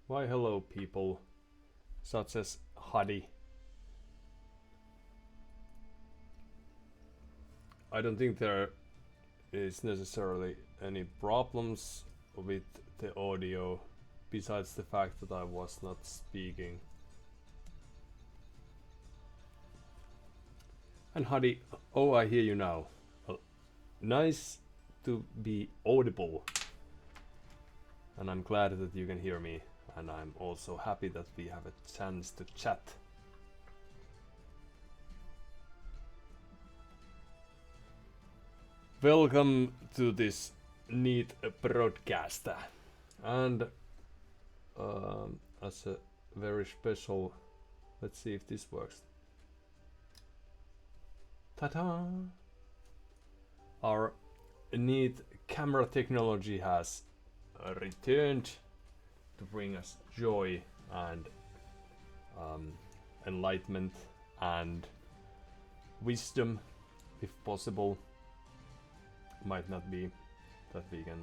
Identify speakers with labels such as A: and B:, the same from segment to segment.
A: Why hello people, such as Hadi. I don't think there is necessarily any problems with the audio, besides the fact that I was not speaking. And Hadi, oh, I hear you now. Well, nice to be audible. And I'm glad that you can hear me. And I'm also happy that we have a chance to chat. Welcome to this neat broadcast. And as a very special, let's see if this works. Ta-da! Our neat camera technology has returned to bring us joy and enlightenment and wisdom, if possible. Might not be that we can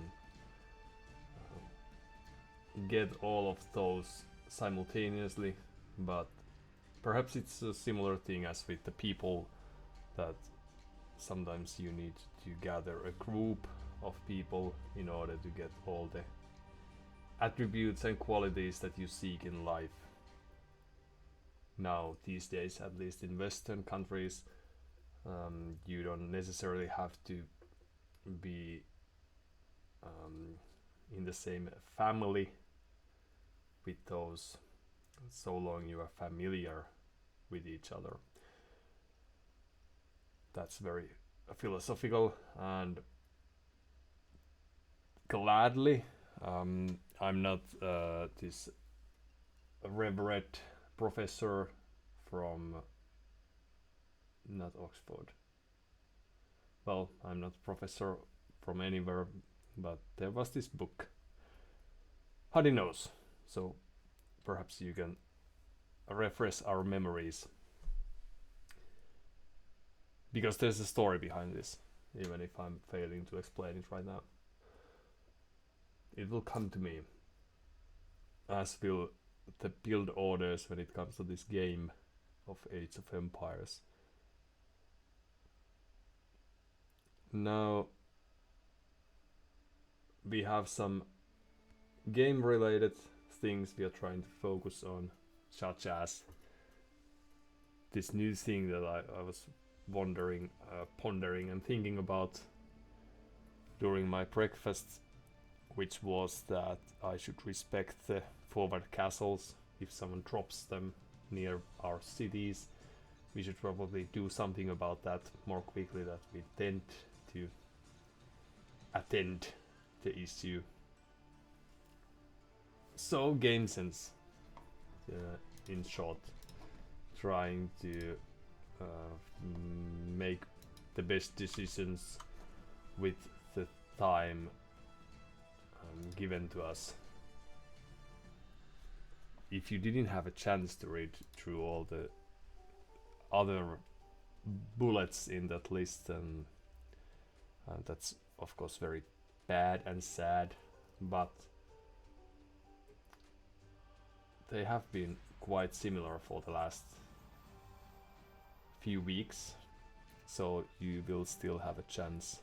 A: get all of those simultaneously, but perhaps it's a similar thing as with the people, that sometimes you need to gather a group of people in order to get all the attributes and qualities that you seek in life. Now, these days, at least in Western countries, you don't necessarily have to be in the same family with those, so long you are familiar with each other. That's very philosophical, and gladly I'm not this reverend professor from not Oxford. Well, I'm not professor from anywhere, but there was this book. Hadi knows, so perhaps you can refresh our memories. Because there's a story behind this, even if I'm failing to explain it right now. It will come to me, as will the build orders when it comes to this game of Age of Empires. Now we have some game related things we are trying to focus on, such as this new thing that I was wondering, pondering and thinking about during my breakfast, which was that I should respect the forward castles. If someone drops them near our cities, we should probably do something about that more quickly than we tend to attend the issue. So game sense, in short, trying to make the best decisions with the time given to us. If you didn't have a chance to read through all the other bullets in that list, and that's of course very bad and sad, but they have been quite similar for the last few weeks, so you will still have a chance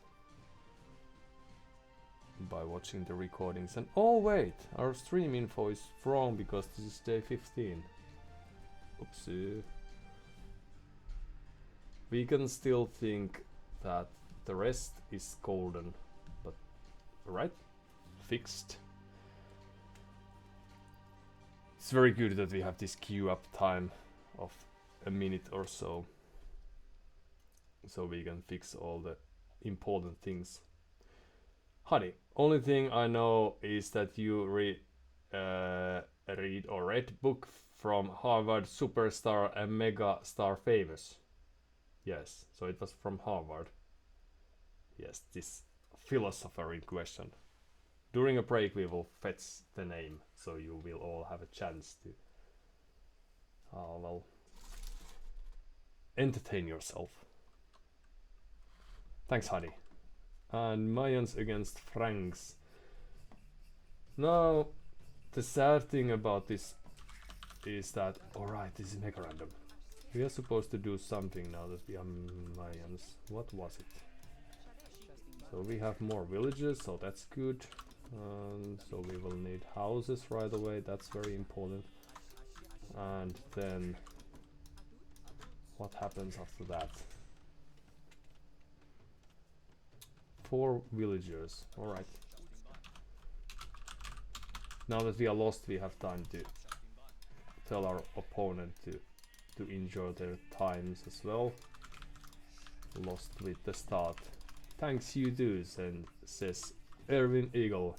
A: by watching the recordings. And oh wait, our stream info is wrong because this is day 15. Oopsie. We can still think that the rest is golden, but right? Fixed. It's very good that we have this queue up time of a minute or so we can fix all the important things. Hadi, only thing I know is that you read or read book from Harvard superstar and mega star famous. Yes, so it was from Harvard. Yes, this philosopher in question. During a break we will fetch the name, so you will all have a chance to well, entertain yourself. Thanks, Hadi. And Mayans against Franks. Now, the sad thing about this is that, alright, this is MegaRandom. We are supposed to do something now that we are Mayans. What was it? So we have more villages, so that's good. So we will need houses right away, that's very important. And then what happens after that? 4 villagers, alright. Now that we are lost, we have time to tell our opponent to enjoy their times as well. Lost with the start. Thanks you do, and says Erwin Eagle.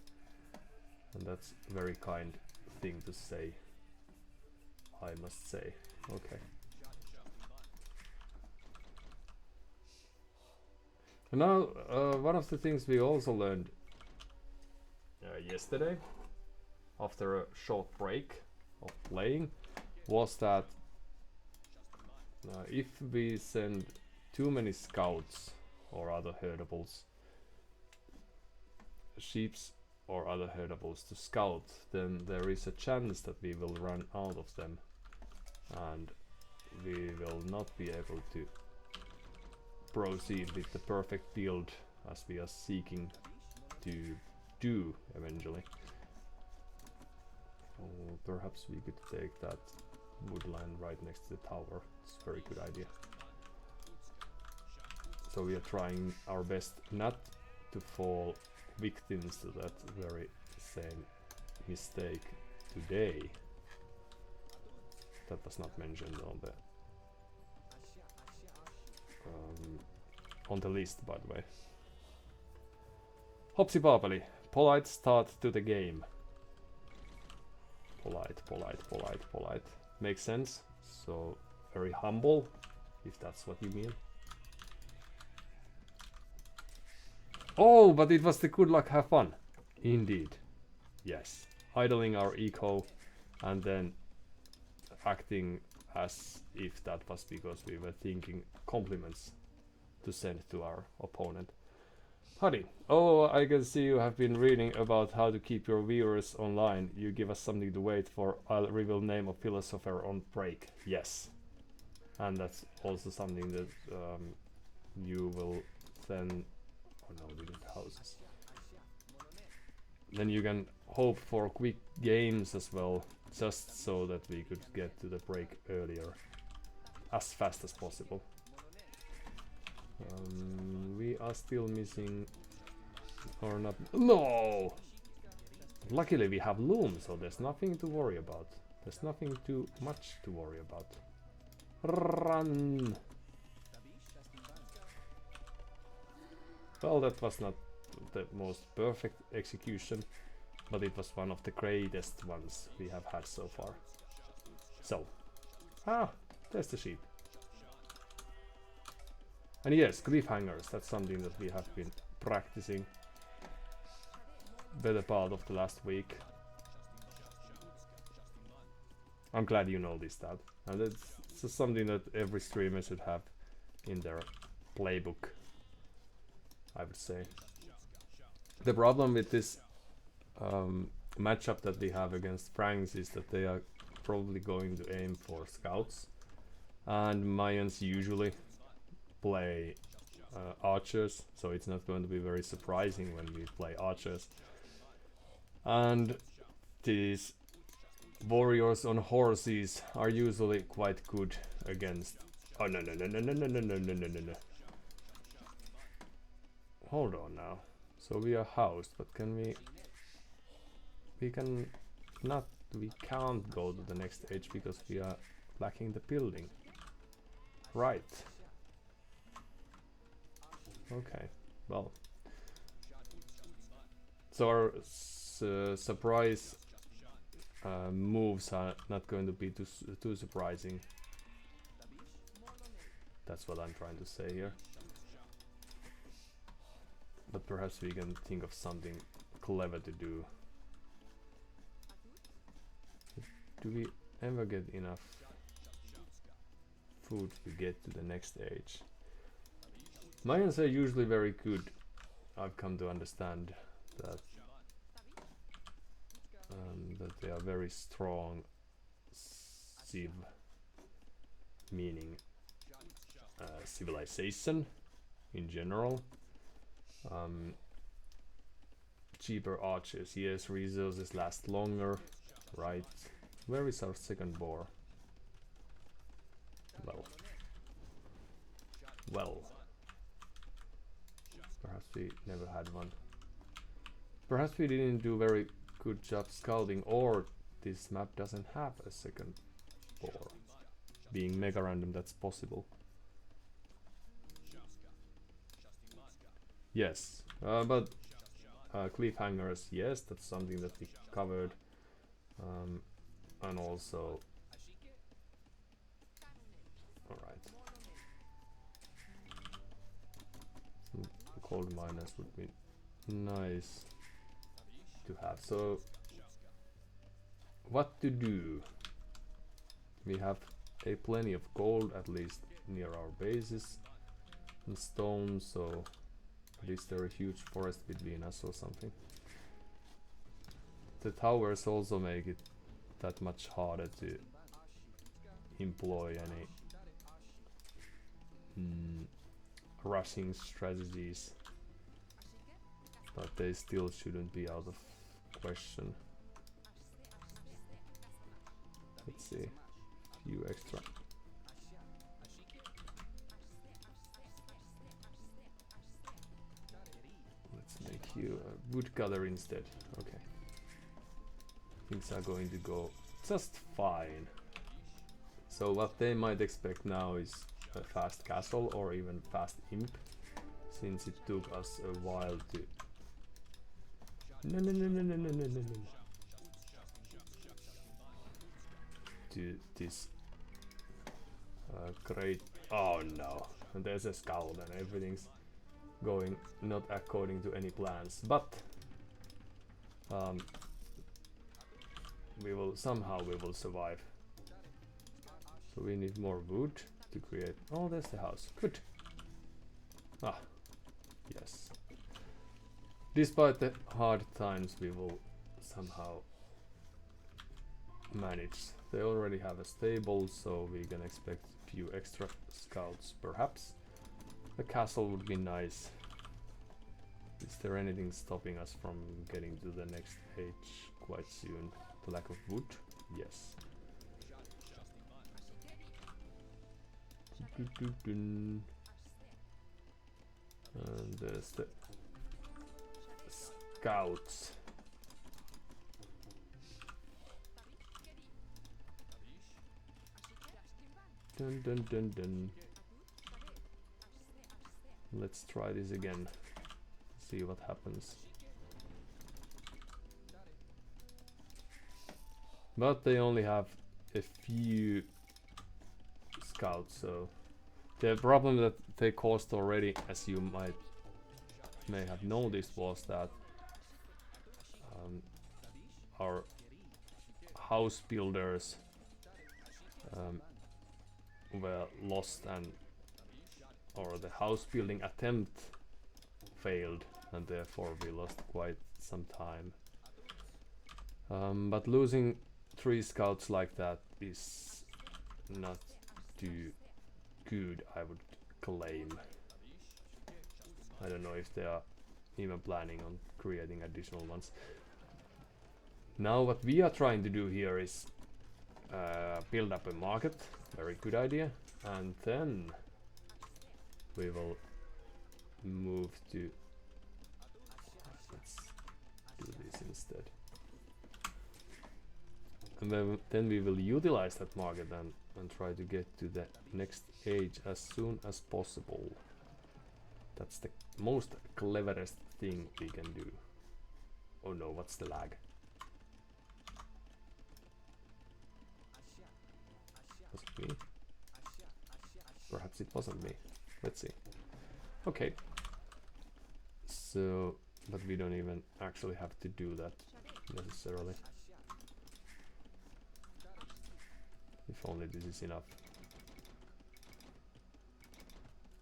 A: And that's a very kind thing to say, I must say. Okay. And now, one of the things we also learned yesterday, after a short break of playing, was that if we send too many scouts or other herdables, sheeps or other herdables to scout, then there is a chance that we will run out of them and we will not be able to proceed with the perfect build as we are seeking to do eventually. Perhaps we could take that woodland right next to the tower. It's a very good idea. So we are trying our best not to fall victims to that very same mistake today. That was not mentioned on the list, by the way. Hopsy Papeli, polite start to the game. Polite, polite, polite, polite. Makes sense. So very humble, if that's what you mean. Oh, but it was the good luck, have fun. Indeed. Yes. Idling our eco and then acting as if that was because we were thinking compliments to send to our opponent. Howdy. Oh, I can see you have been reading about how to keep your viewers online. You give us something to wait for. I'll reveal name of philosopher on break. Yes. And that's also something that you will then... Oh no, we did houses. Then you can hope for quick games as well, just so that we could get to the break earlier. As fast as possible. We are still missing, or not. No! Luckily we have loom, so there's nothing to worry about. There's nothing too much to worry about. Run! Well, that was not the most perfect execution, but it was one of the greatest ones we have had so far. So, there's the sheep. And yes, cliffhangers, that's something that we have been practicing better part of the last week. I'm glad you noticed that. And it's just something that every streamer should have in their playbook, I would say. The problem with this matchup that we have against Franks is that they are probably going to aim for scouts. And Mayans usually play archers, so it's not going to be very surprising when we play archers. And these warriors on horses are usually quite good against... Oh no no no no no no no no no no no no. Hold on now. So we are housed, but can we... We can not... We can't go to the next stage because we are lacking the building. Right. Okay, well. So our surprise moves are not going to be too surprising. That's what I'm trying to say here. But perhaps we can think of something clever to do. Do we ever get enough food to get to the next stage? Mayans are usually very good. I've come to understand that that they are very strong civ, meaning civilization in general. Cheaper archers, yes, resources last longer, right? Where is our second boar? Well, perhaps we never had one. Perhaps we didn't do very good job scouting, or this map doesn't have a second boar. Being MegaRandom, that's possible. Yes, but cliffhangers, yes, that's something that we covered. And also, alright, some coal miners would be nice to have. So, what to do? We have a plenty of gold, at least near our bases, and stone, so at least there a huge forest between us or something. The towers also make it that much harder to employ any rushing strategies, but they still shouldn't be out of question. Let's see, a few extra. Let's make you a woodcutter instead. Okay. Things are going to go just fine. So what they might expect now is a fast castle or even fast imp, since it took us a while to... to this great... Oh no, there's a scout and everything's going not according to any plans, but we will survive. So we need more wood to create... Oh, there's the house. Good. Ah, yes. Despite the hard times, we will somehow manage. They already have a stable, so we can expect a few extra scouts, perhaps. A castle would be nice. Is there anything stopping us from getting to the next age quite soon? The lack of wood? Yes. And there's the scouts. Dun dun dun dun. Let's try this again. See what happens. But they only have a few scouts, so the problem that they caused already, as you may have noticed, was that our house builders were lost, or the house building attempt failed, and therefore we lost quite some time. But losing 3 scouts like that is not too good, I would claim. I don't know if they are even planning on creating additional ones. Now what we are trying to do here is build up a market, very good idea, and then we will move to... Let's do this instead. And then we will utilize that market and try to get to the next age as soon as possible. That's the most cleverest thing we can do. Oh no, what's the lag? Was it me? Perhaps it wasn't me. Let's see. Okay. So, but we don't even actually have to do that necessarily. If only this is enough.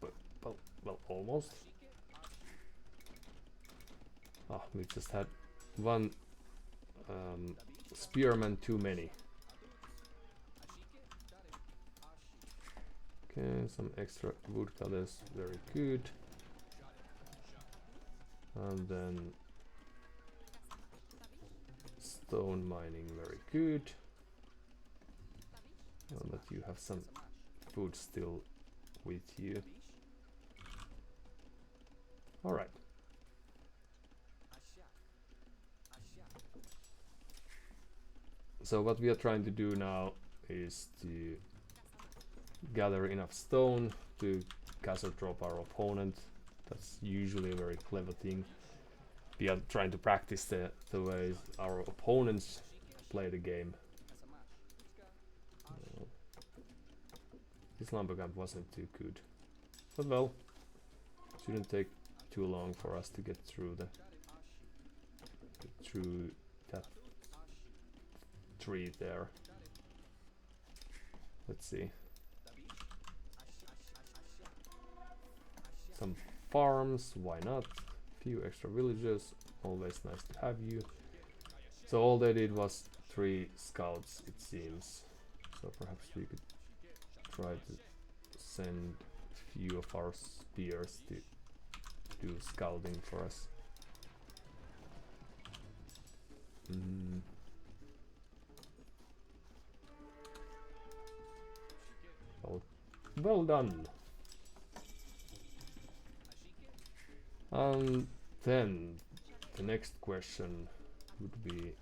A: But, well, almost. Ah, we just had one spearmen too many. Okay, some extra woodcutters, very good. And then stone mining, very good. I'll let you have some food still with you. Alright. So what we are trying to do now is to gather enough stone to castle drop our opponent. That's usually a very clever thing. We are trying to practice the ways our opponents play the game. This lumber camp wasn't too good. But well, shouldn't take too long for us to get through that tree there. Let's see. Some farms, why not? Few extra villagers, always nice to have you. So all they did was 3 scouts, it seems. So perhaps we could try to send a few of our spears to do scouting for us. Well done. And then the next question would be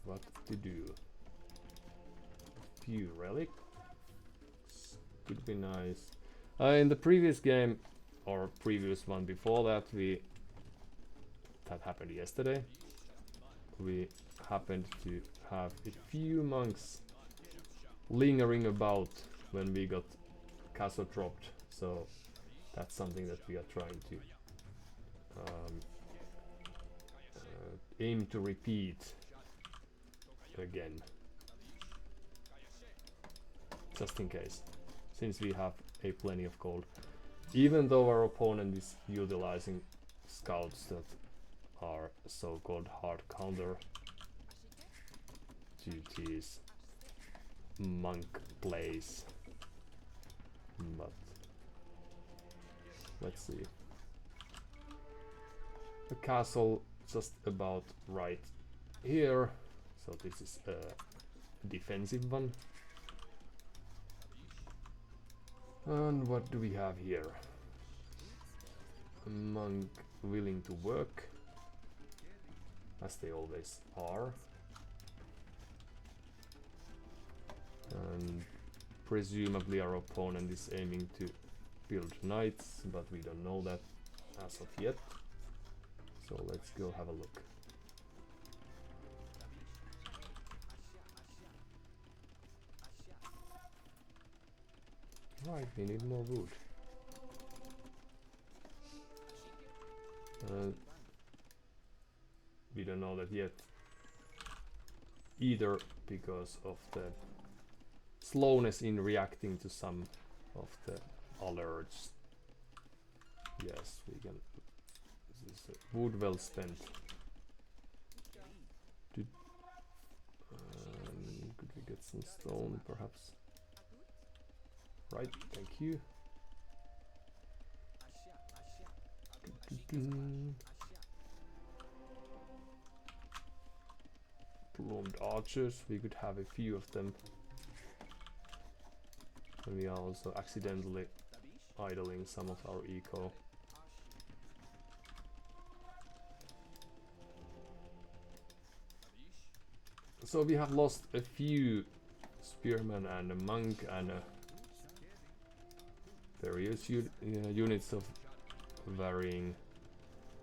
A: what to do. Few relics could be nice. In the previous game, or previous one before that, that happened yesterday. We happened to have a few monks lingering about when we got castle dropped, so that's something that we are trying to aim to repeat again, just in case, since we have a plenty of gold, even though our opponent is utilizing scouts that are so-called hard counter duties monk plays. But let's see. The castle just about right here, so this is a defensive one. And what do we have here? A monk willing to work, as they always are. And presumably our opponent is aiming to build knights, but we don't know that as of yet. So let's go have a look. Right, we need more wood. We don't know that yet either, because of the slowness in reacting to some of the alerts. Yes, we can. This is wood well spent. Could we get some stone, perhaps? Right, thank you. Plumed archers, we could have a few of them. And we are also accidentally idling some of our eco. So we have lost a few spearmen and a monk and various units of varying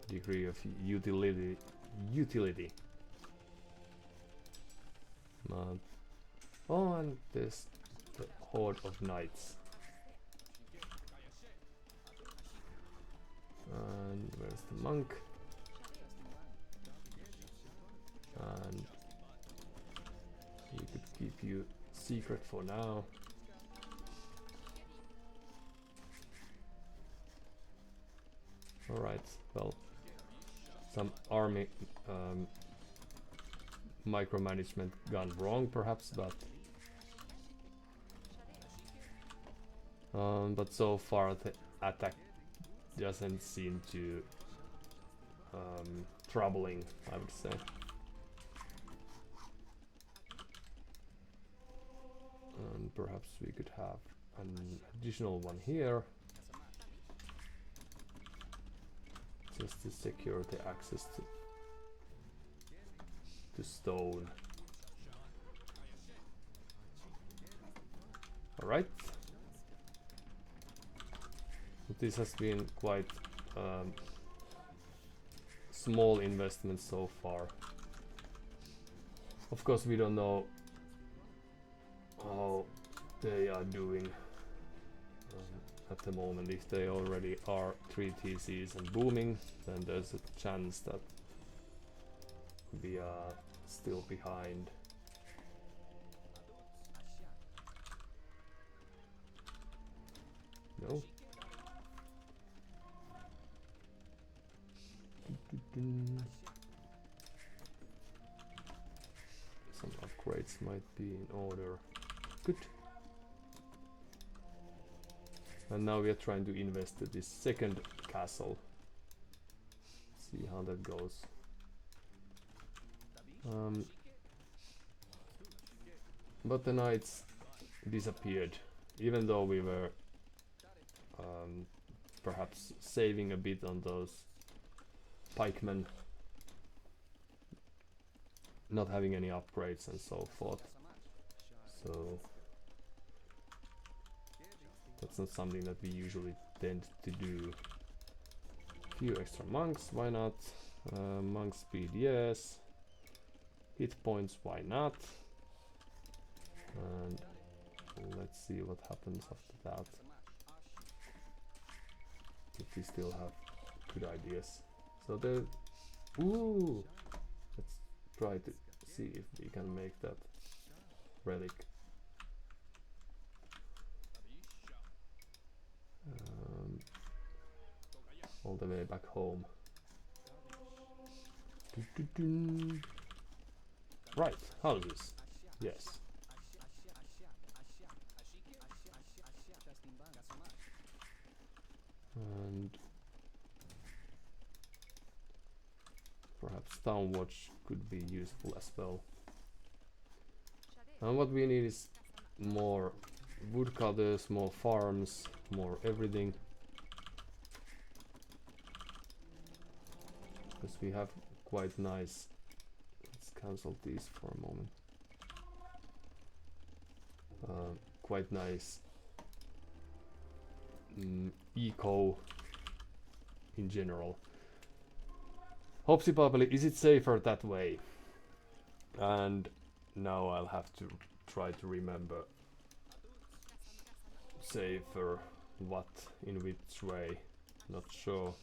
A: degree of utility. Oh, and there's the horde of knights. And where's the monk? And we could keep you secret for now. Alright, well, some army micromanagement gone wrong perhaps, but so far the attack doesn't seem to troubling, I would say. And perhaps we could have an additional one here, just to secure the access to stone. Alright. This has been quite small investment so far. Of course we don't know how they are doing at the moment. If they already are 3 TCs and booming, then there's a chance that we are still behind. No. Some upgrades might be in order. Good. And now we are trying to invest in this second castle. See how that goes. But the knights disappeared, even though we were perhaps saving a bit on those pikemen, not having any upgrades and so forth. So that's not something that we usually tend to do. Few extra monks, why not? Monk speed, yes. Hit points, why not? And let's see what happens after that. If we still have good ideas. So there. Ooh! Let's try to see if we can make that relic. All the way back home. Right, houses. Yes. And perhaps town watch could be useful as well. And what we need is more woodcutters, more farms, more everything. Because we have quite nice. Let's cancel these for a moment. Quite nice eco in general. Hopsy Poppily, is it safer that way? And now I'll have to try to remember safer what in which way. Not sure.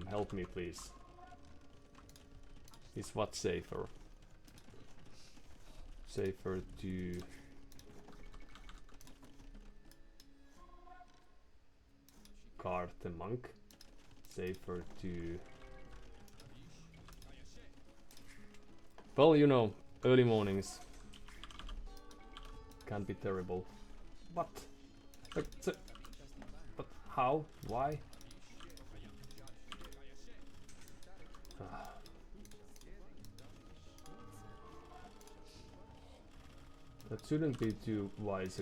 A: Help me please. Is what safer? Safer to guard the monk? Safer to... Well, you know, early mornings can be terrible. What? But how? Why? That shouldn't be too wise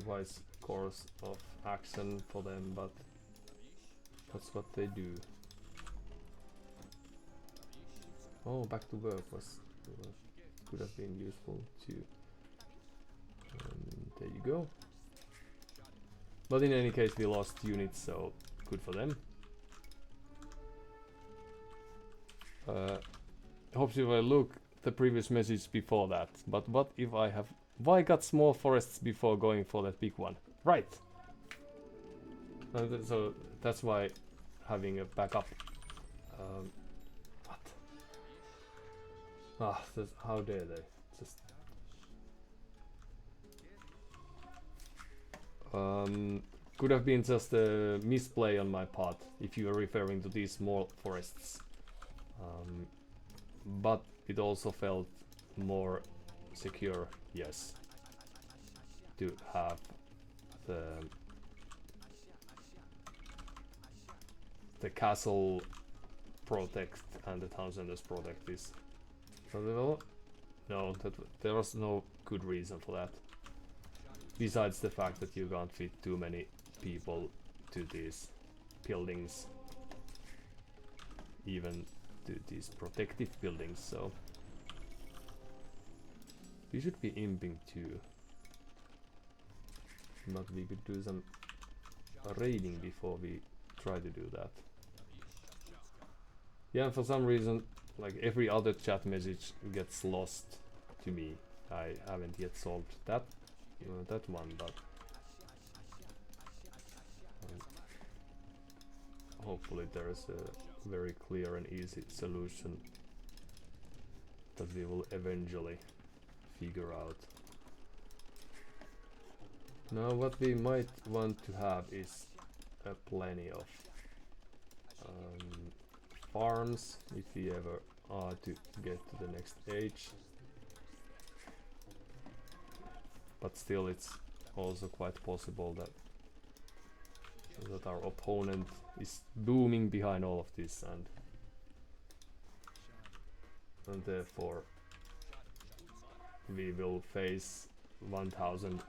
A: wise course of action for them, but that's what they do. Oh, back to work could have been useful too. There you go. But in any case, we lost units, so good for them. Hope you will look the previous message before that. But what if I have... Why got small forests before going for that big one? Right! So that's why having a backup... what? Ah, how dare they? Just... Could have been just a misplay on my part if you are referring to these small forests. But it also felt more secure, yes, to have the castle protect and the town centers protect this. So no, there was no good reason for that. Besides the fact that you can't fit too many people to these buildings, even to these protective buildings, so we should be imping too. But we could do some raiding before we try to do that. Yeah, for some reason, like every other chat message gets lost to me. I haven't yet solved that that one, but hopefully there is a very clear and easy solution that we will eventually figure out. Now what we might want to have is plenty of farms if we ever are to get to the next age. But still it's also quite possible that our opponent is booming behind all of this, and therefore we will face 1000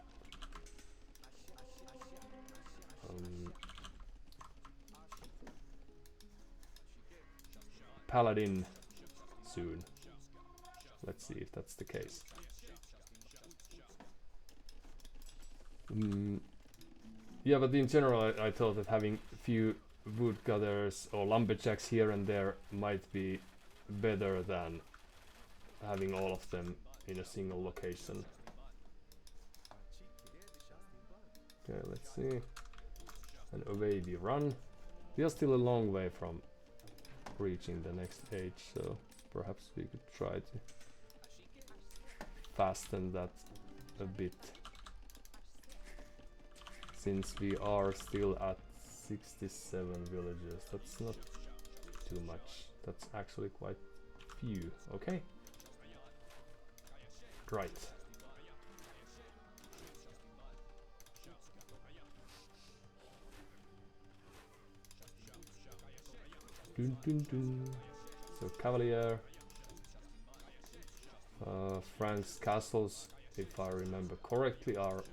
A: paladin soon. Let's see if that's the case. Yeah, but in general I thought that having few woodcutters or lumberjacks here and there might be better than having all of them in a single location. Okay, let's see. And away we run. We are still a long way from reaching the next age, so perhaps we could try to fasten that a bit. Since we are still at 67 villages, that's not too much. That's actually quite few. Okay. Right. Dun, dun, dun. So Cavalier, Frank's castles, if I remember correctly, are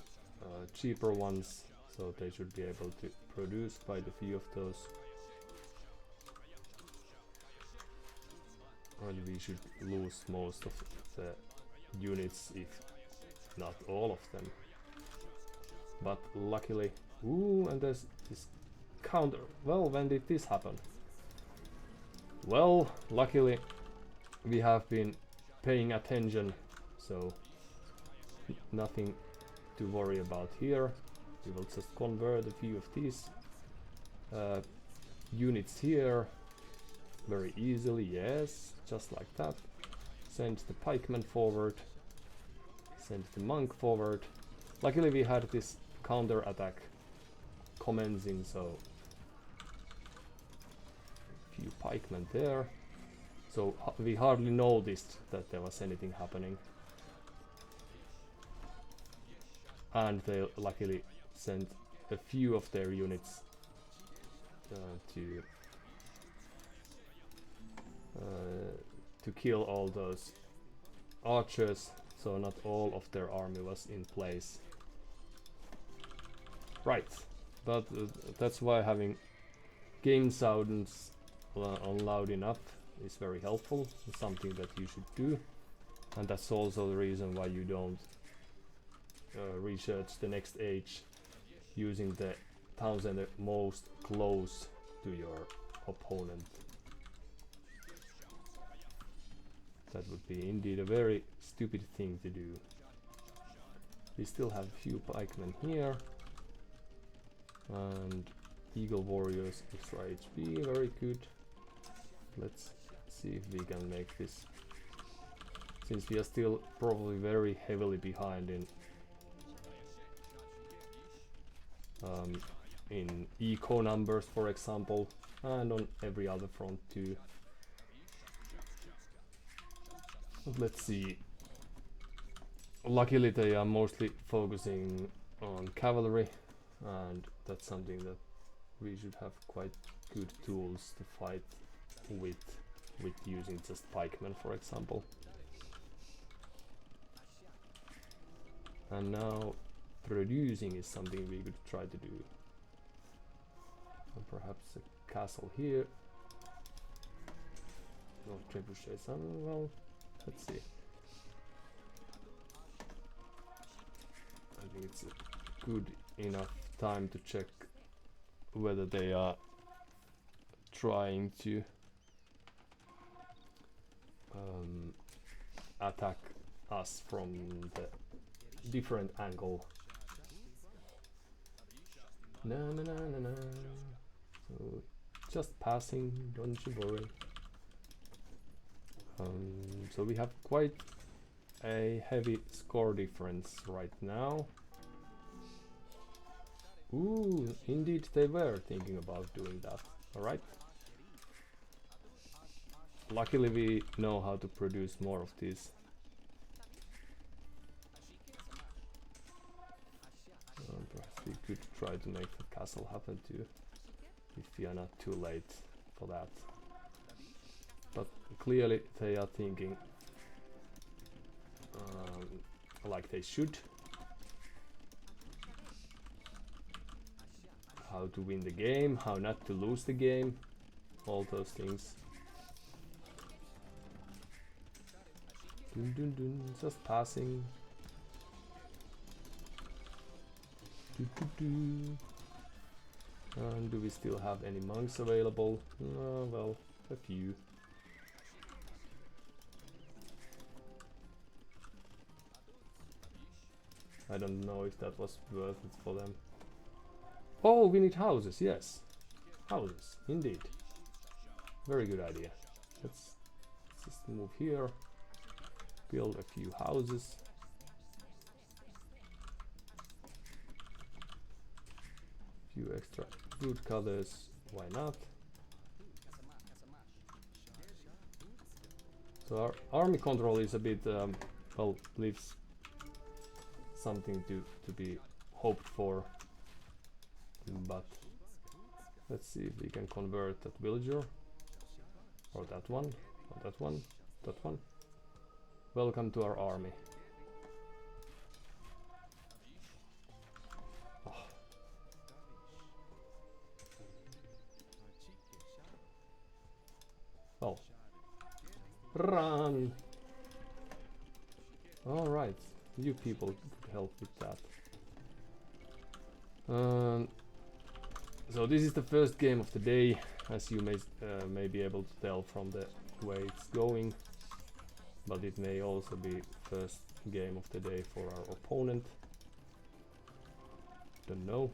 A: cheaper ones, so they should be able to produce quite a few of those. And we should lose most of the units, if not all of them. But luckily, ooh, and there's this counter. Well, when did this happen? Well, luckily we have been paying attention, so nothing to worry about here. We will just convert a few of these units here very easily, yes, just like that. Send the pikeman forward, send the monk forward. Luckily we had this counter attack commencing, so few pikemen there. So we hardly noticed that there was anything happening. And they luckily sent a few of their units to kill all those archers, so not all of their army was in place. Right, but that's why having game sounds on loud enough is very helpful. It's something that you should do, and that's also the reason why you don't research the next age using the towns that are most close to your opponent. That would be indeed a very stupid thing to do. We still have a few pikemen here, and eagle warriors extra HP, very good. Let's see if we can make this, since we are still probably very heavily behind in in eco numbers, for example, and on every other front too. But let's see. Luckily they are mostly focusing on cavalry, and that's something that we should have quite good tools to fight with using just pikemen, for example. And now producing is something we could try to do. And perhaps a castle here. No trebuchets. Well, let's see. I think it's a good enough time to check whether they are trying to attack us from the different angle. Na na na na na. So just passing, don't you worry. So we have quite a heavy score difference right now. Ooh, indeed they were thinking about doing that. Alright. Luckily we know how to produce more of these. Perhaps we could try to make the castle happen too, if we are not too late for that. But clearly they are thinking like they should. How to win the game, how not to lose the game, all those things. Dun dun dun, just passing. Do, do, do. And do we still have any monks available? Well, a few. I don't know if that was worth it for them. Oh, we need houses, yes. Houses, indeed. Very good idea. Let's just move here. Build a few houses. Few extra wood cutters, why not? So our army control is a bit, well, leaves something to be hoped for. But let's see if we can convert that villager. Or that one, or that one, that one. Welcome to our army. Oh. Well, run! Alright, you people could help with that. So this is the first game of the day, as you may be able to tell from the way it's going, but it may also be first game of the day for our opponent. Don't know.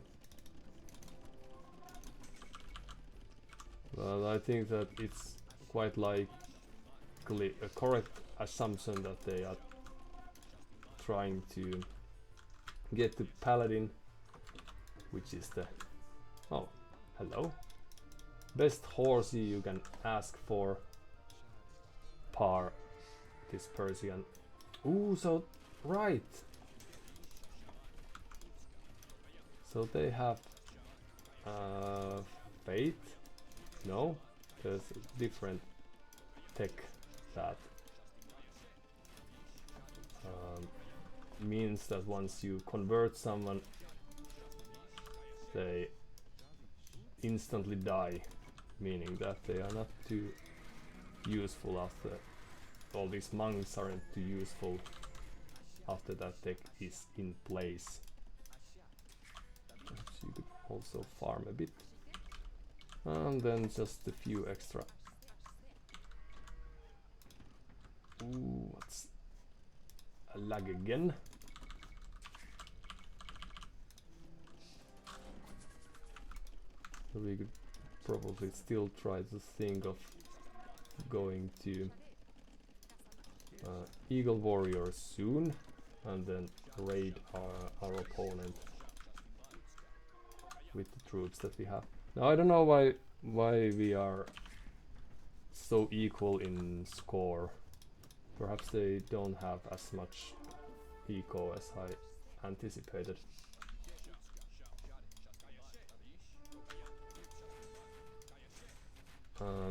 A: Well, I think that it's quite likely a correct assumption that they are trying to get the paladin, which is the... Oh, hello. Best horsey you can ask for. Par this Persian. Ooh, so right. So they have faith. No, there's a different tech that means that once you convert someone, they instantly die, meaning that they are not too useful after all these monks aren't too useful after that tech is in place. Perhaps you could also farm a bit, and then just a few extra. Ooh, what's a lag again? We could probably still try to think of going to Eagle Warrior soon, and then raid our opponent with the troops that we have. Now I don't know why we are so equal in score. Perhaps they don't have as much eco as I anticipated.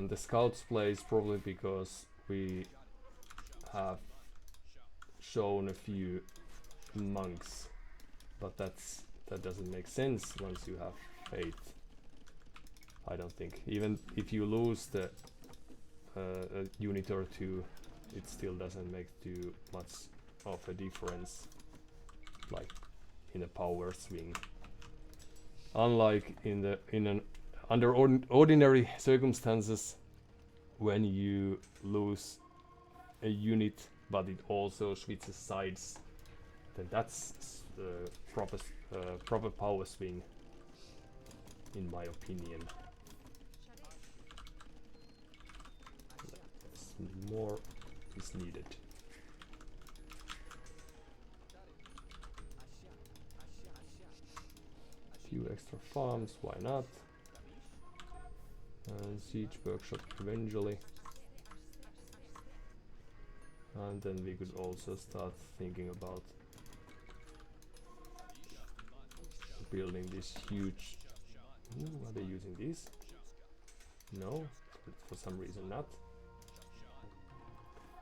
A: The scouts plays probably because we have shown a few monks, but that doesn't make sense once you have faith. I don't think. Even if you lose the a unit or two, it still doesn't make too much of a difference, like in a power swing. Unlike under ordinary circumstances, when you lose a unit but it also switches sides, then that's the proper power swing, in my opinion. More is needed. Few extra farms, why not? And siege workshop eventually. And then we could also start thinking about building this huge... Ooh, are they using these? No, for some reason not.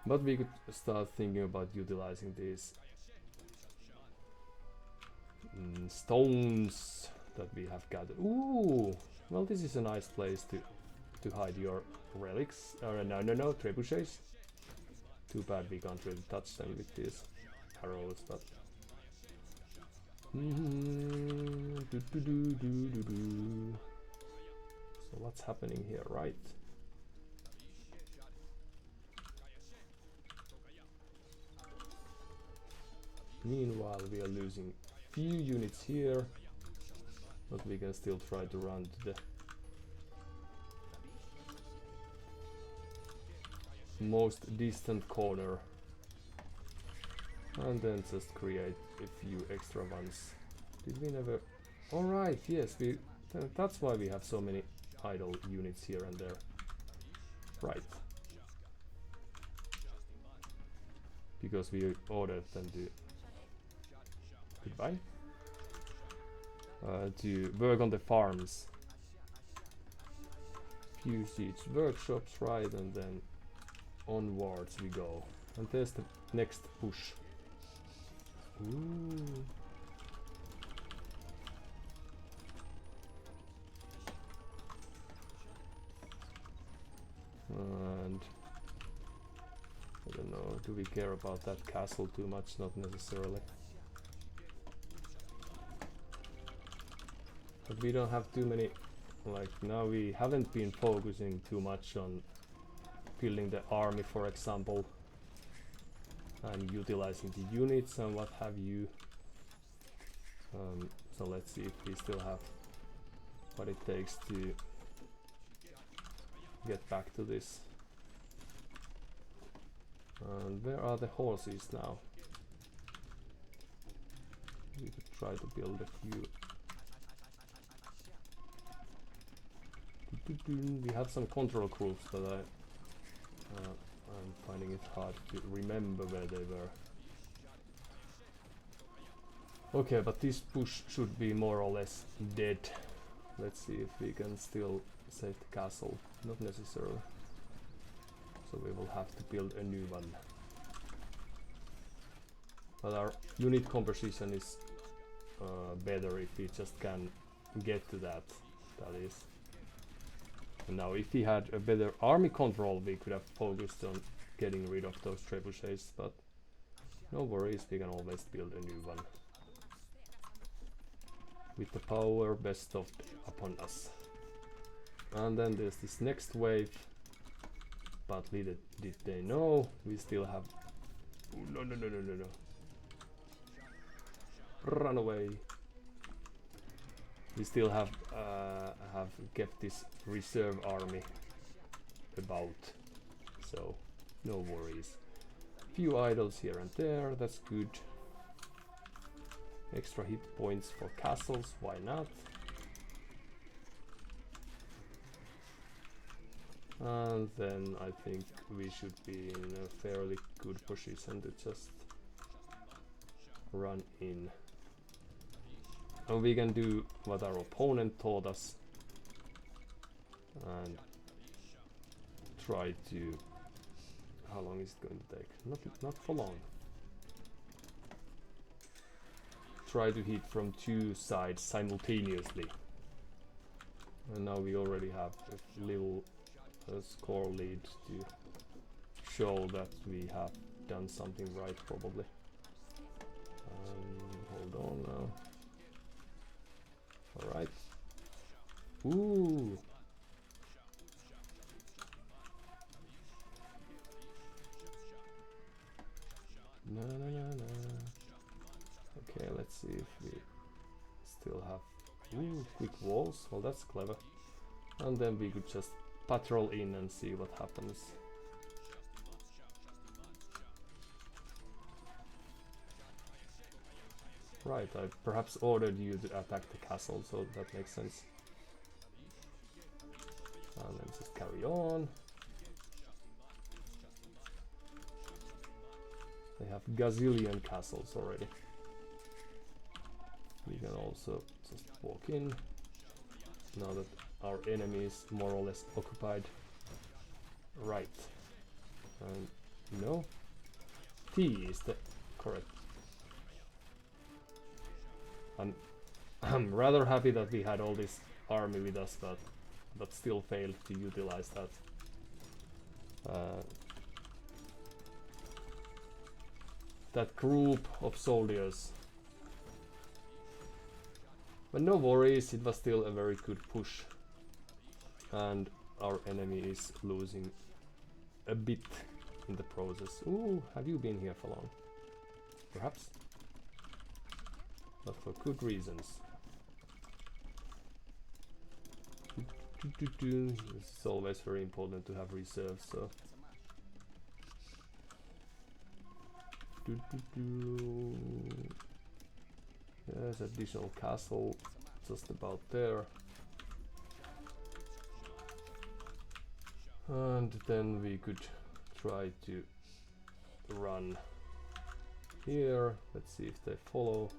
A: But we could start thinking about utilizing these stones that we have gathered. Ooh, well, this is a nice place to hide your relics. No, trebuchets. Too bad we can't really touch them with these arrows, but... So what's happening here, right? Meanwhile, we are losing few units here, but we can still try to run to the most distant corner and then just create a few extra ones. Did we never... Alright, yes, that's why we have so many idle units here and there. Right. Because we ordered them to... Goodbye. To work on the farms. Few siege workshops, right, and then onwards we go. And there's the next push. Ooh. And I don't know, do we care about that castle too much? Not necessarily. But we don't have too many, like now we haven't been focusing too much on building the army, for example, and utilizing the units and what have you. So let's see if we still have what it takes to get back to this. And where are the horses now? We could try to build a few. We have some control groups, but I'm finding it hard to remember where they were. Okay, but this push should be more or less dead. Let's see if we can still save the castle. Not necessarily. So we will have to build a new one. But our unit composition is better if we just can get to that. That is. And now if we had a better army control, we could have focused on getting rid of those trebuchets, but no worries, we can always build a new one. With the power bestowed upon us. And then there's this next wave, but little did they know, we still have... Ooh, no. Run away. We still have kept this reserve army about, so no worries. Few idols here and there, that's good. Extra hit points for castles, why not? And then I think we should be in a fairly good position to just run in. And we can do what our opponent taught us and try to... How long is it going to take? Not for long. Try to hit from two sides simultaneously. And now we already have a little score lead to show that we have done something right, probably. Hold on now. Alright. Ooh! No. Okay, let's see if we still have quick walls. Well, that's clever. And then we could just patrol in and see what happens. Right, I perhaps ordered you to attack the castle, so that makes sense. And then just carry on. They have gazillion castles already. We can also just walk in, now that our enemy is more or less occupied. Right. And no. T is the correct. I'm rather happy that we had all this army with us, but still failed to utilize that. That group of soldiers. But no worries, it was still a very good push. And our enemy is losing a bit in the process. Ooh, have you been here for long? Perhaps? But for good reasons. It's always very important to have reserves, so... There's additional castle just about there. And then we could try to run here. Let's see if they follow.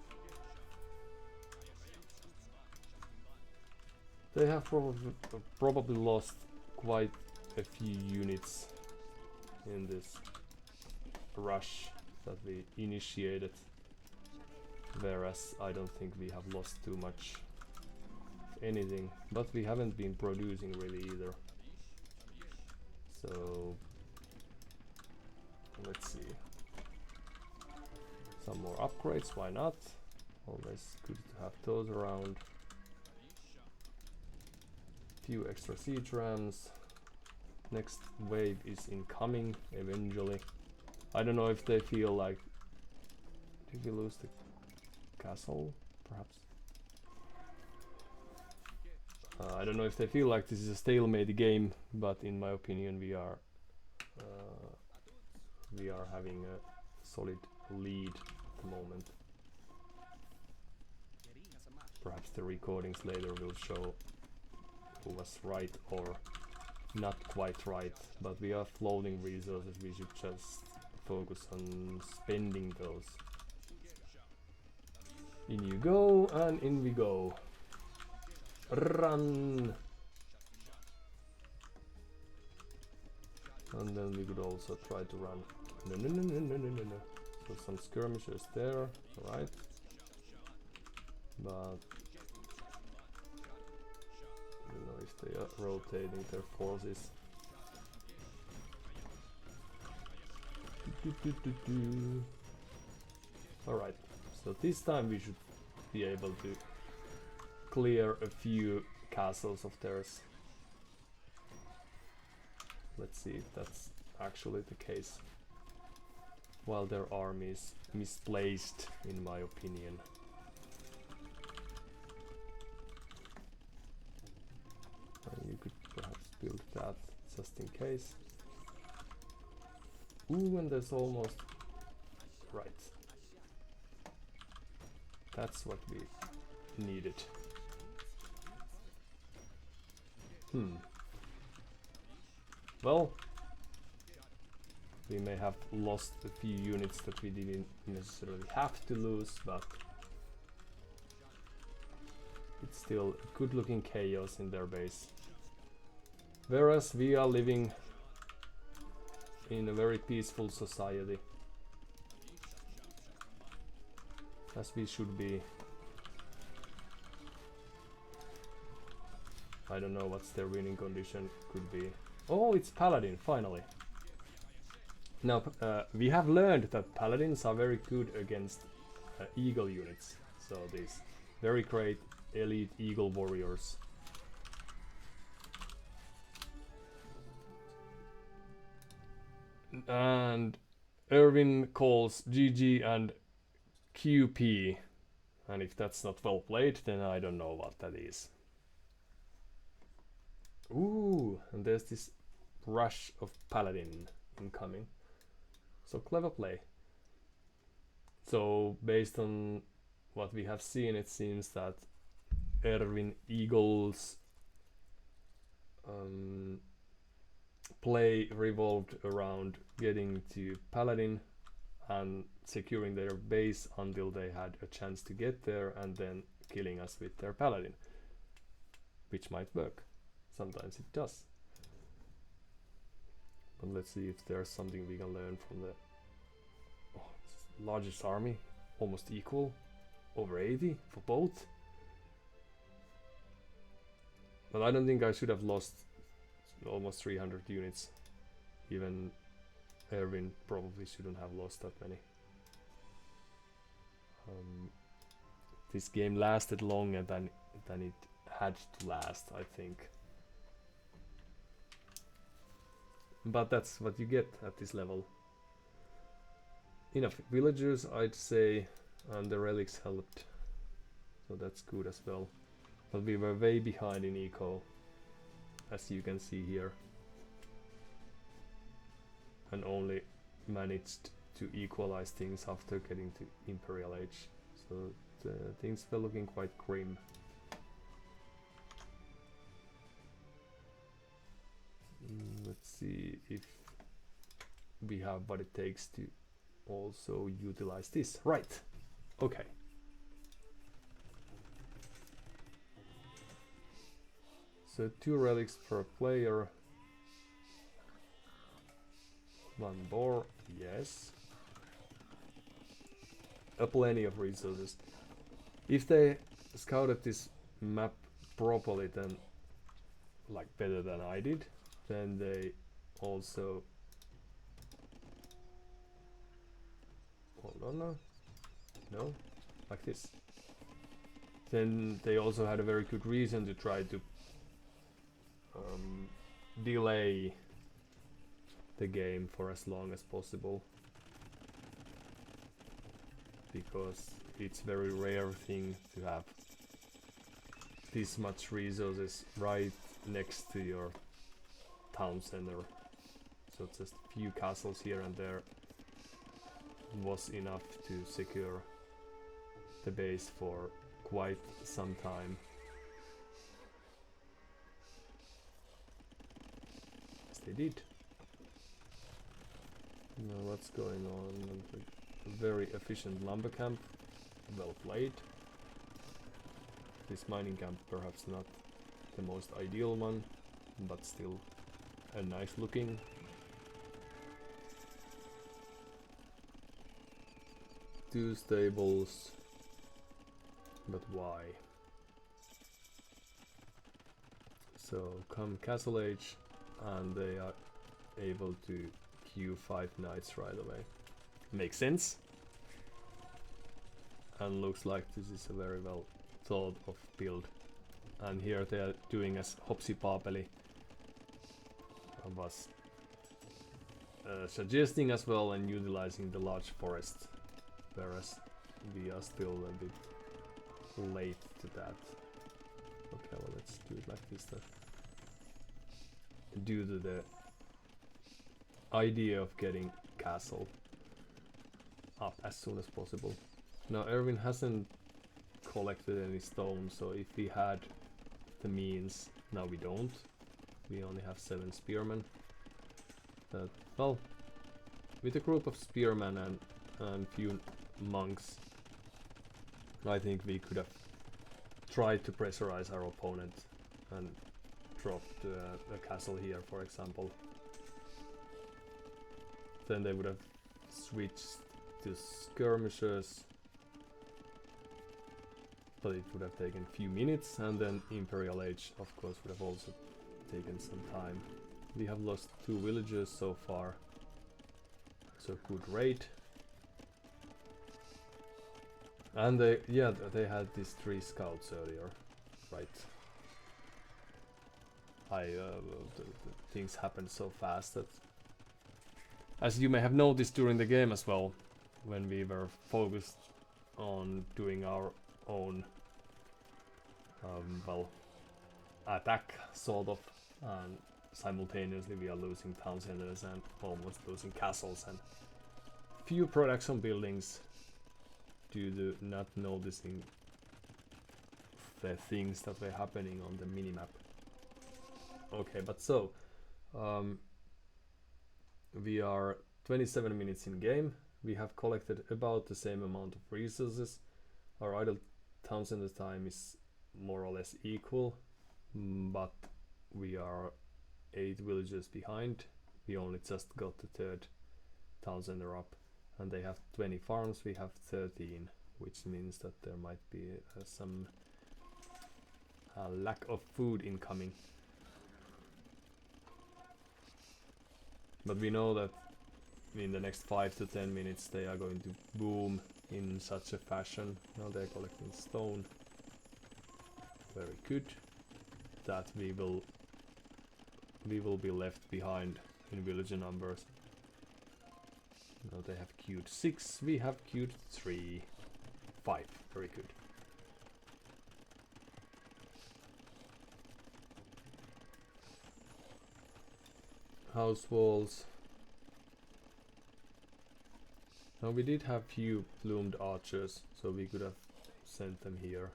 A: They have probably lost quite a few units in this rush that we initiated, whereas I don't think we have lost too much anything, but we haven't been producing really either. So let's see, some more upgrades, why not? Always good to have those around. Few extra siege rams. Next wave is incoming eventually. I don't know if they feel like... Did we lose the castle? Perhaps. I don't know if they feel like this is a stalemate game, but in my opinion we are having a solid lead at the moment. Perhaps the recordings later will show who was right or not quite right, but we are floating resources, we should just focus on spending those. In you go, and in we go. Run! And then we could also try to run. No. So some skirmishers there, alright. But I don't know if they are rotating their forces. Alright, so this time we should be able to clear a few castles of theirs. Let's see if that's actually the case. While their army is misplaced, in my opinion. And you could perhaps build that just in case. Ooh, and there's almost... Right. That's what we needed. well, we may have lost a few units that we didn't necessarily have to lose, but it's still good looking chaos in their base. Whereas we are living in a very peaceful society, as we should be. I don't know what's their winning condition could be. Oh, it's Paladin, finally. Now, we have learned that Paladins are very good against Eagle units. So these very great elite Eagle warriors. And Erwin calls GG and QP. And if that's not well played, then I don't know what that is. Ooh, and there's this rush of Paladin incoming. So clever play. So based on what we have seen, it seems that Erwin Eagle's play revolved around getting to Paladin and securing their base until they had a chance to get there, and then killing us with their Paladin, which might work. Sometimes it does. But let's see if there's something we can learn from the largest army, almost equal, over 80 for both. But I don't think I should have lost almost 300 units. Even Erwin probably shouldn't have lost that many. This game lasted longer than it had to last, I think. But that's what you get at this level. Enough villagers, I'd say, and the relics helped, so that's good as well. But we were way behind in eco, as you can see here, and only managed to equalize things after getting to Imperial Age. So things were looking quite grim. Let's see if we have what it takes to also utilize this. Right. Okay. So 2 relics per player. 1 boar, yes. Plenty of resources. If they scouted this map properly, then like better than I did, then they also hold on now. No, like this. Then they also had a very good reason to try to delay the game for as long as possible, because it's very rare thing to have this much resources right next to your town center. So just a few castles here and there was enough to secure the base for quite some time. Yes, they did. Now what's going on? A very efficient lumber camp, well played. This mining camp perhaps not the most ideal one, but still a nice looking. Two stables, but why? So come Castle Age and they are able to queue 5 knights right away. Makes sense. And looks like this is a very well thought of build. And here they are doing as Hopsi Papeli was suggesting as well, and utilizing the large forest, whereas we are still a bit late to that. Okay, well let's do it like this then. Due to the idea of getting castle up as soon as possible. Now Erwin hasn't collected any stone, so if we had the means, now we don't. We only have 7 spearmen. that, well, with a group of spearmen and few monks, I think we could have tried to pressurize our opponent and dropped a castle here, for example. Then they would have switched to skirmishers, but it would have taken a few minutes, and then Imperial Age, of course, would have also taken some time. We have lost 2 villagers so far, so good raid. And they had these 3 scouts earlier, right? The things happened so fast that, as you may have noticed during the game as well, when we were focused on doing our own well, attack sort of, and simultaneously we are losing town centers and almost losing castles and few production buildings due to not noticing the things that were happening on the minimap. Okay, but so we are 27 minutes in game. We have collected about the same amount of resources. Our idle town center time is more or less equal, but we are 8 villages behind. We only just got the 3rd town center up, and they have 20 farms, we have 13, which means that there might be some lack of food incoming. But we know that in the next 5 to 10 minutes they are going to boom in such a fashion. Now they're collecting stone. Very good. That we will be left behind in villager numbers. Now they have queued 6, we have queued 3, 5. Very good. House walls. Now we did have few plumed archers, so we could have sent them here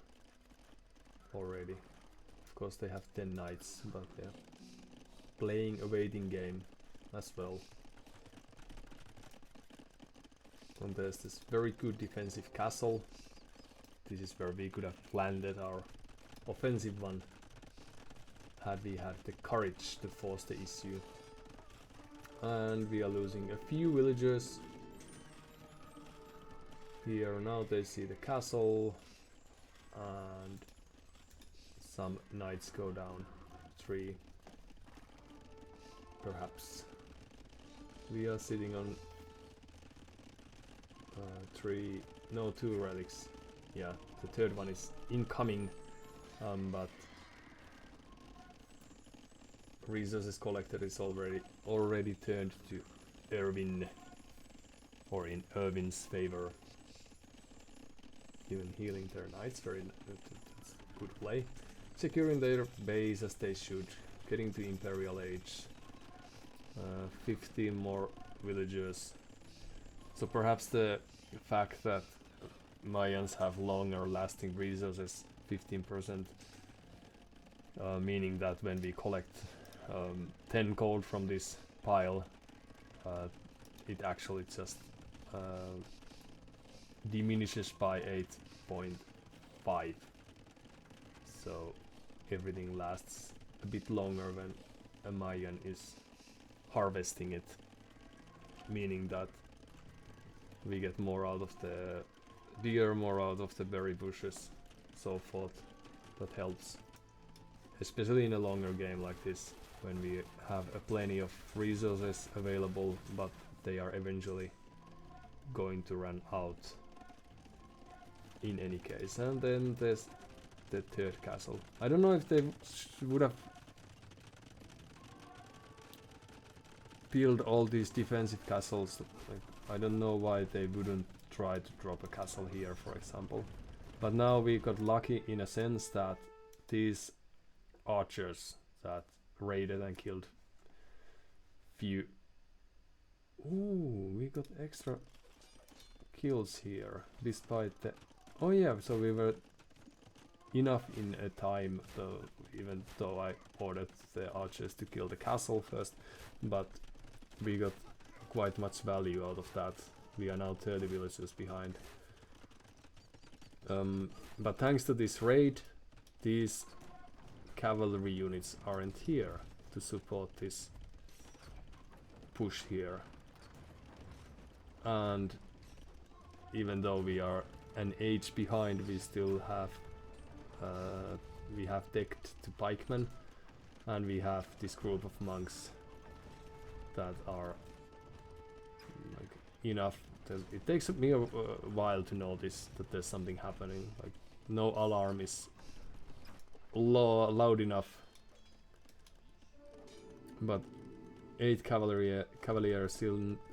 A: already. Of course they have 10 knights, but they're playing a waiting game as well. And there's this very good defensive castle. This is where we could have landed our offensive one had we had the courage to force the issue. And we are losing a few villagers. Here now they see the castle, and some knights go down. 3. Perhaps. We are sitting on 2 relics. Yeah, the 3rd one is incoming, but resources collected is already turned to Irvin, or in Irvin's favor. Even healing their knights, that's good play. Securing their base as they should, getting to Imperial Age. 15 more villagers. So perhaps the fact that Mayans have longer lasting resources, 15%, meaning that when we collect 10 gold from this pile, it actually just diminishes by 8.5. So everything lasts a bit longer when a Mayan is harvesting it, meaning that we get more out of the deer, more out of the berry bushes, so forth. That helps, especially in a longer game like this, when we have plenty of resources available, but they are eventually going to run out in any case. And then there's the 3rd castle. I don't know if they would have built all these defensive castles. Like, I don't know why they wouldn't try to drop a castle here, for example. But now we got lucky in a sense that these archers that raided and killed few... Ooh, we got extra kills here, despite the... Oh yeah, so we were enough in a time, even though I ordered the archers to kill the castle first, but we got quite much value out of that. We are now 30 villages behind. But thanks to this raid, these cavalry units aren't here to support this push here. And even though we are an age behind, we still have decked to pikemen, and we have this group of monks that are like enough. It takes me a while to notice that there's something happening. Like no alarm is loud enough, but 8 cavaliers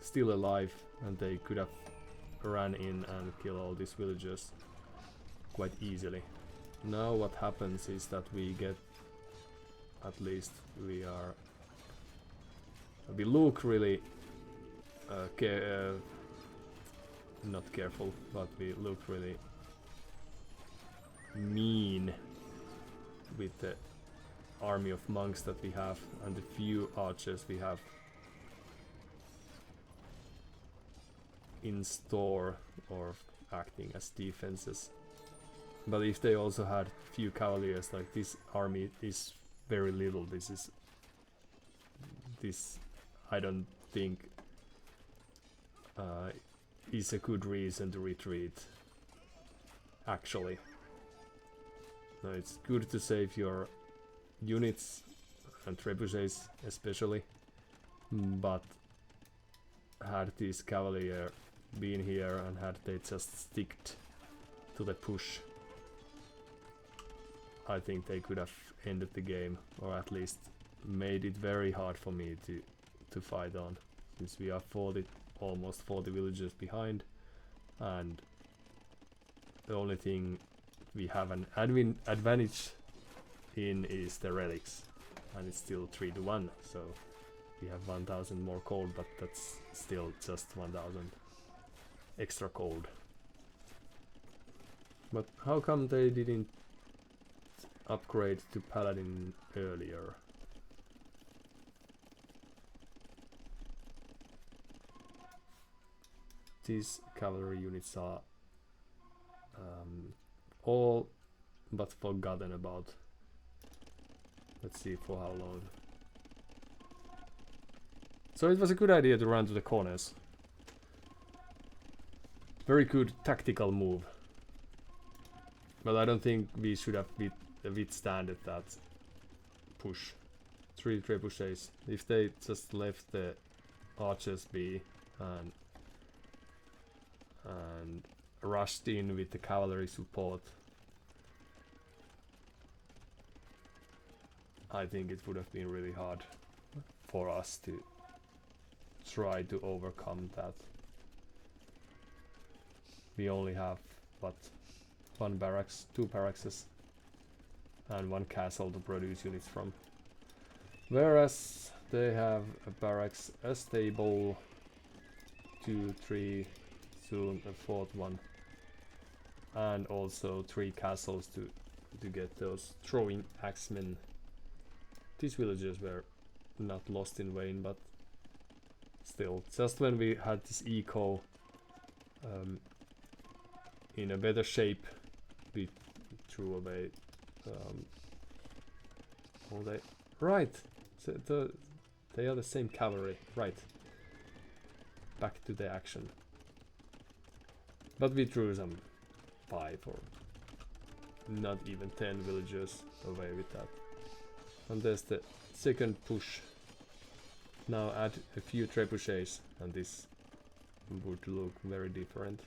A: still alive, and they could have ran in and killed all these villagers quite easily. Now what happens is that we get, at least we look really not careful, but we look really mean with the army of monks that we have and the few archers we have in store or acting as defenses. But if they also had few cavaliers, like this army is very little. This I don't think is a good reason to retreat, actually. No, it's good to save your units and trebuchets especially, but had these cavalier been here and had they just sticked to the push, I think they could have ended the game, or at least made it very hard for me to fight on, since we are almost 40 villagers behind, and the only thing we have an advantage in is the relics, and it's still 3-1, so we have 1000 more gold, but that's still just 1000 extra gold. But how come they didn't upgrade to paladin earlier? These cavalry units are all but forgotten about. Let's see for how long. So it was a good idea to run to the corners. Very good tactical move. But I don't think we should have withstanded that push. 3 trebuchets. If they just left the archers be and rushed in with the cavalry support, I think it would have been really hard for us to try to overcome that. We only have, what, 1 barracks, 2 barracks, and 1 castle to produce units from. Whereas they have a barracks, a stable, 2, 3, soon a 4th one, and also 3 castles to get those throwing axemen. These villagers were not lost in vain, but still, just when we had this eco in a better shape, we threw away all they. Right, so they are the same cavalry, right. Back to the action. But we threw some 5 or not even 10 villagers away with that. And there's the second push. Now add a few trebuchets and this would look very different.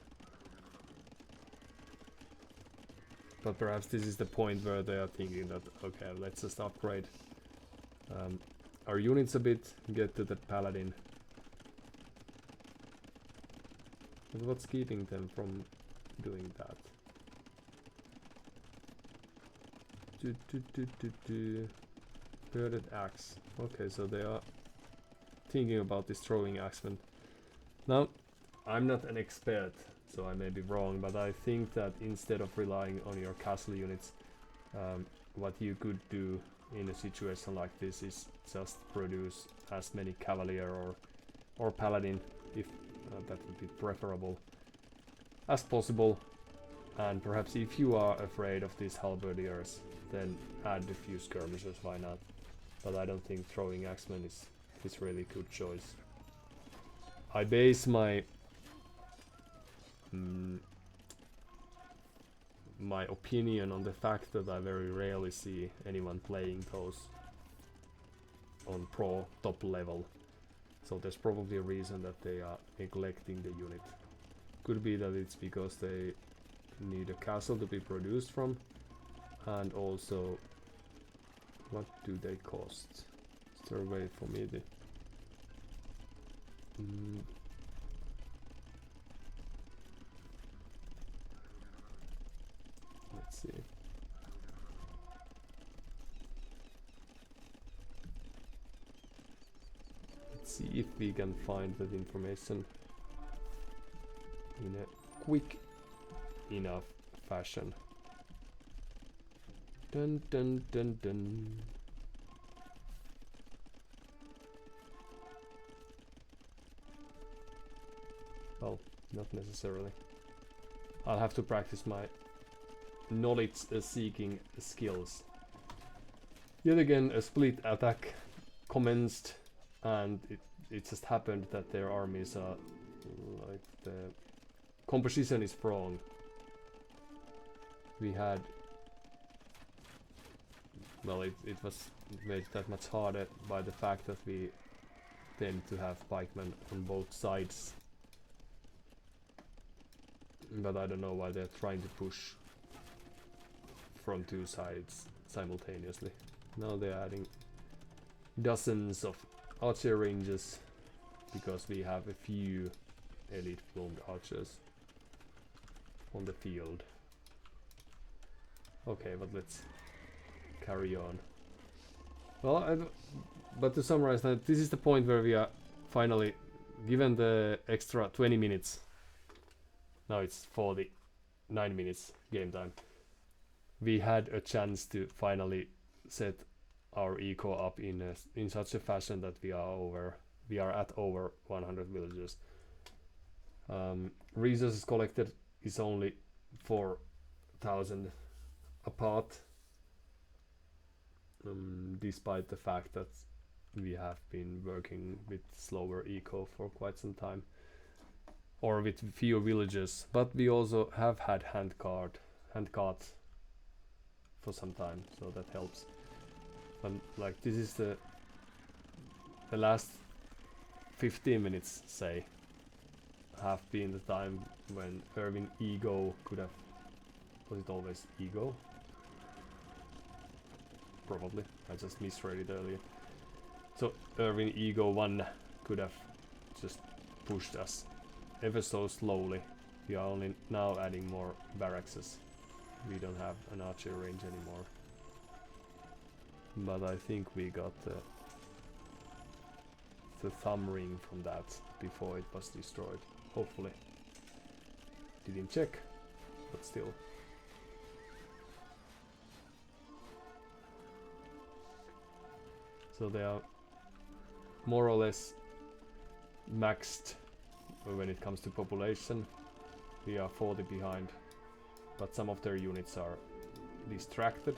A: But perhaps this is the point where they are thinking that, okay, let's just upgrade our units a bit, get to the paladin. But what's keeping them from doing that? Bearded axe. Okay, so they are thinking about this throwing axeman. Now, I'm not an expert, so I may be wrong, but I think that instead of relying on your castle units, what you could do in a situation like this is just produce as many cavalier or or paladin, if that would be preferable as possible. And perhaps if you are afraid of these halberdiers, then add a few skirmishers, why not? But I don't think throwing axemen is really good choice. I base my my opinion on the fact that I very rarely see anyone playing those on pro top level. So there's probably a reason that they are neglecting the unit. Could be that it's because they need a castle to be produced from, and also what do they cost? Is there a way for me to let's see. Let's see if we can find that information in a quick enough fashion. Dun dun dun dun. Well, not necessarily. I'll have to practice my knowledge seeking skills. Yet again, a split attack commenced, and it just happened that their armies are like the composition is wrong. We had, well, it was made that much harder by the fact that we tend to have pikemen on both sides. But I don't know why they're trying to push from two sides simultaneously. Now they're adding dozens of archer ranges because we have a few elite plumed archers on the field. Okay, but let's carry on. Well, but to summarize that, this is the point where we are finally given the extra 20 minutes. Now it's 49 minutes game time. We had a chance to finally set our eco up in such a fashion that we are at over 100 villagers. Resources collected is only 4,000 apart, despite the fact that we have been working with slower eco for quite some time, or with few villages, but we also have had hand carts for some time, so that helps. But like, this is the last 15 minutes, say, have been the time when Irving Ego could have, was it always Ego? Probably, I just misread it earlier. So Irving Ego 1 could have just pushed us ever so slowly. We are only now adding more barracks. We don't have an archer range anymore. But I think we got the thumb ring from that before it was destroyed. Hopefully. Didn't check, but still. So they are more or less maxed when it comes to population. We are 40 behind, but some of their units are distracted.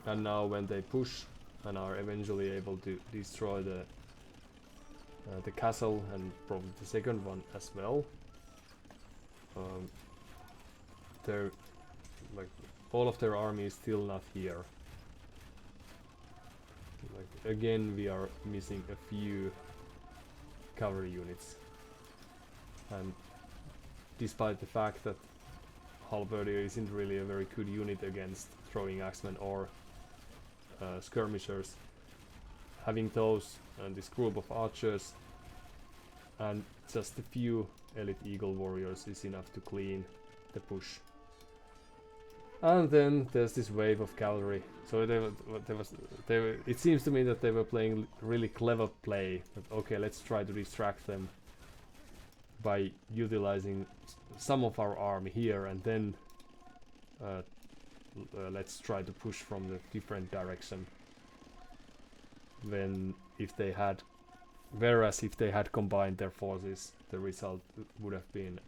A: And now when they push and are eventually able to destroy the castle and probably the second one as well, they're like, all of their army is still not here. Like, again, we are missing a few cavalry units, and despite the fact that halberdier isn't really a very good unit against throwing axemen or skirmishers, having those and this group of archers and just a few elite eagle warriors is enough to clean the push. And then there's this wave of cavalry. So it seems to me that they were playing really clever play. But okay, let's try to distract them by utilizing some of our army here, and then let's try to push from the different direction. When if they had Whereas if they had combined their forces, the result would have been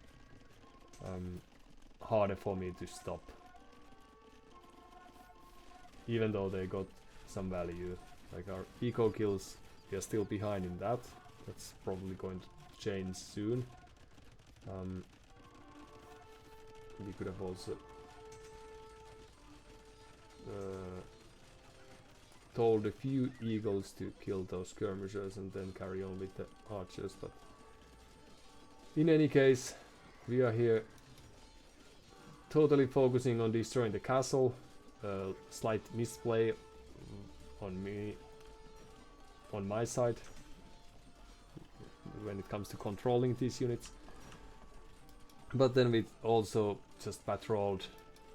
A: harder for me to stop. Even though they got some value. Like our eco kills, we are still behind in that. That's probably going to change soon. We could have also told a few eagles to kill those skirmishers and then carry on with the archers, but in any case, we are here totally focusing on destroying the castle. Slight misplay on my side when it comes to controlling these units. But then we also just patrolled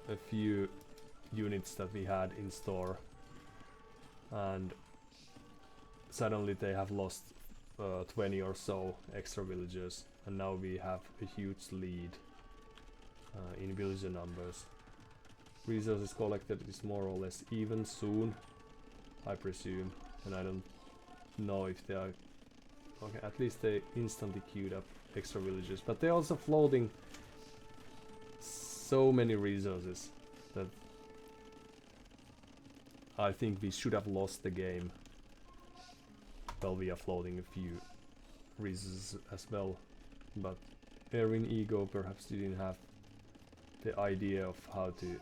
A: a few units that we had in store, and suddenly they have lost 20 or so extra villagers, and now we have a huge lead in villager numbers. Resources collected is more or less even soon, I presume, and I don't know if they are... Okay, at least they instantly queued up extra villagers, but they're also floating so many resources that I think we should have lost the game. Well, we are floating a few resources as well, but Erwin Ego perhaps didn't have the idea of how to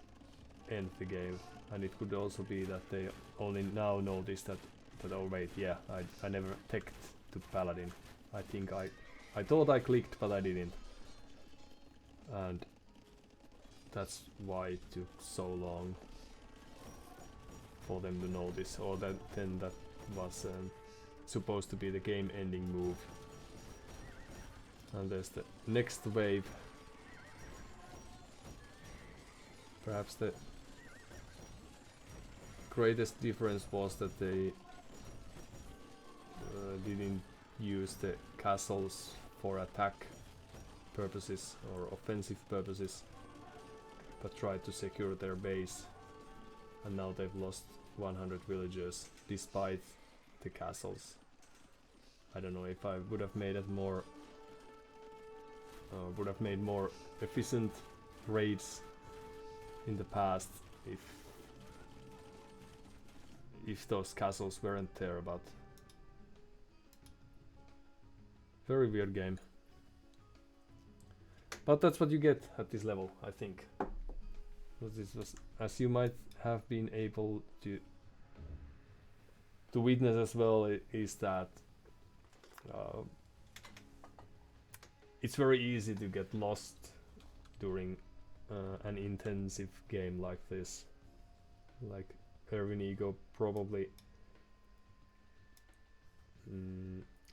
A: end the game, and it could also be that they only now noticed that oh wait, yeah, I never teched to Paladin. I think I thought I clicked, but I didn't, and that's why it took so long for them to notice, or that then that was supposed to be the game-ending move. And there's the next wave. Perhaps the greatest difference was that they didn't use the castles for attack purposes or offensive purposes, but tried to secure their base, and now they've lost 100 villagers despite the castles. I don't know if I would have made it more more efficient raids in the past if those castles weren't there, but very weird game. But that's what you get at this level, I think. This was, as you might have been able to witness as well, is that it's very easy to get lost during an intensive game like this. Like Erwin Ego probably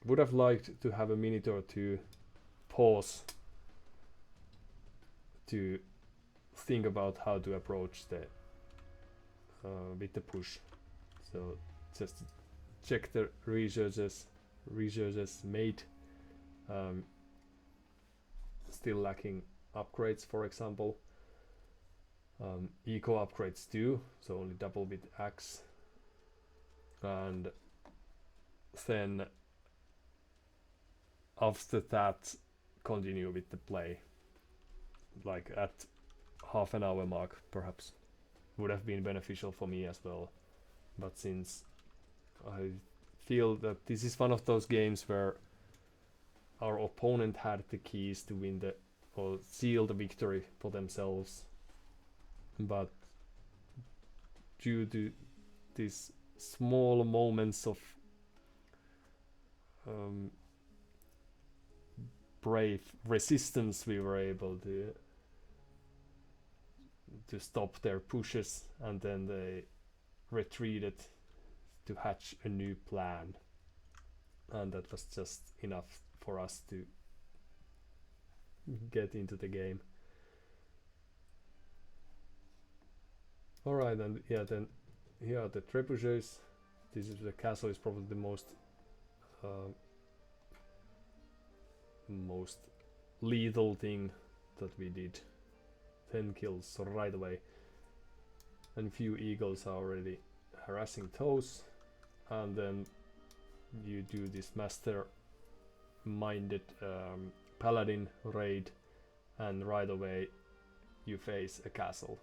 A: would have liked to have a minute or two pause to think about how to approach the with the push. So just check the researchers made. Still lacking upgrades, for example. Eco upgrades too, so only double with axe. And then after that, continue with the play. Like at half an hour mark, perhaps would have been beneficial for me as well. But since I feel that this is one of those games where our opponent had the keys to win the or seal the victory for themselves, but due to these small moments of brave resistance, we were able to stop their pushes, and then they retreated to hatch a new plan, and that was just enough for us to get into the game. Alright, and yeah, then here are the trebuchets. This is the castle, is probably the most lethal thing that we did. 10 kills right away, and few eagles are already harassing those, and then you do this master-minded paladin raid, and right away you face a castle.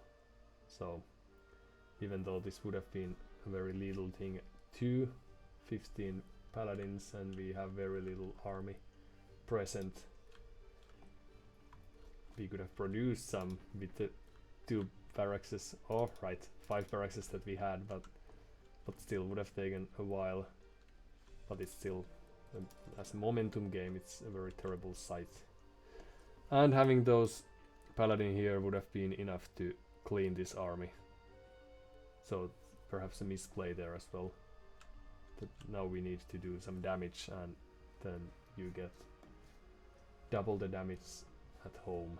A: So even though this would have been a very little thing, 15 paladins, and we have very little army present, we could have produced some with the 2 barracks, or right, 5 barracks that we had, but still would have taken a while. But it's still, as a momentum game, it's a very terrible sight. And having those paladin here would have been enough to clean this army. So perhaps a misplay there as well. But now we need to do some damage, and then you get double the damage at home.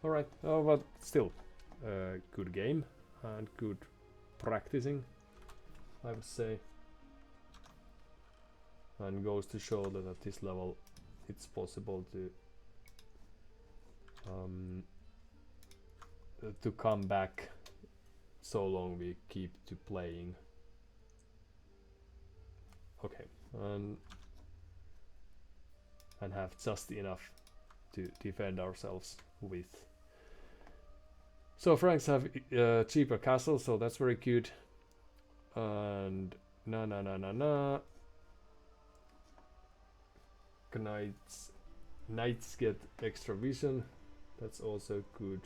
A: Alright, oh, but still, good game and good practicing, I would say. And goes to show that at this level it's possible to come back so long we keep to playing. Okay, and have just enough to defend ourselves with. So Franks have cheaper castles, so that's very good. And Knights get extra vision, that's also good.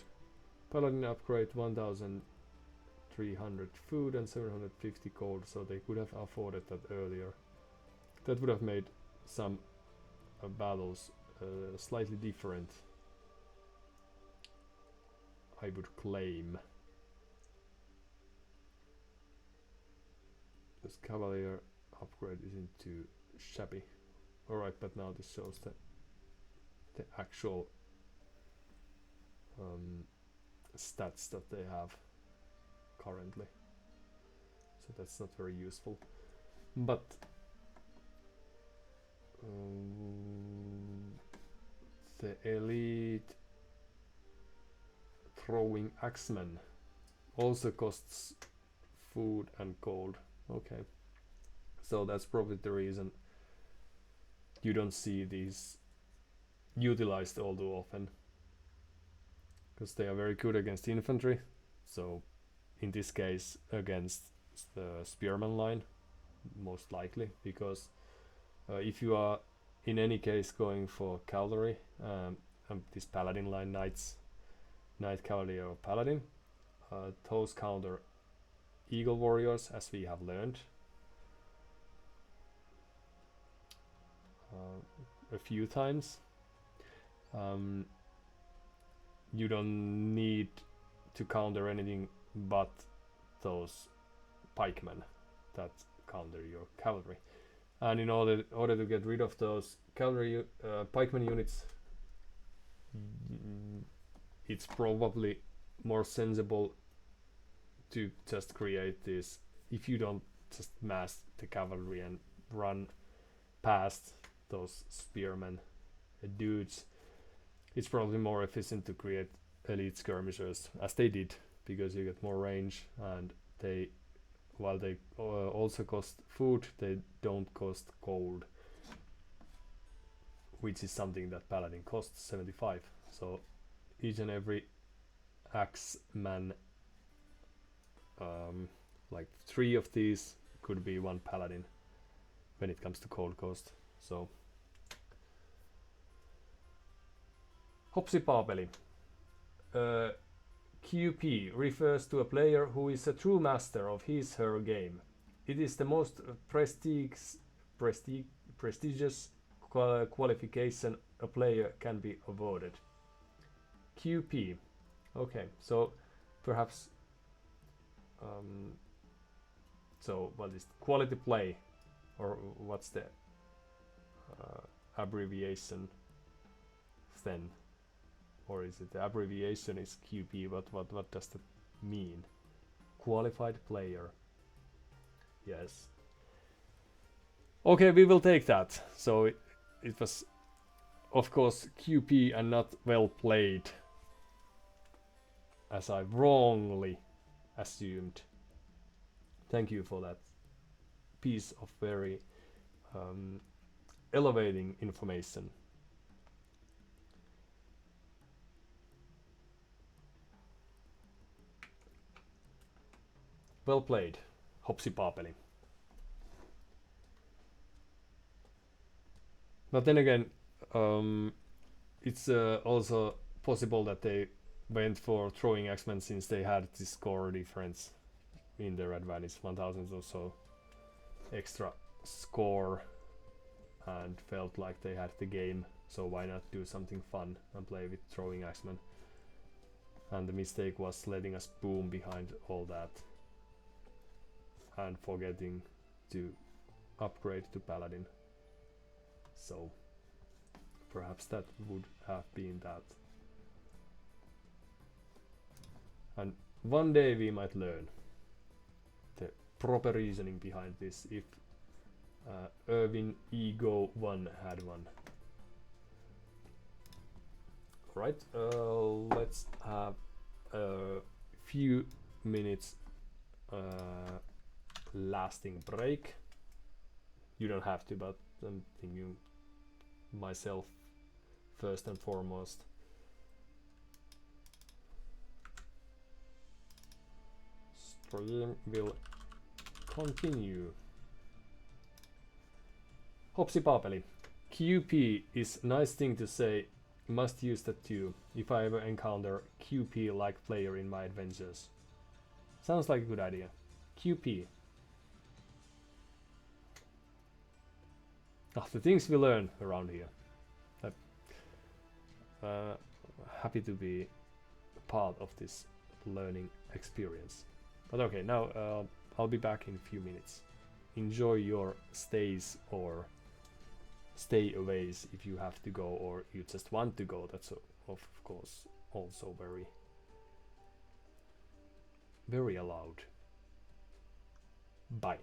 A: Paladin upgrade 1300 food and 750 gold, so they could have afforded that earlier. That would have made some battles slightly different, I would claim. This Cavalier upgrade isn't too shabby. Alright, but now this shows the actual stats that they have currently. So that's not very useful. But the elite throwing axeman also costs food and gold. Okay, so that's probably the reason you don't see these utilized all too often, because they are very good against infantry. So in this case against the spearman line, most likely, because if you are in any case going for cavalry, this paladin line, knight cavalry or paladin, those counter eagle warriors, as we have learned a few times. You don't need to counter anything but those pikemen that counter your cavalry. And in order to get rid of those cavalry pikeman units, it's probably more sensible to just create this. If you don't just mass the cavalry and run past those spearmen dudes, it's probably more efficient to create elite skirmishers, as they did, because you get more range, and they, while they also cost food, they don't cost gold, which is something that paladin costs 75. So each and every axeman, like 3 of these could be 1 paladin when it comes to gold cost. So Hopsi Paapeli. QP refers to a player who is a true master of his/her game. It is the most prestigious qualification a player can be awarded. QP. Okay, so perhaps so what is quality play, or what's the abbreviation then? Or is it the abbreviation is QP? What does that mean? Qualified player. Yes. Okay, we will take that. So it was, of course, QP and not well played, as I wrongly assumed. Thank you for that piece of very elevating information. Well played, Hopsi Papeli. But then again, it's also possible that they went for throwing X-Men since they had this score difference in their advantage, 1000 or so extra score, and felt like they had the game, so why not do something fun and play with throwing X-Men. And the mistake was letting us boom behind all that and forgetting to upgrade to Paladin. So perhaps that would have been that. And one day we might learn the proper reasoning behind this, if Irvin Ego 1 had one. Right, let's have a few minutes lasting break. You don't have to, but I'm thinking myself first and foremost. Stream will continue. Hopsi Papeli. QP is nice thing to say. Must use that too if I ever encounter QP like player in my adventures. Sounds like a good idea. QP. The things we learn around here. Happy to be a part of this learning experience. But okay, now I'll be back in a few minutes. Enjoy your stays or stay aways if you have to go or you just want to go. That's of course also very allowed. Bye.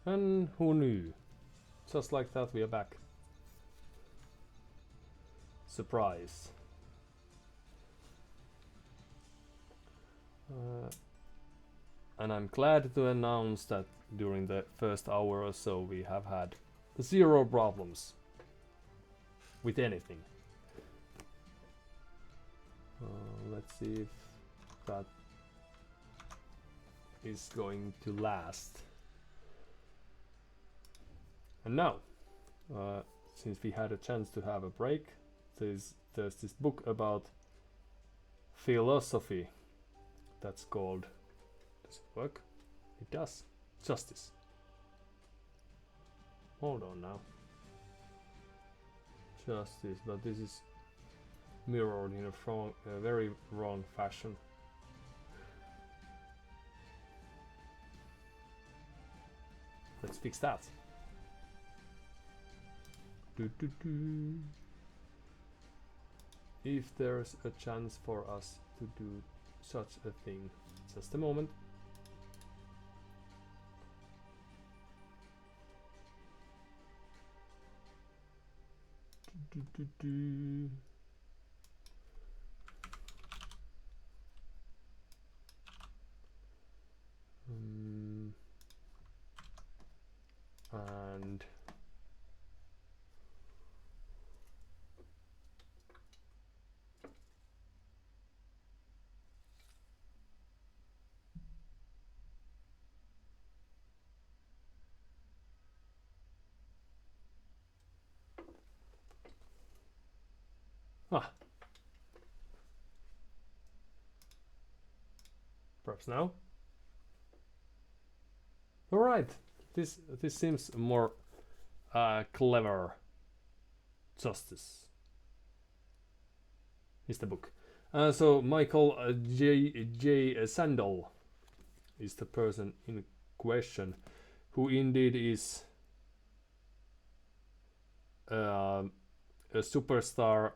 A: And who knew? Just like that, we are back. Surprise. And I'm glad to announce that during the first hour or so we have had 0 problems with anything. Let's see if that is going to last. And now, since we had a chance to have a break, there's this book about philosophy. That's called. Does it work? It does. Justice. Hold on now. Justice, but this is mirrored in a very wrong fashion. Let's fix that. If there's a chance for us to do such a thing. Just a moment. And perhaps now. All right, this seems more clever. Justice is the book. So Michael J. Sandel is the person in question, who indeed is a superstar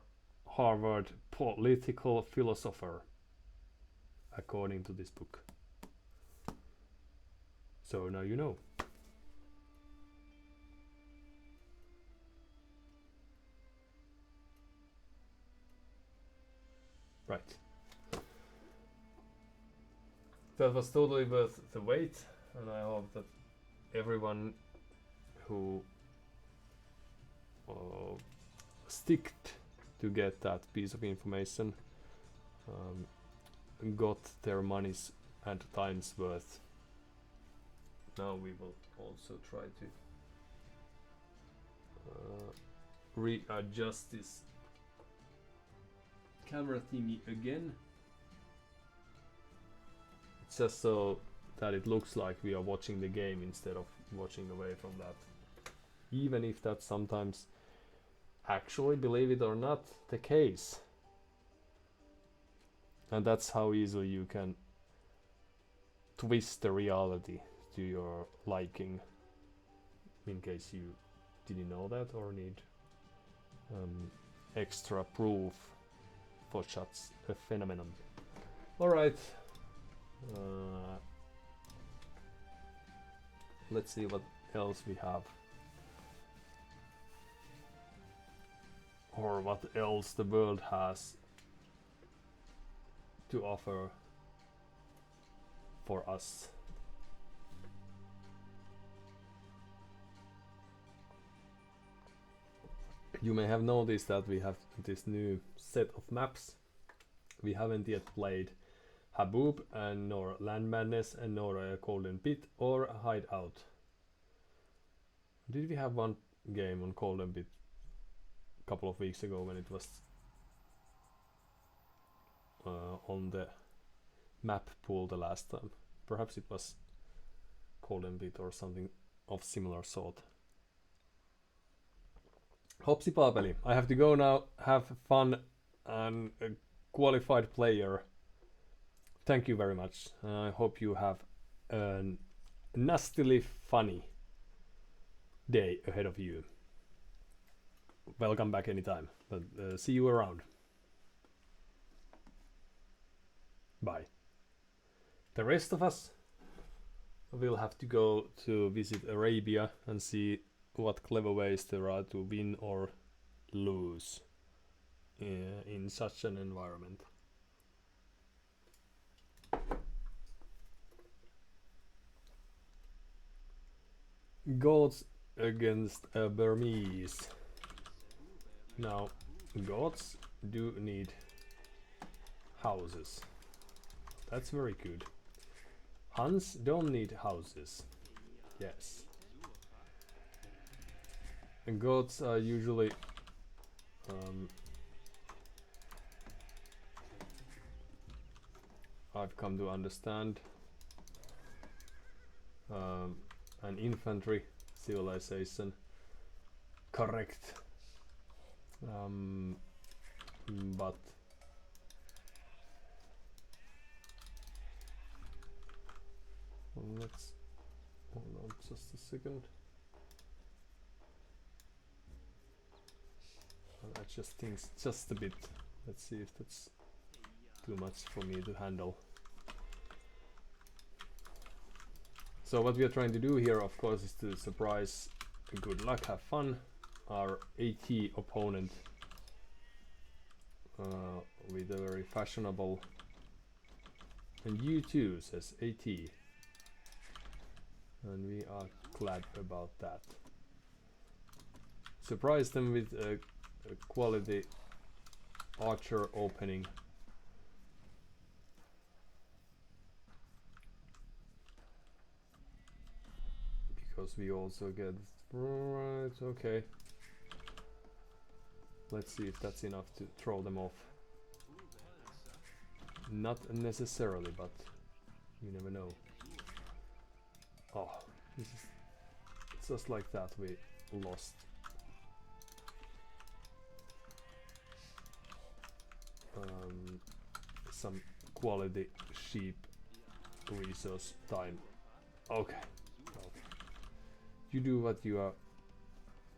A: Harvard political philosopher, according to this book. So now you know. Right. That was totally worth the wait, and I hope that everyone who sticked to get that piece of information got their money's and time's worth. Now we will also try to readjust this camera thingy again. It's just so that it looks like we are watching the game instead of watching away from that. Even if that's sometimes actually, believe it or not, the case. And that's how easily you can twist the reality to your liking, in case you didn't know that or need extra proof for such a phenomenon. Alright, let's see what else we have, or what else the world has to offer for us. You may have noticed that we have this new set of maps. We haven't yet played Haboob, and nor Land Madness, and nor Golden Pit or Hideout. Did we have one game on Golden Pit a couple of weeks ago when it was on the map pool the last time? Perhaps it was Golden Pit or something of similar sort. Hopsi Papeli, I have to go now. Have fun and a qualified player. Thank you very much. I hope you have a nastily funny day ahead of you. Welcome back anytime. But see you around. Bye. The rest of us will have to go to visit Arabia and see what clever ways there are to win or lose in such an environment. Goths against Burmese. Now, Goths do need houses. That's very good. Huns don't need houses. Yes. And Goths are usually I've come to understand. An infantry civilization. Correct. But let's hold on just a second. I'll adjust things just a bit. Let's see if that's too much for me to handle. So what we are trying to do here, of course, is to surprise, good luck, have fun, our AT opponent with a very fashionable, and you too, says AT. And we are glad about that. Surprise them with a quality archer opening. Because we also get right, okay. Let's see if that's enough to throw them off. Not necessarily, but you never know. Oh, this is just like that we lost. Some quality sheep resource time. Okay. Well, you do what you are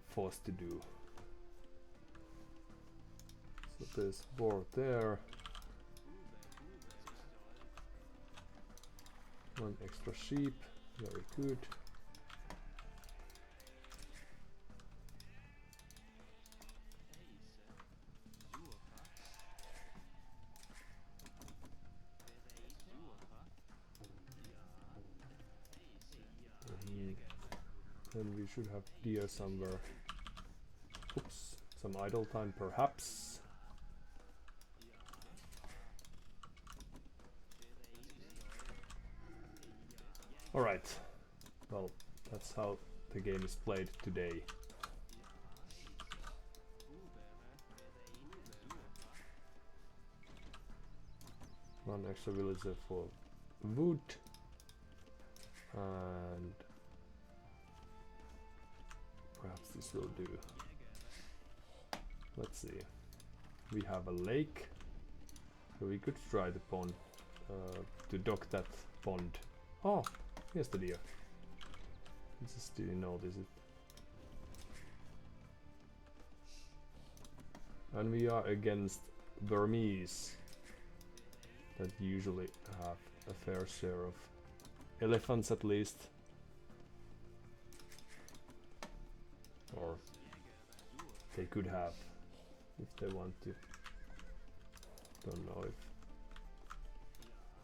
A: forced to do. So there's boar there. One extra sheep. Very good. Then we should have deer somewhere. Oops, some idle time perhaps. Alright, well, that's how the game is played today. One extra villager for wood. And perhaps this will do. Let's see. We have a lake, so we could try the pond to dock that pond. Oh, here's the deer. This is, do you notice it? And we are against Burmese that usually have a fair share of elephants at least. Or they could have if they want to. Don't know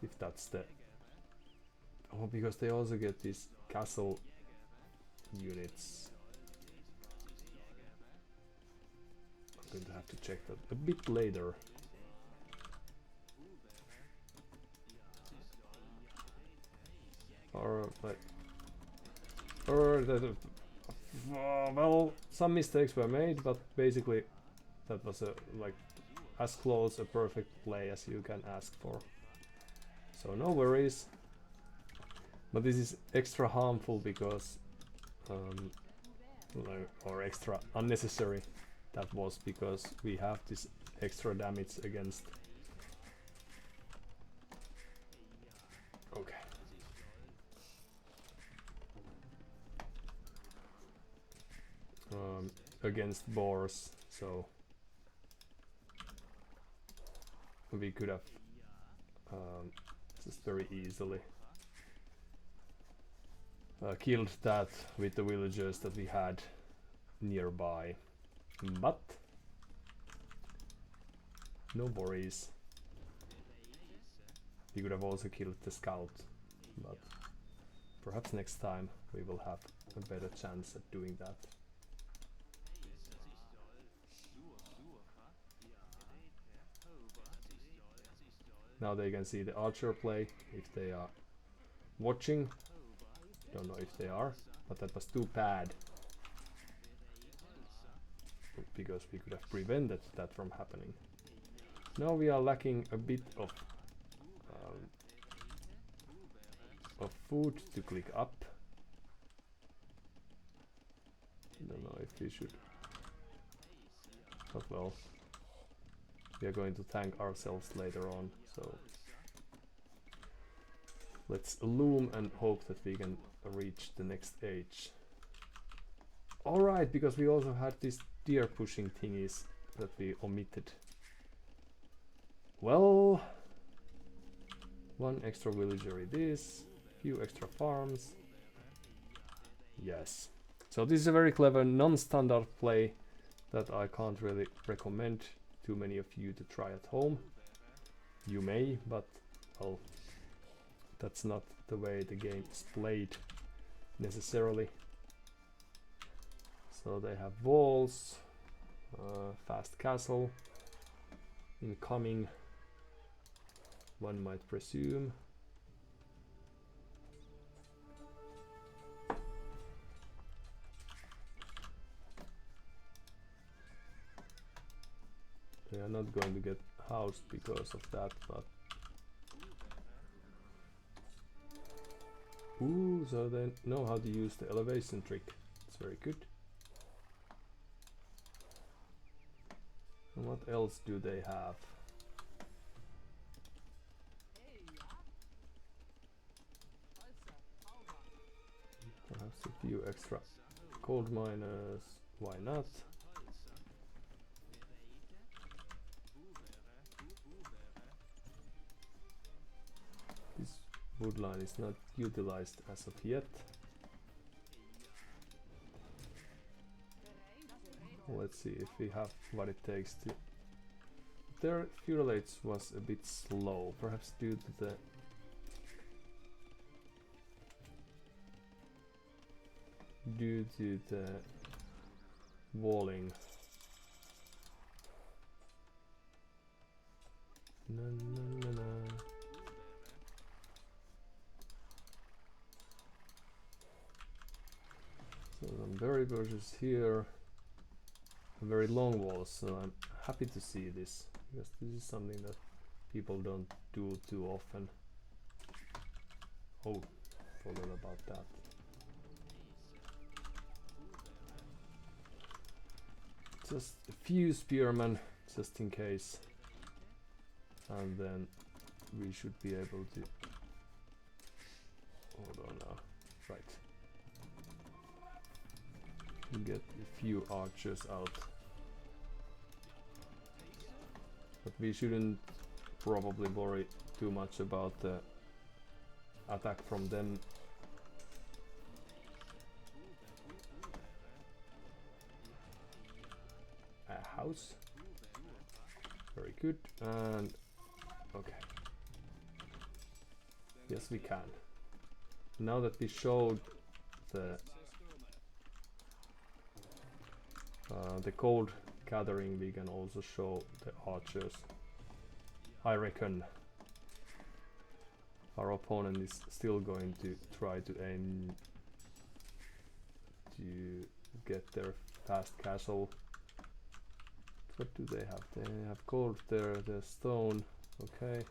A: if that's the... Oh, because they also get these castle units. I'm going to have to check that a bit later. Well, some mistakes were made, but basically that was like as close a perfect play as you can ask for. So no worries. But this is extra harmful because, or extra unnecessary. That was because we have this extra damage against. Okay. Against boars, so we could have just very easily killed that with the villagers that we had nearby, but no worries. We could have also killed the scout, but perhaps next time we will have a better chance at doing that. Now they can see the archer play if they are watching. Don't know if they are, but that was too bad. Because we could have prevented that from happening. Now we are lacking a bit of of food to click up. I don't know if we should. But well, we are going to thank ourselves later on, so let's loom and hope that we can reach the next age. Alright, because we also had these deer pushing thingies that we omitted. Well, one extra villager it is, few extra farms. Yes. So this is a very clever non-standard play that I can't really recommend too many of you to try at home. You may, but well, that's not the way the game is played necessarily. So they have walls, fast castle, incoming, one might presume. They are not going to get housed because of that, but ooh, so they know how to use the elevation trick. It's very good. And what else do they have? Perhaps a few extra gold miners. Why not? This wood line is not utilized as of yet. Let's see if we have what it takes to. Their feudalates was a bit slow, perhaps due to the walling. Na, na, na, na. So some berry bushes here. Very long walls, so I'm happy to see this, because this is something that people don't do too often. Oh, forgot about that. Just a few spearmen, just in case, and then we should be able to. Hold on now, right. Get a few archers out. But we shouldn't probably worry too much about the attack from them. A house. Very good. And okay. Yes, we can. Now that we showed the gold gathering, we can also show the archers. I reckon our opponent is still going to try to aim to get their fast castle. What do they have? They have gold there, there's stone, okay.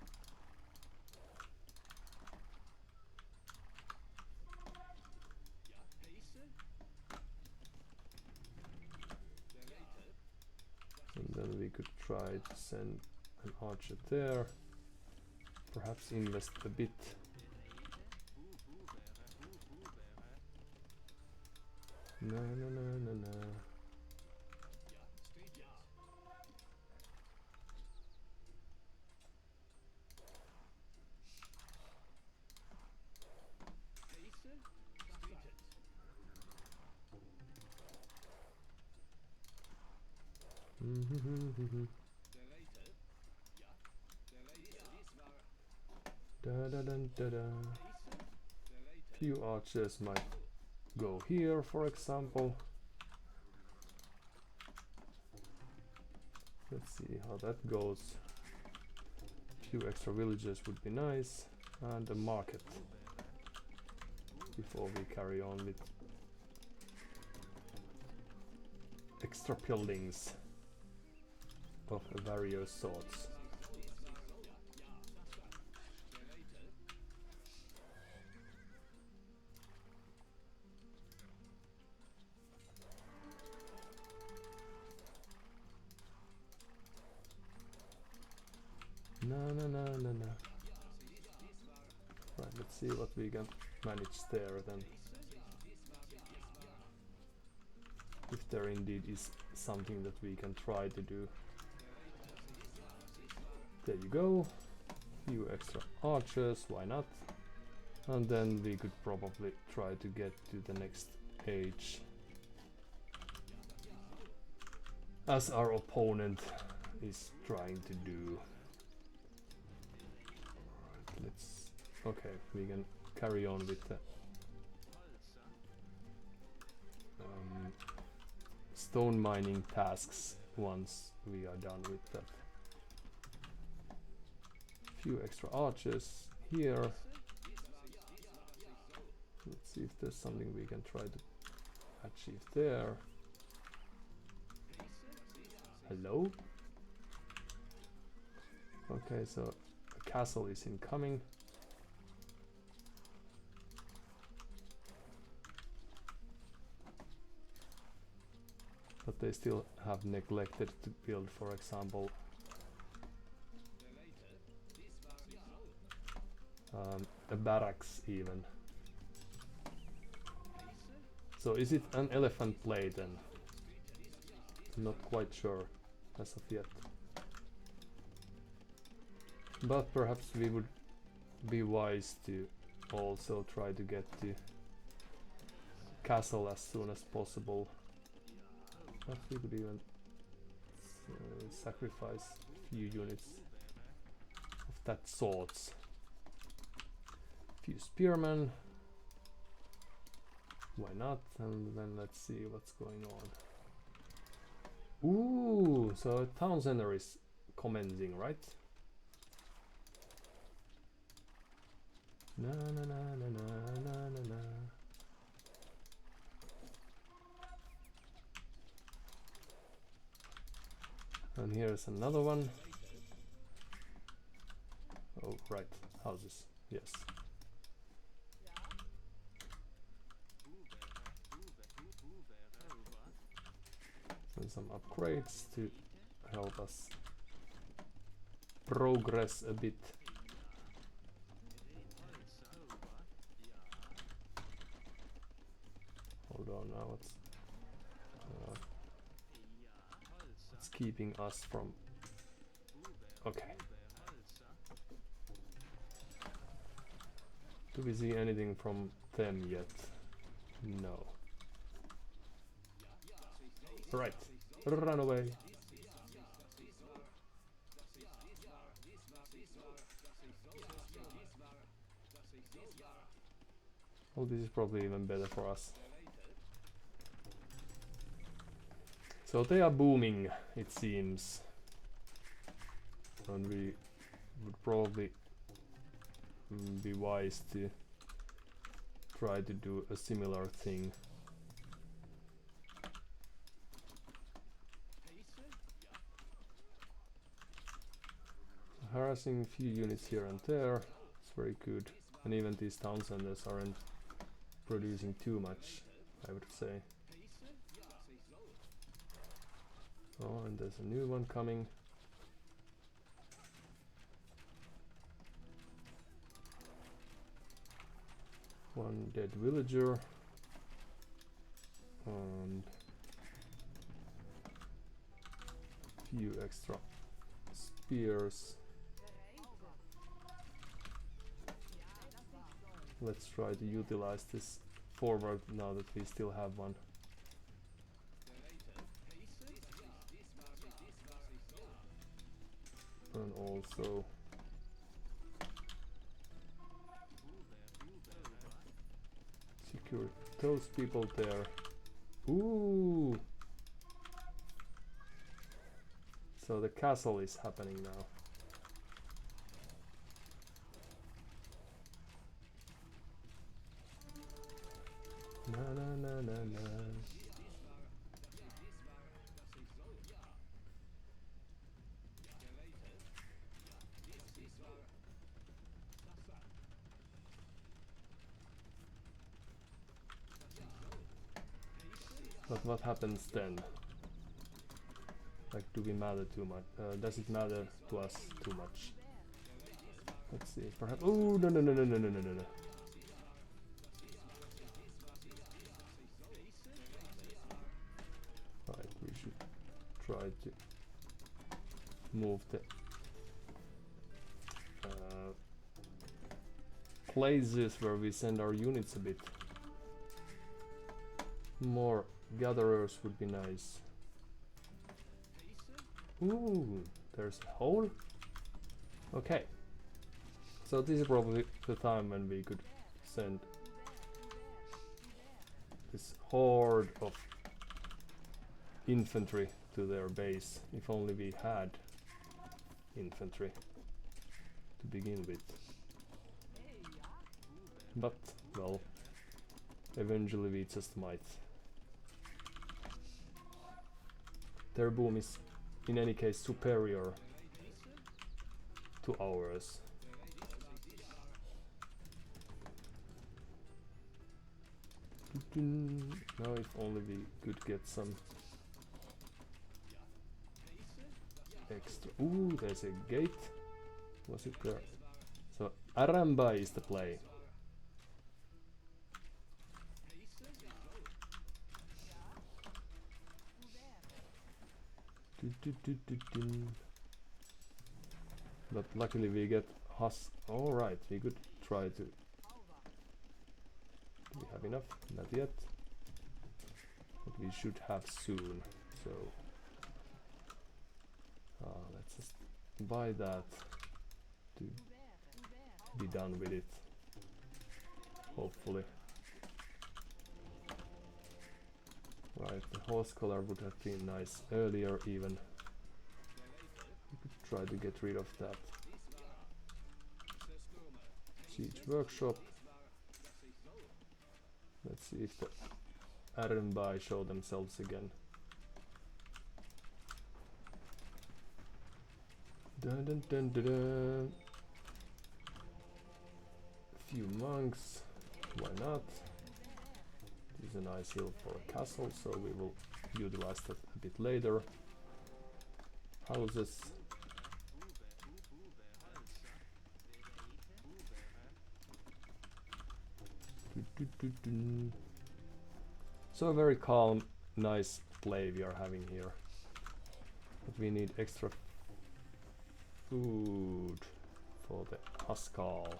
A: And then we could try to send an archer there. Perhaps invest a bit. No, no, no, no, no. Few archers might go here, for example. Let's see how that goes. Few extra villagers would be nice, and a market before we carry on with extra buildings of various sorts. No. Right, let's see what we can manage there then. If there indeed is something that we can try to do. There you go. Few extra archers, why not? And then we could probably try to get to the next age. As our opponent is trying to do. Let's... Okay, we can carry on with the stone mining tasks once we are done with that. Few extra archers here. Let's see if there's something we can try to achieve there. Hello? Okay, so a castle is incoming. But they still have neglected to build, for example, a barracks even. So is it an elephant blade then? Not quite sure as of yet. But perhaps we would be wise to also try to get the castle as soon as possible. Perhaps we could even sacrifice a few units of that sort. Few spearmen. Why not? And then let's see what's going on. Ooh, so a town center is commencing, right? Na na na na na na na na. And here's another one. Oh, right, houses, yes. And some upgrades to help us progress a bit. Hold on now, what's keeping us from... Okay. Do we see anything from them yet? No. Right, run away. Oh, this is probably even better for us. So they are booming, it seems. And we would probably be wise to try to do a similar thing. Harassing a few units here and there, it's very good. And even these town centers aren't producing too much, I would say. Oh, and there's a new one coming. One dead villager. And few extra spears. Let's try to utilize this forward now that we still have one. And also secure those people there. Ooh! So the castle is happening now. Na na na na na. But what happens then? Like, do we matter too much? Does it matter to us too much? Let's see, perhaps. Oh, no, no, no, no, no, no, no, no, no. Right, we should try to move the places where we send our units a bit. More gatherers would be nice. Ooh, there's a hole. Okay. So this is probably the time when we could send this horde of infantry to their base. If only we had infantry to begin with. But, well, eventually we just might. Their boom is in any case superior to ours. Now if only we could get some extra. Ooh, there's a gate. Was it there? So Aramba is the play. But luckily we get Alright, we could try to. Do we have enough? Not yet. But we should have soon. So let's just buy that to be done with it. Hopefully. Right, the horse collar would have been nice earlier even. We could try to get rid of that. Siege workshop. Let's see if the Arenbai show themselves again. Dun dun dun dun dun. A few monks. Why not? This is a nice hill for a castle, so we will utilize that a bit later. Houses. So a very calm, nice play we are having here. But we need extra food for the Haskell.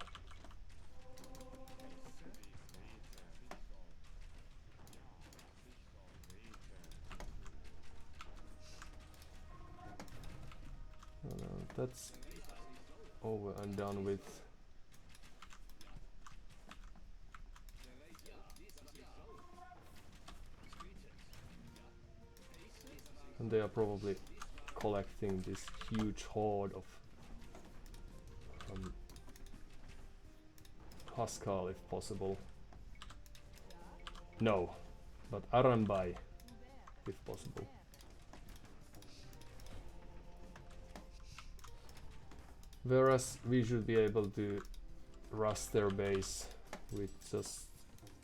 A: That's over and done with. And they are probably collecting this huge horde of Haskell if possible. No, but Arambai if possible. Whereas we should be able to rush their base with just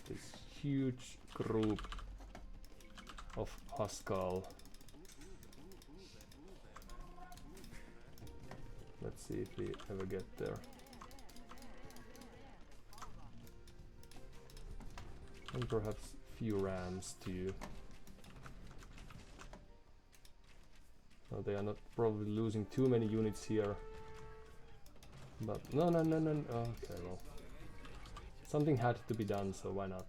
A: this huge group of Haskell. Let's see if we ever get there. And perhaps few rams too. No, they are not probably losing too many units here. But no. Okay, well. Something had to be done, so why not?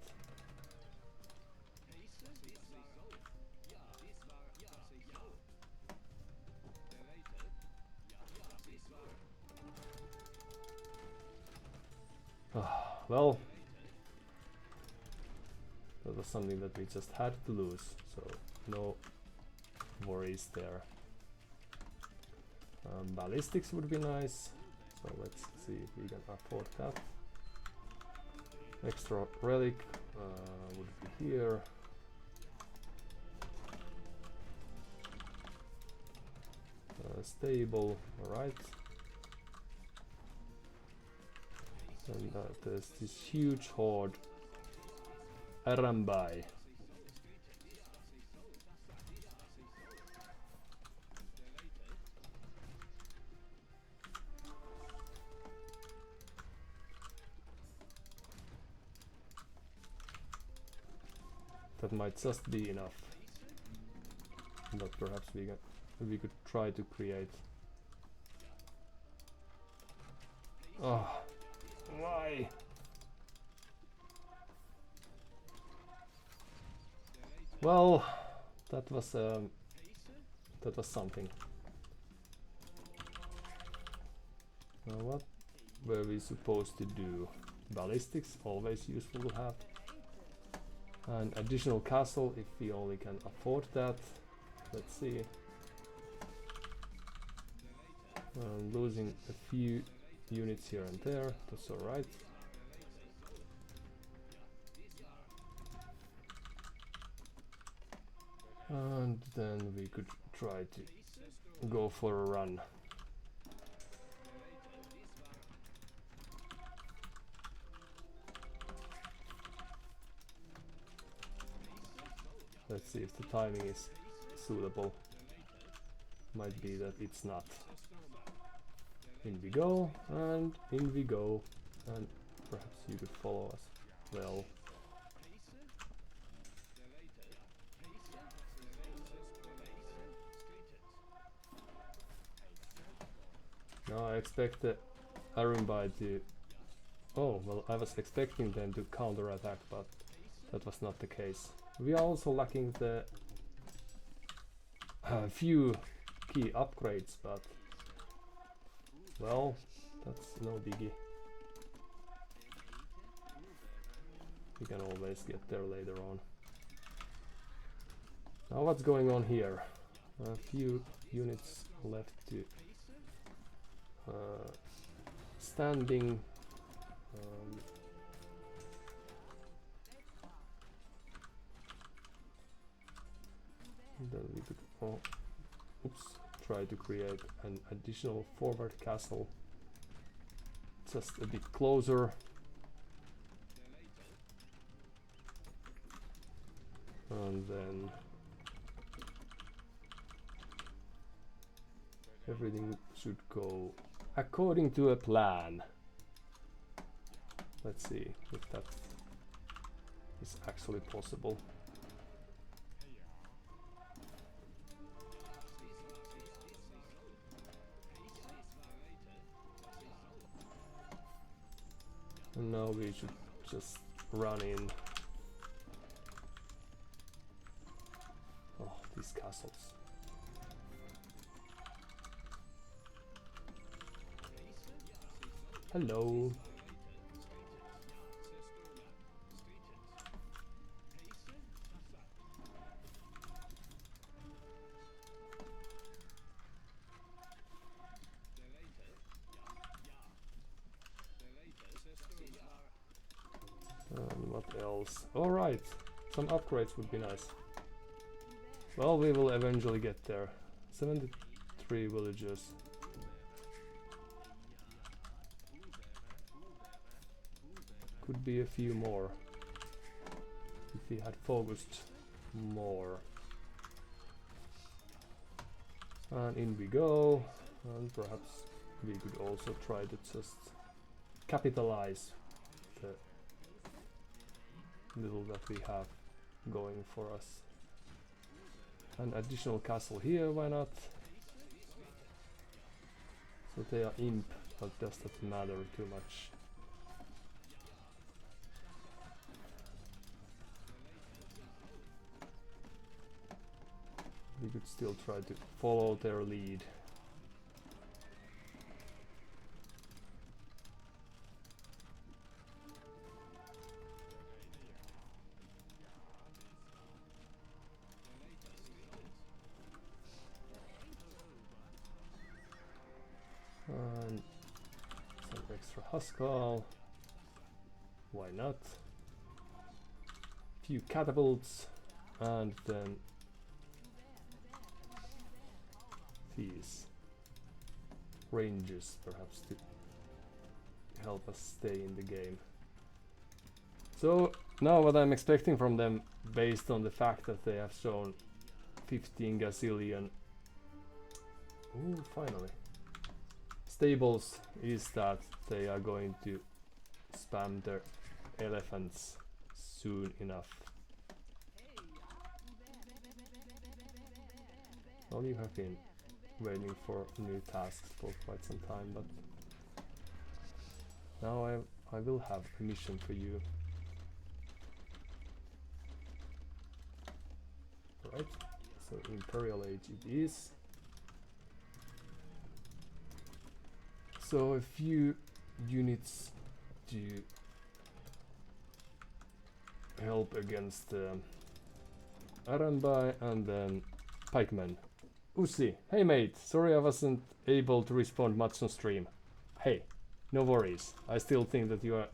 A: Well, that was something that we just had to lose, so no worries there. Ballistics would be nice, so let's see if we can afford that. Extra relic would be here. Stable, alright. And there's this huge horde Arambai. That might just be enough. But perhaps we could try to create. Oh, why? Well, that was something. Now what were we supposed to do? Ballistics, always useful to have. An additional castle if we only can afford that. Let's see. Losing a few units here and there, that's alright. And then we could try to go for a run. Let's see if the timing is suitable. Might be that it's not. In we go, and in we go, and perhaps you could follow us. Well. Now I expect the Arumbai to... Oh, well, I was expecting them to counterattack, but that was not the case. We are also lacking the few key upgrades, but well, that's no biggie. We can always get there later on. Now what's going on here? A few units left to standing. Then we could try to create an additional forward castle just a bit closer. And then everything should go according to a plan. Let's see if that is actually possible. And now we should just run in. Oh, these castles. Hello. What else? Alright, some upgrades would be nice. Well, we will eventually get there. 73 villagers. Could be a few more if we had focused more. And in we go, and perhaps we could also try to just capitalize the little that we have going for us. An additional castle here, why not? So they are imp, but does not matter too much. We could still try to follow their lead. And some extra Huskal. Why not? Few catapults, and then these ranges perhaps to help us stay in the game. So now what I'm expecting from them, based on the fact that they have shown 15 gazillion finally stables, is that they are going to spam their elephants soon enough. Well, you have been waiting for new tasks for quite some time, but now I will have a mission for you. Right, so Imperial Age it is. So a few units to help against Arambai and then pikemen. Ussi, hey mate, sorry I wasn't able to respond much on stream. Hey, no worries, I still think that you are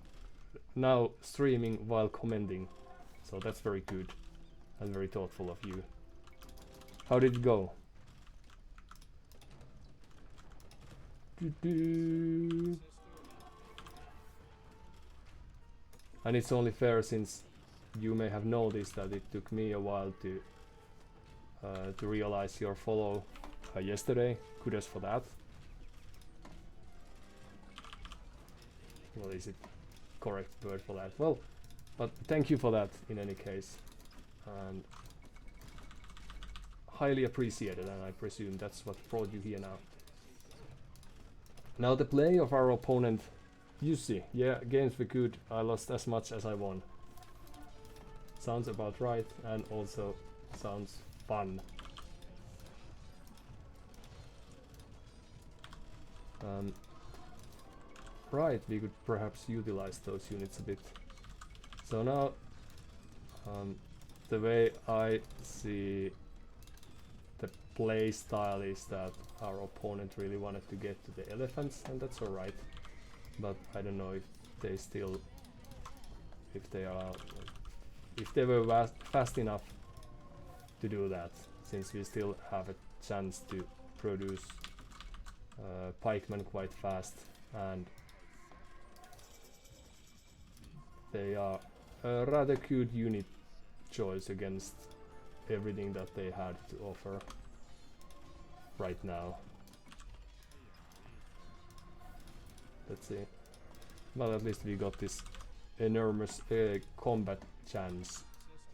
A: now streaming while commenting, so that's very good and very thoughtful of you. How did it go? And it's only fair since you may have noticed that it took me a while to realize your follow yesterday. Kudos for that. Well, is it correct word for that? Well, but thank you for that in any case. And highly appreciated, and I presume that's what brought you here now. Now the play of our opponent, you see, yeah, games were good, I lost as much as I won. Sounds about right, and also sounds fun. Right, we could perhaps utilize those units a bit. So now, the way I see the play style is that our opponent really wanted to get to the elephants, and that's alright. But I don't know if they still, if they were fast enough to do that, since we still have a chance to produce pikemen quite fast, and they are a rather good unit choice against everything that they had to offer right now. Let's see. Well, at least we got this enormous combat chance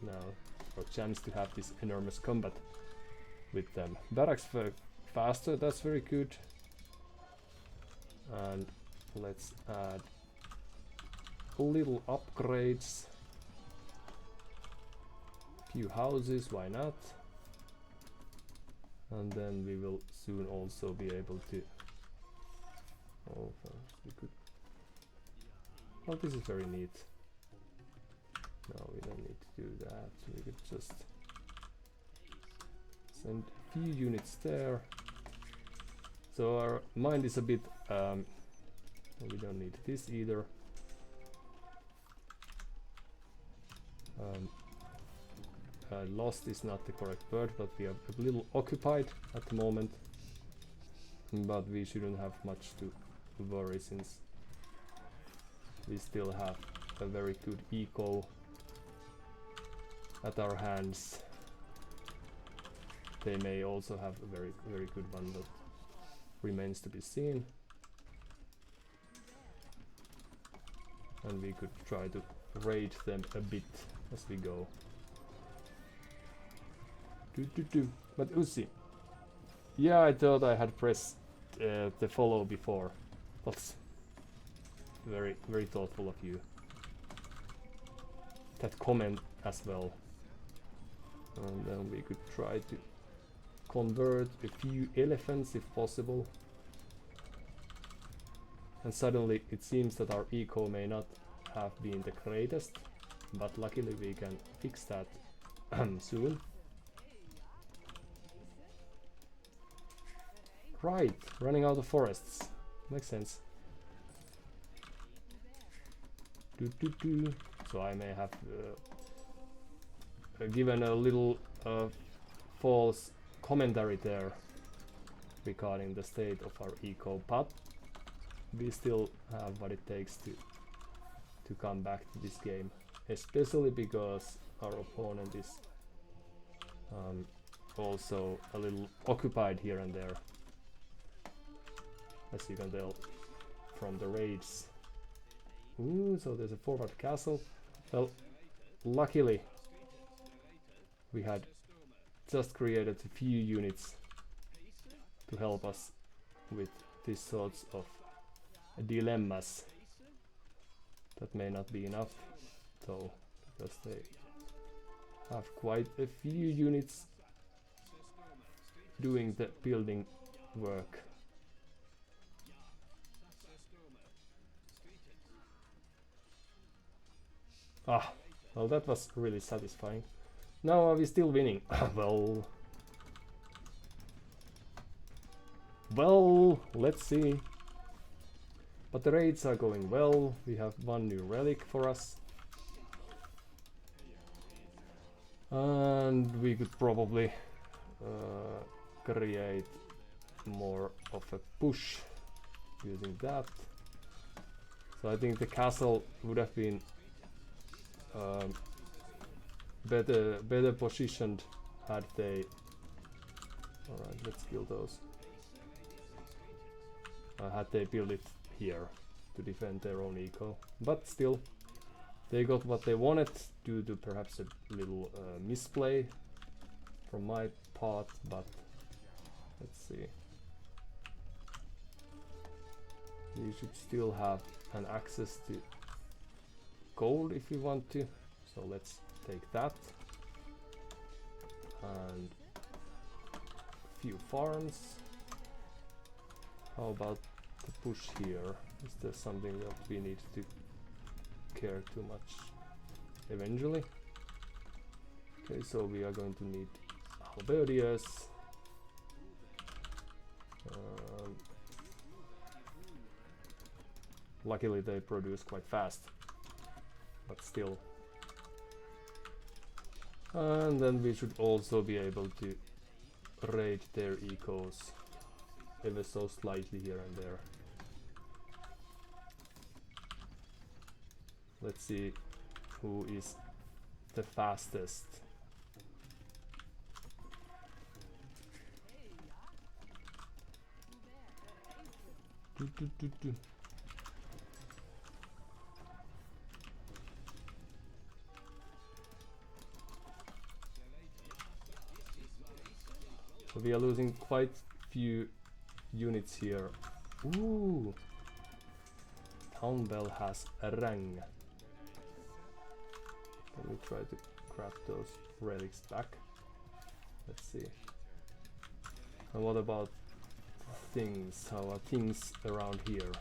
A: now, or chance to have this enormous combat with them. Barracks faster, that's very good. And let's add little upgrades. Few houses, why not? And then we will soon also be able to. Oh, we could. Oh, this is very neat. No, we don't need to do that. We could just send a few units there. So our mind is a bit. We don't need this either. Lost is not the correct word, but we are a little occupied at the moment. But we shouldn't have much to worry, since we still have a very good eco at our hands. They may also have a very good one, but remains to be seen. And we could try to raid them a bit as we go. But Ussi, yeah, I thought I had pressed the follow before. That's very thoughtful of you. That comment as well. And then we could try to convert a few elephants if possible. And suddenly it seems that our eco may not have been the greatest, but luckily we can fix that soon. Right, running out of forests. Makes sense. So I may have given a little false commentary there regarding the state of our eco, but we still have what it takes to come back to this game, especially because our opponent is also a little occupied here and there, as you can tell from the raids. Ooh, so there's a forward castle. Well, luckily we had just created a few units to help us with these sorts of dilemmas. That may not be enough though, because they have quite a few units doing the building work. Ah, well, that was really satisfying. Now are we still winning? Well, let's see. But the raids are going well. We have one new relic for us. And we could probably create more of a push using that. So I think the castle would have been better positioned had they... Alright, let's kill those. Had they built it here to defend their own eco. But still, they got what they wanted due to perhaps a little misplay from my part, but let's see. You should still have an access to gold if you want to, so let's take that. And a few farms. How about the push here? Is there something that we need to care too much eventually? Okay, so we are going to need halberdiers. Luckily they produce quite fast, but still. And then we should also be able to raid their ecos ever so slightly here and there. Let's see who is the fastest. So we are losing quite few units here. Ooh! Town bell has a rang. Let me try to grab those relics back. Let's see. And what about things? How are things around here?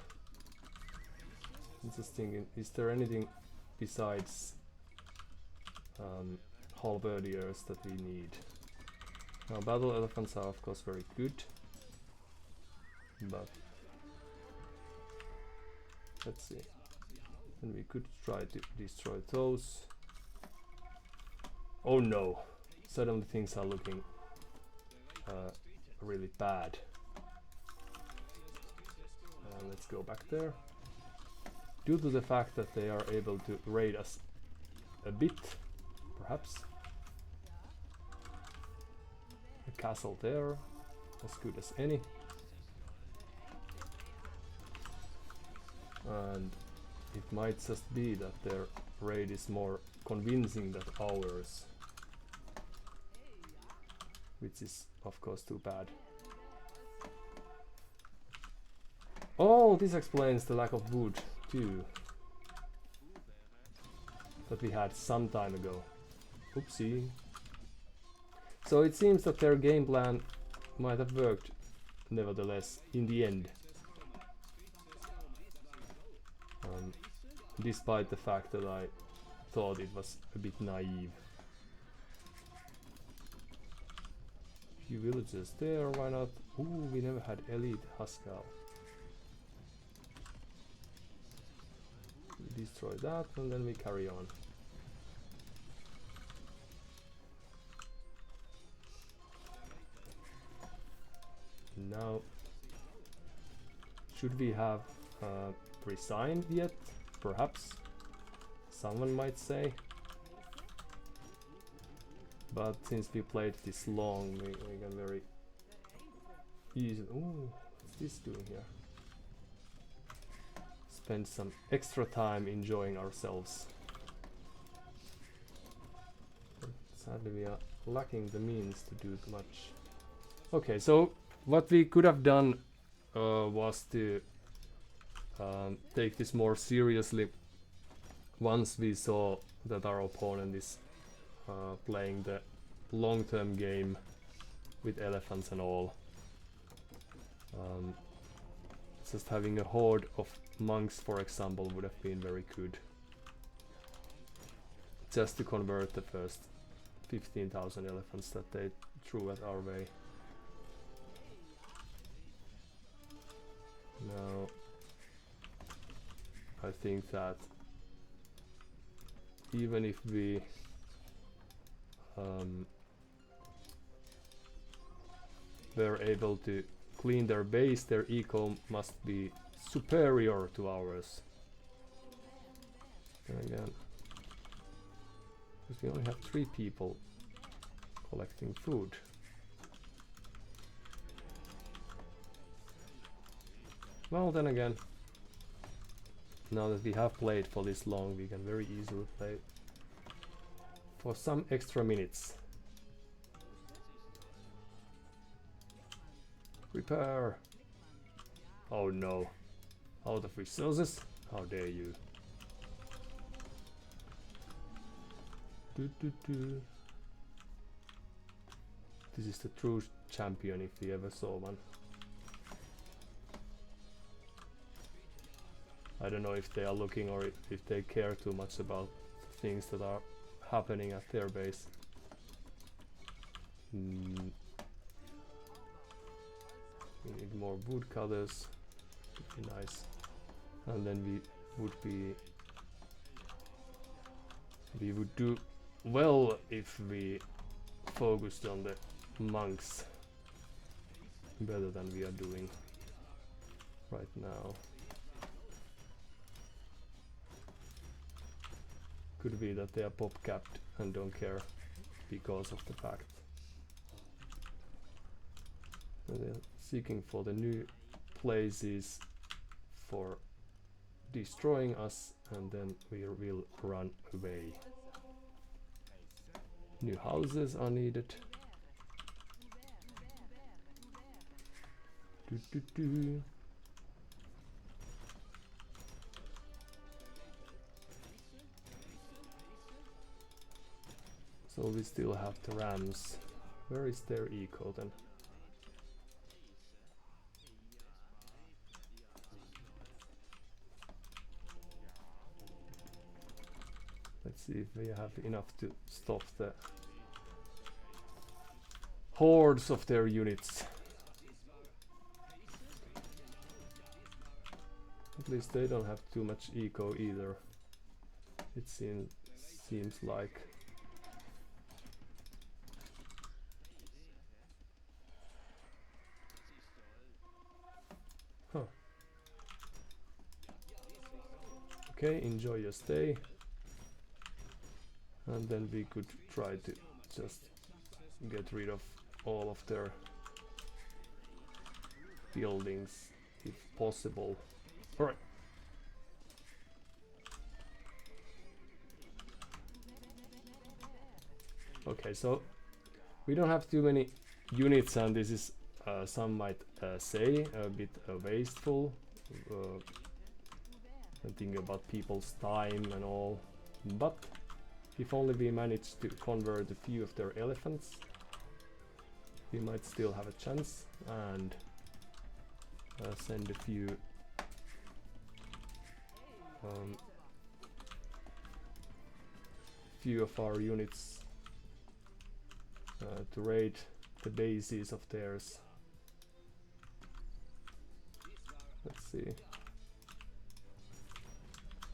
A: I'm just thinking, is there anything besides halberdiers that we need? Now, battle elephants are of course very good, but let's see. And we could try to destroy those. Oh no! Suddenly things are looking really bad. Let's go back there. Due to the fact that they are able to raid us a bit, perhaps. A castle there, as good as any. And it might just be that their raid is more convincing than ours, which is of course too bad. Oh, this explains the lack of wood too, that we had some time ago. Oopsie. So it seems that their game plan might have worked nevertheless in the end. Despite the fact that I thought it was a bit naive. Few villages there, why not? Ooh, we never had elite Haskell. We destroy that and then we carry on. Now, should we have resigned yet? Perhaps someone might say. But since we played this long, we can very easily... Ooh, what's this doing here? Spend some extra time enjoying ourselves. But sadly we are lacking the means to do much. Okay, so what we could have done was to take this more seriously once we saw that our opponent is playing the long-term game with elephants and all. Just having a horde of monks, for example, would have been very good. Just to convert the first 15,000 elephants that they threw at our way. Now, I think that even if we were able to clean their base, their eco must be superior to ours. And again, because we only have 3 people collecting food. Well, then again, now that we have played for this long, we can very easily play for some extra minutes. Prepare! Oh no. Out of resources? How dare you. This is the true champion if we ever saw one. I don't know if they are looking or if they care too much about things that are happening at their base. We need more woodcutters. Would be nice. And then we would do well if we focused on the monks better than we are doing right now. Could be that they are pop capped and don't care because of the fact. And they're seeking for the new places for destroying us, and then we will run away. New houses are needed. So we still have the rams. Where is their eco then? Let's see if we have enough to stop the hordes of their units. At least they don't have too much eco either. It seems like. Huh. Okay, enjoy your stay. And then we could try to just get rid of all of their buildings if possible. Alright. Okay, so we don't have too many units, and this is some might say a bit wasteful. And think about people's time and all, but if only we manage to convert a few of their elephants, we might still have a chance, and send a few of our units to raid the bases of theirs. Let's see.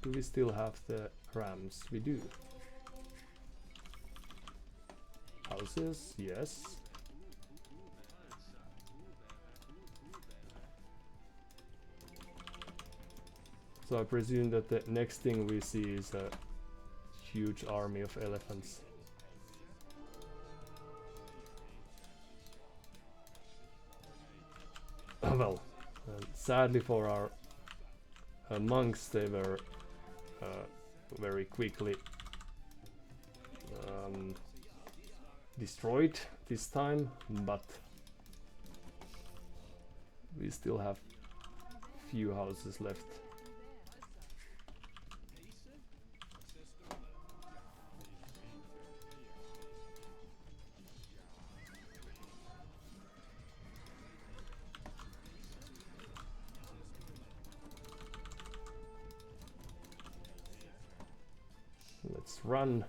A: Do we still have the rams? We do. Houses, yes. So I presume that the next thing we see is a huge army of elephants. Well, sadly for our monks, they were very quickly destroyed this time, but We still have few houses left. Let's run.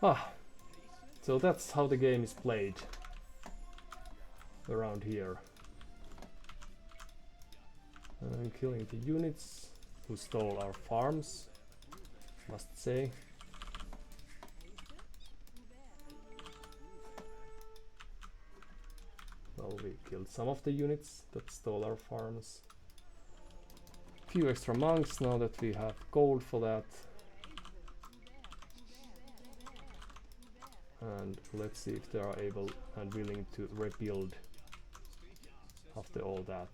A: Ah, so that's how the game is played around here. I'm killing the units who stole our farms, must say. Well, we killed some of the units that stole our farms. Few extra monks now that we have gold for that. And let's see if they are able and willing to rebuild after all that.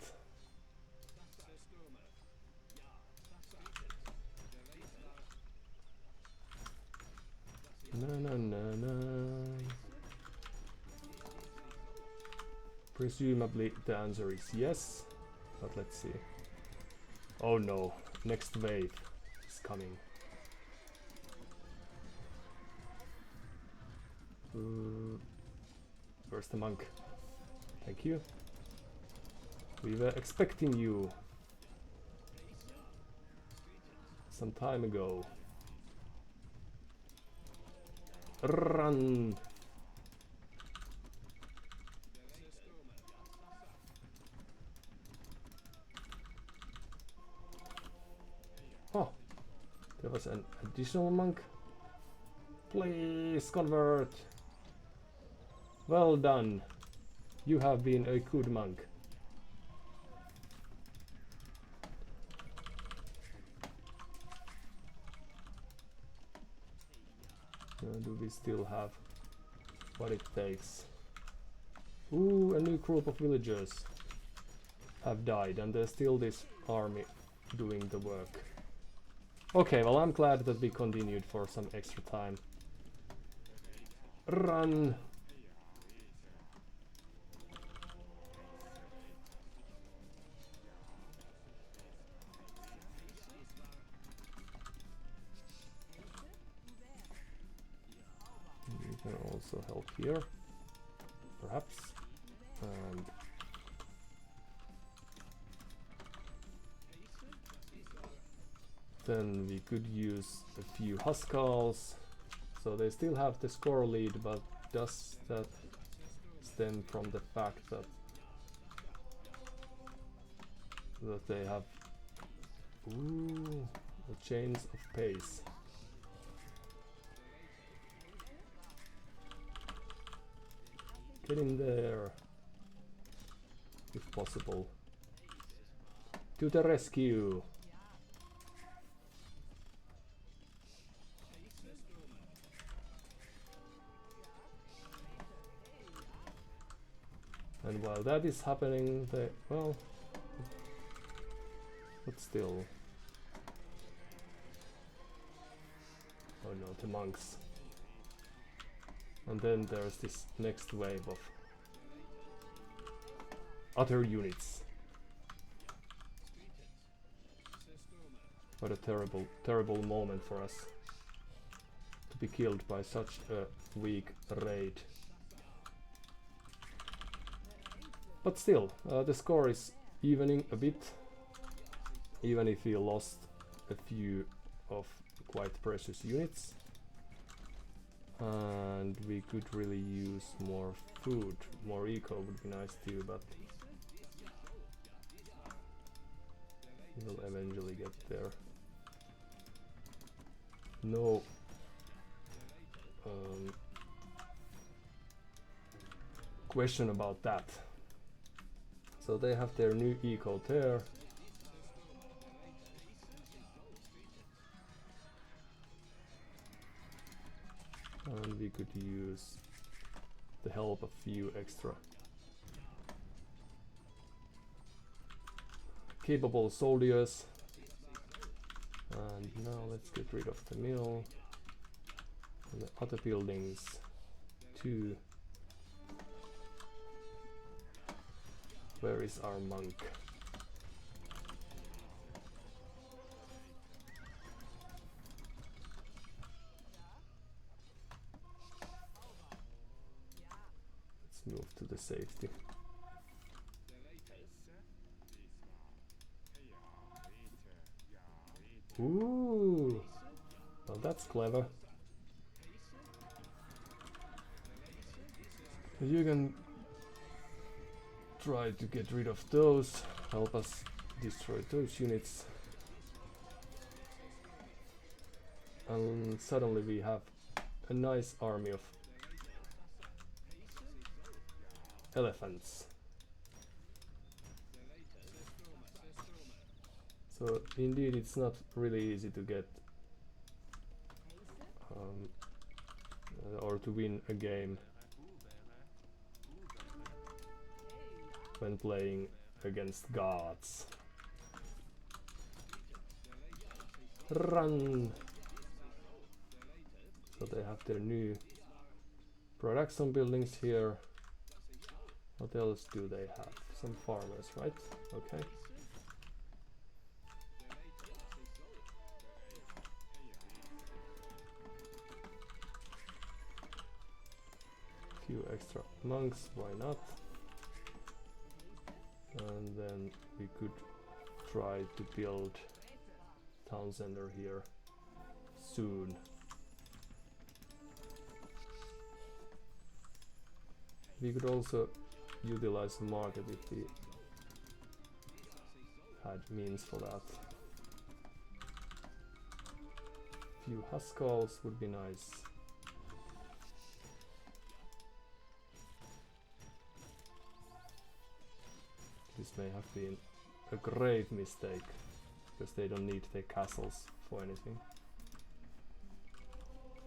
A: Presumably the answer is yes, but let's see. Oh no, next wave is coming. Where's the monk? Thank you. We were expecting you some time ago. Run! Oh, there was an additional monk. Please convert. Well done. You have been a good monk. Do we still have what it takes? Ooh, a new group of villagers have died, and there's still this army doing the work. Okay, well, I'm glad that we continued for some extra time. Run! You can also help here, perhaps. And then we could use a few Huskals. So they still have the score lead, but does that stem from the fact that they have the chains of pace? Get in there, if possible. To the rescue! And while that is happening, well, but still. Oh no, the monks. And then there's this next wave of other units. What a terrible, terrible moment for us to be killed by such a weak raid. But still, the score is evening a bit, even if we lost a few of quite precious units. And we could really use more food. More eco would be nice too, but we'll eventually get there. No question about that. So they have their new eco there. And we could use the help of few extra capable soldiers. And now let's get rid of the mill and the other buildings too. Where is our monk? Let's move to the safety. Ooh, well that's clever. You can try to get rid of those, help us destroy those units. And suddenly we have a nice army of elephants. So indeed it's not really easy to get or to win a game when playing against Goths. Run! So they have their new production buildings here. What else do they have? Some farmers, right? Okay. Few extra monks, why not? And then we could try to build town center here soon. We could also utilize the market if we had means for that. Few huskarls would be nice. This may have been a grave mistake, because they don't need their castles for anything.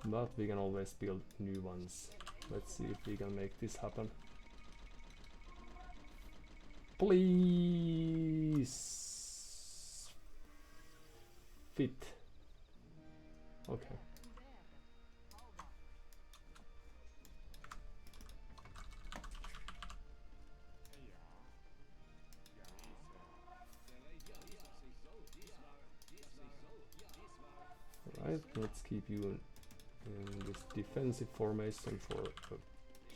A: But we can always build new ones. Let's see if we can make this happen. Please fit. Okay. Right, let's keep you in this defensive formation for a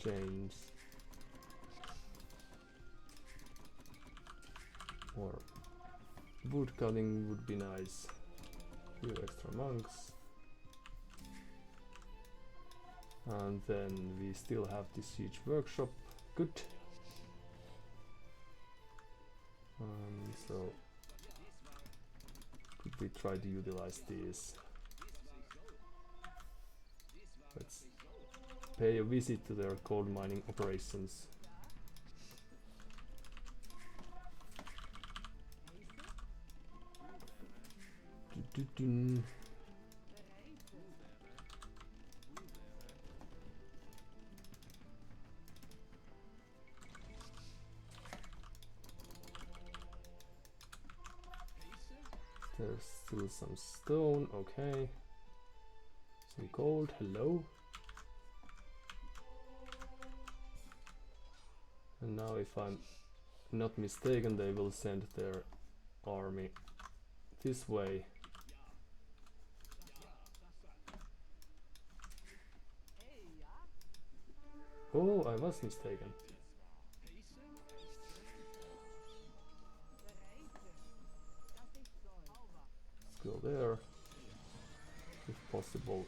A: change. Or wood cutting would be nice. Few extra monks. And then we still have this huge workshop. Good. So could we try to utilize these? Let's pay a visit to their gold mining operations. There's still some stone, okay. Some gold, hello. And now if I'm not mistaken, they will send their army this way. Oh, I was mistaken. Let's go there, if possible.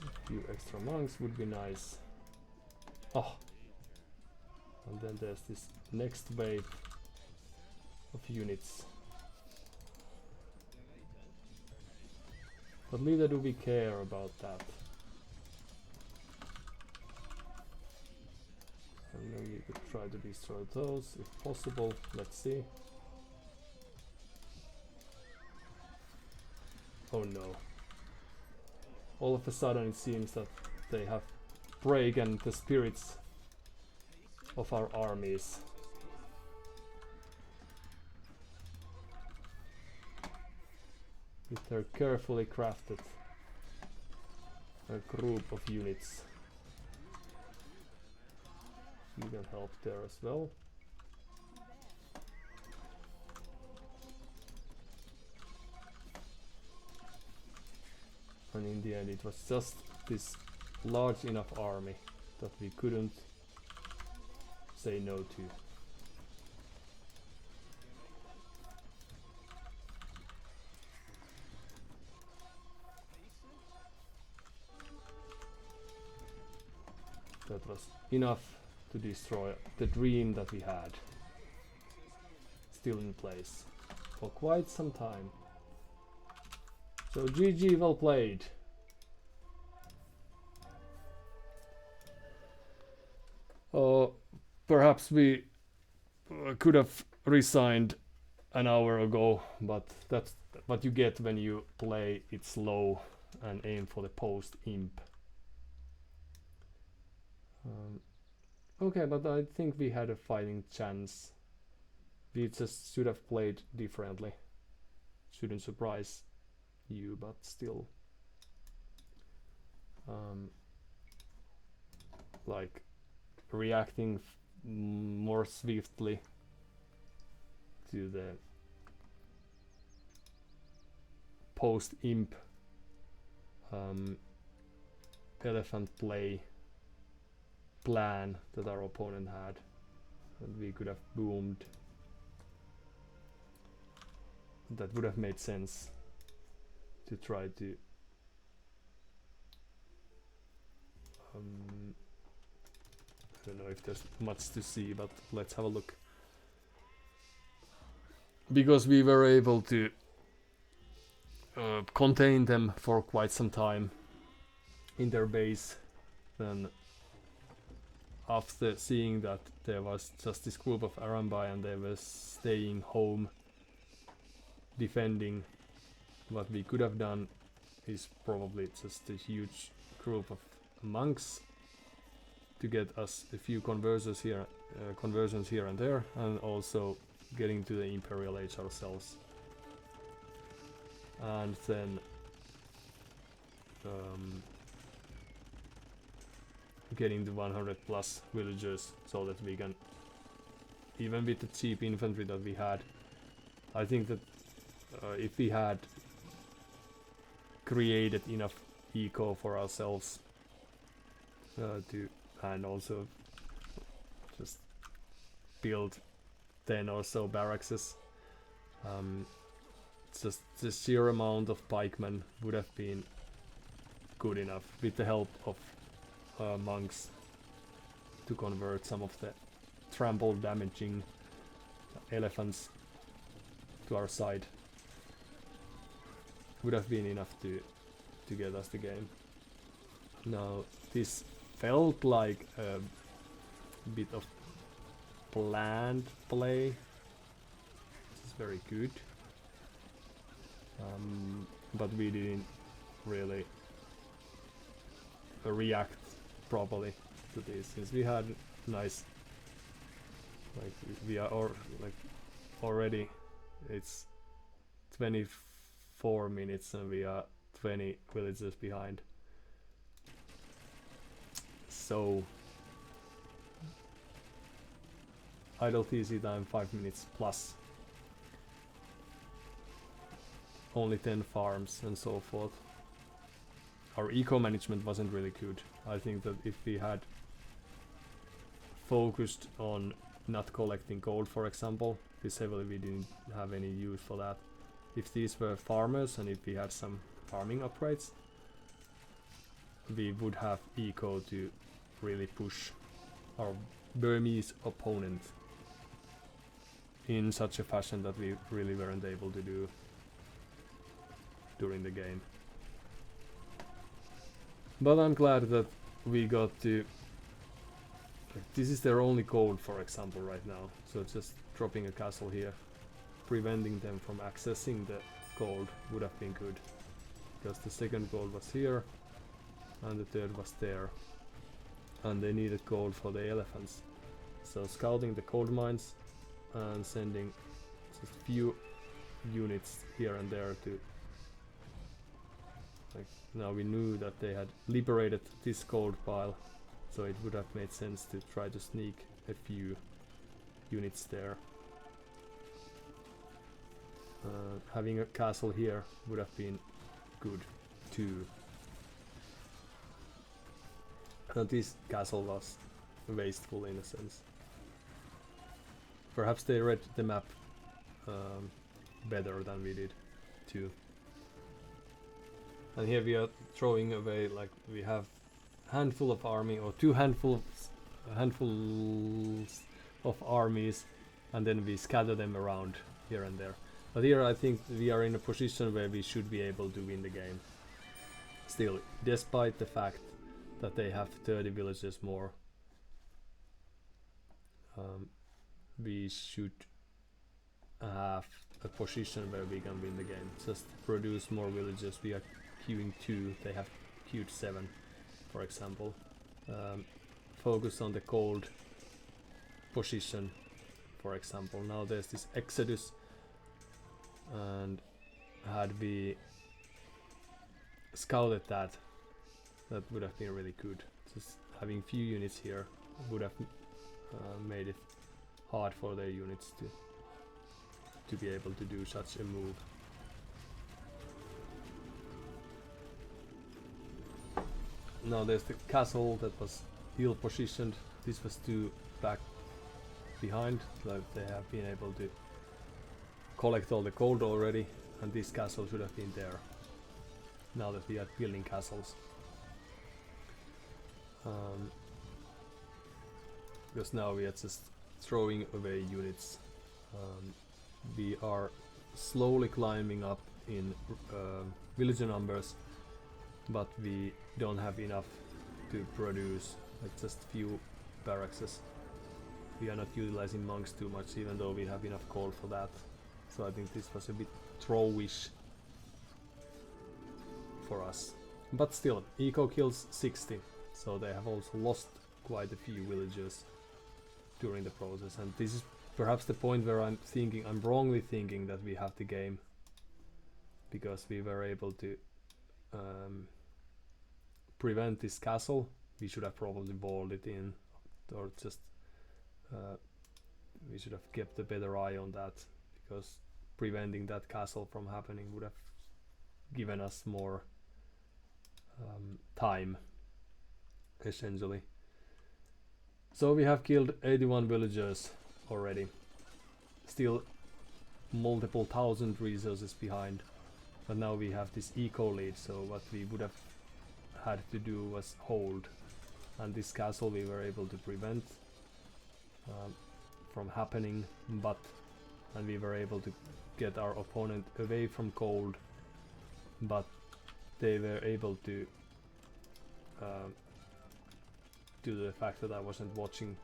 A: A few extra monks would be nice. Oh, and then there's this next wave of units. But neither do we care about that. And then we could try to destroy those if possible. Let's see. Oh no. All of a sudden it seems that they have broken the spirits of our armies. With their carefully crafted group of units. You can help there as well. And in the end it was just this large enough army that we couldn't say no to. That was enough to destroy the dream that we had. Still in place for quite some time. So GG, well played. Perhaps we could have resigned an hour ago, but that's what you get when you play it slow and aim for the post imp. Okay, but I think we had a fighting chance. We just should have played differently. Shouldn't surprise you, but still. Like reacting more swiftly to the post imp elephant play plan that our opponent had, and we could have boomed. That would have made sense to try to I don't know if there's much to see, but let's have a look. Because we were able to contain them for quite some time in their base, then after seeing that there was just this group of Arambai and they were staying home defending, what we could have done is probably just a huge group of monks to get us a few conversions here and there, and also getting to the Imperial Age ourselves. And then getting to 100 plus villagers so that we can, even with the cheap infantry that we had, I think that if we had created enough eco for ourselves to, and also just build 10 or so barracks, just the sheer amount of pikemen would have been good enough with the help of monks to convert some of the trample damaging elephants to our side. Would have been enough to get us the game. Now this felt like a bit of planned play. This is very good. But we didn't really react properly to this, since we had nice, like we are already it's 24 minutes and we are 20 villages behind. So idle TC time 5 minutes plus. Only 10 farms and so forth. Our eco management wasn't really good. I think that if we had focused on not collecting gold, for example, this heavily, we didn't have any use for that. If these were farmers and if we had some farming upgrades, we would have eco to really push our Burmese opponent in such a fashion that we really weren't able to do during the game. But I'm glad that we got to... This is their only gold, for example, right now. So just dropping a castle here, preventing them from accessing the gold would have been good. Because the second gold was here, and the third was there. And they needed gold for the elephants. So scouting the gold mines and sending just few units here and there to... Like, now we knew that they had liberated this gold pile, so it would have made sense to try to sneak a few units there. Having a castle here would have been good too. And this castle was wasteful in a sense. Perhaps they read the map better than we did too. And here we are throwing away, like, we have handful of army, or handfuls of armies, and then we scatter them around here and there. But here I think we are in a position where we should be able to win the game. Still, despite the fact that they have 30 villages more, we should have a position where we can win the game. Just produce more villages. We are queuing 2, they have queued 7, for example. Focus on the gold position, for example. Now there's this exodus, and had we scouted that, that would have been really good. Just having few units here would have made it hard for their units to be able to do such a move. Now there's the castle that was ill positioned. This was too back behind, like they have been able to collect all the gold already, and this castle should have been there. Now that we are building castles. Because now we are just throwing away units. We are slowly climbing up in villager numbers, but we don't have enough to produce like just few barracks. We are not utilizing monks too much, even though we have enough gold for that. So I think this was a bit throwish for us. But still, eco kills 60, so they have also lost quite a few villagers during the process. And this is perhaps the point where I'm wrongly thinking that we have the game, because we were able to prevent this castle. We should have probably walled it in, or just we should have kept a better eye on that, because preventing that castle from happening would have given us more time, essentially. So we have killed 81 villagers already. Still multiple thousand resources behind, but now we have this eco lead, so what we would have had to do was hold, and this castle we were able to prevent from happening, and we were able to get our opponent away from gold, but they were able to due to the fact that I wasn't watching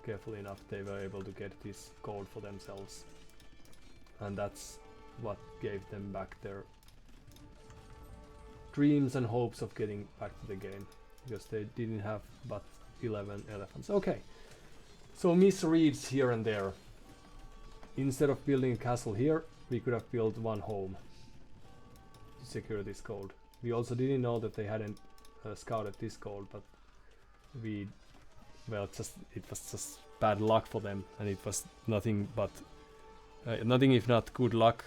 A: carefully enough, they were able to get this gold for themselves, and that's what gave them back their dreams and hopes of getting back to the game, because they didn't have but 11 elephants. Okay, so misreads here and there. Instead of building a castle here, we could have built one home to secure this gold. We also didn't know that they hadn't scouted this gold, but it was just bad luck for them, and it was nothing but nothing if not good luck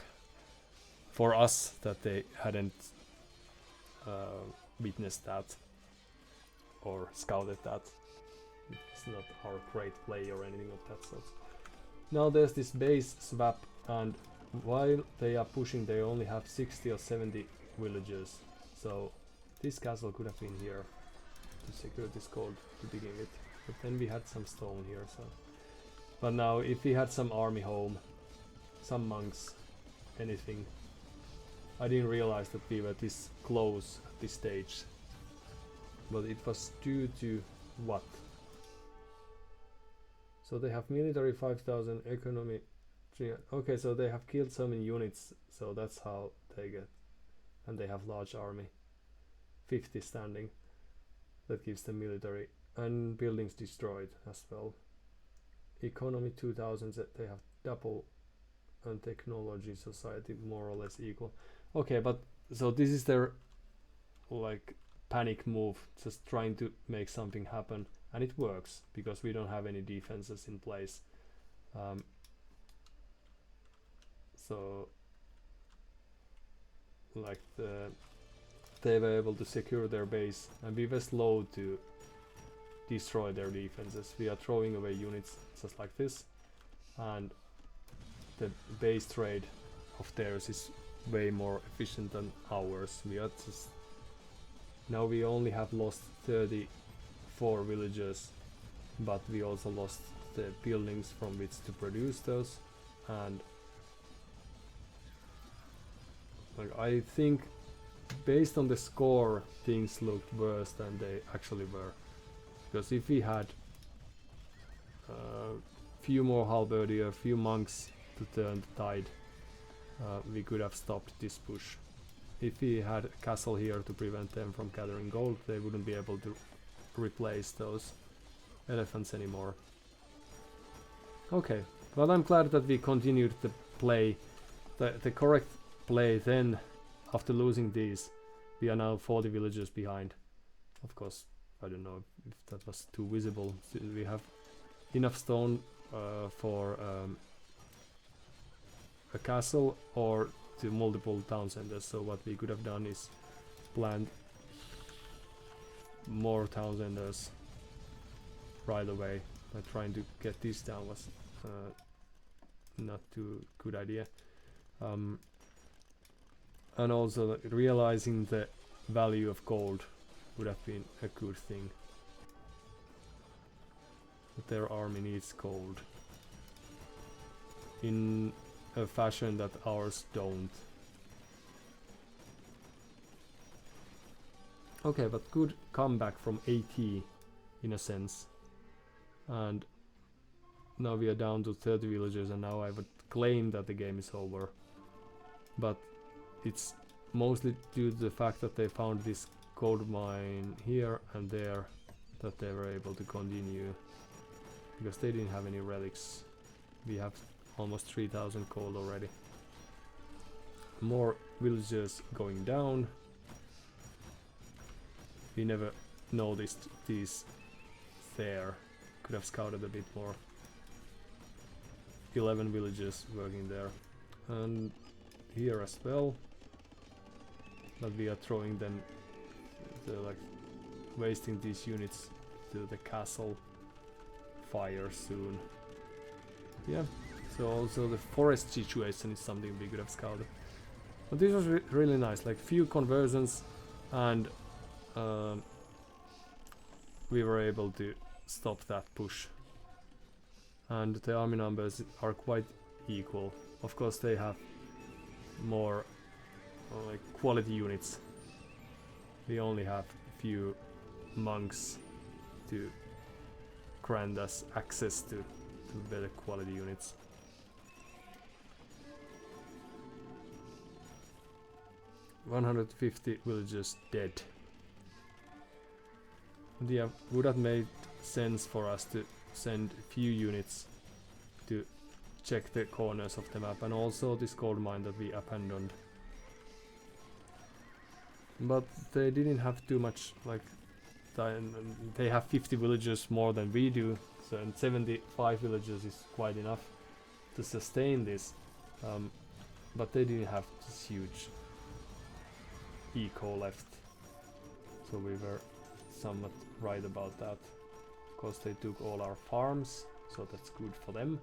A: for us that they hadn't witnessed that or scouted that. It's not our great play or anything of that sort. Now there's this base swap, and while they are pushing, they only have 60 or 70 villagers, so this castle could have been here to secure this gold to begin with, but then we had some stone here, so. But now if we had some army home, some monks, anything. I didn't realize that we were this close at this stage but it was due to what? So they have military 5,000, economy 3. Okay, so they have killed so many units, so that's how they get. And they have large army, 50 standing. That gives them military and buildings destroyed as well. Economy 2,000, they have double, and technology society more or less equal. Okay, but so this is their like panic move, just trying to make something happen, and it works because we don't have any defenses in place. So like they were able to secure their base, and we were slow to destroy their defenses. We are throwing away units just like this, and the base trade of theirs is way more efficient than ours. We are just now we only have lost 34 villages, but we also lost the buildings from which to produce those, and like I think based on the score things looked worse than they actually were, because if we had few more halberdier, few monks to turn the tide, we could have stopped this push. If we had a castle here to prevent them from gathering gold, they wouldn't be able to replace those elephants anymore. Okay, well, I'm glad that we continued the play, the correct play. Then after losing these, we are now 40 villages behind. Of course, I don't know if that was too visible. We have enough stone for a castle or to multiple town centers, so what we could have done is plant more town centers right away. But trying to get this down was not too good idea. And also realizing the value of gold would have been a good thing. But their army needs gold in a fashion that ours don't. Okay, but good comeback from AT in a sense. And now we are down to 30 villagers, and now I would claim that the game is over. But it's mostly due to the fact that they found this gold mine here and there that they were able to continue, because they didn't have any relics. We have almost 3,000 gold already. More villagers going down. We never noticed these there. Could have scouted a bit more. 11 villagers working there. And here as well. But we are throwing them, like wasting these units to the castle fire soon. Yeah. So also the forest situation is something we could have scouted. But this was really nice, like few conversions, and we were able to stop that push. And the army numbers are quite equal. Of course they have more like quality units. We only have few monks to grant us access to better quality units. $150 villagers dead. And yeah, would have made sense for us to send few units to check the corners of the map, and also this gold mine that we abandoned. But they didn't have too much, like they have 50 villagers more than we do, so 75 villagers is quite enough to sustain this. But they didn't have this huge eco left, so we were somewhat right about that. Of course they took all our farms, so that's good for them.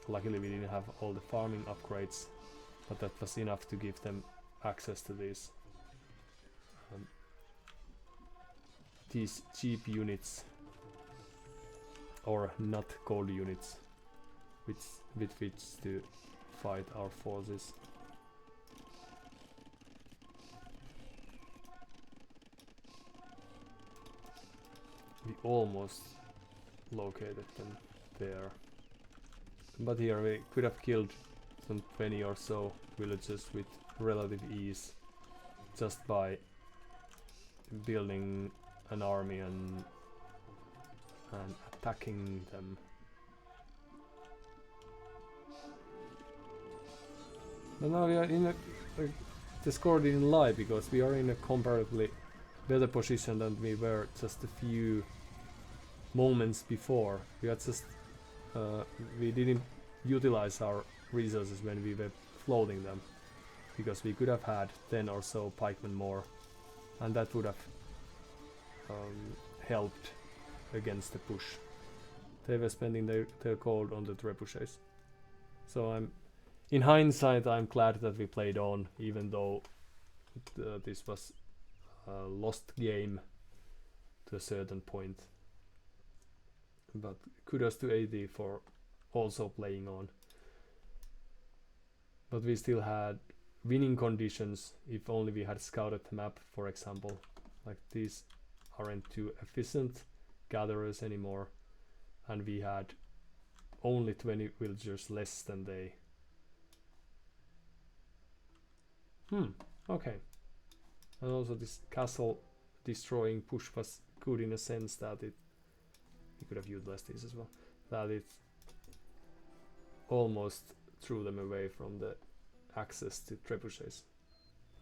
A: Luckily we didn't have all the farming upgrades, but that was enough to give them access to these cheap units, or not gold units, with which to fight our forces. we almost located them there. But here we could have killed some 20 or so villages with relative ease just by building an army and attacking them. But now we are in a the score didn't lie, because we are in a comparatively better position than we were just a few moments before. We had just we didn't utilize our resources when we were floating them, because we could have had 10 or so pikemen more, and that would have helped against the push. They were spending their gold on the trebuchets. So in hindsight, I'm glad that we played on, even though this was a lost game to a certain point. But kudos to AD for also playing on. But we still had winning conditions if only we had scouted the map, for example. Like, these aren't too efficient gatherers anymore, and we had only 20 villagers less than they. Okay. And also this castle destroying push was good in a sense that we could have utilized this as well, that it almost threw them away from the access to trebuchets.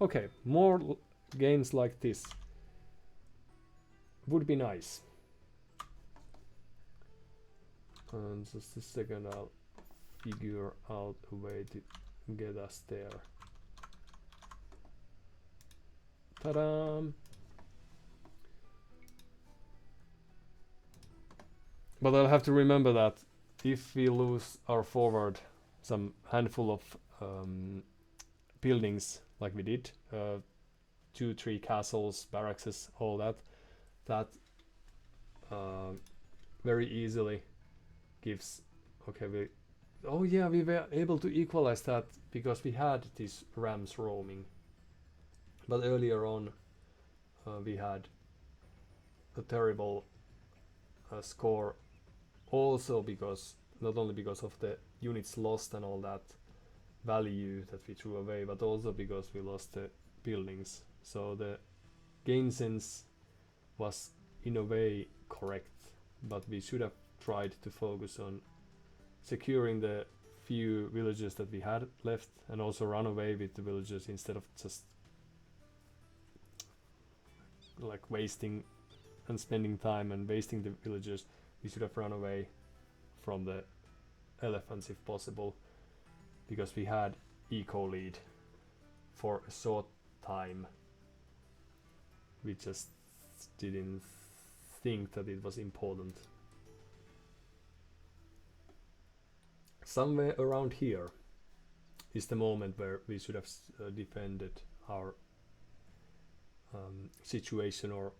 A: Okay, more games like this would be nice. And just a second, I'll figure out a way to get us there. Ta-da! But I'll have to remember that if we lose our forward, some handful of buildings like we did, 2-3 castles, barracks, all that very easily gives. Okay, we were able to equalize that because we had these rams roaming. But earlier on, we had a terrible score, also because not only because of the units lost and all that value that we threw away, but also because we lost the buildings. So the game sense was in a way correct, but we should have tried to focus on securing the few villages that we had left, and also run away with the villages instead of just like wasting and spending time and wasting the villagers. We should have run away from the elephants if possible, because we had eco lead for a short time. We just didn't think that it was important. Somewhere around here is the moment where we should have defended our situation or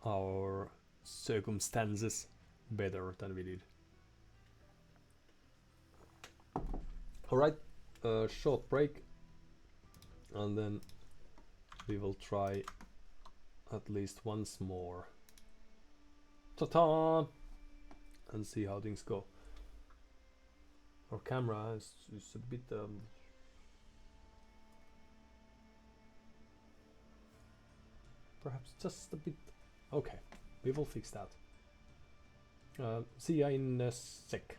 A: our circumstances better than we did. Alright, short break, and then we will try at least once more. Ta-ta! And see how things go. Our camera is a bit perhaps just a bit. Okay, we will fix that. See ya in a sec.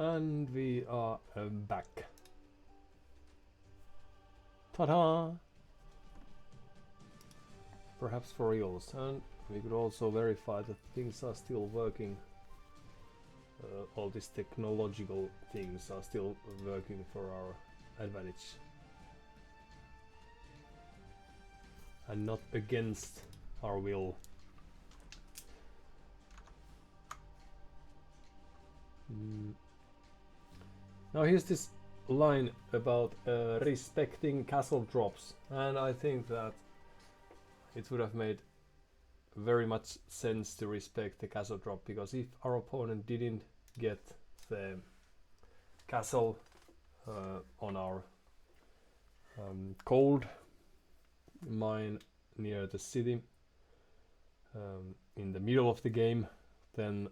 A: And we are back. Ta-da! Perhaps for reals, and we could also verify that things are still working. All these technological things are still working for our advantage. And not against our will. Now here's this line about respecting castle drops, and I think that it would have made very much sense to respect the castle drop, because if our opponent didn't get the castle on our gold mine near the city in the middle of the game, then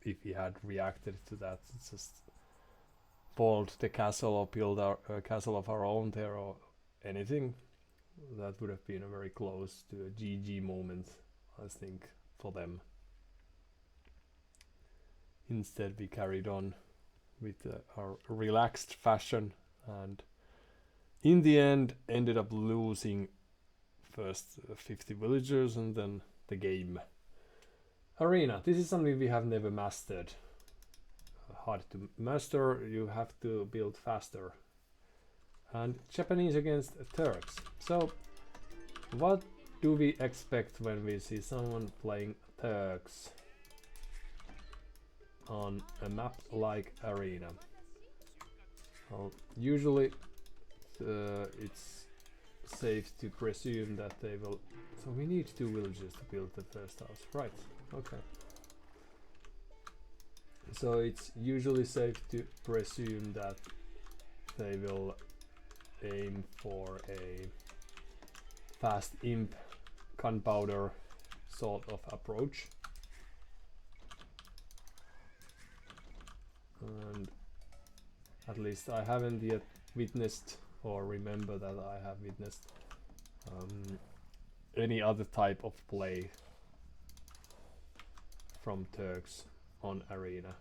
A: if we had reacted to that, just build the castle or build our castle of our own there or anything, that would have been a very close to a GG moment, I think, for them. Instead we carried on with our relaxed fashion, and in the end ended up losing first 50 villagers and then the game. Arena, this is something we have never mastered. Hard to master, you have to build faster. And Japanese against Turks. So what do we expect when we see someone playing Turks on a map like Arena? Well, usually it's safe to presume that they will. So we need 2 villagers to build the first house, right? Okay. So it's usually safe to presume that they will aim for a fast imp gunpowder sort of approach. And at least I haven't yet witnessed or remember that I have witnessed any other type of play from Turks on Arena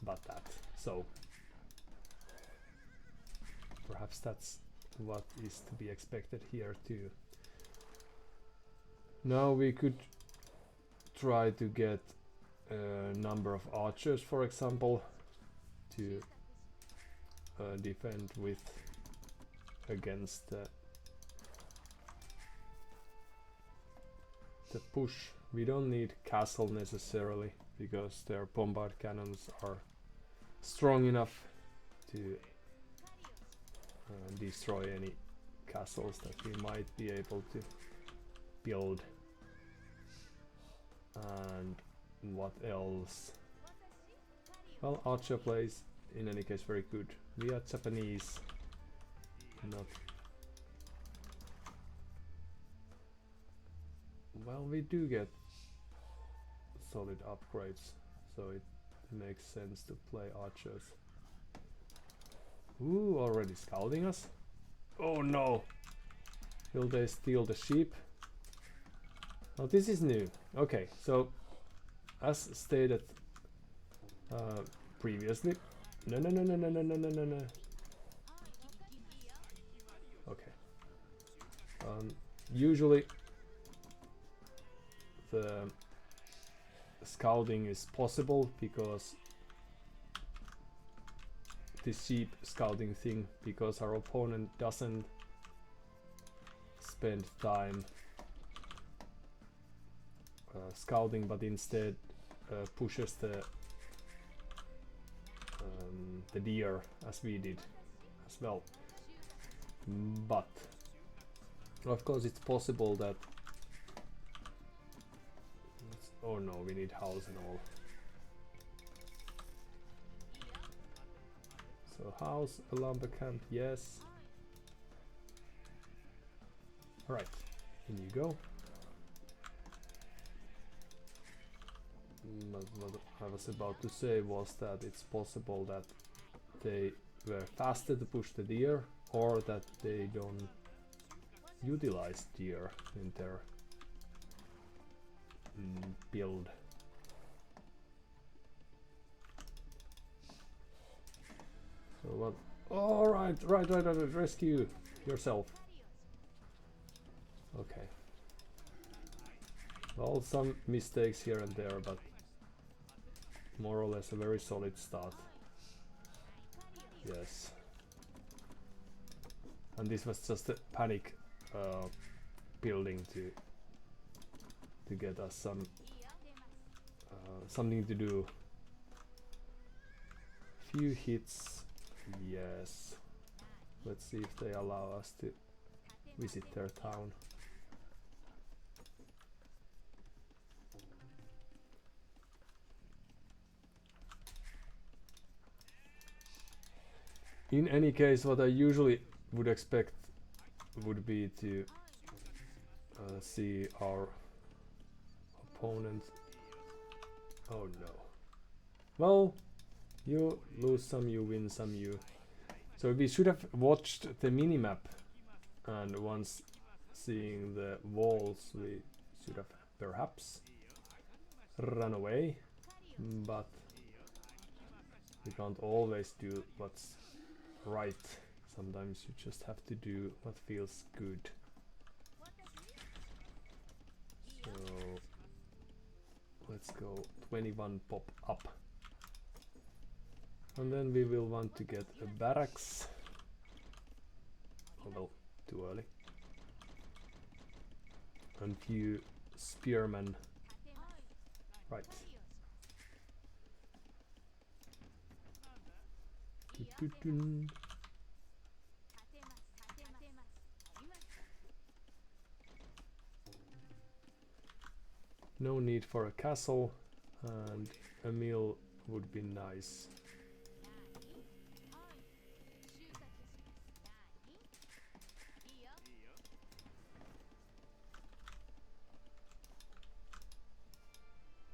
A: but that. So perhaps that's what is to be expected here too. Now we could try to get a number of archers, for example, to defend with against the push. We don't need castle necessarily, because their bombard cannons are strong enough to destroy any castles that we might be able to build. And what else? Well, archer plays in any case very good. We are Japanese, not. Well, we do get solid upgrades, so it makes sense to play archers. Ooh, already scouting us? Oh no! Will they steal the sheep? Oh, this is new. Okay, so as stated previously. No. Okay. Usually the scouting is possible because this sheep scouting thing, because our opponent doesn't spend time scouting, but instead pushes the deer as we did as well. But of course it's possible that oh no, we need house and all. So house, a lumber camp, yes. Alright, in you go. What I was about to say was that it's possible that they were faster to push the deer, or that they don't utilize deer in their build. So what? Oh, right, rescue yourself. Okay. Well, some mistakes here and there, but more or less a very solid start. Yes. And this was just a panic building to get us some something to do. Few hits, yes. Let's see if they allow us to visit their town. In any case, what I usually would expect would be to see our opponent. Oh no. Well, you lose some, you win some, you. So we should have watched the minimap, and once seeing the walls, we should have perhaps run away, but we can't always do what's right. Sometimes you just have to do what feels good. So let's go 21 pop up. And then we will want to get a barracks. Oh well, too early. And few spearmen. Right. No need for a castle, and a mill would be nice.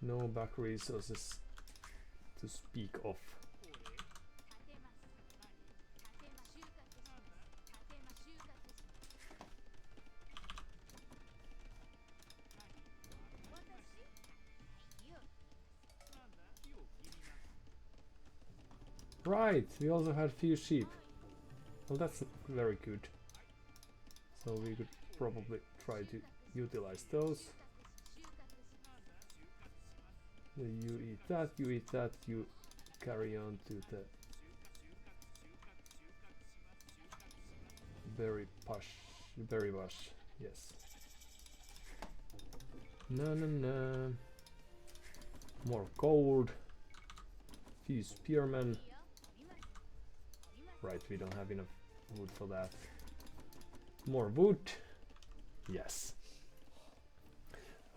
A: No back resources to speak of. Right, we also had few sheep. Well, that's very good. So we could probably try to utilize those. You eat that, you carry on to the berry bush, yes. No. More gold. Few spearmen. Right, we don't have enough wood for that. More wood. Yes.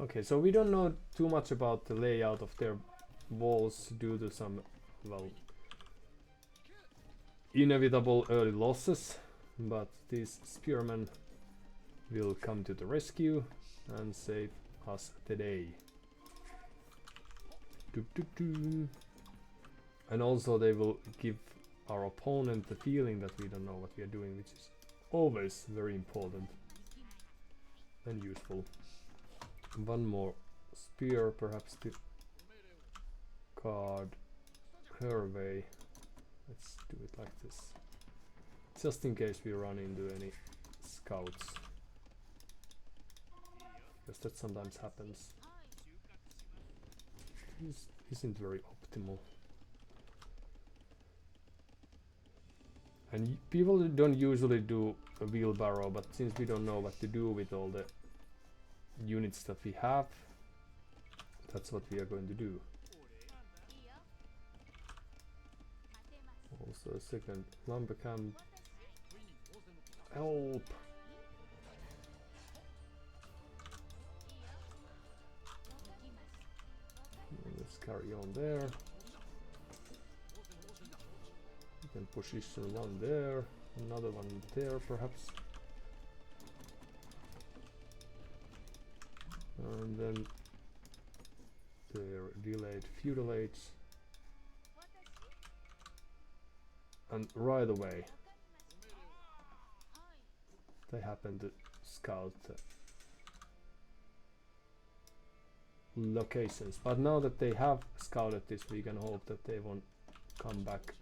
A: Okay, so we don't know too much about the layout of their walls due to some, well, inevitable early losses, but these spearmen will come to the rescue and save us today. And also they will give our opponent the feeling that we don't know what we are doing, which is always very important and useful. One more spear, perhaps to guard her way. Let's do it like this, just in case we run into any scouts, because that sometimes happens. This isn't very optimal. And people don't usually do a wheelbarrow, but since we don't know what to do with all the units that we have, that's what we are going to do. Also a second lumber camp. Help! Let's carry on there. We can position one there, another one there perhaps. And then their delayed feudal age. And right away they happen to scout locations, but now that they have scouted this, we can hope that they won't come back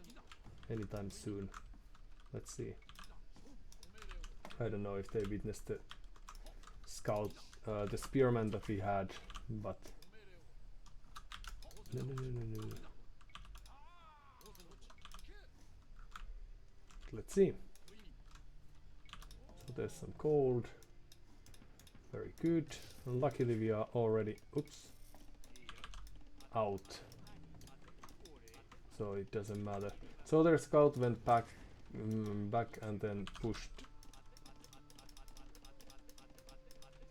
A: anytime soon. Let's see. I don't know if they witnessed the scout, the spearman that we had, but no. Let's see. So there's some gold. Very good. And luckily we are already, oops, out. So it doesn't matter. So their scout went back and then pushed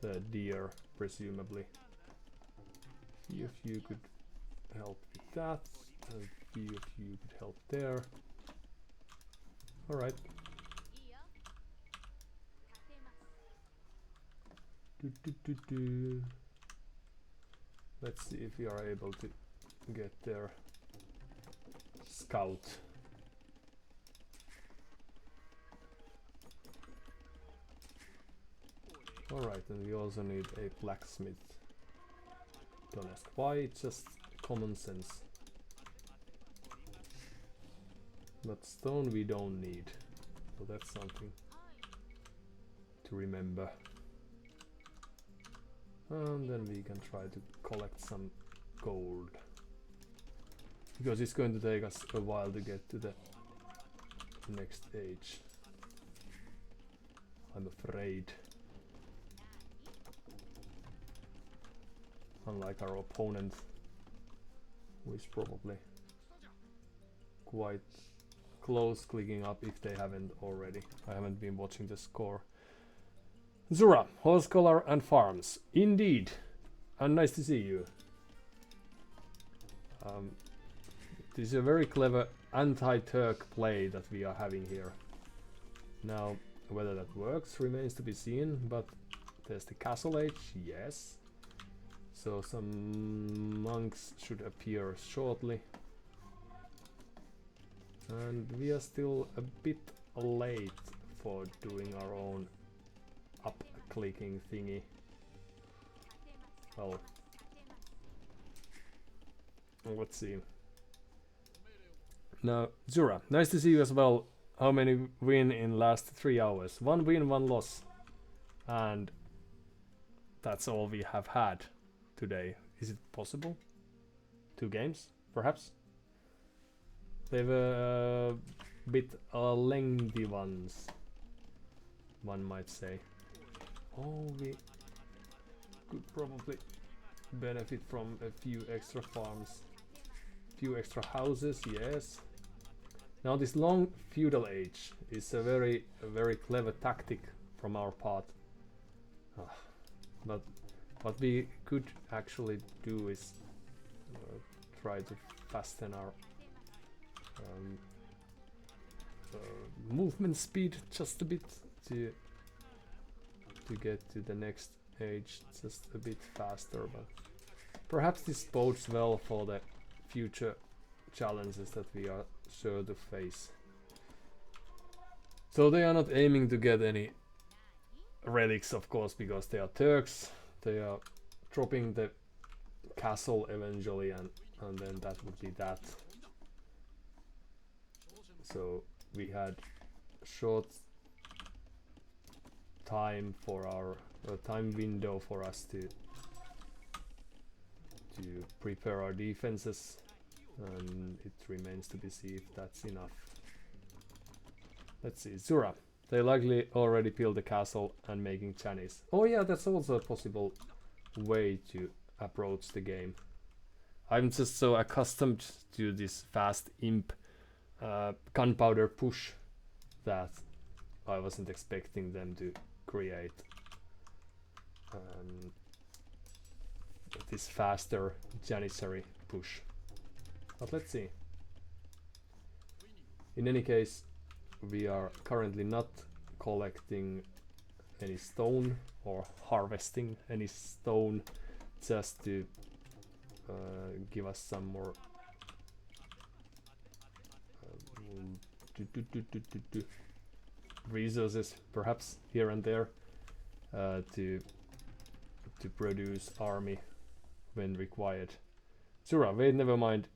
A: the deer, presumably. Few of you could help with that, and few of you could help there. Alright. Let's see if we are able to get their scout. Alright, and we also need a blacksmith. Don't ask why, it's just common sense. But stone we don't need, so that's something to remember. And then we can try to collect some gold, because it's going to take us a while to get to the next age, I'm afraid. Unlike our opponent, who is probably quite close clicking up if they haven't already. I haven't been watching the score. Zura, horse collar and farms. Indeed. And nice to see you. This is a very clever anti-Turk play that we are having here. Now, whether that works remains to be seen, but there's the castle age, yes. So some monks should appear shortly. And we are still a bit late for doing our own up-clicking thingy. Well, let's see. Now, Zura, nice to see you as well. How many win in last 3 hours? 1 win, 1 loss. And that's all we have had today. Is it possible? 2 games, perhaps? They were a bit lengthy ones, one might say. Oh, we could probably benefit from a few extra farms, few extra houses, yes. Now this long feudal age is a very clever tactic from our part. But what we could actually do is try to fasten our movement speed just a bit to get to the next age just a bit faster, but perhaps this bodes well for the future challenges that we are sure to face. So they are not aiming to get any relics, of course, because they are Turks. They are dropping the castle eventually, and then that would be that. So we had short time for our time window for us to prepare our defenses, and it remains to be seen if that's enough. Let's see, Zura. They likely already built the castle and making Chinese. Oh yeah, that's also a possible way to approach the game. I'm just so accustomed to this fast imp gunpowder push that I wasn't expecting them to create this faster Janissary push. But let's see. In any case, we are currently not collecting any stone or harvesting any stone, just to give us some more resources, perhaps here and there, to produce army when required. Zura, wait, never mind.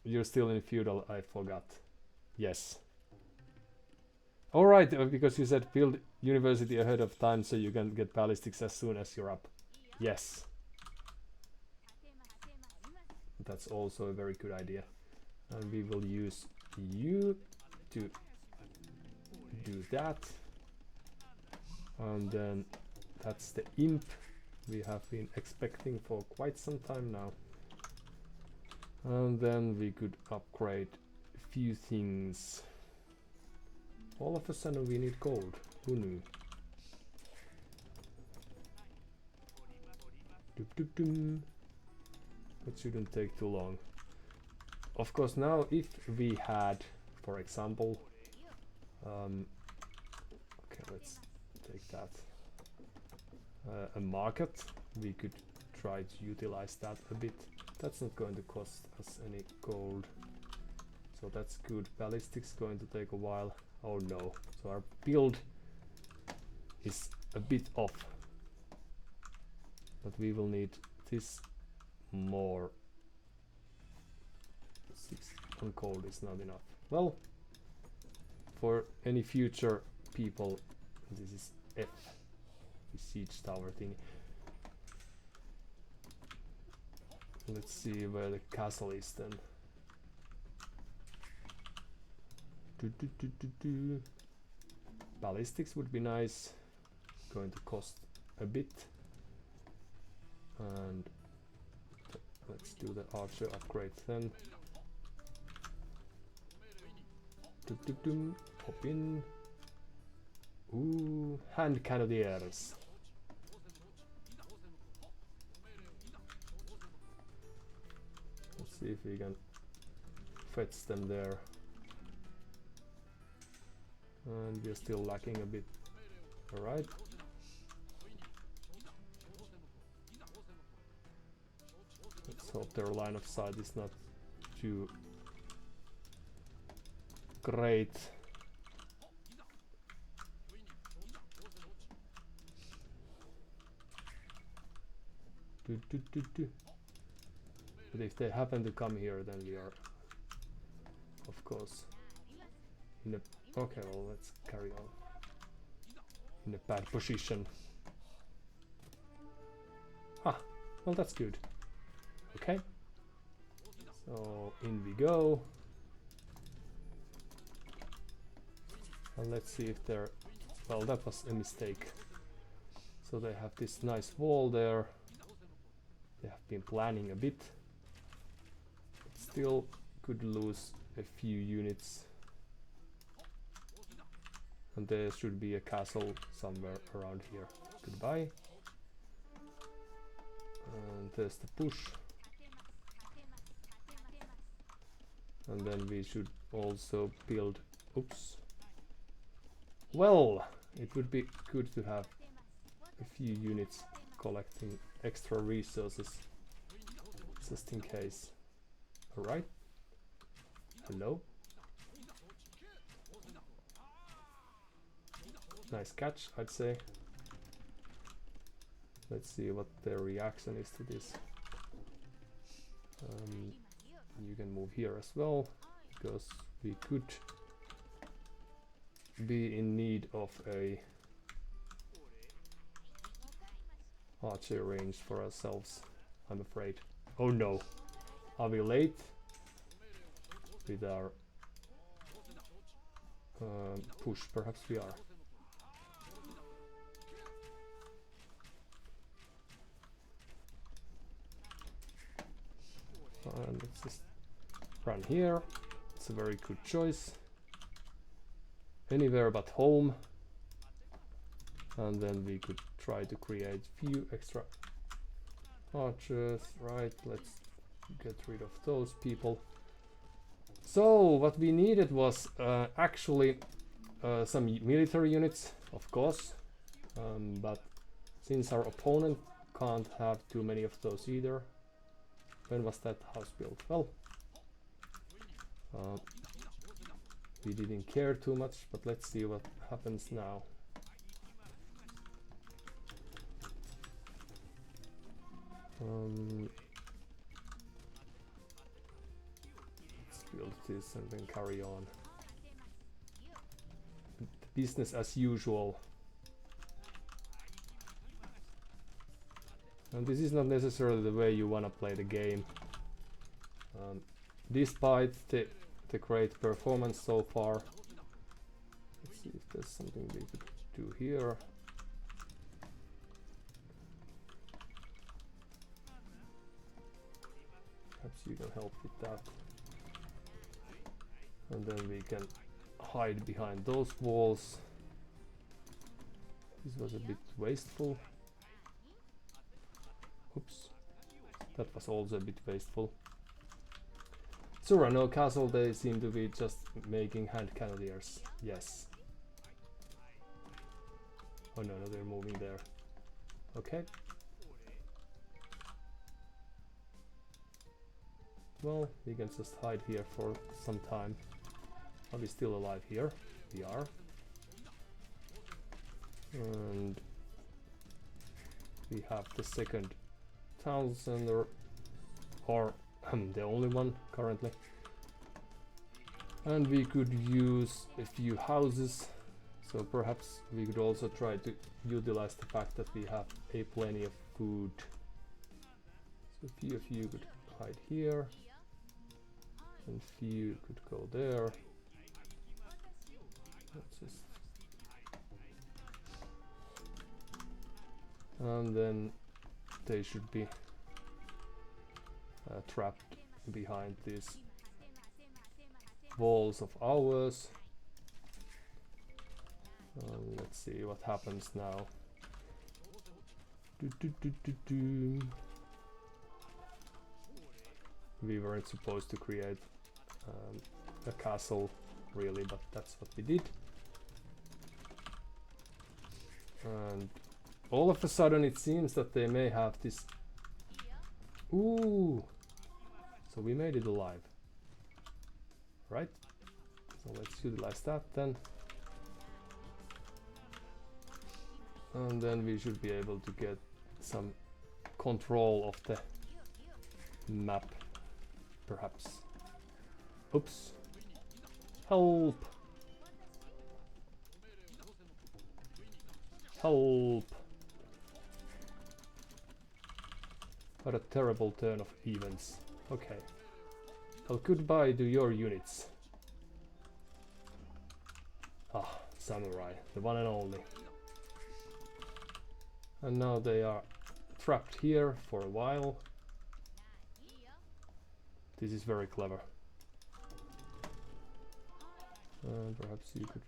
A: You're still in feudal, I forgot. Yes. Alright, because you said build university ahead of time so you can get ballistics as soon as you're up. Yes. That's also a very good idea. And we will use you to do that. And then that's the imp we have been expecting for quite some time now. And then we could upgrade a few things. All of a sudden we need gold. Who knew? It shouldn't take too long. Of course, now if we had, for example, okay, let's take that. A market, we could try to utilize that a bit. That's not going to cost us any gold, so that's good. Ballistics going to take a while. Oh no, so our build is a bit off, but we will need this more. 6 on gold is not enough. Well, for any future people, this is F, the siege tower thing. Let's see where the castle is then. Ballistics would be nice, going to cost a bit. And let's do the archer upgrade then. Pop in. Ooh, hand cannoneers. Let's see if we can fetch them there. And we're still lacking a bit. Alright. Let's hope their line of sight is not too great. But if they happen to come here, then we are, of course, in a... Okay, well, let's carry on. In a bad position. Ah, well, that's good. Okay. So, in we go. And let's see if they're... Well, that was a mistake. So they have this nice wall there. They have been planning a bit. But still could lose a few units. And there should be a castle somewhere around here. Goodbye. And there's the push. And then we should also build... Oops. Well, it would be good to have a few units collecting extra resources, just in case. Alright. Hello. Nice catch, I'd say. Let's see what their reaction is to this. You can move here as well, because we could be in need of a archer range for ourselves, I'm afraid. Oh no. Are we late with our push? Perhaps we are. And let's just run here. It's a very good choice. Anywhere but home. And then we could try to create few extra archers. Right, let's get rid of those people. So what we needed was actually some military units, of course, but since our opponent can't have too many of those either. When was that house built? Well, we didn't care too much, but let's see what happens now. Let's build this and then carry on. business as usual. And this is not necessarily the way you want to play the game. Despite the great performance so far. Let's see if there's something we could do here. Perhaps you can help with that. And then we can hide behind those walls. This was a bit wasteful. Oops. That was also a bit wasteful. Surano Castle, they seem to be just making hand cannoneers. Yes. Oh no, they're moving there. Okay. Well, we can just hide here for some time. Are we still alive here? We are. And we have the second town center, or the only one currently. And we could use a few houses, so perhaps we could also try to utilize the fact that we have plenty of food. So a few of you could hide here, and few could go there. Let's just and then they should be trapped behind these walls of ours. Let's see what happens now. We weren't supposed to create a castle really, but that's what we did. And all of a sudden it seems that they may have this. Ooh! So we made it alive. Right? So let's utilize that then. And then we should be able to get some control of the map. Perhaps. Oops. Help! Help! What a terrible turn of events. Okay. Well, goodbye to your units. Ah, samurai, the one and only. And now they are trapped here for a while. This is very clever. Perhaps you could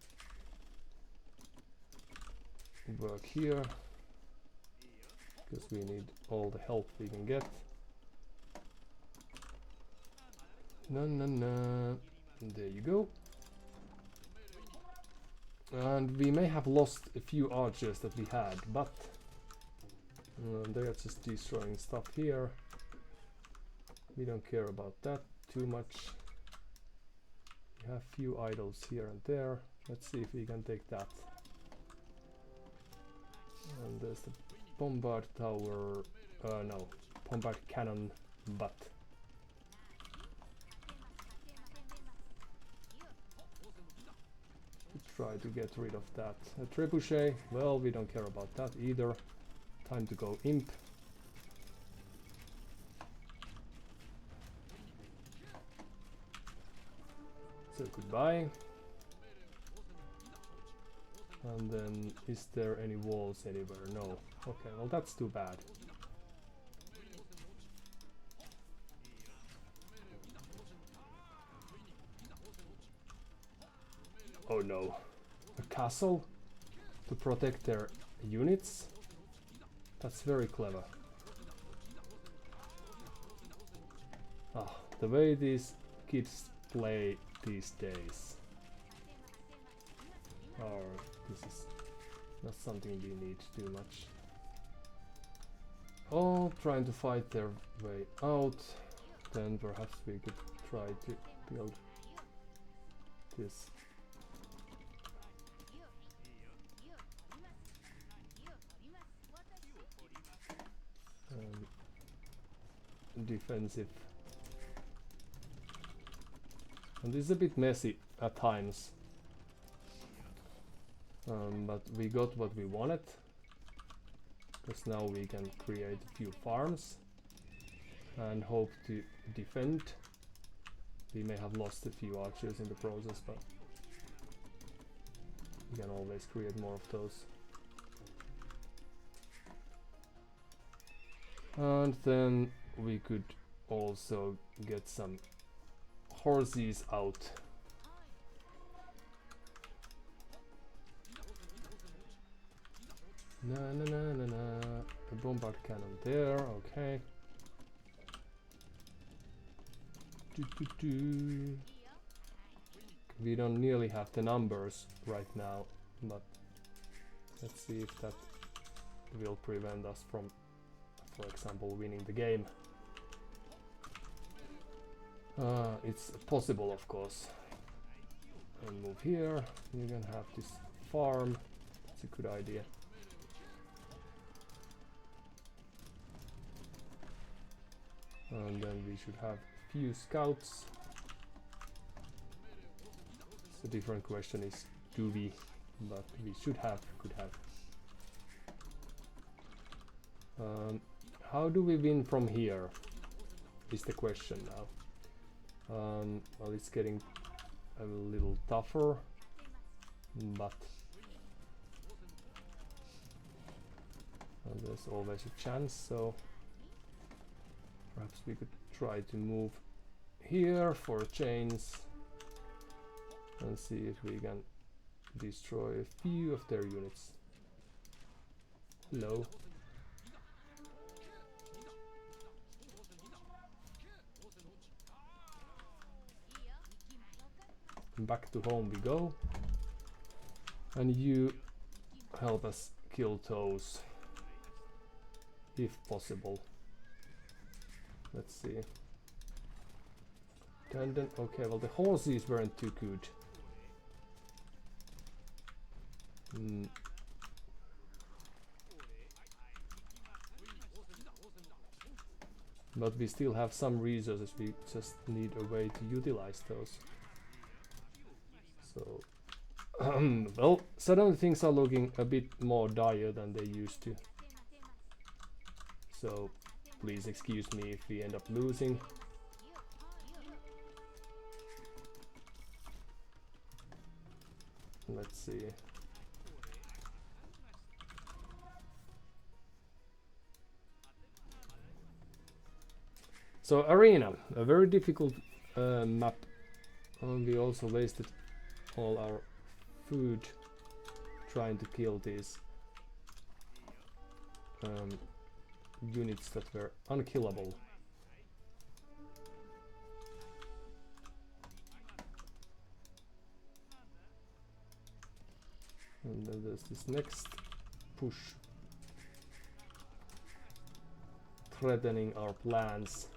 A: work here, because we need all the help we can get. There you go. And we may have lost a few archers that we had, but they are just destroying stuff here. We don't care about that too much. We have few idols here and there. Let's see if we can take that. And there's the bombard tower. No, bombard cannon butt. Try to get rid of that. A trebuchet, well, we don't care about that either. Time to go imp. So goodbye. And then, is there any walls anywhere? No. Okay, well that's too bad. Oh no. A castle? To protect their units? That's very clever. Ah, the way these kids play these days. Oh, this is not something we need too much. Oh, trying to fight their way out. Then perhaps we could try to build this. Defensive. And this is a bit messy at times. But we got what we wanted, because now we can create a few farms and hope to defend. We may have lost a few archers in the process, but we can always create more of those. And then we could also get some horses out. Na na na na na. A bombard cannon there, okay. We don't nearly have the numbers right now, but let's see if that will prevent us from, for example, winning the game. It's possible, of course. And move here. You can have this farm. It's a good idea. And then we should have a few scouts. The different question is, do we? But we should have, could have. How do we win from here? Is the question now. Well, it's getting a little tougher, but there's always a chance, so perhaps we could try to move here for chains and see if we can destroy a few of their units. Hello. Back to home we go. And you help us kill those, if possible. Let's see. Tendon, okay, well the horses weren't too good. But we still have some resources, we just need a way to utilize those. So, well, suddenly things are looking a bit more dire than they used to. So, please excuse me if we end up losing. Let's see. So, Arena, a very difficult map. We also wasted all our food trying to kill these units that were unkillable. And then there's this next push threatening our plans.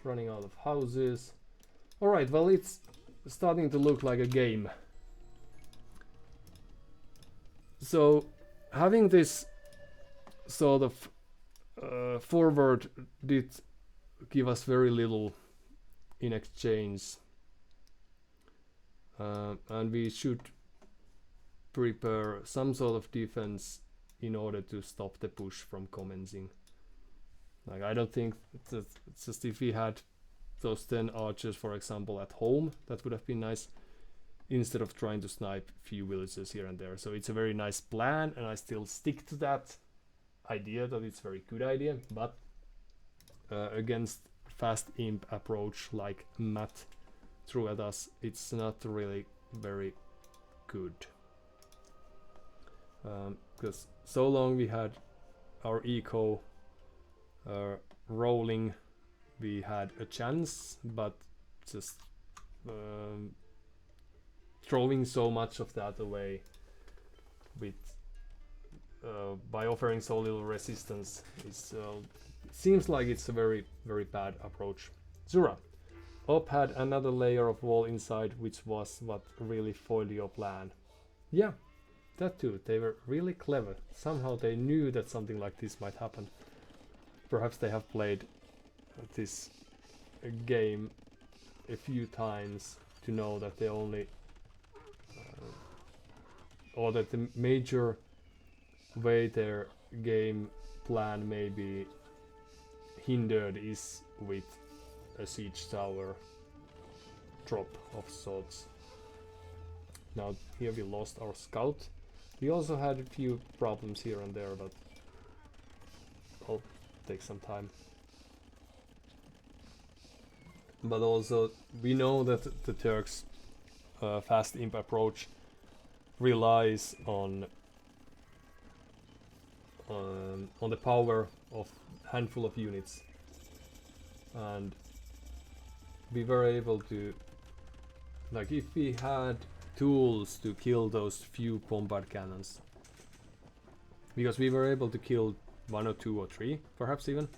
A: Running out of houses. Alright, well, it's starting to look like a game. So, having this sort of forward did give us very little in exchange. And we should prepare some sort of defense in order to stop the push from commencing. Like, I don't think that it's just if we had those 10 archers, for example, at home, that would have been nice, instead of trying to snipe few villages here and there. So it's a very nice plan, and I still stick to that idea that it's a very good idea, but against fast imp approach like Matt threw at us, it's not really very good. Because so long we had our eco rolling, we had a chance, but just throwing so much of that away with by offering so little resistance is seems like it's a very bad approach. Zura, Op had another layer of wall inside, which was what really foiled your plan. Yeah, that too. They were really clever. Somehow they knew that something like this might happen. Perhaps they have played this game a few times to know that the only or that the major way their game plan may be hindered is with a siege tower drop of sorts. Now here we lost our scout. We also had a few problems here and there, but I'll take some time. But also we know that the Turks fast imp approach relies on the power of handful of units, and we were able to, like, if we had tools to kill those few bombard cannons, because we were able to kill 1 or 2 or 3 perhaps even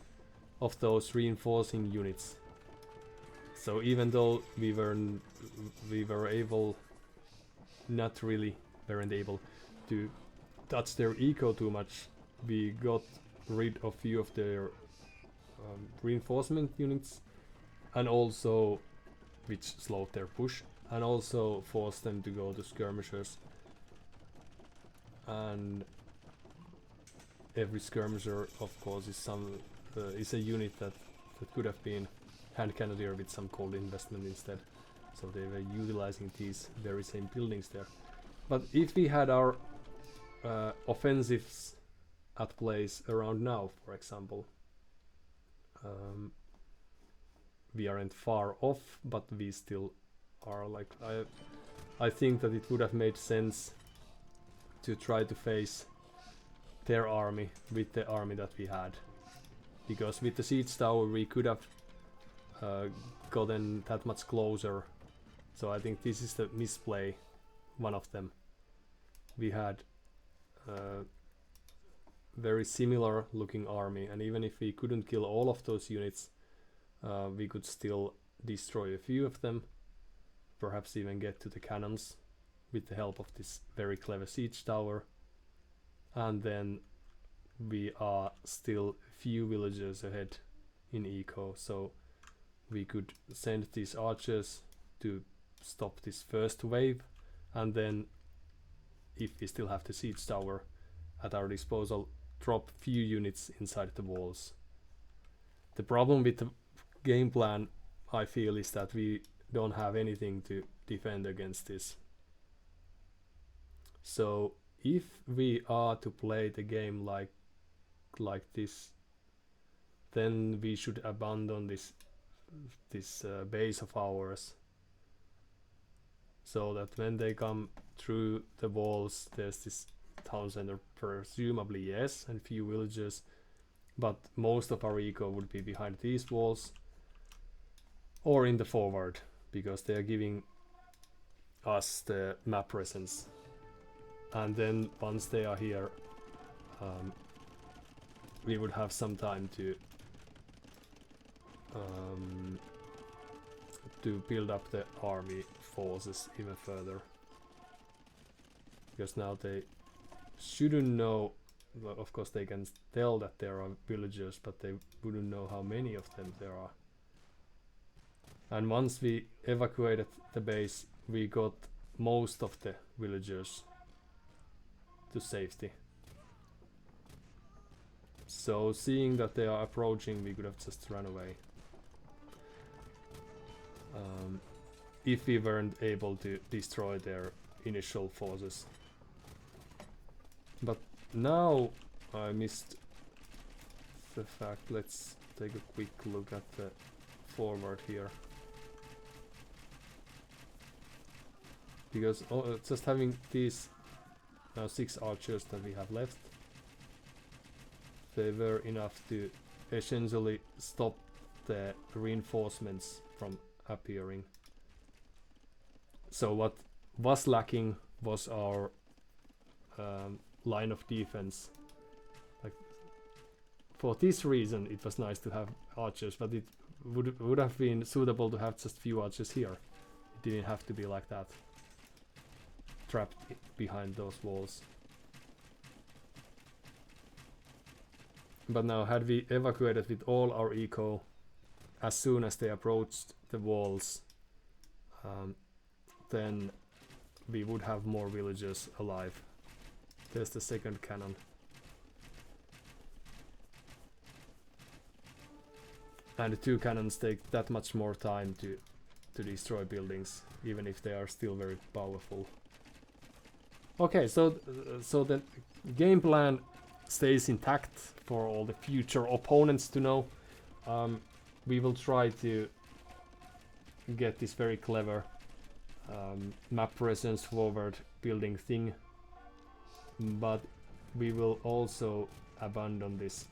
A: of those reinforcing units. So even though we were able, not really weren't able to touch their eco too much, we got rid of few of their reinforcement units, and also, which slowed their push, and also forced them to go to skirmishers. And every skirmisher, of course, is a unit that could have been hand cannoneer with some cold investment instead. So they were utilizing these very same buildings there. But if we had our offensives at place around now, for example, we aren't far off, but we still are, like, I think that it would have made sense to try to face their army with the army that we had, because with the siege tower we could have gotten that much closer. So I think this is the misplay, one of them. We had very similar looking army, and even if we couldn't kill all of those units, we could still destroy a few of them, perhaps even get to the cannons with the help of this very clever siege tower. And then we are still few villages ahead in eco, so we could send these archers to stop this first wave, and then if we still have the siege tower at our disposal, drop few units inside the walls. The problem with the game plan, I feel, is that we don't have anything to defend against this. So if we are to play the game like this, then we should abandon this base of ours, so that when they come through the walls, there's this town center, presumably, yes, and few villages, but most of our eco would be behind these walls or in the forward, because they are giving us the map presence. And then once they are here, we would have some time to build up the army forces even further, because now they shouldn't know. Well, of course they can tell that there are villagers, but they wouldn't know how many of them there are. And once we evacuated the base, we got most of the villagers to safety. So seeing that they are approaching, we could have just run away. If we weren't able to destroy their initial forces. But now I missed the fact. Let's take a quick look at the forward here. Because just having these now 6 archers that we have left, they were enough to essentially stop the reinforcements from appearing. So what was lacking was our line of defense. Like, for this reason it was nice to have archers, but it would have been suitable to have just few archers here. It didn't have to be like that, trapped behind those walls. But now, had we evacuated with all our eco as soon as they approached the walls, then we would have more villagers alive There's the second cannon. And the two cannons take that much more time to destroy buildings, even if they are still very powerful. Okay, so the game plan stays intact for all the future opponents to know. We will try to get this very clever map presence forward building thing, but we will also abandon this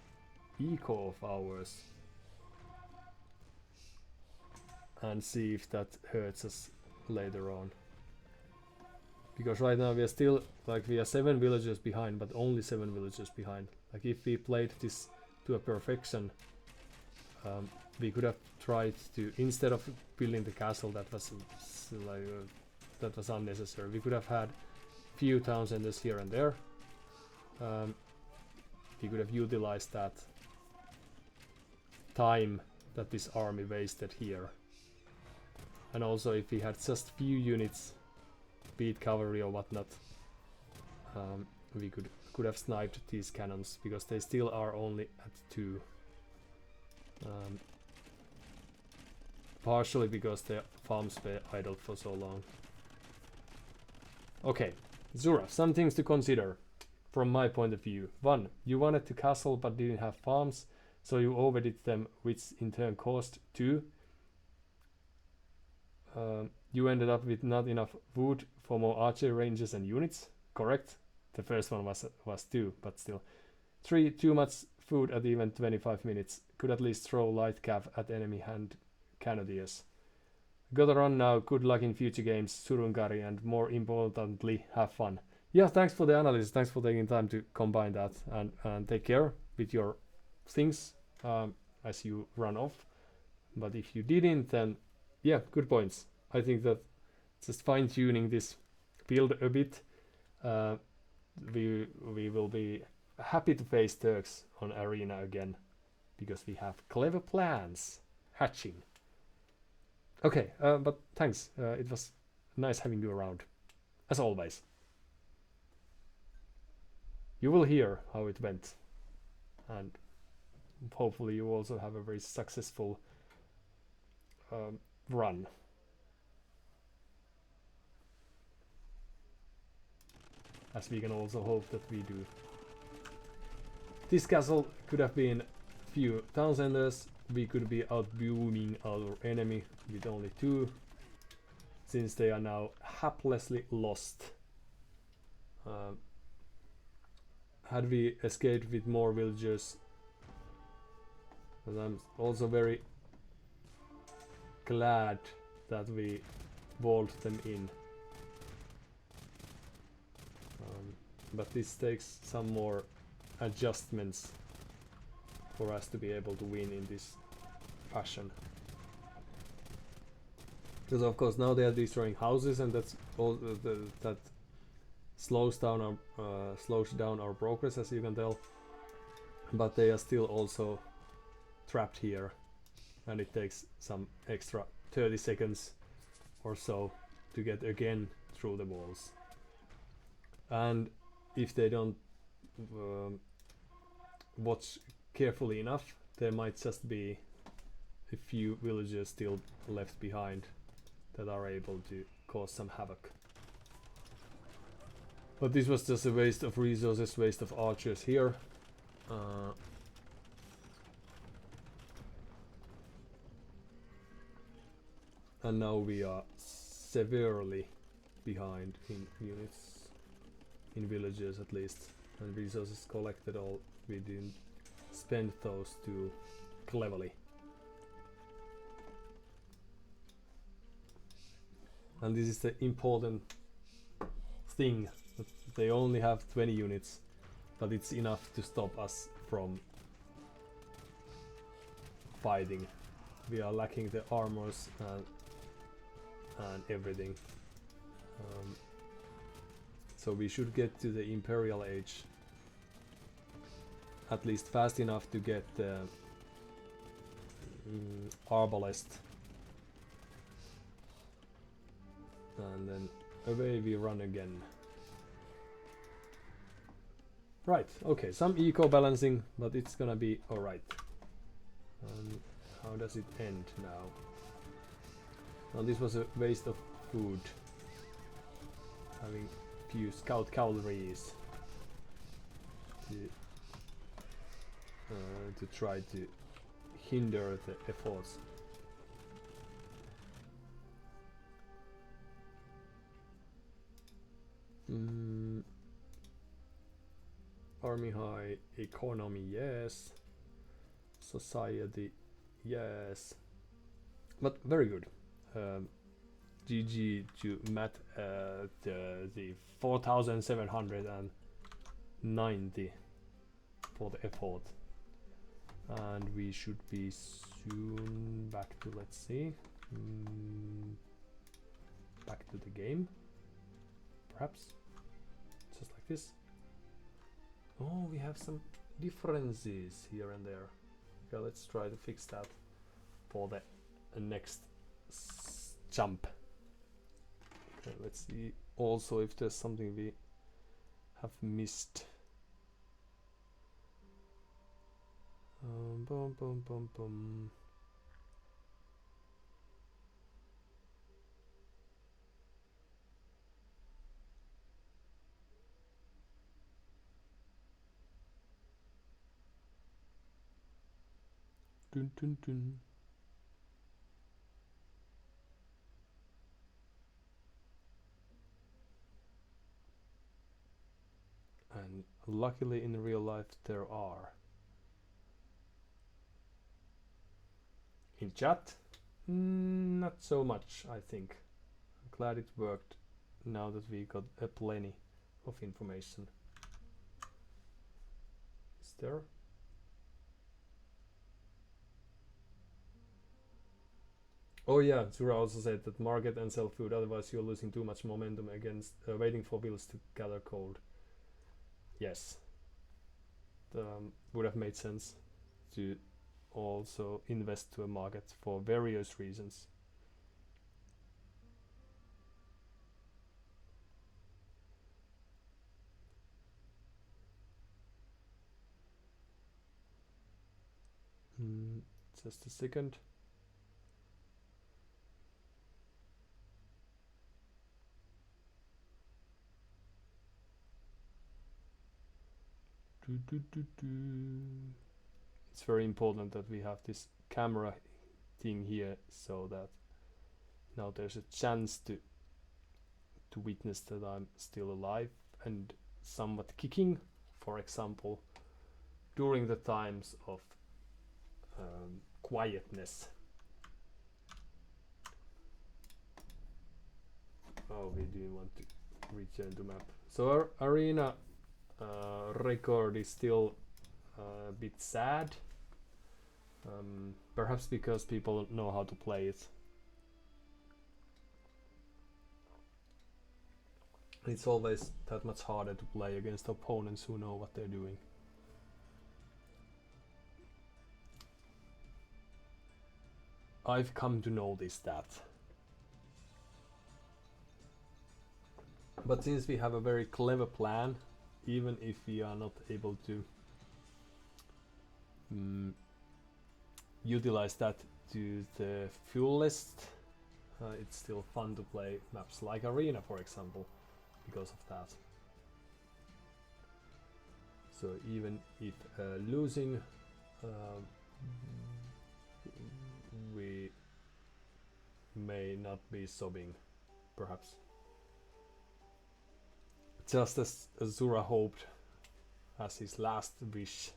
A: eco of ours and see if that hurts us later on. Because right now we are still, like, we are 7 villagers behind, but only 7 villagers behind. Like, if we played this to a perfection, we could have tried to, instead of building the castle that was that was unnecessary, we could have had few town centers here and there. We could have utilized that time that this army wasted here. And also, if we had just few units, be it cavalry or whatnot, we could have sniped these cannons, because they still are only at 2. Partially because their farms were idle for so long. Okay, Zura, some things to consider from my point of view. 1. You wanted to castle but didn't have farms, so you overdid them, which in turn caused 2. You ended up with not enough wood for more archery ranges and units. Correct. The first one was 2, but still. 3. Too much food at even 25 minutes. Could at least throw light cav at enemy hand cannoneers. Gotta run now. Good luck in future games, Surunkari, and more importantly, have fun. Yeah, thanks for the analysis. Thanks for taking time to combine that, and take care with your things as you run off. But if you didn't, then yeah, good points. I think that just fine-tuning this build a bit, we will be happy to face Turks on Arena again, because we have clever plans hatching. Okay, but thanks. It was nice having you around, as always. You will hear how it went, and hopefully you also have a very successful run. As we can also hope that we do. This castle could have been few town centers. We could be outbooming our enemy with only 2, since they are now haplessly lost. Had we escaped with more villagers, and I'm also very glad that we walled them in. But this takes some more adjustments for us to be able to win in this fashion. Because of course now they are destroying houses, and that's all that slows down our progress, as you can tell. But they are still also trapped here, and it takes some extra 30 seconds or so to get again through the walls. And if they don't watch carefully enough, there might just be a few villagers still left behind that are able to cause some havoc. But this was just a waste of resources, waste of archers here. And now we are severely behind in units, in villages at least, and resources collected all. We didn't spend those too cleverly. And this is the important thing, that they only have 20 units, but it's enough to stop us from fighting. We are lacking the armors and everything. So we should get to the Imperial Age at least fast enough to get the Arbalest. And then away we run again. Right, okay, some eco balancing, but it's gonna be alright. How does it end now? Now this was a waste of food. Having few scout cavalries to try to hinder the efforts. Army high, economy yes, society yes, but very good. GG to Matt the 4,790 for the effort, and we should be soon back to, let's see, back to the game, perhaps just like this. Oh, we have some differences here and there. Okay, let's try to fix that for the next jump. Okay, let's see also if there's something we have missed. Boom, boom, boom, boom. Dun, dun, dun. And luckily in real life there are. In chat? Not so much, I think. I'm glad it worked now that we got plenty of information. Is there? Oh yeah, Zura also said that market and sell food, otherwise you're losing too much momentum against waiting for bills to gather cold. Yes. Would have made sense to also invest to a market for various reasons. Just a second. It's very important that we have this camera thing here, so that now there's a chance to witness that I'm still alive and somewhat kicking, for example, during the times of quietness. Oh, we do want to return to map. So our arena record is still a bit sad, perhaps because people don't know how to play it. It's always that much harder to play against opponents who know what they're doing. I've come to notice that. But since we have a very clever plan, even if we are not able to utilize that to the fullest, it's still fun to play maps like Arena, for example, because of that. So even if losing, we may not be sobbing, perhaps. Just as Azura hoped as his last wish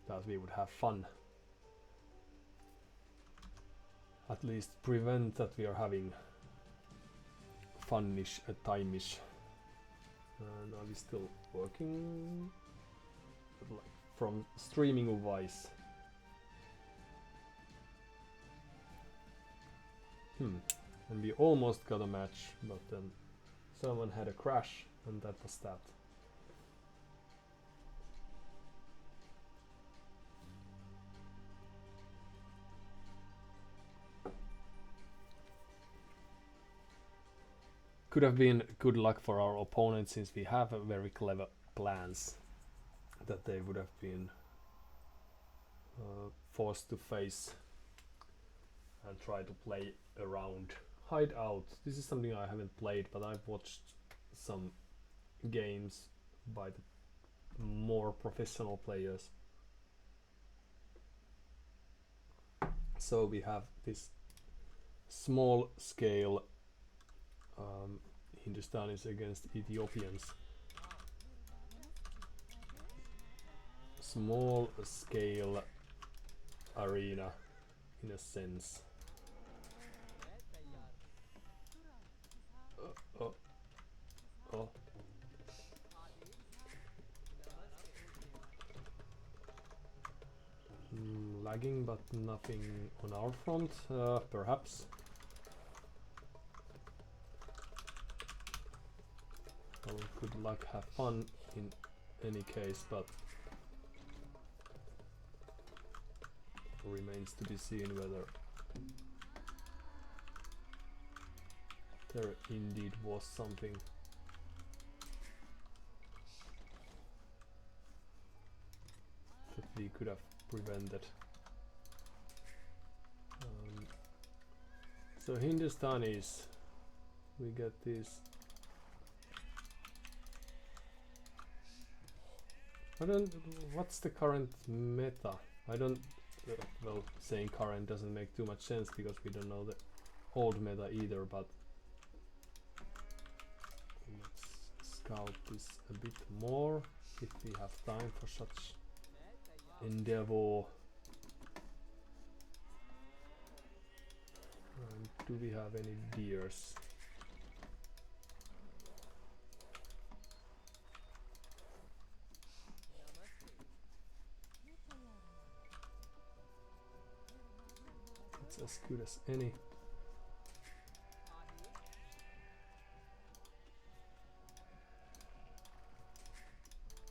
A: that we would have fun. At least prevent that we are having fun-ish, time-ish. Are we still working? But like from streaming wise. And we almost got a match, but then someone had a crash, and that was that. Could have been good luck for our opponent, since we have a very clever plans that they would have been forced to face and try to play around. Hideout. This is something I haven't played, but I've watched some games by the more professional players. So we have this small scale Hindustanis against Ethiopians. Small scale arena in a sense. Oh. Lagging, but nothing on our front, perhaps. Well, good luck, have fun in any case, but remains to be seen whether there indeed was something. That we could have prevented. So Hindustanis, we get these. What's the current meta? I don't, well, saying current doesn't make too much sense because we don't know the old meta either, but let's scout this a bit more if we have time for such endeavor. Do we have any deers? It's as good as any.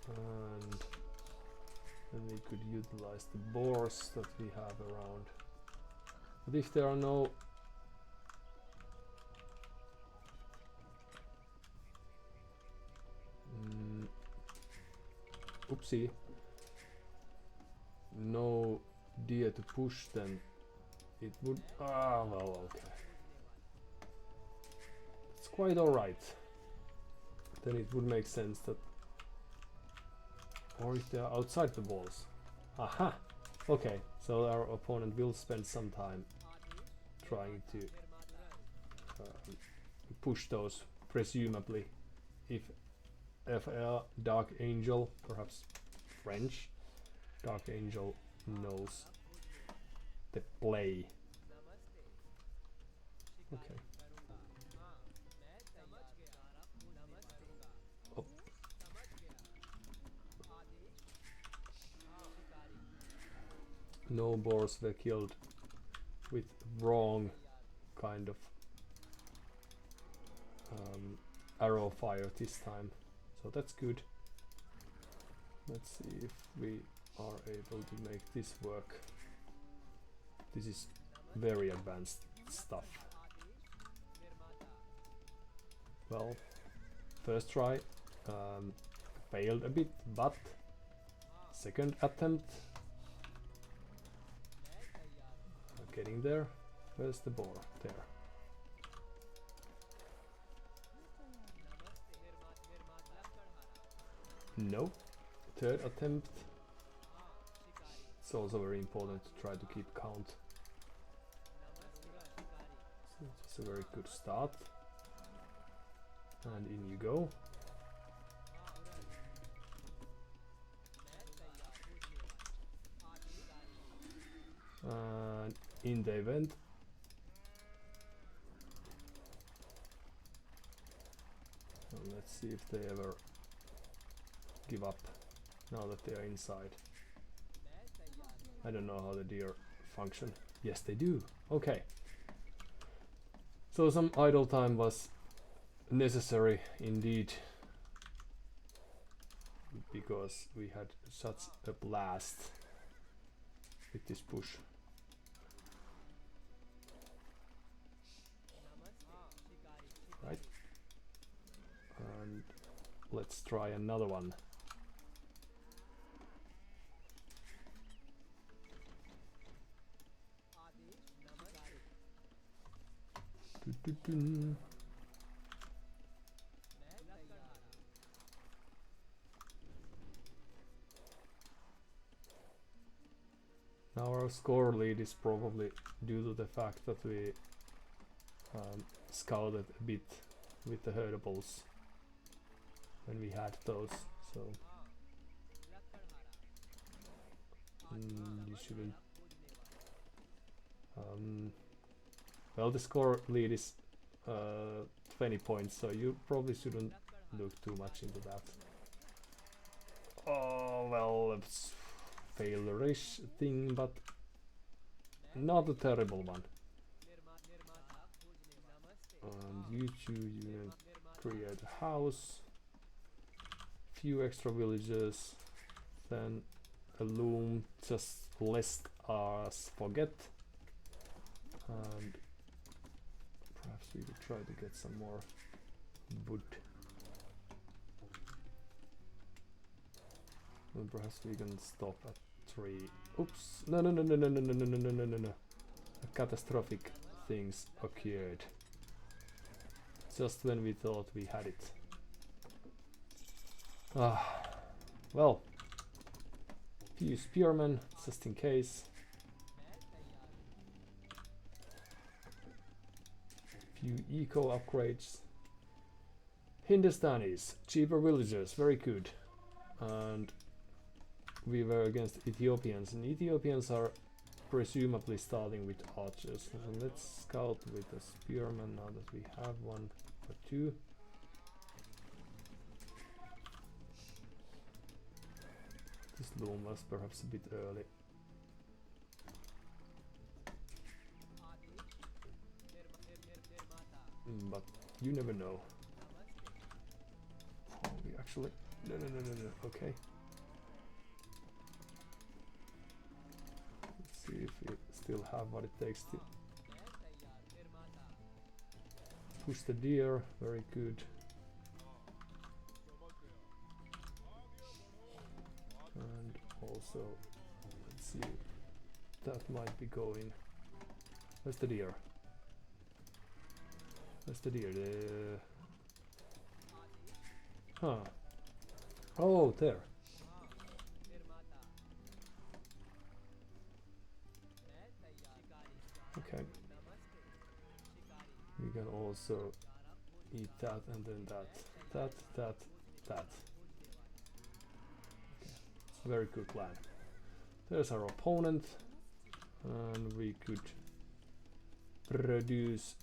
A: And then we could utilize the boars that we have around. But if there are no oopsie, no deer to push, then it would, well, okay, it's quite alright. Then it would make sense that, or if they are outside the walls. Aha, okay, so our opponent will spend some time trying to push those, presumably, if DarkAngel, perhaps French, DarkAngel knows the play. Okay. Oh. No boars were killed with wrong kind of arrow fire this time. So that's good. Let's see if we are able to make this work. This is very advanced stuff. Well, first try failed a bit, but second attempt getting there. Where's the boar? There. No. Third attempt. It's also very important to try to keep count. So it's a very good start. And in you go. And in they went. And let's see if they ever give up now that they are inside. I don't know how the deer function. Yes, they do. Okay. So some idle time was necessary indeed, because we had such a blast with this push. Right. And let's try another one. Now our score lead is probably due to the fact that we scouted a bit with the herdables when we had those, so you shouldn't. Well, the score lead is 20 points, so you probably shouldn't look too much into that. Oh well, it's failure-ish thing, but not a terrible one. And you two, you create a house, few extra villages, then a loom, just lest us forget, and perhaps we could try to get some more wood. And perhaps we can stop at 3. Oops! No! A catastrophic things occurred just when we thought we had it. Well, few spearmen just in case. Few eco upgrades. Hindustanis, cheaper villagers, very good. And we were against Ethiopians, and Ethiopians are presumably starting with archers. So let's scout with a spearman now that we have one or two. This loom was perhaps a bit early. But you never know. Oh, we actually... No, okay. See if we still have what it takes to push the deer. Very good. And also, let's see, that might be going. Where's the deer? Where's the deer? Huh. Oh, there. Okay. We can also eat that and then that. Okay. Very good plan. There's our opponent, and we could produce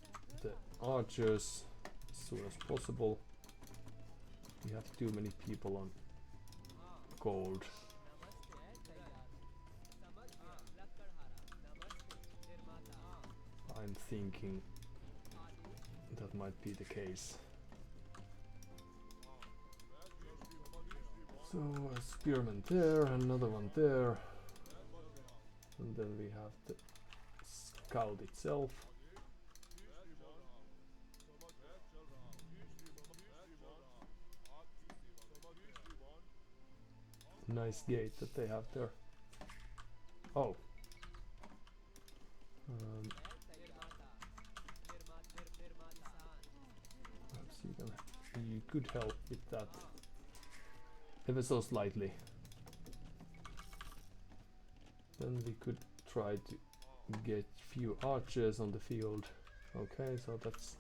A: the archers as soon as possible. We have too many people on gold. I'm thinking that might be the case. So a spearman there, another one there, and then we have the scout itself. Nice gate that they have there. Oh. Perhaps you could help with that ever so slightly. Then we could try to get few archers on the field. Okay, so that's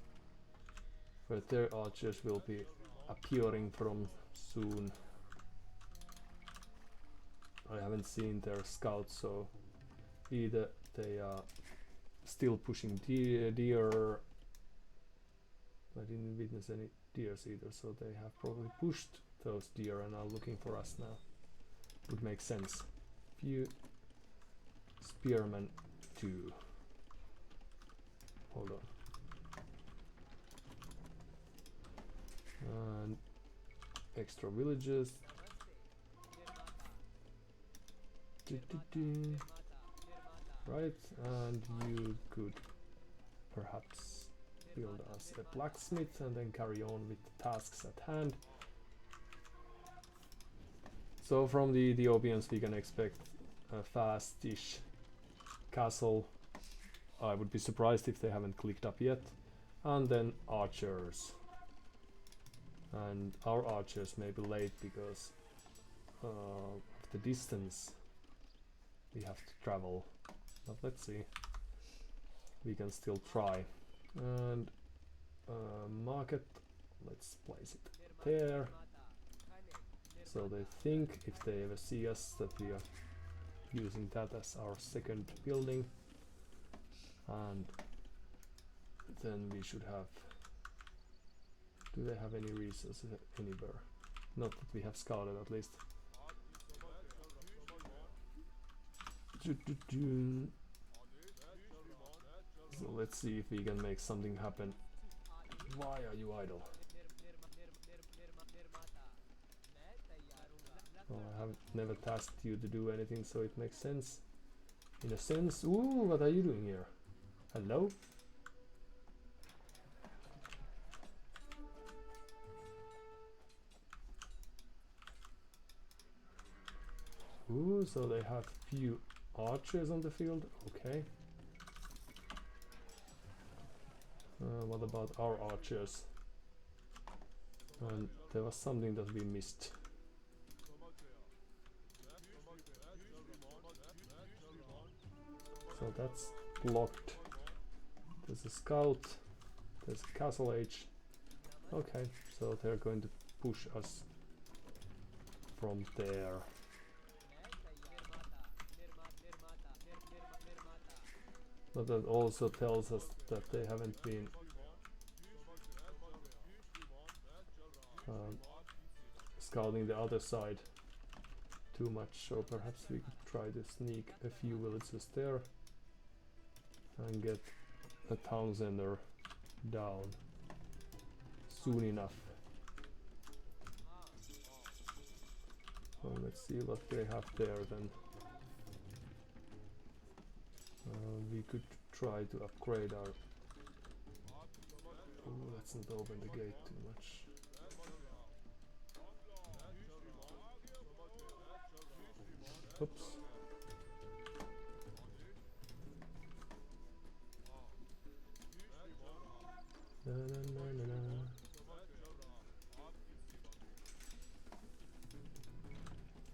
A: where their archers will be appearing from soon. I haven't seen their scouts, so either they are still pushing deer. I didn't witness any deers either, so they have probably pushed those deer and are looking for us now. Would make sense. Few spearmen too. Hold on. And extra villages. Right, and you could perhaps build us a blacksmith and then carry on with the tasks at hand. So from the Ethiopians we can expect a fast-ish castle. I would be surprised if they haven't clicked up yet. and then archers. And our archers may be late because of the distance we have to travel, but let's see, we can still try. And market, let's place it there, so they think if they ever see us that we are using that as our second building. And then we should have, do they have any resources anywhere? Not that we have scouted, at least. So let's see if we can make something happen. Why are you idle? Oh, I have never tasked you to do anything, so it makes sense. In a sense. Ooh, what are you doing here? Hello? Ooh, so they have few archers on the field. Okay. What about our archers? And there was something that we missed. So that's blocked. There's a scout. There's a castle age. Okay, so they're going to push us from there. But that also tells us that they haven't been scouting the other side too much, so perhaps we could try to sneak a few villages there and get a town center down soon enough. So let's see what they have there then. We could try to upgrade our... Oh, let's not open the gate too much. Oops. Na, na, na, na, na.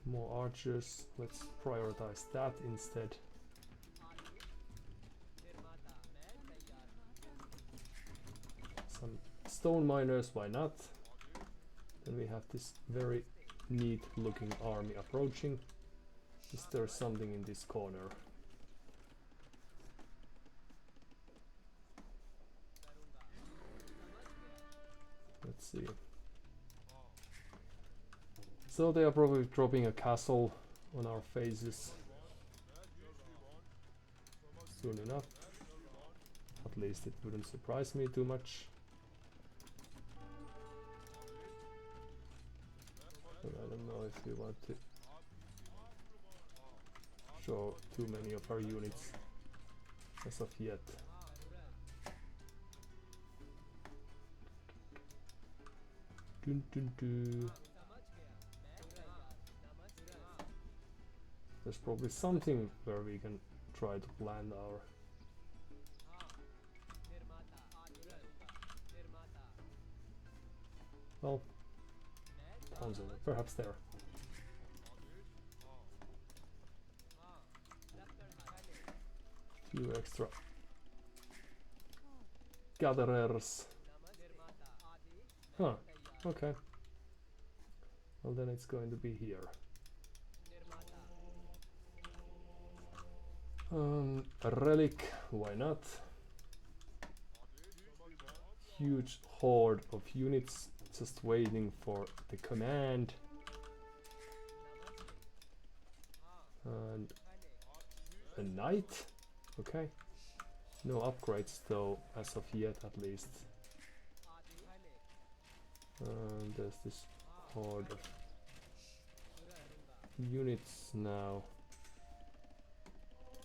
A: More archers. Let's prioritize that instead. Some stone miners, why not? Then we have this very neat looking army approaching. Is there something in this corner? Let's see. So they are probably dropping a castle on our faces soon enough. At least it wouldn't surprise me too much. But I don't know if we want to show too many of our units as of yet. Dun, dun, dun. There's probably something where we can try to plan our... Well, towns over, perhaps there. Few extra gatherers. Huh, okay. Well, then it's going to be here. A relic, why not? Huge horde of units just waiting for the command. And a knight? Okay. No upgrades though, as of yet at least. There's this horde of units now.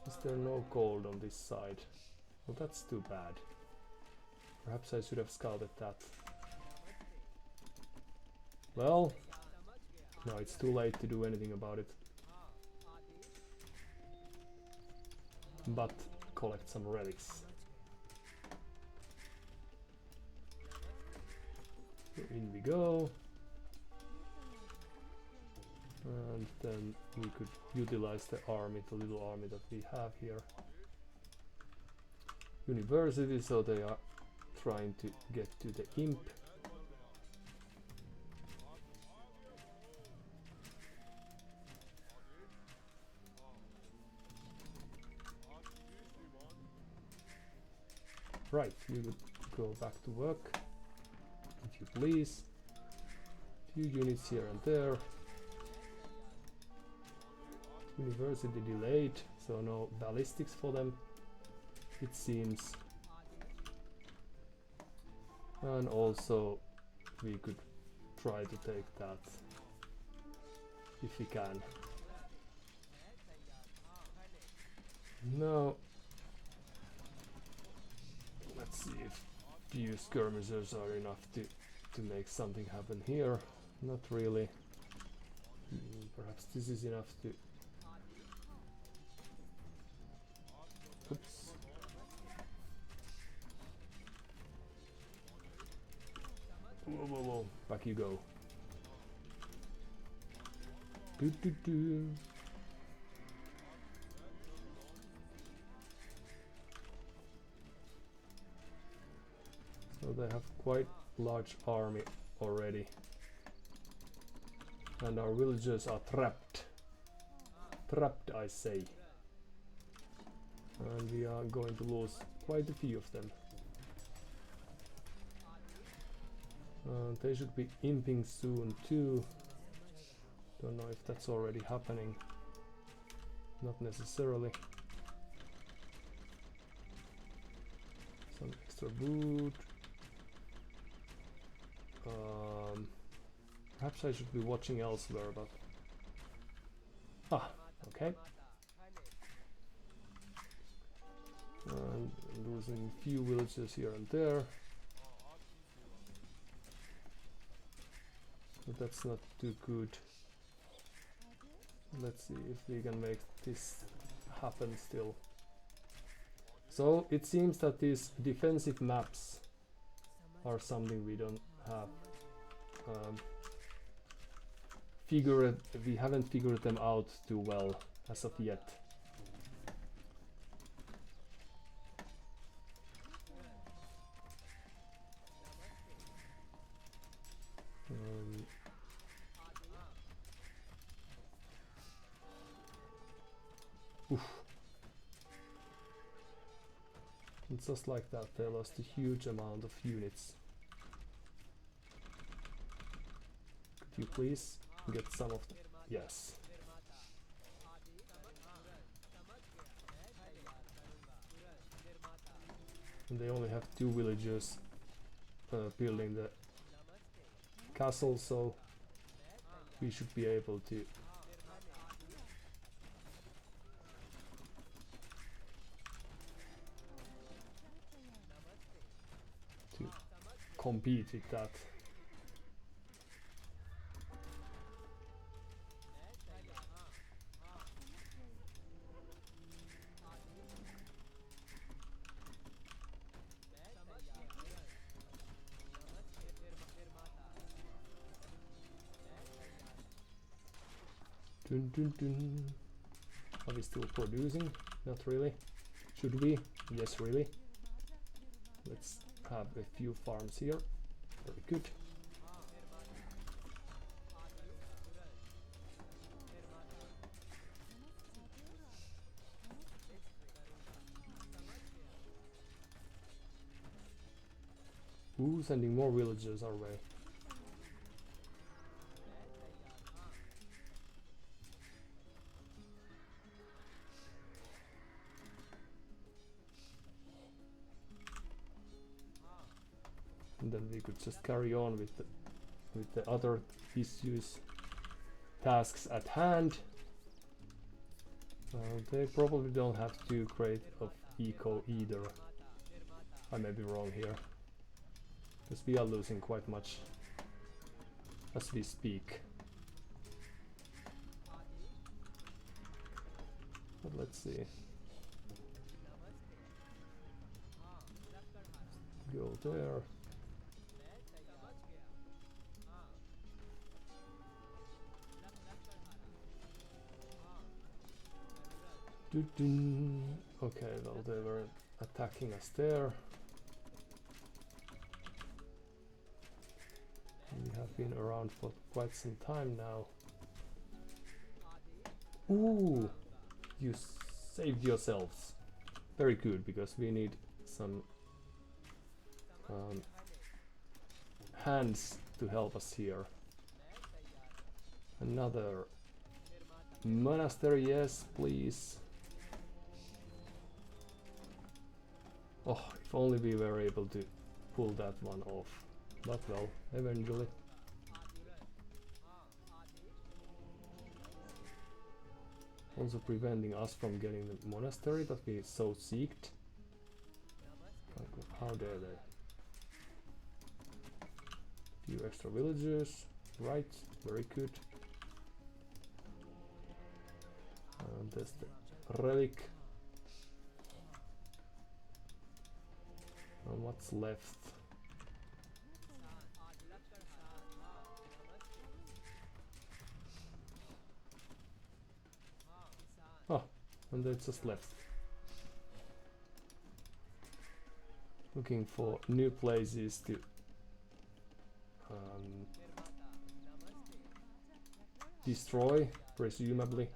A: Is there no gold on this side? Well, that's too bad. Perhaps I should have scouted that. Well, no, it's too late to do anything about it. But collect some relics. So in we go. And then we could utilize the army, the little army that we have here. University, so they are trying to get to the imp. Right, you could go back to work, if you please. Few units here and there. University delayed, so no ballistics for them, it seems. And also we could try to take that if we can. Now let's see if few skirmishers are enough to make something happen here. Not really. Perhaps this is enough to... Oops. Whoa, whoa, whoa. Back you go. Do, do, do. So they have quite large army already. And our villagers are trapped. Trapped, I say. And we are going to lose quite a few of them. They should be imping soon too. Don't know if that's already happening. Not necessarily. Some extra wood. Perhaps I should be watching elsewhere, but... Ah, okay. And losing few villages here and there. But that's not too good. Let's see if we can make this happen still. So it seems that these defensive maps are something we don't have we haven't figured them out too well as of yet. Oof. And just like that, they lost a huge amount of units. Could you please get some of them? Yes. And they only have 2 villagers building the castle, so we should be able to compete with that. Dun, dun, dun. Are we still producing? Not really. Should we? Yes, really. Let's have a few farms here. Very good. Ooh, sending more villagers our way. And then we could just carry on with the other issues, tasks at hand. They probably don't have too great of eco either. I may be wrong here, because we are losing quite much as we speak. But let's see. Go there. Okay, well they were attacking us there. We have been around for quite some time now. Ooh! You saved yourselves. Very good, because we need some hands to help us here. Another monastery, yes, please. Oh, if only we were able to pull that one off. But well, eventually. Also preventing us from getting the monastery that we so seeked. How dare they? Few extra villagers, right? Very good. And there's the relic. And what's left? Oh, and they just left. Looking for new places to destroy, presumably.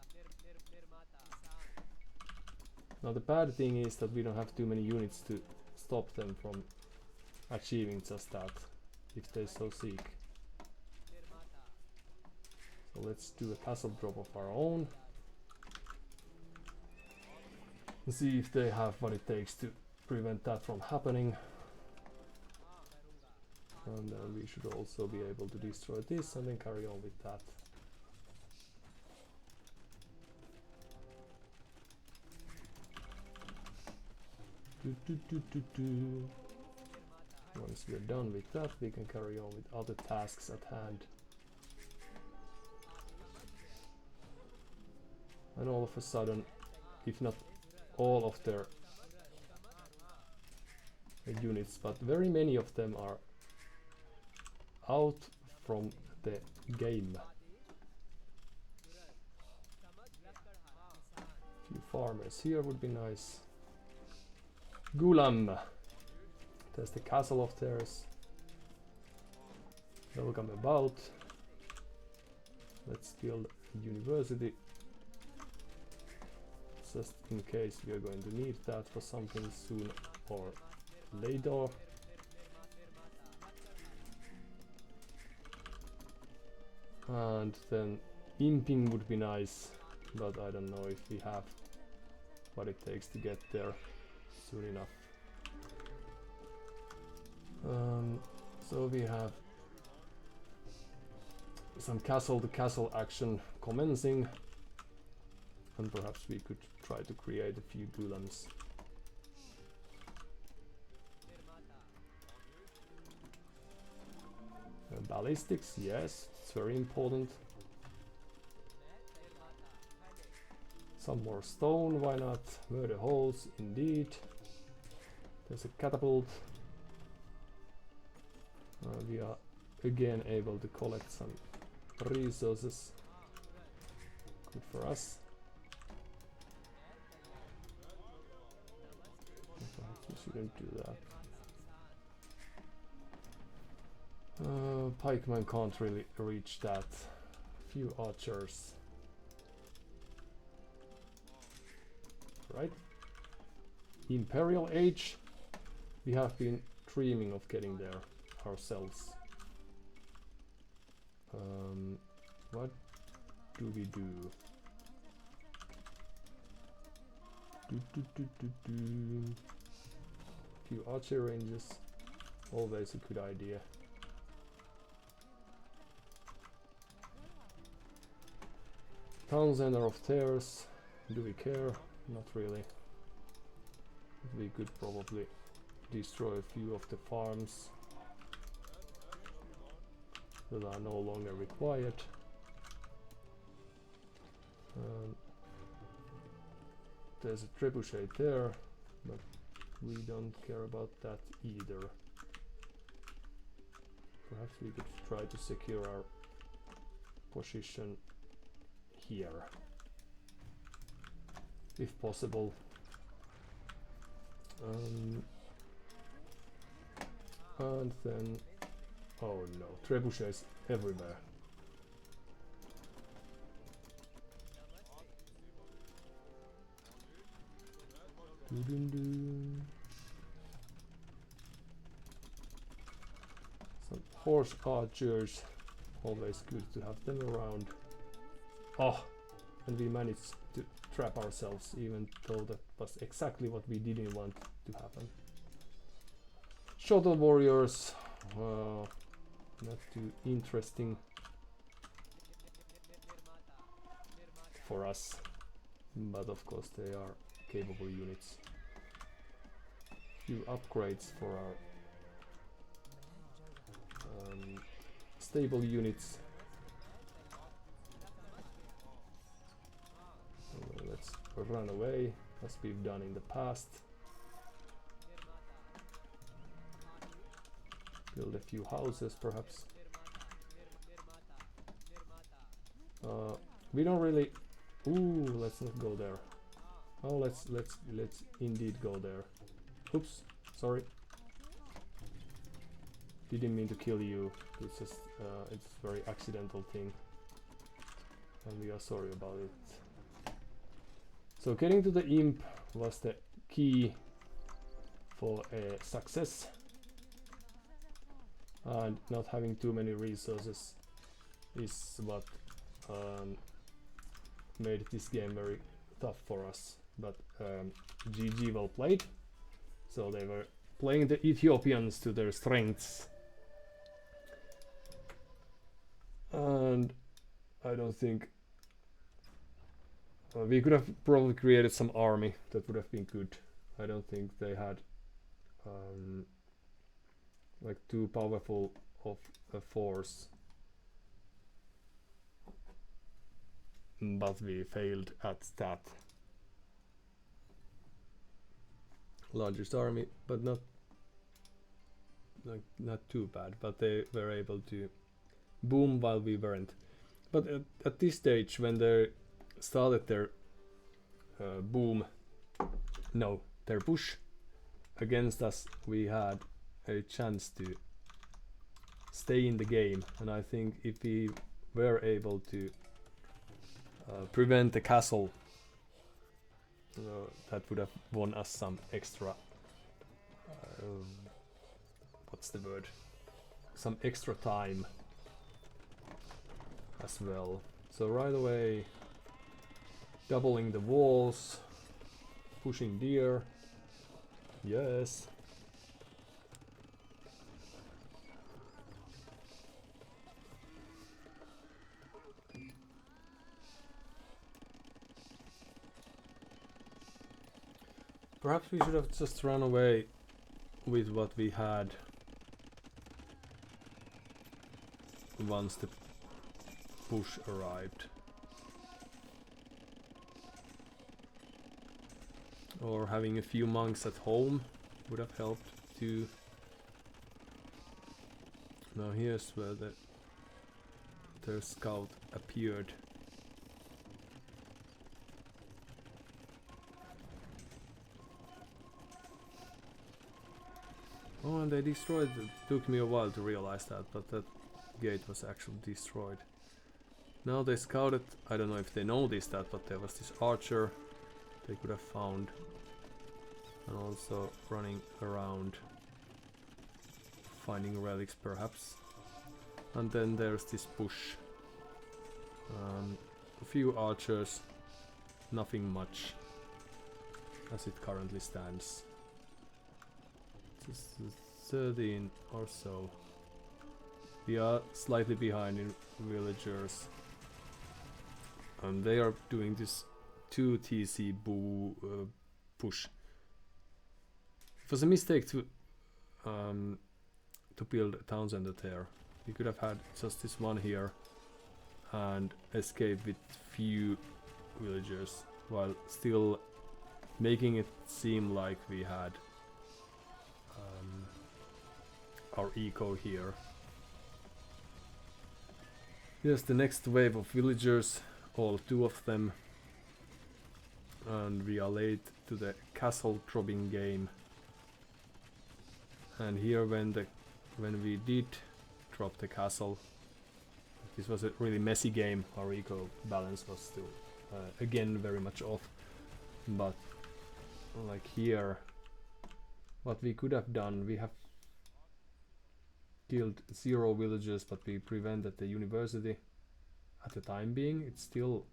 A: Now the bad thing is that we don't have too many units to stop them from achieving just that, if they so seek. So let's do a castle drop of our own. And see if they have what it takes to prevent that from happening. And then we should also be able to destroy this and then carry on with that. Once we're done with that, we can carry on with other tasks at hand. And all of a sudden, if not all of their units, but very many of them are out from the game. Few farmers here would be nice. Gulam. There's the castle of theirs. Welcome about. Let's build a university. Just in case we are going to need that for something soon or later. And then imping would be nice, but I don't know if we have what it takes to get there soon enough. So we have some castle to castle action commencing, and perhaps we could try to create a few gulams. Ballistics, yes, it's very important. Some more stone, why not? Murder holes, indeed. There's a catapult. We are again able to collect some resources. Good for us. Perhaps we shouldn't do that. Pikemen can't really reach that. Few archers. Right? Imperial Age. We have been dreaming of getting there ourselves. What do we do? Few archer ranges. Always a good idea. Town center of theirs. Do we care? Not really. We could probably destroy a few of the farms that are no longer required. There's a trebuchet there, but we don't care about that either. Perhaps we could try to secure our position here. if possible. And then, oh no, trebuchets everywhere. Some horse archers, always good to have them around. Oh, and we managed to trap ourselves, even though that was exactly what we didn't want to happen. Shuttle warriors, not too interesting for us, but of course they are capable units. Few upgrades for our stable units. Let's run away, as we've done in the past. Build a few houses, perhaps. We don't really. Ooh, let's not go there. Oh, let's indeed go there. Oops, sorry. Didn't mean to kill you. It's just it's a very accidental thing, and we are sorry about it. So getting to the imp was the key for a success, and not having too many resources is what made this game very tough for us. But GG, well played. So they were playing the Ethiopians to their strengths, and I don't think we could have probably created some army that would have been good. I don't think they had like too powerful of a force, but we failed at that. Largest army, but not too bad, but they were able to boom while we weren't. But at this stage, when they started their their push against us, we had a chance to stay in the game, and I think if we were able to prevent the castle, that would have won us some extra what's the word, some extra time as well. So right away, doubling the walls, pushing deer, yes. Perhaps we should have just run away with what we had once the push arrived. Or having a few monks at home would have helped too. Now here's where their scout appeared. Oh, and they destroyed it. Took me a while to realize that, but that gate was actually destroyed. Now they scouted, I don't know if they noticed that, but there was this archer they could have found. And also running around, finding relics perhaps. And then there's this push. A few archers, nothing much as it currently stands. Just 13 or so. We are slightly behind in villagers, and they are doing this 2 TC push. It was a mistake to build a town center there. We could have had just this one here and escape with few villagers, while still making it seem like we had our eco here. Yes, the next wave of villagers, all 2 of them. and we are late to the castle dropping game. And here when we did drop the castle, this was a really messy game. Our eco balance was still again very much off, but like here, what we could have done, we have killed 0 villagers, but we prevented the university at the time being. It's still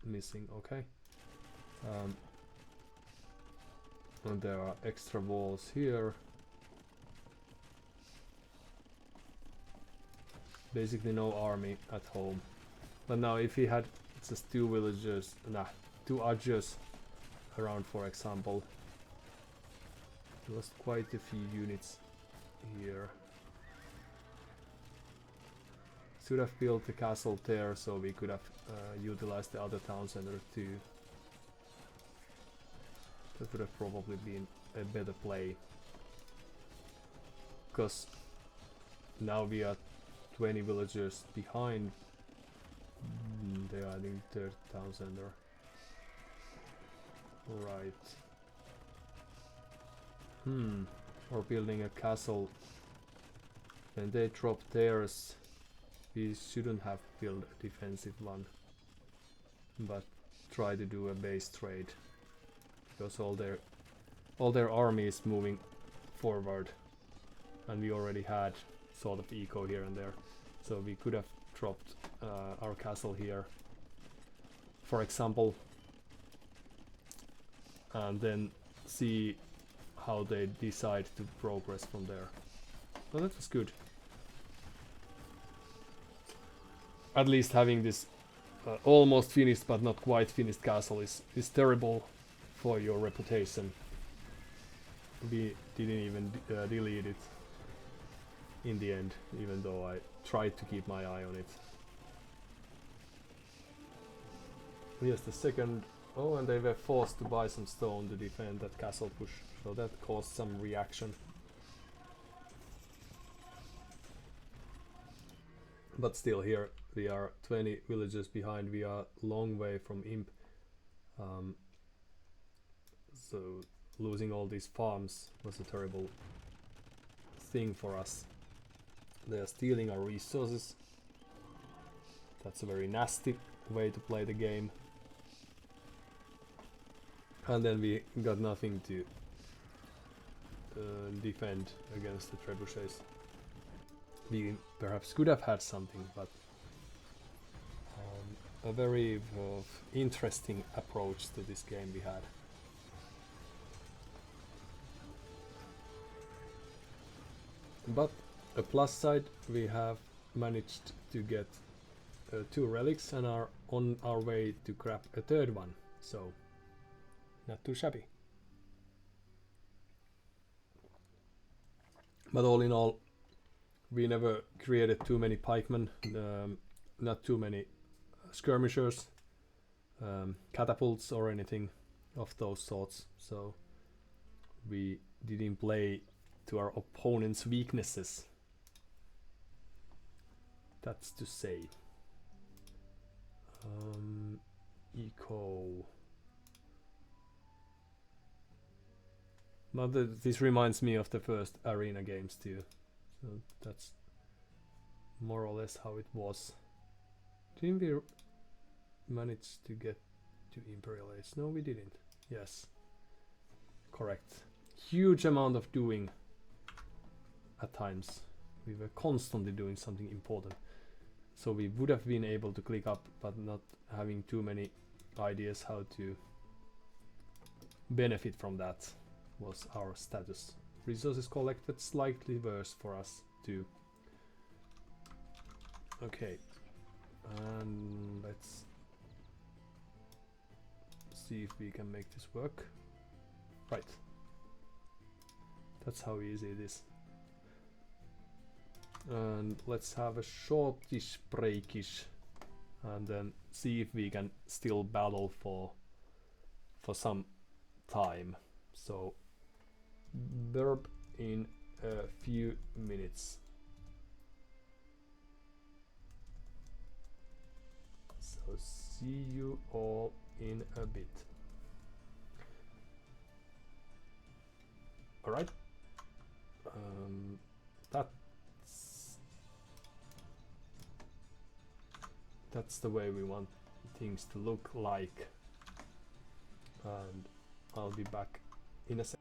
A: missing, okay. And there are extra walls here. Basically no army at home. But now if he had just 2 villagers, 2 archers around, for example, he lost quite a few units here. Should have built the castle there so we could have utilized the other town center too. That would have probably been a better play. Because now we are 20 villagers behind. They are in third town center. Right. Or building a castle. When they drop theirs, we shouldn't have built a defensive one, but try to do a base trade, because all their army is moving forward, and we already had sort of eco here and there, so we could have dropped our castle here, for example, and then see how they decide to progress from there. Well, that was good. At least having this almost finished but not quite finished castle is terrible for your reputation. We didn't even delete it in the end, even though I tried to keep my eye on it. Here's the second. Oh, and they were forced to buy some stone to defend that castle push, so that caused some reaction. But still, here we are 20 villages behind. We are a long way from Imp. So losing all these farms was a terrible thing for us. They are stealing our resources. That's a very nasty way to play the game. And then we got nothing to defend against the trebuchets. We perhaps could have had something, but a very interesting approach to this game we had. But a plus side, we have managed to get 2 relics and are on our way to grab a 3rd one, so not too shabby. But all in all, we never created too many pikemen, not too many skirmishers, catapults or anything of those sorts, so we didn't play to our opponent's weaknesses. That's to say. Eco. But this reminds me of the first arena games too. So that's more or less how it was. Didn't we manage to get to Imperial Age? No, we didn't. Yes. Correct. Huge amount of doing at times. We were constantly doing something important. So we would have been able to click up, but not having too many ideas how to benefit from that was our status. Resources collected slightly worse for us too. Okay, and let's see if we can make this work. Right, that's how easy it is. And let's have a shortish breakish, and then see if we can still battle for some time. So burp in a few minutes. So see you all in a bit. Alright. That's the way we want things to look like. And I'll be back in a second.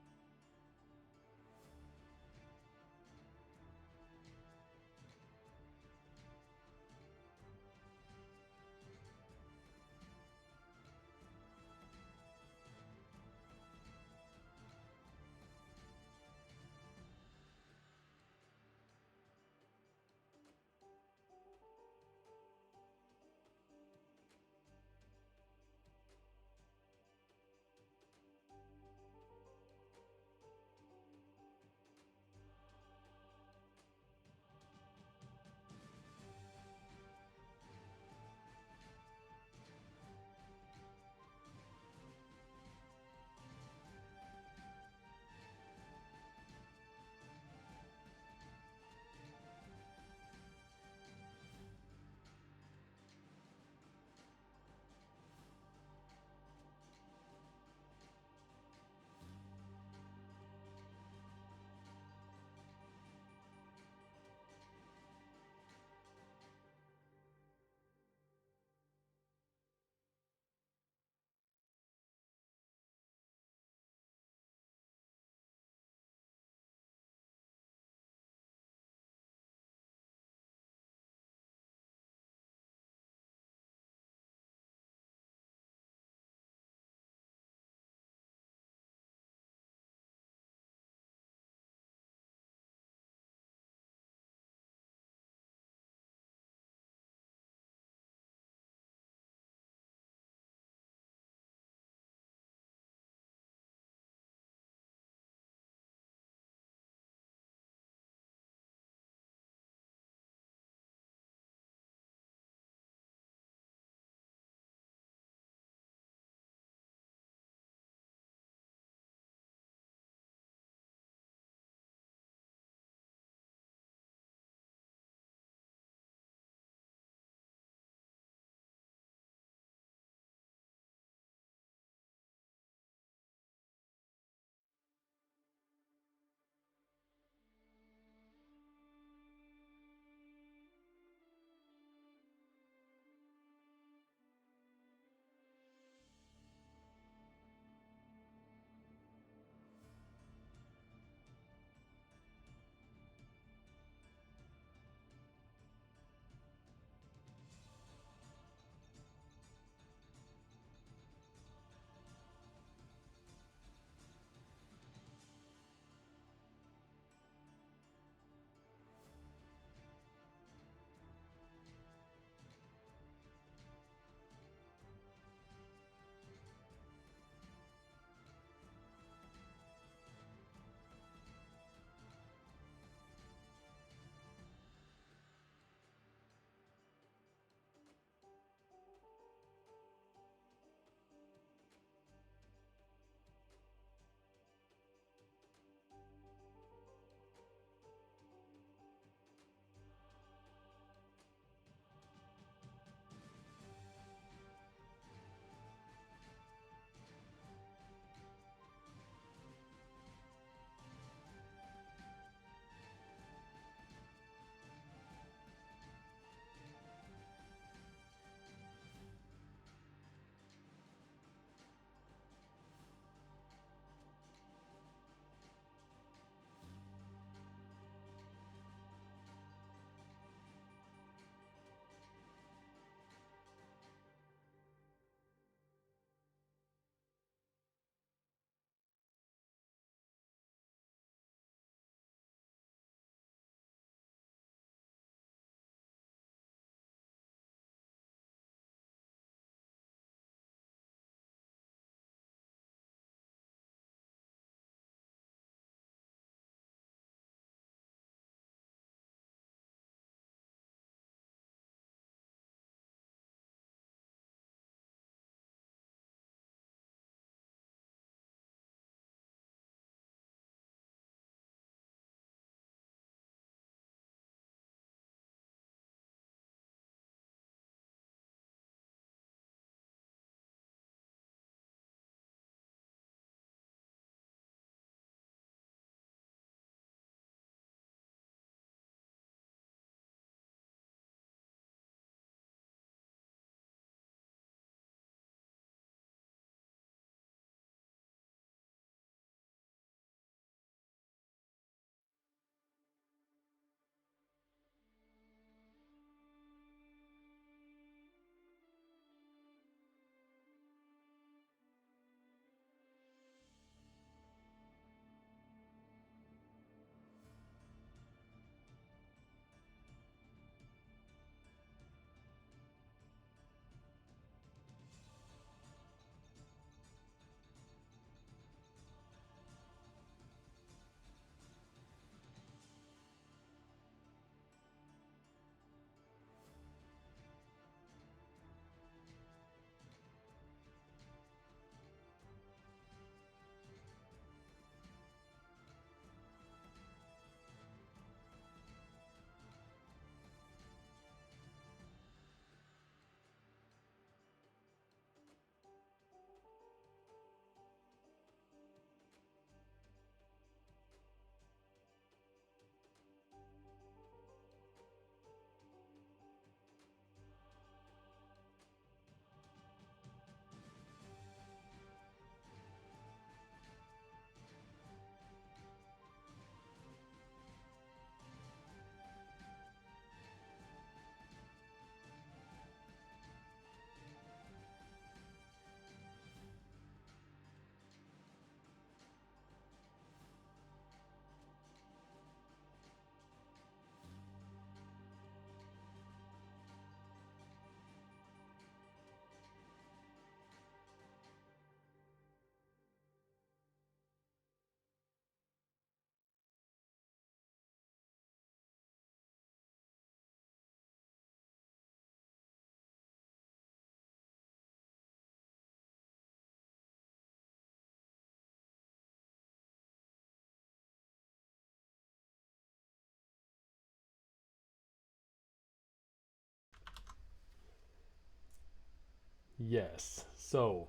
A: Yes, so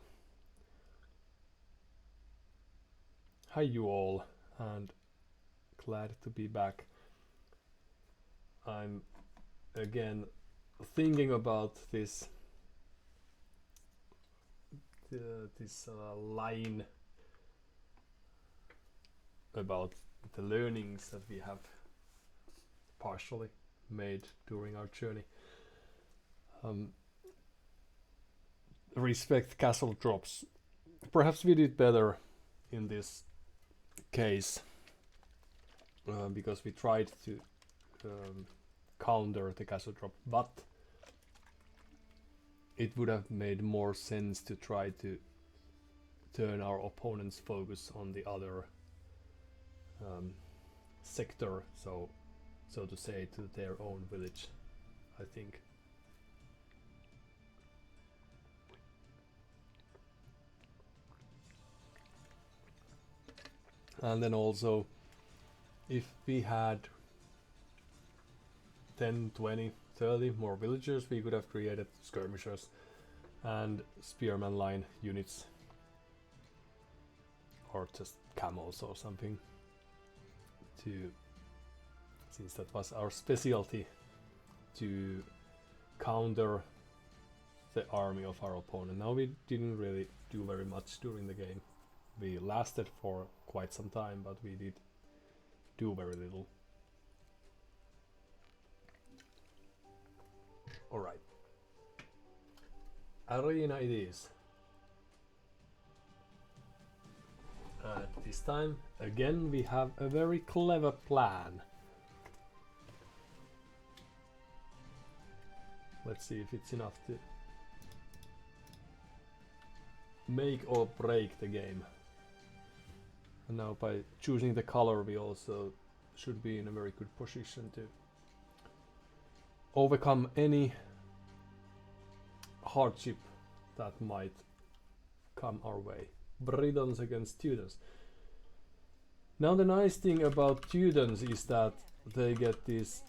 A: hi you all, and glad to be back. I'm again thinking about this line about the learnings that we have partially made during our journey. Respect castle drops. Perhaps we did better in this case because we tried to counter the castle drop, but it would have made more sense to try to turn our opponent's focus on the other sector, so to say, to their own village, I think. And then also, if we had 10, 20, 30 more villagers, we could have created skirmishers and spearman line units, or just camels or something, since that was our specialty, to counter the army of our opponent. Now we didn't really do very much during the game. We lasted for quite some time, but we did do very little. Alright. Arena it is. This time, again, we have a very clever plan. Let's see if it's enough to make or break the game. And now by choosing the color, we also should be in a very good position to overcome any hardship that might come our way. Britons against Teutons. Now the nice thing about Teutons is that they get these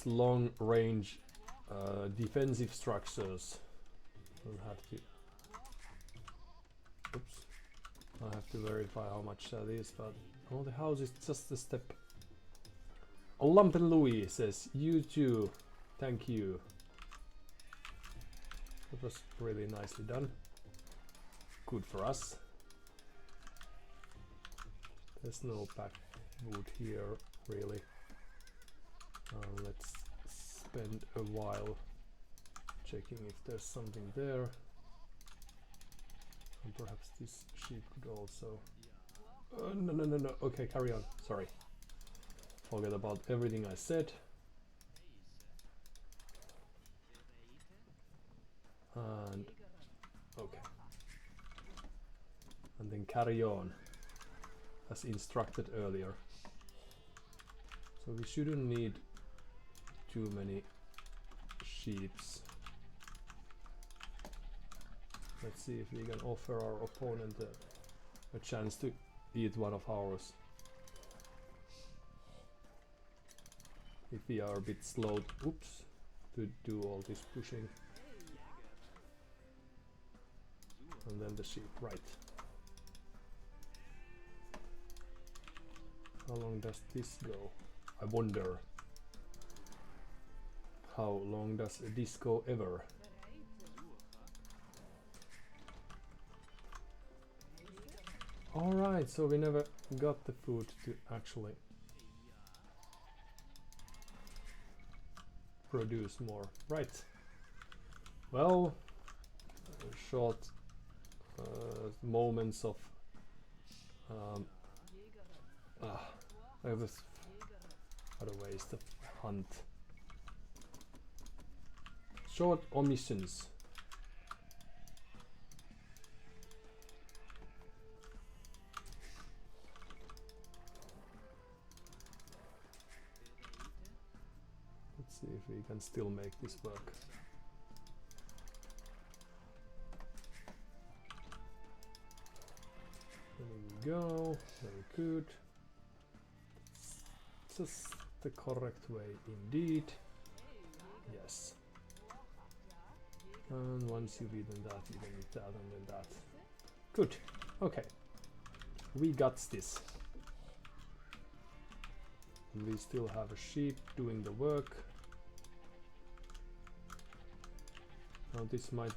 A: long range defensive structures. I'll have to I have to verify how much that is, but oh, the house is just a step. LumpenLouie says, you too, thank you. That was really nicely done. Good for us. There's no packed wood here, really. Let's spend a while checking if there's something there. And perhaps this sheep could also... no. Okay, carry on. Sorry. Forget about everything I said. And... okay. And then carry on, as instructed earlier. So we shouldn't need too many sheeps. Let's see if we can offer our opponent a chance to eat one of ours. If we are a bit slow, oops, to do all this pushing. And then the sheep, right. How long does this go? I wonder. How long does this go ever? Alright, so we never got the food to actually produce more. Right. Well, short moments of I was what a waste of hunt. Short omissions. Let's see if we can still make this work. There we go, very good. Just the correct way indeed. Yes. And once you've eaten that, you can eat that and then that. Good. Okay. We got this. We still have a sheep doing the work. Now this might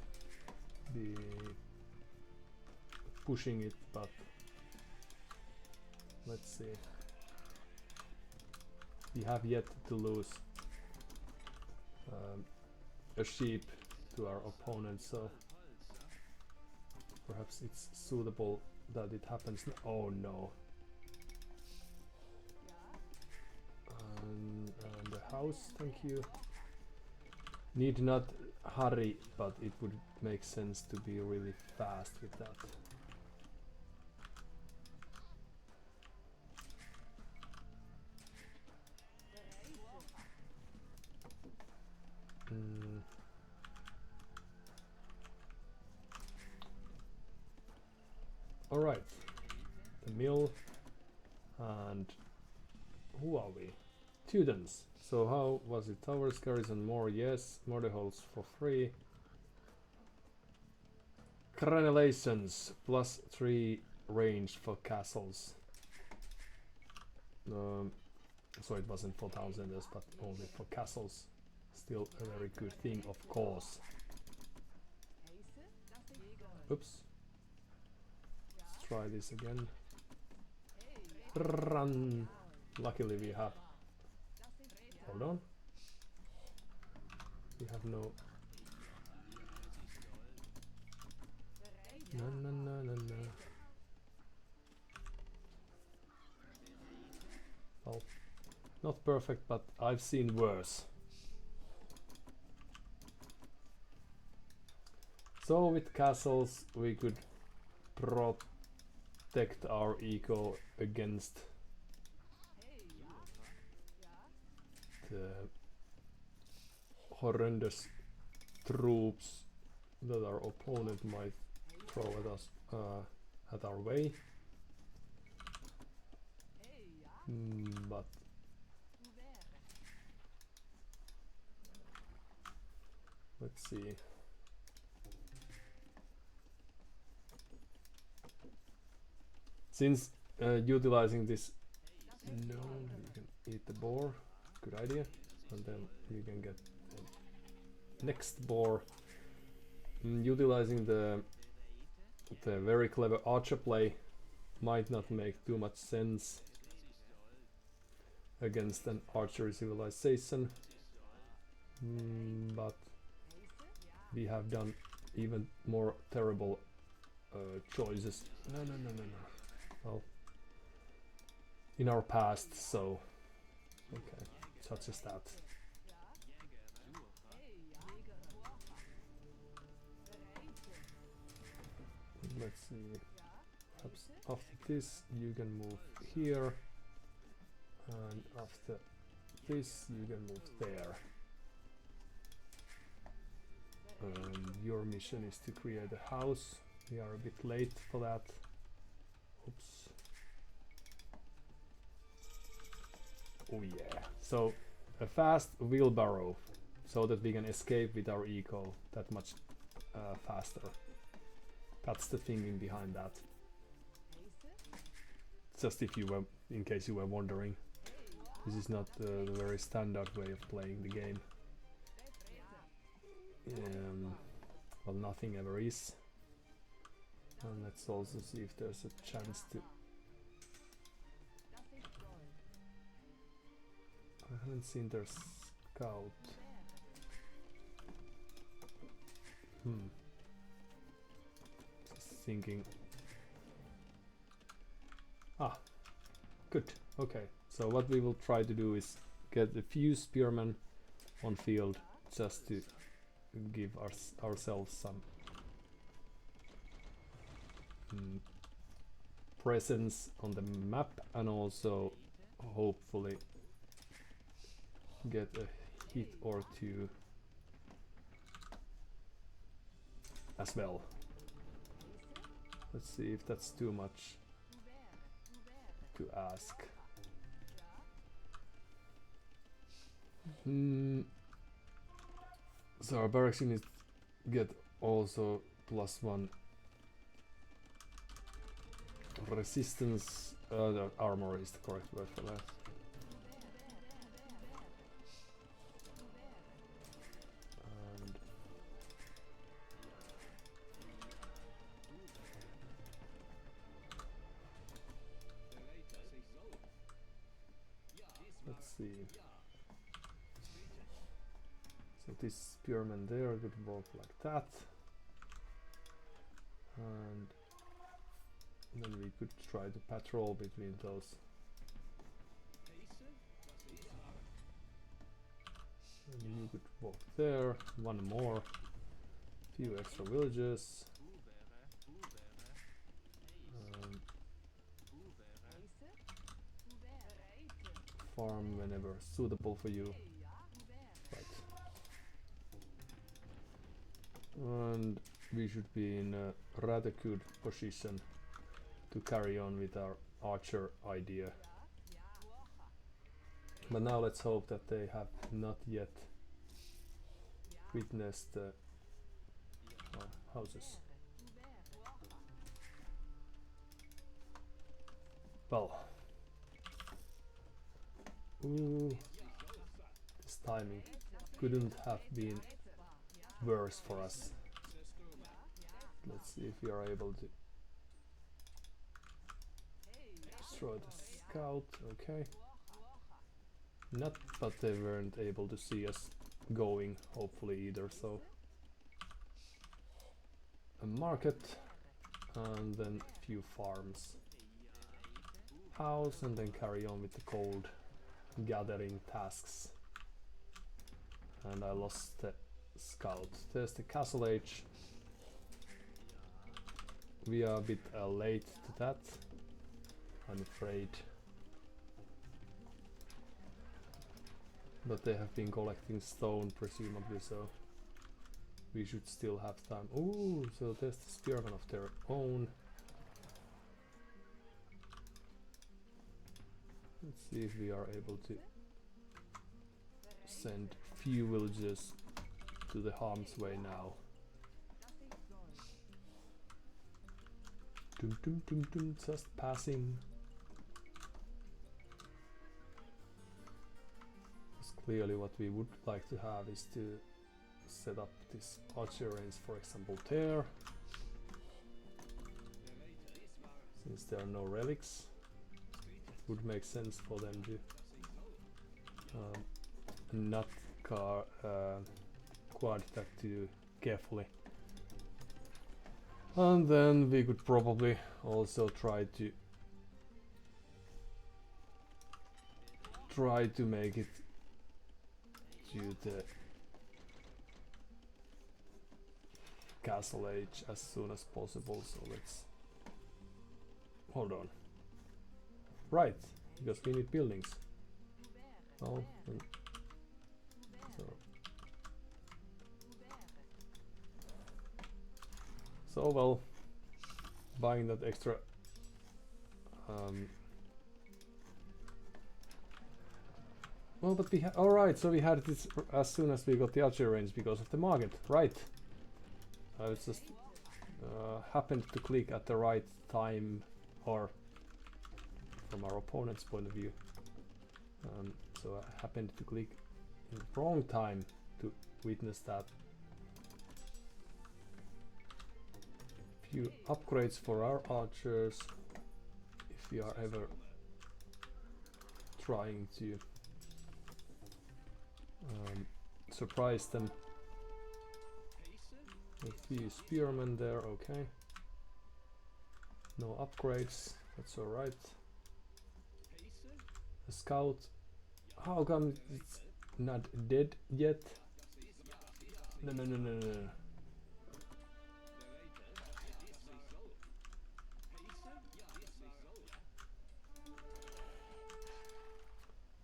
A: be pushing it, but let's see. We have yet to lose a sheep to our opponent, so perhaps it's suitable that it happens. Oh no. And the house, thank you. Need not hurry, but it would make sense to be really fast with that. All right, the mill, and who are we? Teutons. So how was it? Towers, garrison more, yes. Murder holes for free. Crenellations, +3 range for castles. So it wasn't for thousanders, but only for castles. Still a very good thing, of course. Oops. Let's try this again. Run. Luckily we have... Hold on. We have no... No. Well, not perfect, but I've seen worse. So with castles we could protect our eco against the horrendous troops that our opponent might throw at us, at our way. But let's see. Since utilizing this, no, you can eat the boar. Good idea, and then you can get the next boar. Utilizing the very clever archer play might not make too much sense against an archery civilization, but we have done even more terrible choices. No. Well, in our past, so okay, such as that. Let's see. Perhaps after this you can move here, and after this you can move there. Your mission is to create a house. We are a bit late for that. Oops. Oh yeah. So a fast wheelbarrow, so that we can escape with our eco that much faster. That's the thinking behind that. Just if you were, in case you were wondering, this is not the very standard way of playing the game. Well, nothing ever is. And let's also see if there's a chance to... I haven't seen their scout. Just thinking. Ah, good. Okay, so what we will try to do is get a few spearmen on field just to give ourselves some presence on the map, and also hopefully get a hit or two as well. Let's see if that's too much to ask. So our barracks units get also +1 resistance. The armor is the correct word for that. And let's see. So this spearman there could walk like that. And then we could try to patrol between those. And you could walk there, one more, few extra villages. Farm whenever suitable for you. Right. And we should be in a rather good position to carry on with our archer idea. But now let's hope that they have not yet witnessed the houses. Well, this timing couldn't have been worse for us. Let's see if we are able to destroy the scout. Okay. Not, but they weren't able to see us going, hopefully either, so a market and then a few farms, house, and then carry on with the cold gathering tasks. And I lost the scout. There's the castle age. We are a bit late to that, I'm afraid. But they have been collecting stone, presumably, so we should still have time. Ooh, so there's the spearmen of their own. Let's see if we are able to send few villages to the harm's way now. Dum dum dum dum, just passing. Clearly what we would like to have is to set up this archer range, for example, there. Since there are no relics, it would make sense for them to not quad attack too carefully. And then we could probably also try to make it to the castle age as soon as possible. So let's hold on. Right, because we need buildings. Oh, so well, buying that extra well, but we alright, so we had this as soon as we got the archer range because of the market, right? I was just happened to click at the right time, or from our opponent's point of view. So I happened to click in the wrong time to witness that. Few upgrades for our archers, if we are ever trying to surprise them. A few spearmen there, okay. No upgrades, that's alright. A scout. How come it's not dead yet? No.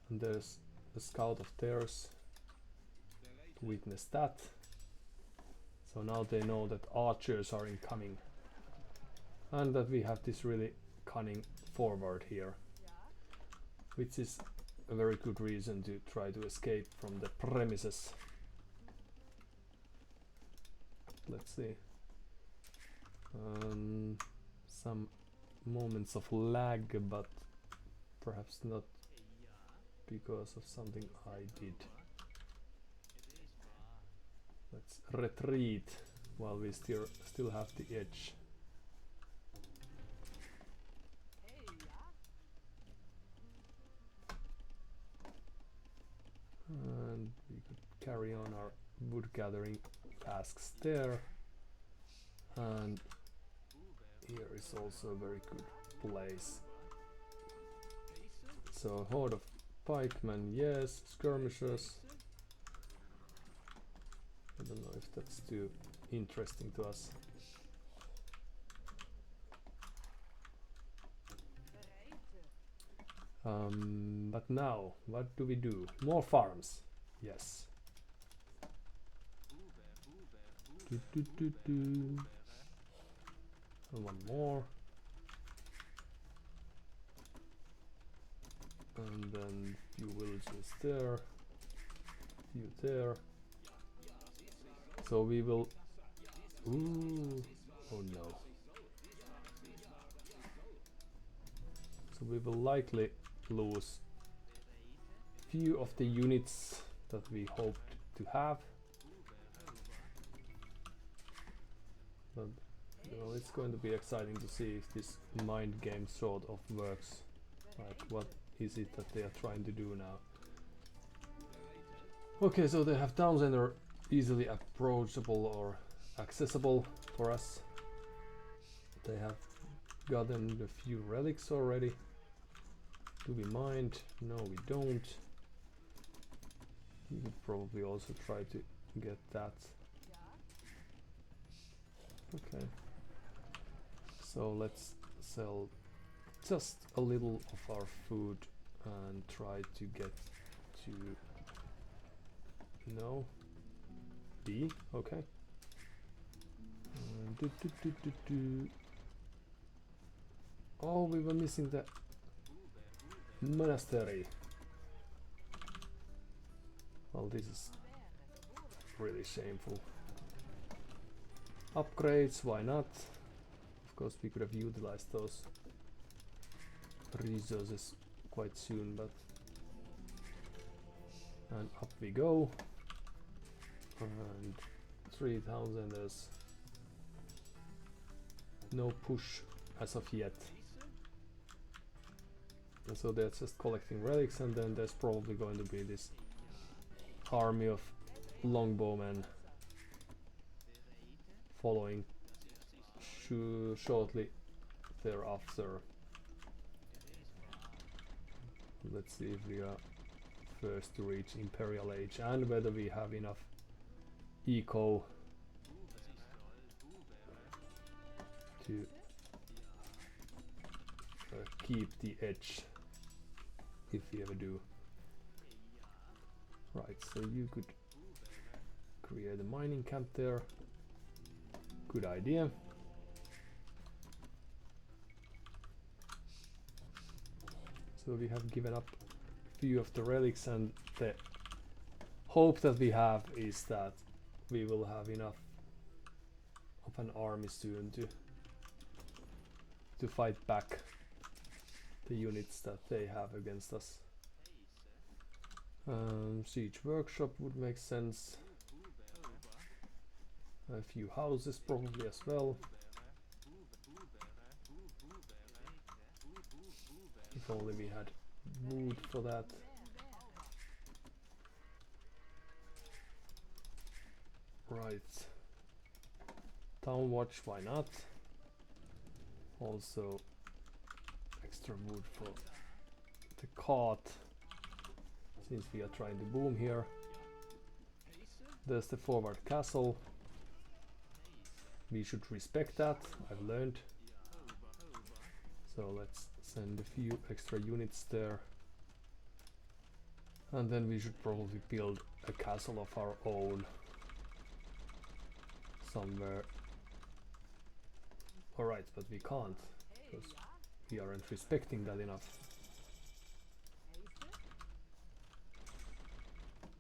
A: And there's a scout of theirs to witness that. So now they know that archers are incoming. And that we have this really cunning forward here. Which is a very good reason to try to escape from the premises. let's see. Some moments of lag, but perhaps not because of something I did. Let's retreat while we still have the edge. And we could carry on our wood gathering tasks there. And here is also a very good place. So horde of pikemen, yes, skirmishers. I don't know if that's too interesting to us. But now, what do we do? More farms. Yes. And one more. And then few villages there. Few there. So we will... Ooh. Oh no. So we will likely lose few of the units that we hoped to have. But you know, it's going to be exciting to see if this mind game sort of works. Like, what is it that they are trying to do now? Okay, so they have towns that are easily approachable or accessible for us. They have gotten a few relics already. Do we mind? No, we don't. We could probably also try to get that. Okay. So let's sell just a little of our food and try to get to... No. B? Okay. Oh, we were missing the monastery. Well, this is really shameful. Upgrades, why not? Of course, we could have utilized those resources quite soon, but... And up we go. And 3000, there's no push as of yet. And so they're just collecting relics, and then there's probably going to be this army of longbowmen following shortly thereafter. Let's see if we are first to reach Imperial Age and whether we have enough eco to keep the edge if we ever do. Right, so you could create a mining camp there. Good idea. So we have given up a few of the relics, and the hope that we have is that we will have enough of an army soon to fight back the units that they have against us. Siege workshop would make sense. A few houses probably as well. If only we had wood for that. Right. Town watch, why not? Also extra wood for the cart, since we are trying to boom here. There's the forward castle. We should respect that, I've learned. So let's send a few extra units there. And then we should probably build a castle of our own somewhere. Alright, but we can't, because we aren't respecting that enough.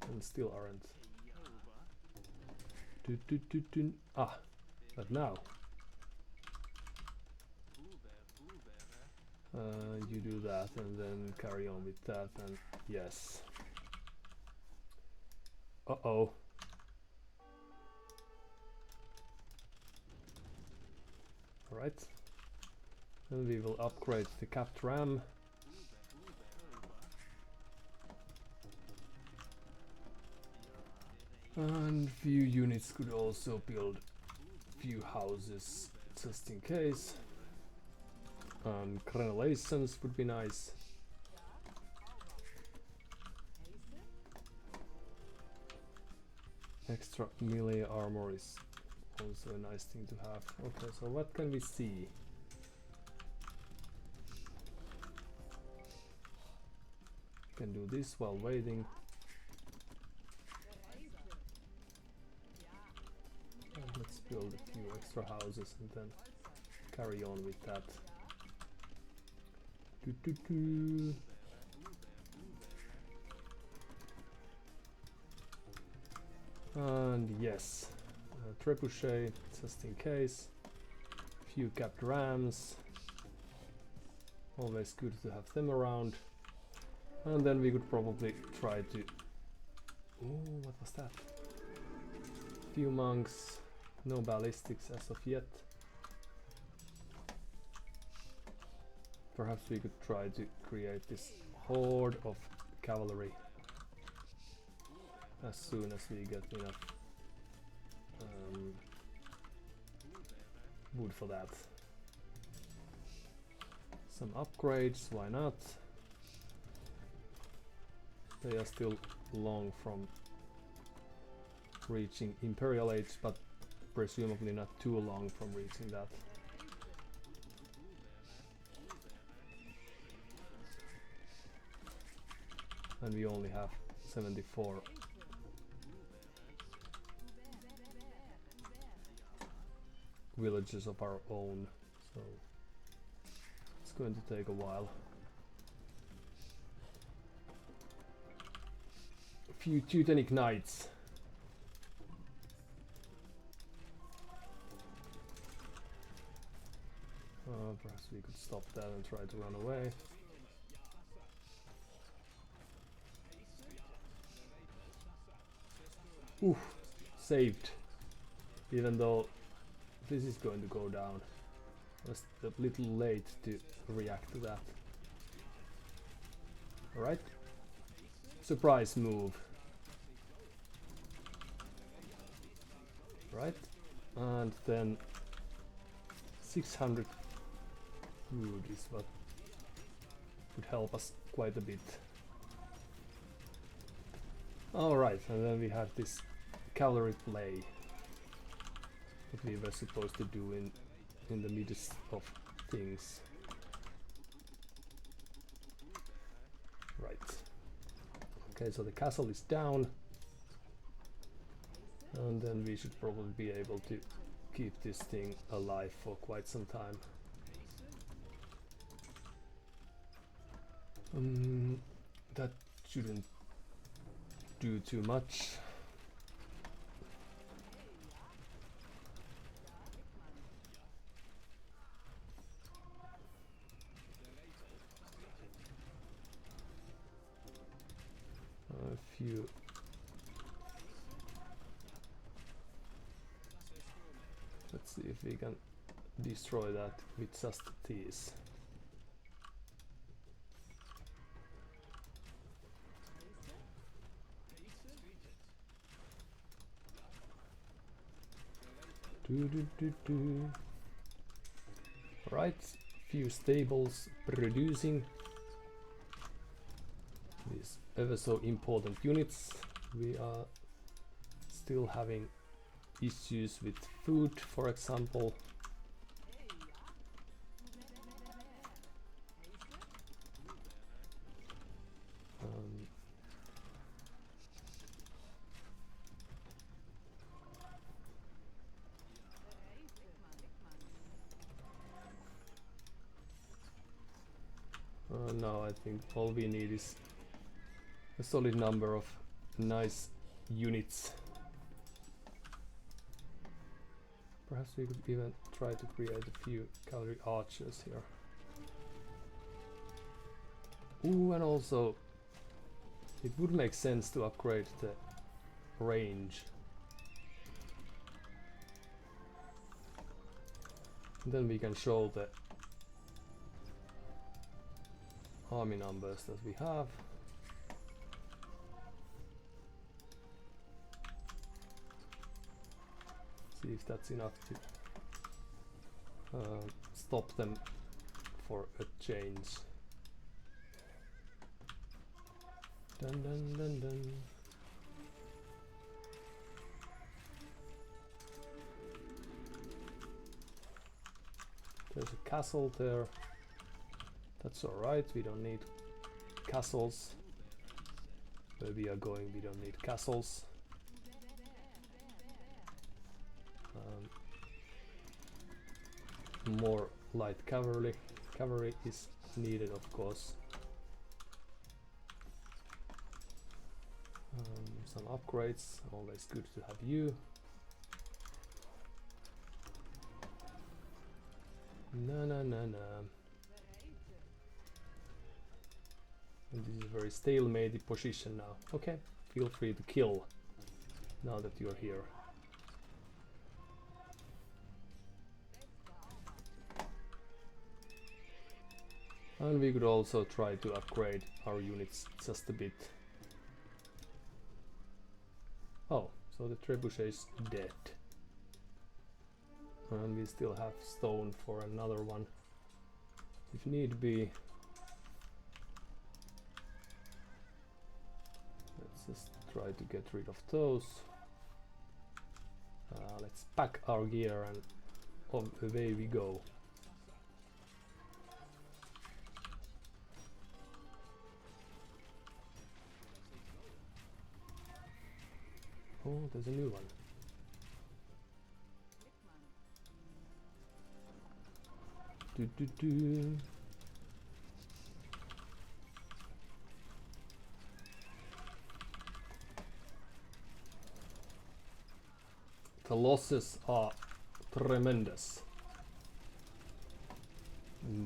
A: And still aren't. Ah, but now you do that and then carry on with that, and yes. Uh-oh. Alright. Then we will upgrade the capped ram. And few units could also build few houses just in case. And crenellations would be nice. Extra melee armor is also a nice thing to have. Okay, so what can we see? Can do this while waiting. And let's build a few extra houses and then carry on with that. And yes, trebuchet just in case. Few capped rams. Always good to have them around. And then we could probably try to... Oh, what was that? Few monks. No ballistics as of yet. Perhaps we could try to create this horde of cavalry as soon as we get enough wood for that. Some upgrades, why not? They are still long from reaching Imperial Age, but presumably not too long from reaching that. And we only have 74 villages of our own, so it's going to take a while. A few Teutonic knights. Perhaps we could stop that and try to run away. Ooh, saved. Even though this is going to go down. I was a little late to react to that. Alright. Surprise move. Right. And then 600 wood is what would help us quite a bit. Alright, and then we have this cavalry play that we were supposed to do in the midst of things. Right. Okay, so the castle is down. And then we should probably be able to keep this thing alive for quite some time. That shouldn't do too much. A few. Let's see if we can destroy that with just these. Right, few stables producing these ever so important units. We are still having issues with food, for example. Now I think all we need is a solid number of nice units. Perhaps we could even try to create a few cavalry archers here. Ooh, and also it would make sense to upgrade the range. And then we can show the army numbers that we have. See if that's enough to stop them for a change. Dun dun dun dun. There's a castle there. That's alright, we don't need castles. Where we are going, we don't need castles. More light cavalry is needed, of course. Some upgrades, always good to have you. Na na na na. And this is a very stalemated position now. Okay, feel free to kill now that you're here. And we could also try to upgrade our units just a bit. Oh, so the trebuchet is dead. And we still have stone for another one, if need be. Let's just try to get rid of those. Let's pack our gear and away we go. Oh, there's a new one. Do do do. The losses are tremendous,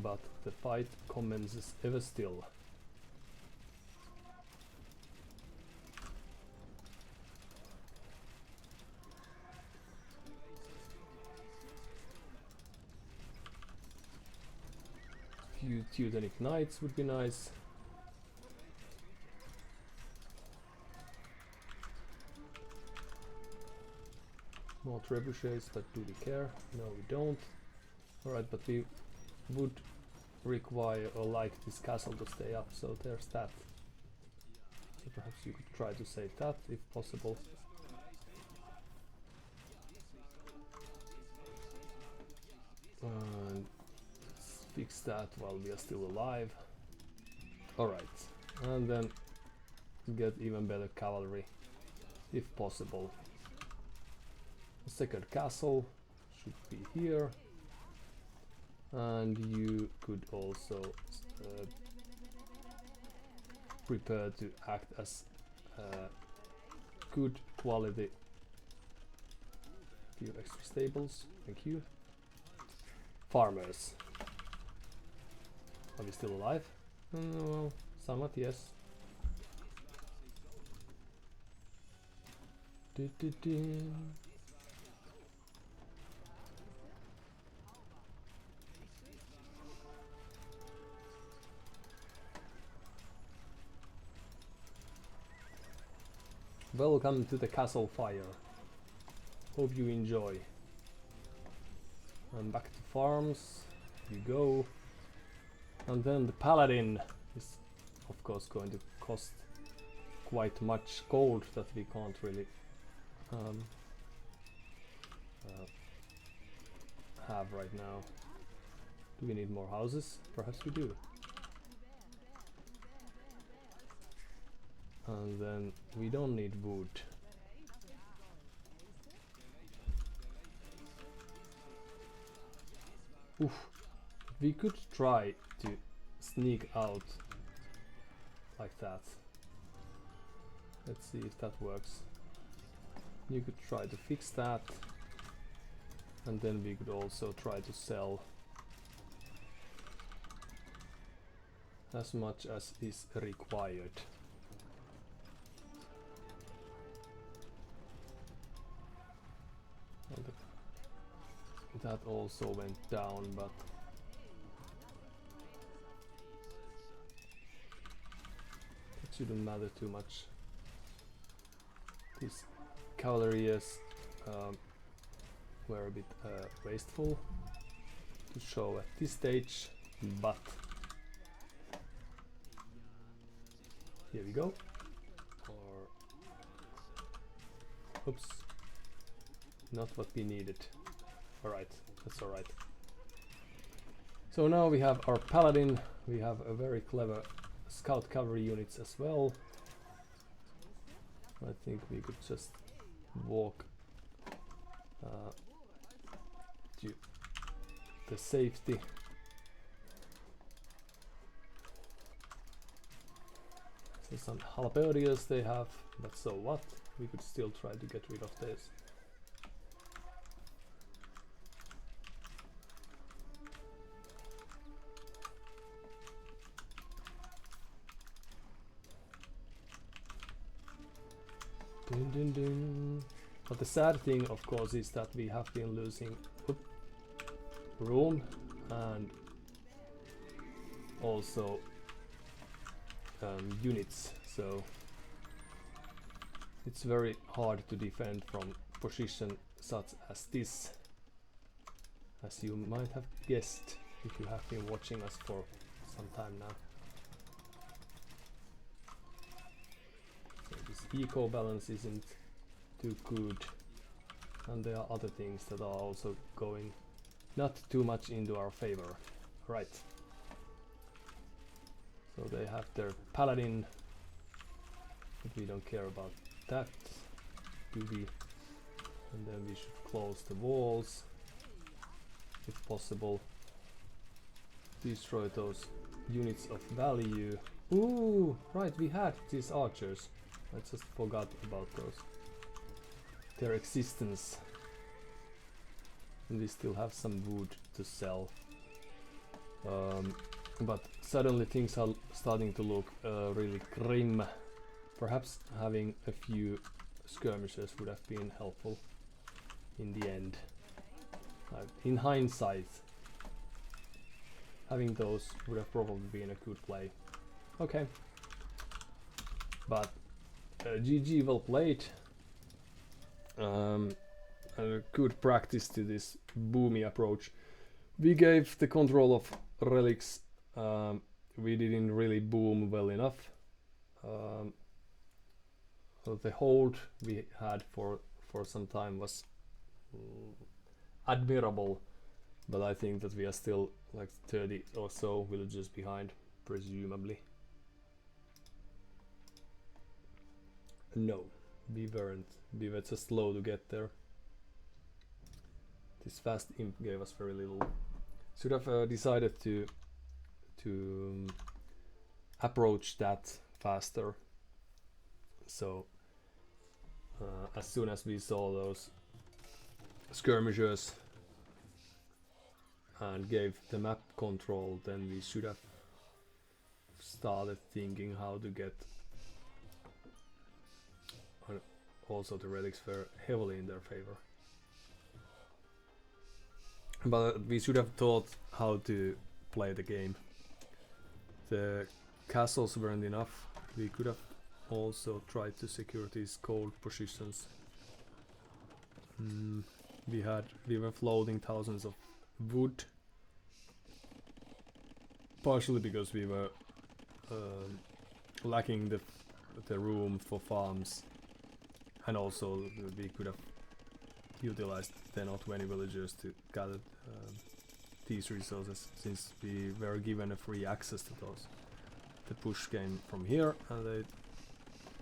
A: but the fight commences ever still. Few Teutonic knights would be nice. More trebuchets, but do we care? No, we don't. Alright, but we would require or like this castle to stay up, so there's that. So perhaps you could try to save that if possible. And let's fix that while we are still alive. Alright, and then get even better cavalry if possible. The second castle should be here, and you could also prepare to act as good quality. Few extra stables, thank you. Farmers. Are we still alive? Well, somewhat, yes. Welcome to the castle fire. Hope you enjoy. And back to farms you go. And then the paladin is of course going to cost quite much gold that we can't really have right now. Do we need more houses? Perhaps we do. And then we don't need wood. Oof. We could try to sneak out like that. Let's see if that works. You could try to fix that. and then we could also try to sell as much as is required. And that also went down, but it shouldn't matter too much. These cavalries were a bit wasteful to show at this stage, but here we go. Or oops, not what we needed. Alright, that's alright. So now we have our paladin, we have a very clever scout cavalry units as well. I think we could just walk to the safety. So some halberdiers they have, but so what? We could still try to get rid of this. Dun, dun, dun. But the sad thing, of course, is that we have been losing room and also units, so it's very hard to defend from position such as this, as you might have guessed if you have been watching us for some time now. So this eco balance isn't too good, and there are other things that are also going not too much into our favor. Right. So they have their paladin, but we don't care about that, do we? And then we should close the walls, if possible. Destroy those units of value. Ooh, right, we had these archers. I just forgot about those. Their existence. And we still have some wood to sell. But suddenly things are starting to look really grim. Perhaps having a few skirmishers would have been helpful in the end. In hindsight, having those would have probably been a good play. Okay. But GG, well played. A good practice to this boomy approach. We gave the control of relics. We didn't really boom well enough. So the hold we had for some time was admirable, but I think that we are still like 30 or so villages behind, presumably. No, we weren't. We were just slow to get there. This fast imp gave us very little. Should have decided to approach that faster. So as soon as we saw those skirmishers and gave the map control, then we should have started thinking how to get. Also the relics were heavily in their favor. But we should have thought how to play the game. The castles weren't enough. We could have also tried to secure these cold positions. We were floating thousands of wood, partially because we were lacking the room for farms, and also we could have utilized 10 or 20 villagers to gather these resources, since we were given a free access to those. The push came from here, and they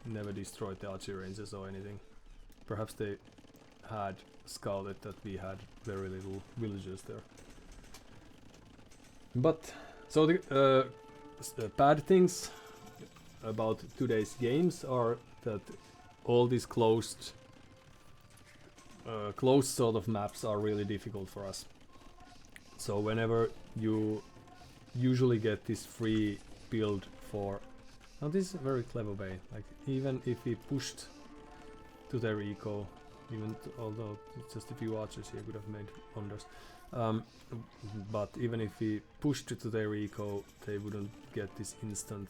A: never destroyed the archery ranges or anything. Perhaps they had scouted that we had very little villagers there. But so the bad things about today's games are that all these closed closed sort of maps are really difficult for us. So whenever you usually get this free build for... Now this is a very clever way, like even if we pushed to their eco, although it's just a few archers here could have made wonders, but even if we pushed to their eco, they wouldn't get this instant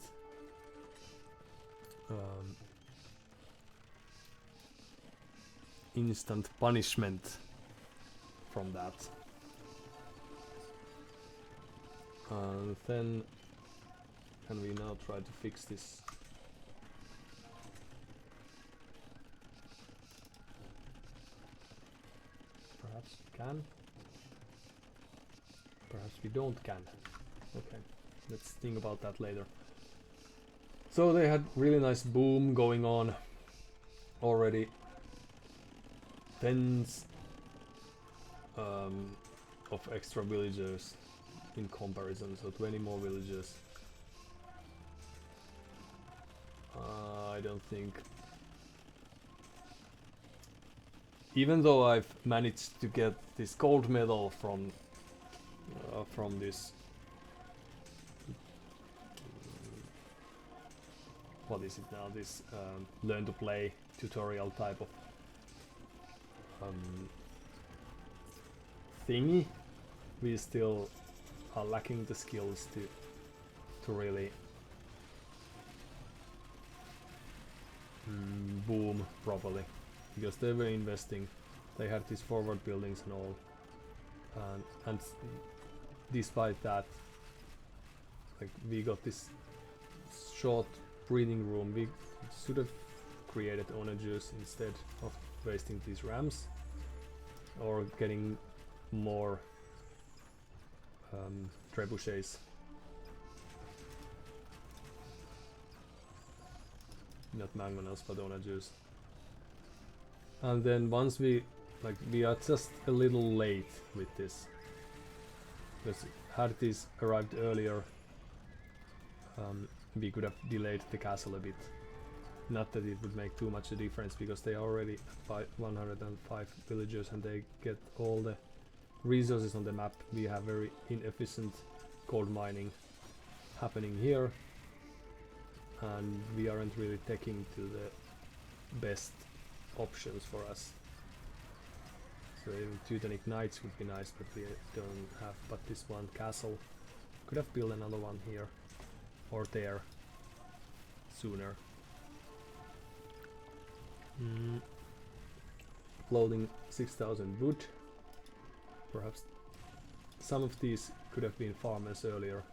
A: punishment from that. Then can we now try to fix this? Perhaps we can. Perhaps we don't can. Okay, let's think about that later. So they had really nice boom going on already. Tens of extra villagers in comparison, so 20 more villagers. I don't think, even though I've managed to get this gold medal from this what is it now, this learn to play tutorial type of thingy, we still are lacking the skills to really boom properly, because they were investing, they had these forward buildings and all, and despite that, like, we got this short breathing room. We should have created onagers instead of wasting these rams or getting more trebuchets. Not mangonels, but onagers. And then once we are just a little late with this, because had this arrived earlier, we could have delayed the castle a bit. Not that it would make too much a difference, because they are already at 105 villagers and they get all the resources on the map. We have very inefficient gold mining happening here, and we aren't really taking to the best options for us. So even Teutonic Knights would be nice, but we don't have but this one castle. Could have built another one here or there sooner. Loading 6,000 wood. Perhaps some of these could have been farmers earlier.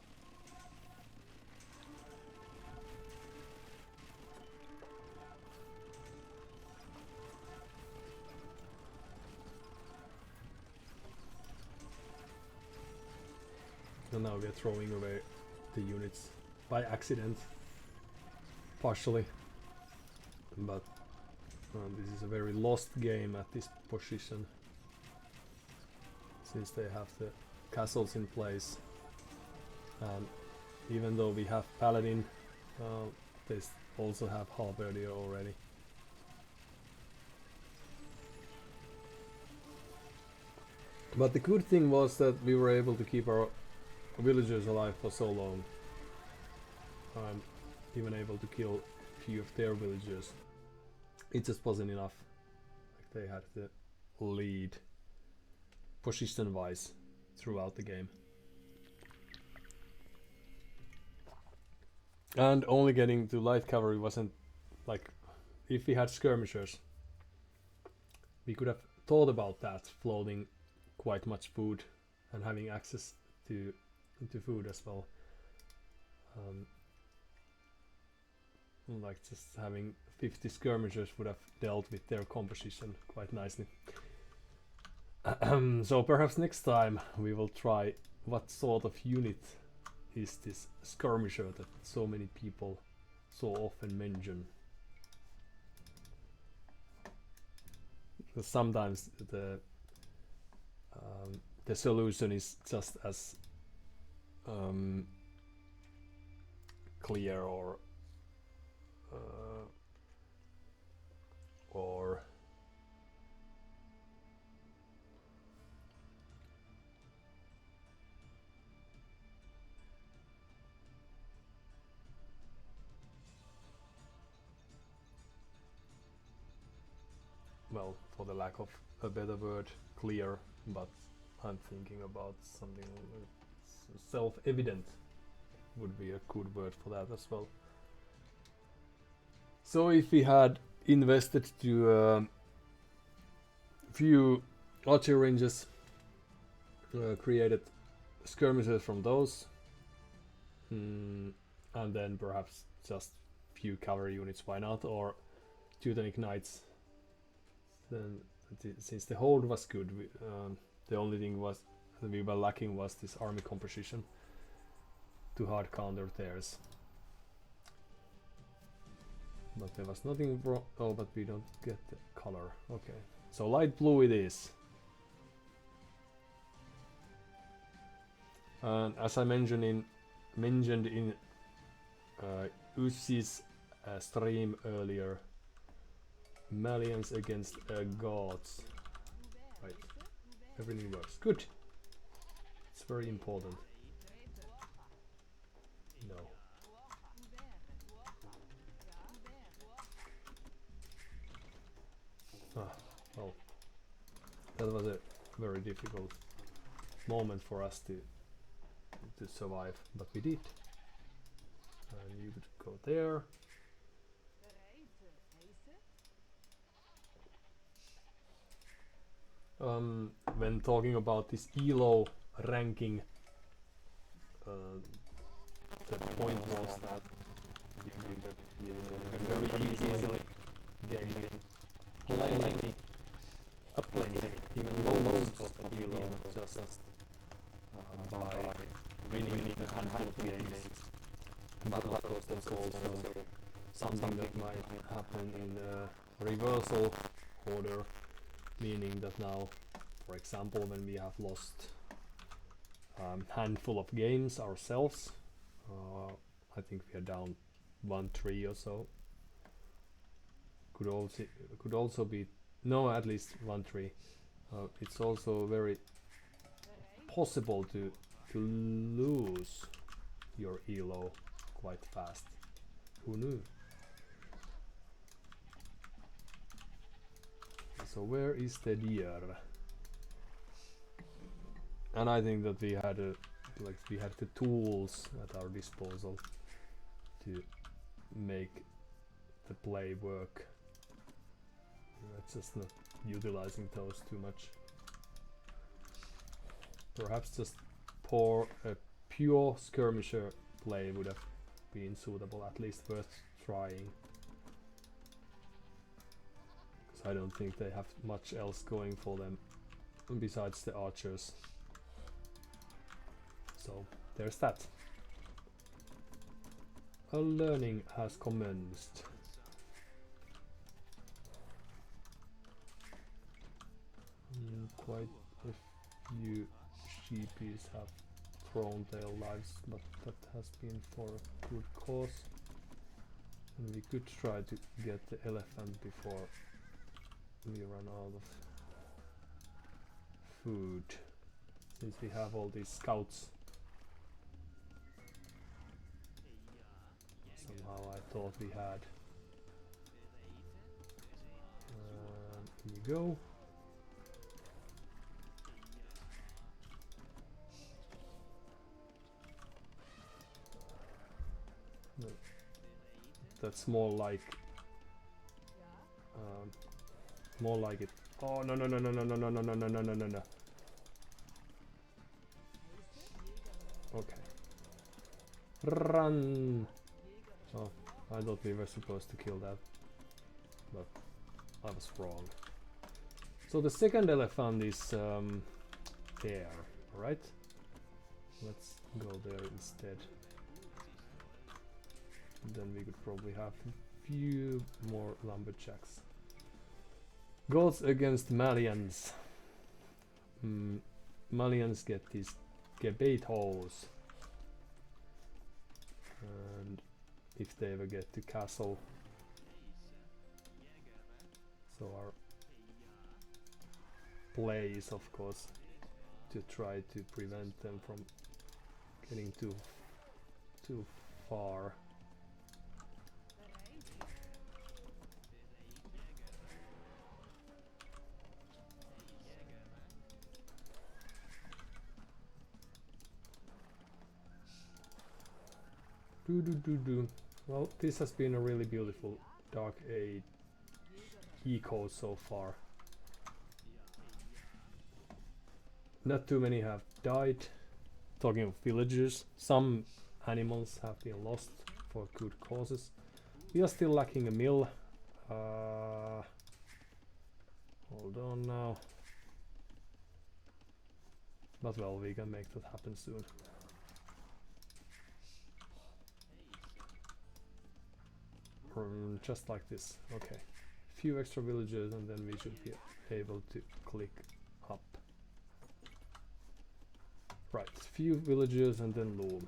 A: And now we are throwing away the units by accident, partially, but this is a very lost game at this position, since they have the castles in place, and even though we have paladin, they also have halberdier already. But the good thing was that we were able to keep our villagers alive for so long. I'm even able to kill a few of their villagers. It just wasn't enough. Like, they had the lead position wise throughout the game. And only getting to light cavalry wasn't, like, if we had skirmishers, we could have thought about that, floating quite much food and having access to food as well. Like, just having 50 skirmishers would have dealt with their composition quite nicely. So perhaps next time we will try what sort of unit is this skirmisher that so many people so often mention. Because sometimes the solution is just as clear or well, for the lack of a better word, clear, but I'm thinking about something that's self-evident would be a good word for that as well. So if we had invested to a few archer ranges, created skirmishes from those, and then perhaps just few cavalry units, why not, or Teutonic knights, then since the hold was good, the only thing was that we were lacking was this army composition to hard counter theirs. But there was nothing wrong. Oh, but we don't get the color. Okay, so light blue it is. And as I mentioned in AOE2's stream earlier, Malians against Goths. Right, everything works. Good. It's very important. No. Well, that was a very difficult moment for us to survive, but we did. And you could go there. When talking about this ELO ranking, the point was that you can very easily gain plenty, even most of ELO just by winning a handful of games. But of course there's also something that might happen in reversal order, meaning that now, for example, when we have lost a handful of games ourselves, I think we are down 1-3 or so. Could also be at least 1-3. It's also very possible to lose your ELO quite fast. Who knew? So where is the deer? And I think that we had the tools at our disposal to make the play work. That's just not utilizing those too much. Perhaps just a pure skirmisher play would have been suitable, at least worth trying. I don't think they have much else going for them besides the archers. So there's that. A learning has commenced. Quite a few sheepies have thrown their lives, but that has been for a good cause. And we could try to get the elephant before we run out of food, since we have all these scouts. Somehow I thought we had. Here you go. No, that's more like it. Oh no. Okay. Run! Oh, I thought we were supposed to kill that, but I was wrong. So the second elephant is there, right? Let's go there instead. Then we could probably have a few more lumberjacks. Goths against Malians. Malians get these Gebeitos, and if they ever get to castle, so our play is of course to try to prevent them from getting too far. Well, this has been a really beautiful Dark Age eco so far. Not too many have died. Talking of villagers, some animals have been lost for good causes. We are still lacking a mill. Hold on now. But well, we can make that happen soon. Just like this. Okay. Few extra villagers and then we should be able to click up. Right, few villagers and then loom.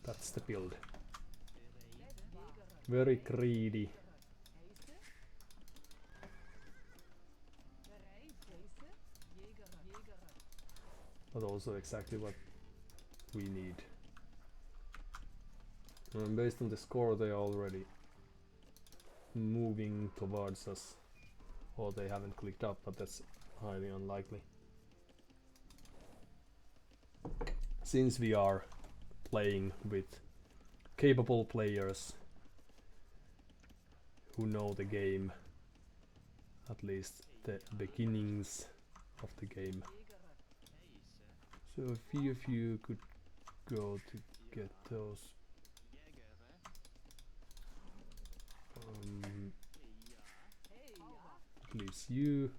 A: That's the build. Very greedy. But also exactly what we need. And based on the score, they are already moving towards us. Or they haven't clicked up, but that's highly unlikely. Since we are playing with capable players who know the game, at least the beginnings of the game. So a few of you could go to get those. At least you.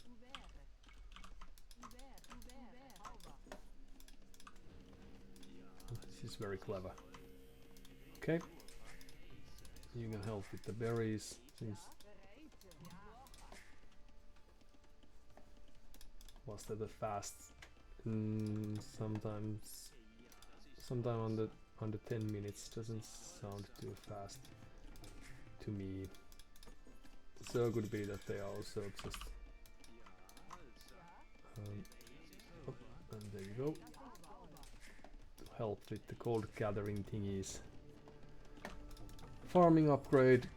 A: This is very clever. Okay. You can help with the berries, since was that a fast? Sometimes on the 10 minutes doesn't sound too fast to me. So could be that they are also just oh, and there you go. To help with the gold gathering thingies. Farming upgrade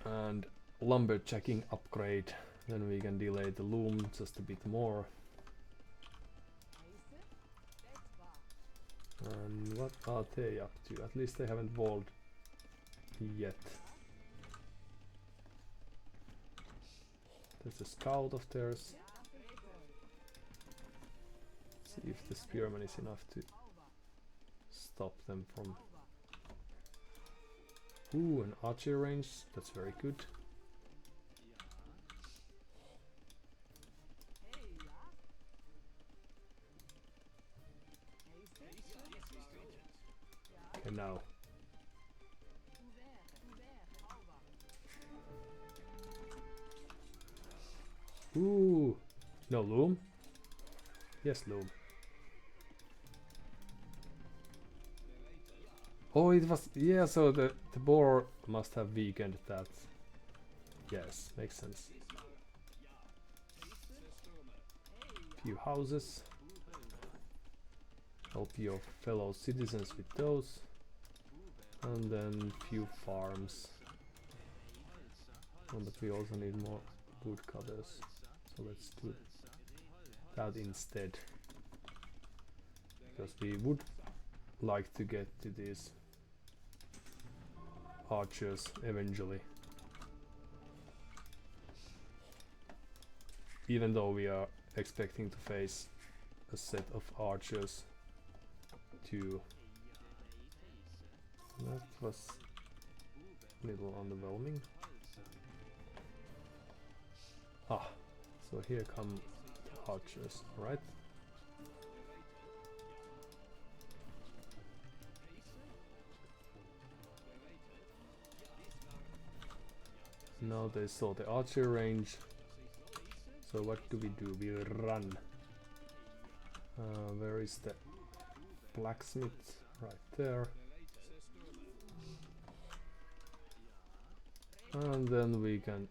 A: and lumberjacking upgrade. Then we can delay the loom just a bit more. And what are they up to? At least they haven't walled yet. There's a scout of theirs. See if the spearman is enough to stop them from... Ooh, an archer range. That's very good. Okay, now. Ooh, no loom? Yes, loom. Oh, it was, yeah, so the boar must have weakened that. Yes, makes sense. Few houses. Help your fellow citizens with those. And then few farms. Oh, but we also need more woodcutters. So let's do that instead. Because we would like to get to these archers eventually. Even though we are expecting to face a set of archers too. That was a little underwhelming. Ah, so here come the archers, right? Now they saw the archer range. So what do? We run. Where is the blacksmith? Right there. And then we can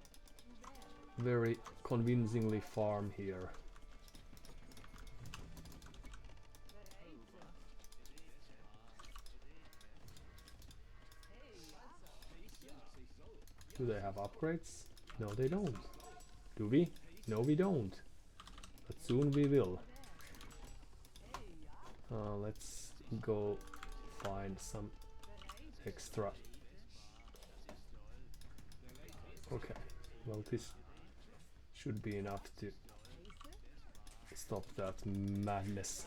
A: very convincingly farm here. Do they have upgrades? No, they don't. Do we? No, we don't. But soon we will. Let's go find some extra. Okay, well this should be enough to stop that madness.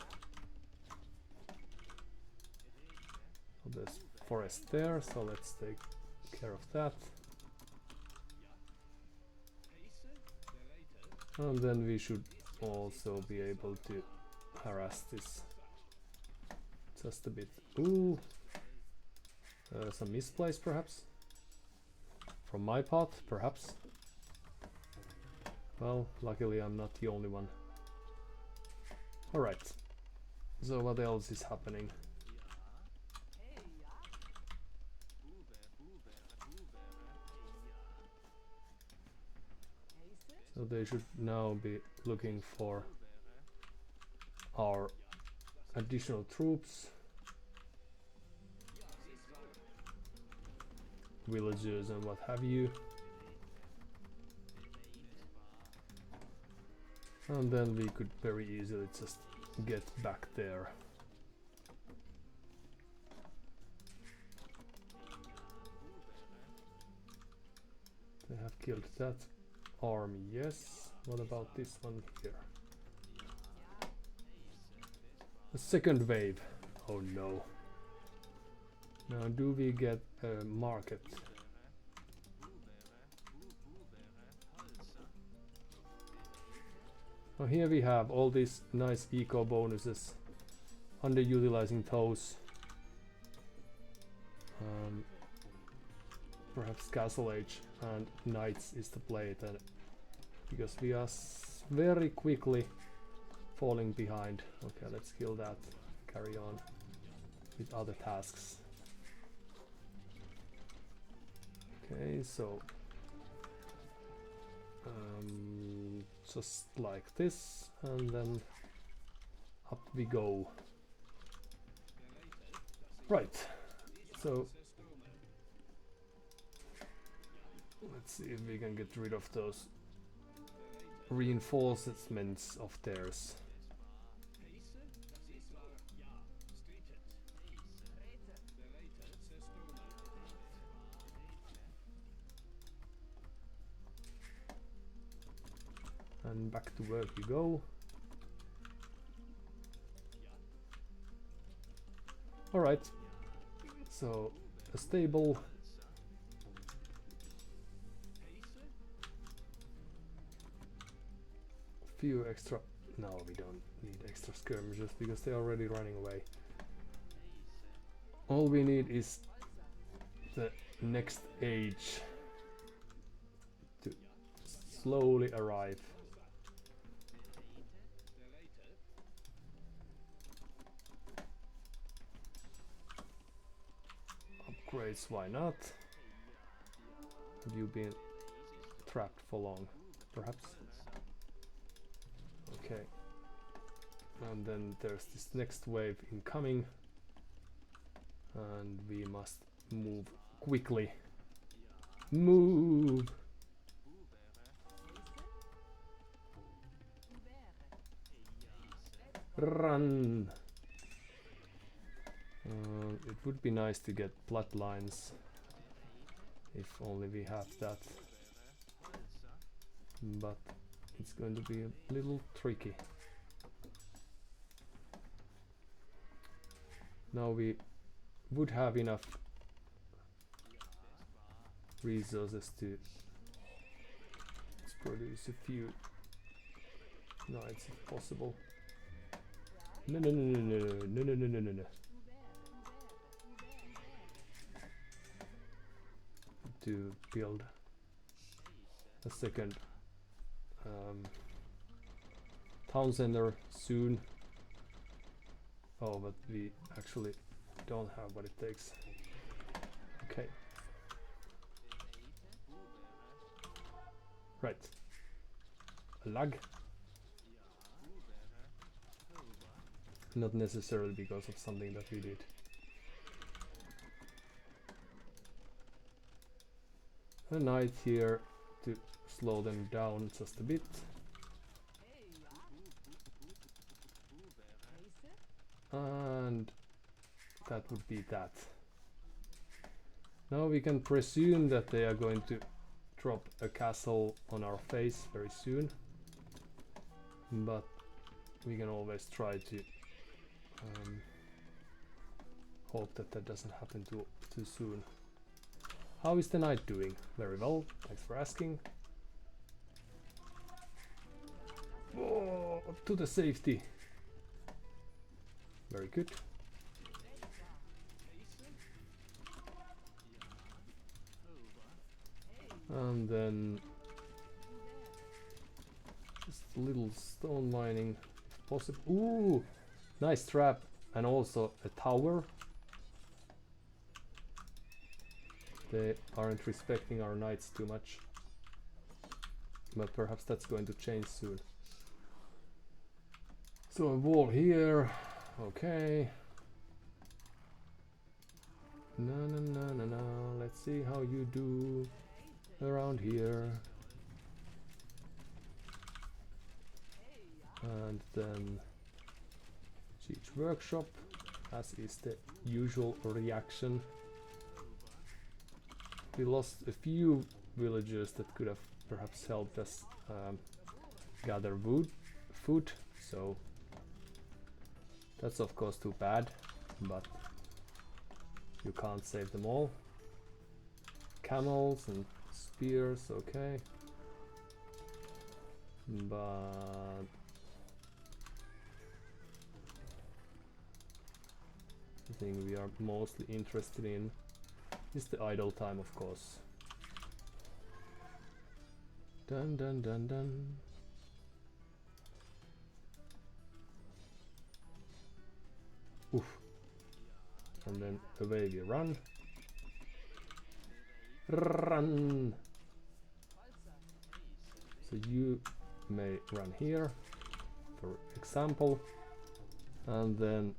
A: So there's forest there, so let's take care of that. And then we should also be able to harass this just a bit. Ooh, some misplays perhaps? From my part, perhaps? Well, luckily I'm not the only one. Alright, so what else is happening? So they should now be looking for our additional troops, villagers and what have you. And then we could very easily just get back there. They have killed that army, yes. What about this one here? A second wave. Oh no. Now do we get a market? Now here we have all these nice eco bonuses, underutilizing those. Perhaps Castle Age and Knights is the play then, because we are very quickly falling behind. Okay, let's kill that, carry on with other tasks. Okay, so just like this, and then up we go. Right, so let's see if we can get rid of those reinforcements of theirs. And back to work you go. Alright, so a stable. Few extra. No, we don't need extra skirmishers because they're already running away. All we need is the next age to slowly arrive. Upgrades, why not? Have you been trapped for long? Perhaps? Okay. And then there's this next wave incoming. And we must move quickly. Move! Run! It would be nice to get bloodlines, if only we have that. But it's going to be a little tricky. Now we would have enough resources to produce a few knights if possible. No, no, no, no, no, no, no, no, no, no, no. To build a second town center soon. Oh, but we actually don't have what it takes. Okay. Right. A lag. Not necessarily because of something that we did. A knight here to slow them down just a bit. And that would be that. Now we can presume that they are going to drop a castle on our face very soon, but we can always try to hope that that doesn't happen too soon. How is the knight doing? Very well, thanks for asking. Oh, to the safety. Very good. And then just a little stone mining if possible. Ooh, nice trap, and also a tower. They aren't respecting our knights too much, but perhaps that's going to change soon. So a wall here, okay. No. Let's see how you do around here. And then siege workshop, as is the usual reaction. We lost a few villagers that could have perhaps helped us gather food, so that's of course too bad, but you can't save them all. Camels and spears, okay, but the thing we are mostly interested in is the idle time, of course. Dun dun dun dun. Oof. And then away we run. Run! So you may run here, for example, and then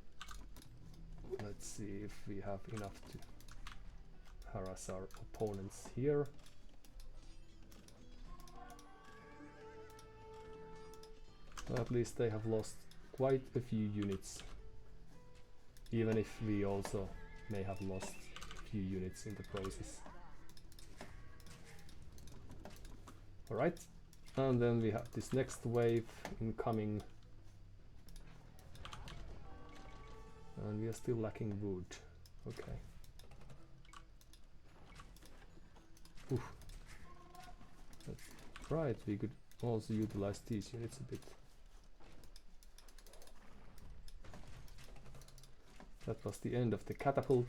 A: let's see if we have enough to harass our opponents here. At least they have lost quite a few units, even if we also may have lost a few units in the process. Alright, and then we have this next wave incoming, and we are still lacking wood. Okay. Oof. That's right, we could also utilize these units a bit. That was the end of the catapult.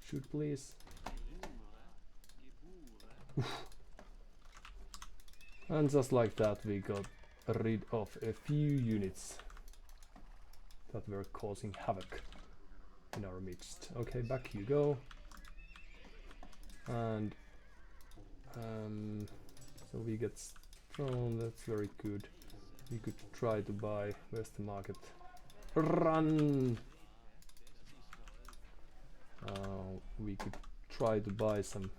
A: Shoot, please. Oof. And just like that, we got rid of a few units that were causing havoc in our midst. Okay, back you go. And so we get stone, that's very good. We could try to buy, where's the market? Run! We could try to buy some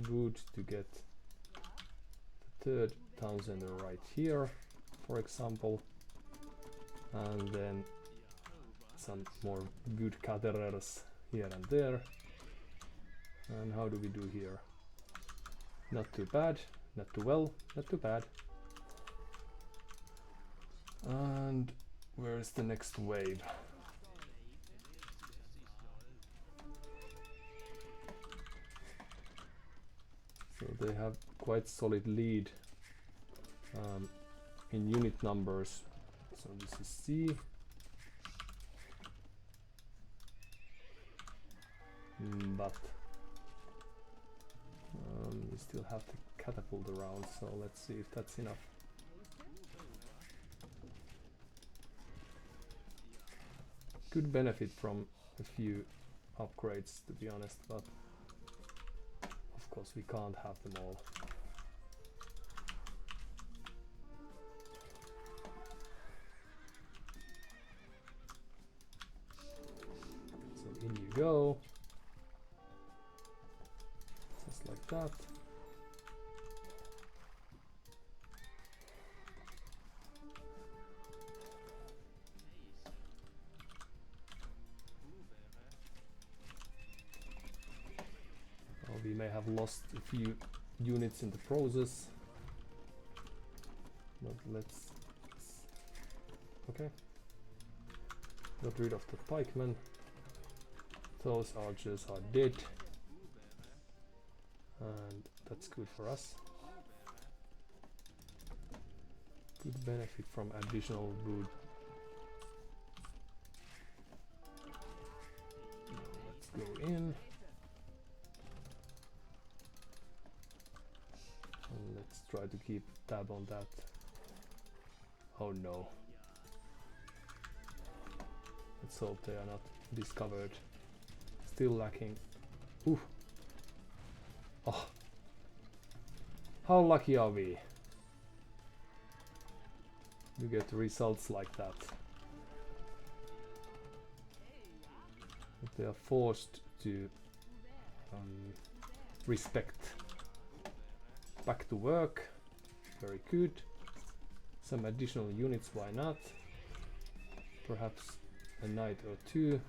A: wood to get the third town center right here, for example, and then some more good cathedrals here and there. And how do we do here? Not too bad, not too well, not too bad. And where is the next wave? So they have quite solid lead in unit numbers. So this is C. But we still have the catapult around, so let's see if that's enough. Could benefit from a few upgrades, to be honest, but of course we can't have them all. So in you go. Just like that. may have lost a few units in the process. But let's... Okay. Got rid of the pikemen. Those archers are dead. And that's good for us. Good benefit from additional wood. Let's go in. And let's try to keep tab on that. Oh no. Let's hope they are not discovered. Still lacking. Ooh. Oh. How lucky are we? You get results like that. But they are forced to respect. Back to work. Very good. Some additional units, why not? Perhaps a knight or two.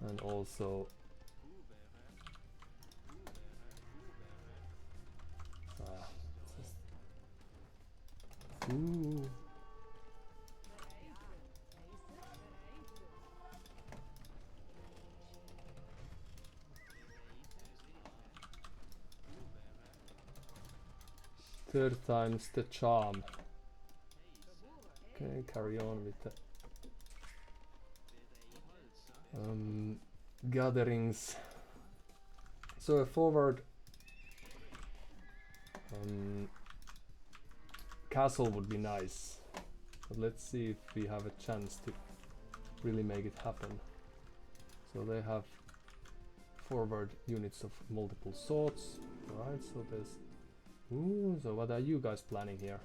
A: And also ooh. Third time's the charm. Okay, carry on with the gatherings. So a forward castle would be nice, but let's see if we have a chance to really make it happen. So they have forward units of multiple sorts. Alright, so there's... Ooh, so what are you guys planning here?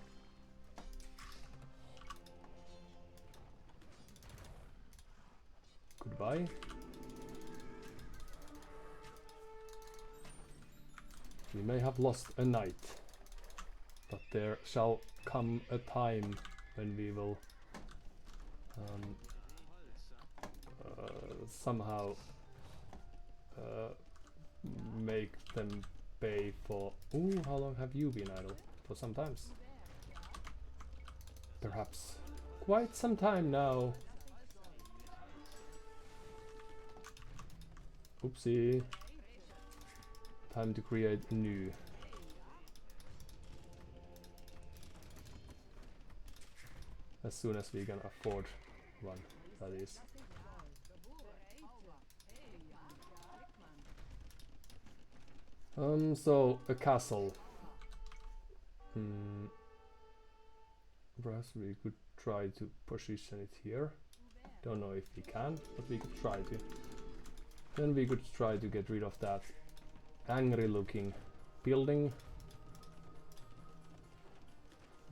A: Goodbye. We may have lost a knight, but there shall come a time when we will somehow make them pay for... Ooh, how long have you been idle? For some times. Perhaps quite some time now. Oopsie. Time to create a new. As soon as we can afford one, that is. So a castle. Perhaps we could try to position it here. Don't know if we can, but we could try to. Then we could try to get rid of that angry looking building.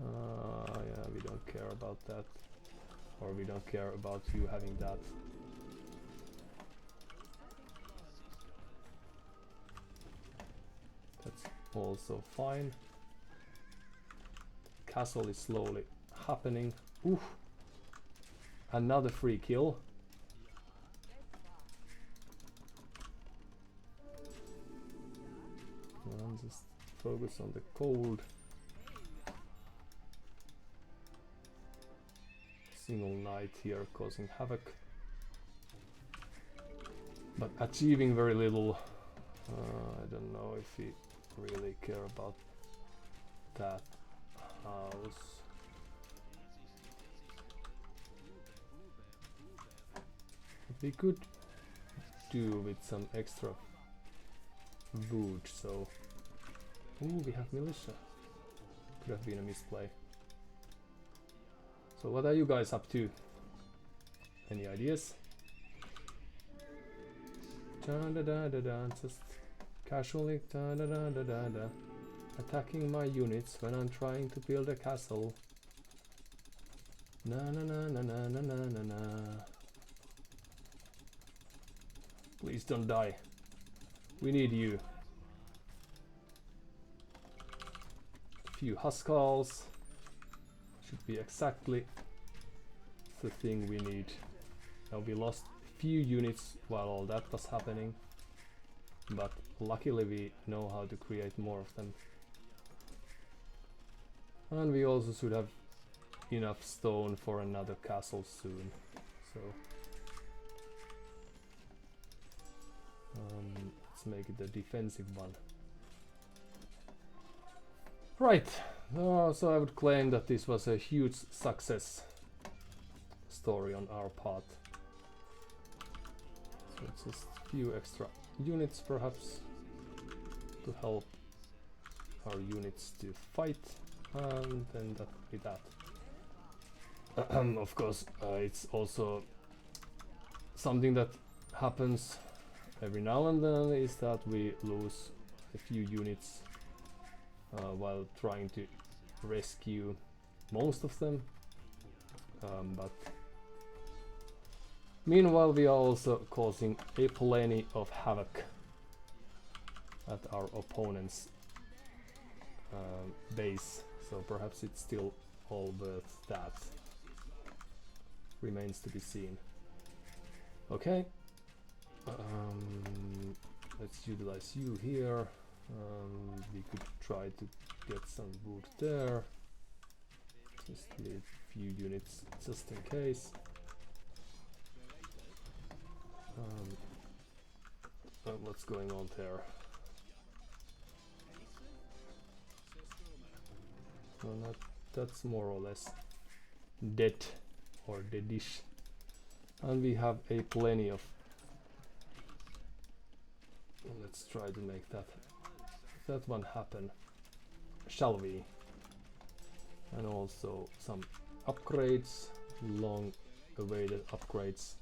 A: Yeah, we don't care about that. Or we don't care about you having that. That's also fine. Castle is slowly happening. Oof! Another free kill. And just focus on the cold. Single knight here causing havoc. But achieving very little. I don't know if we really care about that house. We could do with some extra wood, so... Ooh, we have militia. Could have been a misplay. So what are you guys up to? Any ideas? Just casually attacking my units when I'm trying to build a castle. Na na na na na na na na na. Please don't die. We need you. A few huskals. Should be exactly the thing we need. Now we lost few units while all that was happening, but luckily we know how to create more of them. And we also should have enough stone for another castle soon, so let's make it a defensive one. Right, so I would claim that this was a huge success story on our part. So it's just a few extra units perhaps to help our units to fight, and then that would be that. Of course, it's also something that happens every now and then, is that we lose a few units while trying to rescue most of them, but meanwhile we are also causing a plenty of havoc at our opponent's base, so perhaps it's still all worth that. Remains to be seen. Okay, let's utilize you here. We could try to get some wood there. Just leave a few units just in case. What's going on there? Well, that's more or less dead or deadish, and we have a plenty of. Let's try to make that one happen, shall we? And also some upgrades, long awaited upgrades.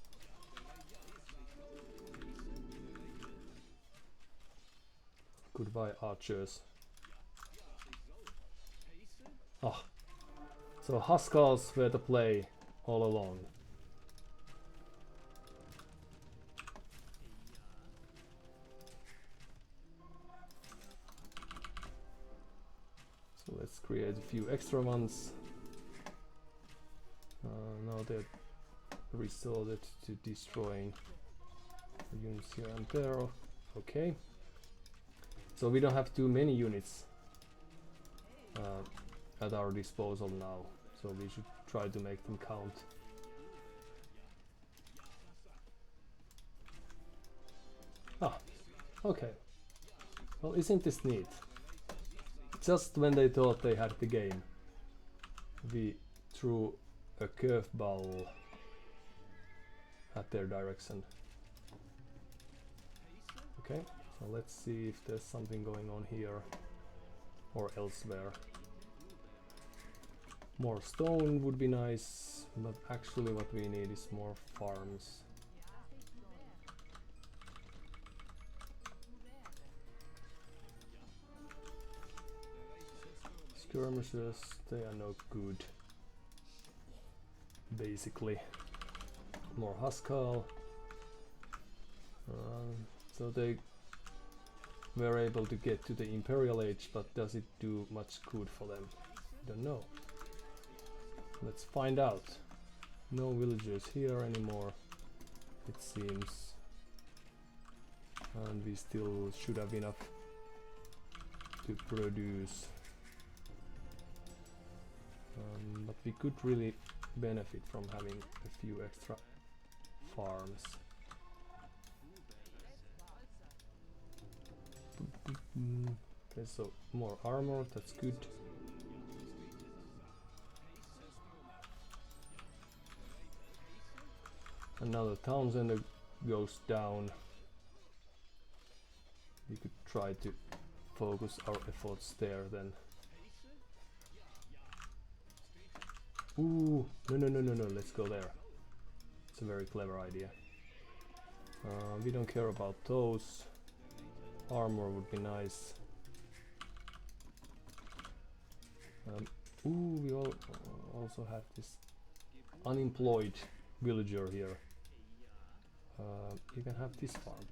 A: Goodbye archers. Ah, so Huskars were the play all along. So let's create a few extra ones. Now they're resorted to destroying units here and there. Okay. So we don't have too many units at our disposal now, so we should try to make them count. Ah, okay. Well, isn't this neat? Just when they thought they had the game, we threw a curveball at their direction. Okay, so let's see if there's something going on here or elsewhere. More stone would be nice, but actually what we need is more farms. Skirmishers, they are no good. Basically. More Huskar. So they were able to get to the Imperial Age, but does it do much good for them? Don't know. Let's find out. No villagers here anymore, it seems. And we still should have enough to produce. But we could really benefit from having a few extra farms. Okay, so more armor, that's good. Another town center goes down. We could try to focus our efforts there then. Ooh, no, let's go there. It's a very clever idea. We don't care about those. Armor would be nice. Ooh, we also have this unemployed villager here. You can have this farm.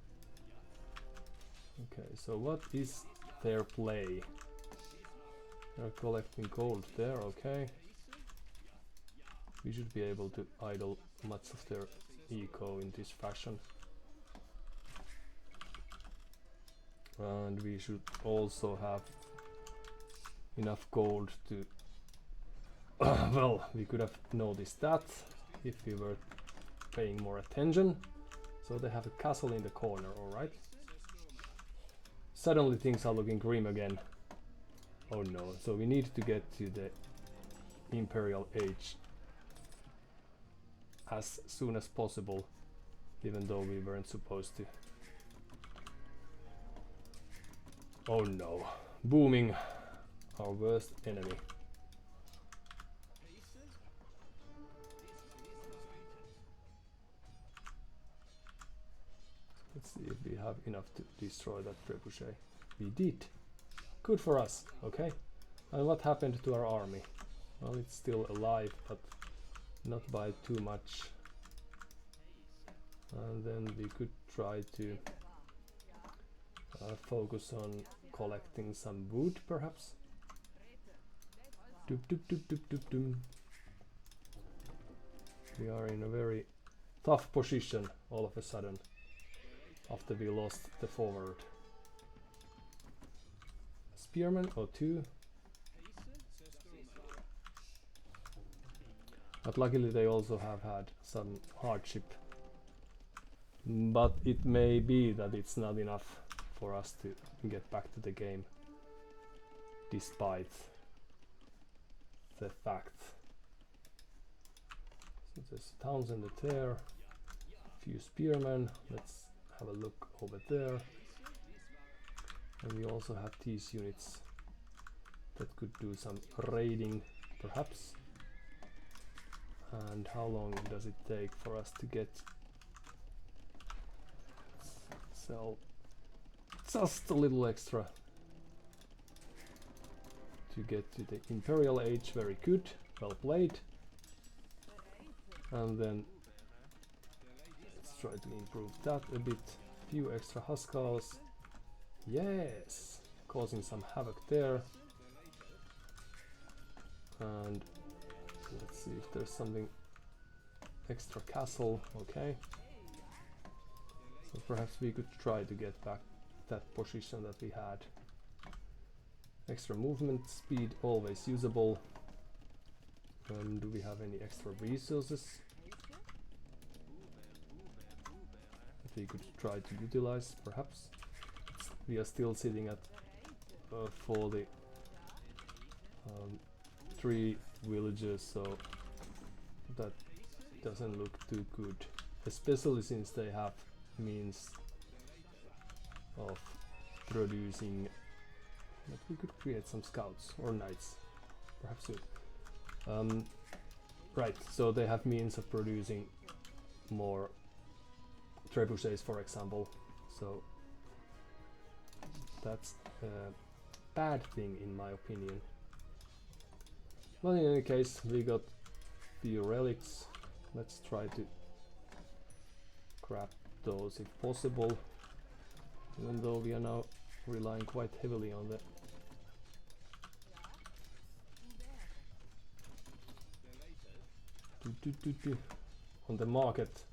A: Okay, so what is their play? They're collecting gold there, okay. We should be able to idle much of their eco in this fashion. And we should also have enough gold to well, we could have noticed that if we were paying more attention. So they have a castle in the corner, alright. Suddenly things are looking grim again. Oh no, so we need to get to the Imperial Age as soon as possible, even though we weren't supposed to. Oh no, booming, our worst enemy. Let's see if we have enough to destroy that trebuchet. We did. Good for us, okay. And what happened to our army? Well, it's still alive, but not by too much. And then we could try to focus on collecting some wood, perhaps. Doop, doop, doop, doop, doop, doop. We are in a very tough position all of a sudden after we lost the forward. Spearman or two. But luckily they also have had some hardship. But it may be that it's not enough for us to get back to the game, despite the fact. So there's Townsend there, few spearmen. Let's have a look over there. And we also have these units that could do some raiding, perhaps. And how long does it take for us to get? So just a little extra to get to the Imperial Age. Very good, well played. And then let's try to improve that a bit. Few extra Huskars. Yes, causing some havoc there. And let's see if there's something extra castle. Okay, so perhaps we could try to get back that position that we had. Extra movement speed always usable. Do we have any extra resources that we could try to utilize? Perhaps we are still sitting at for the 3 villages, so that doesn't look too good, especially since they have means of producing. But we could create some scouts or knights, perhaps soon. Right, so they have means of producing more trebuchets, for example, so that's a bad thing in my opinion. But in any case, we got few relics. Let's try to grab those if possible, even though we are now relying quite heavily on the on the market.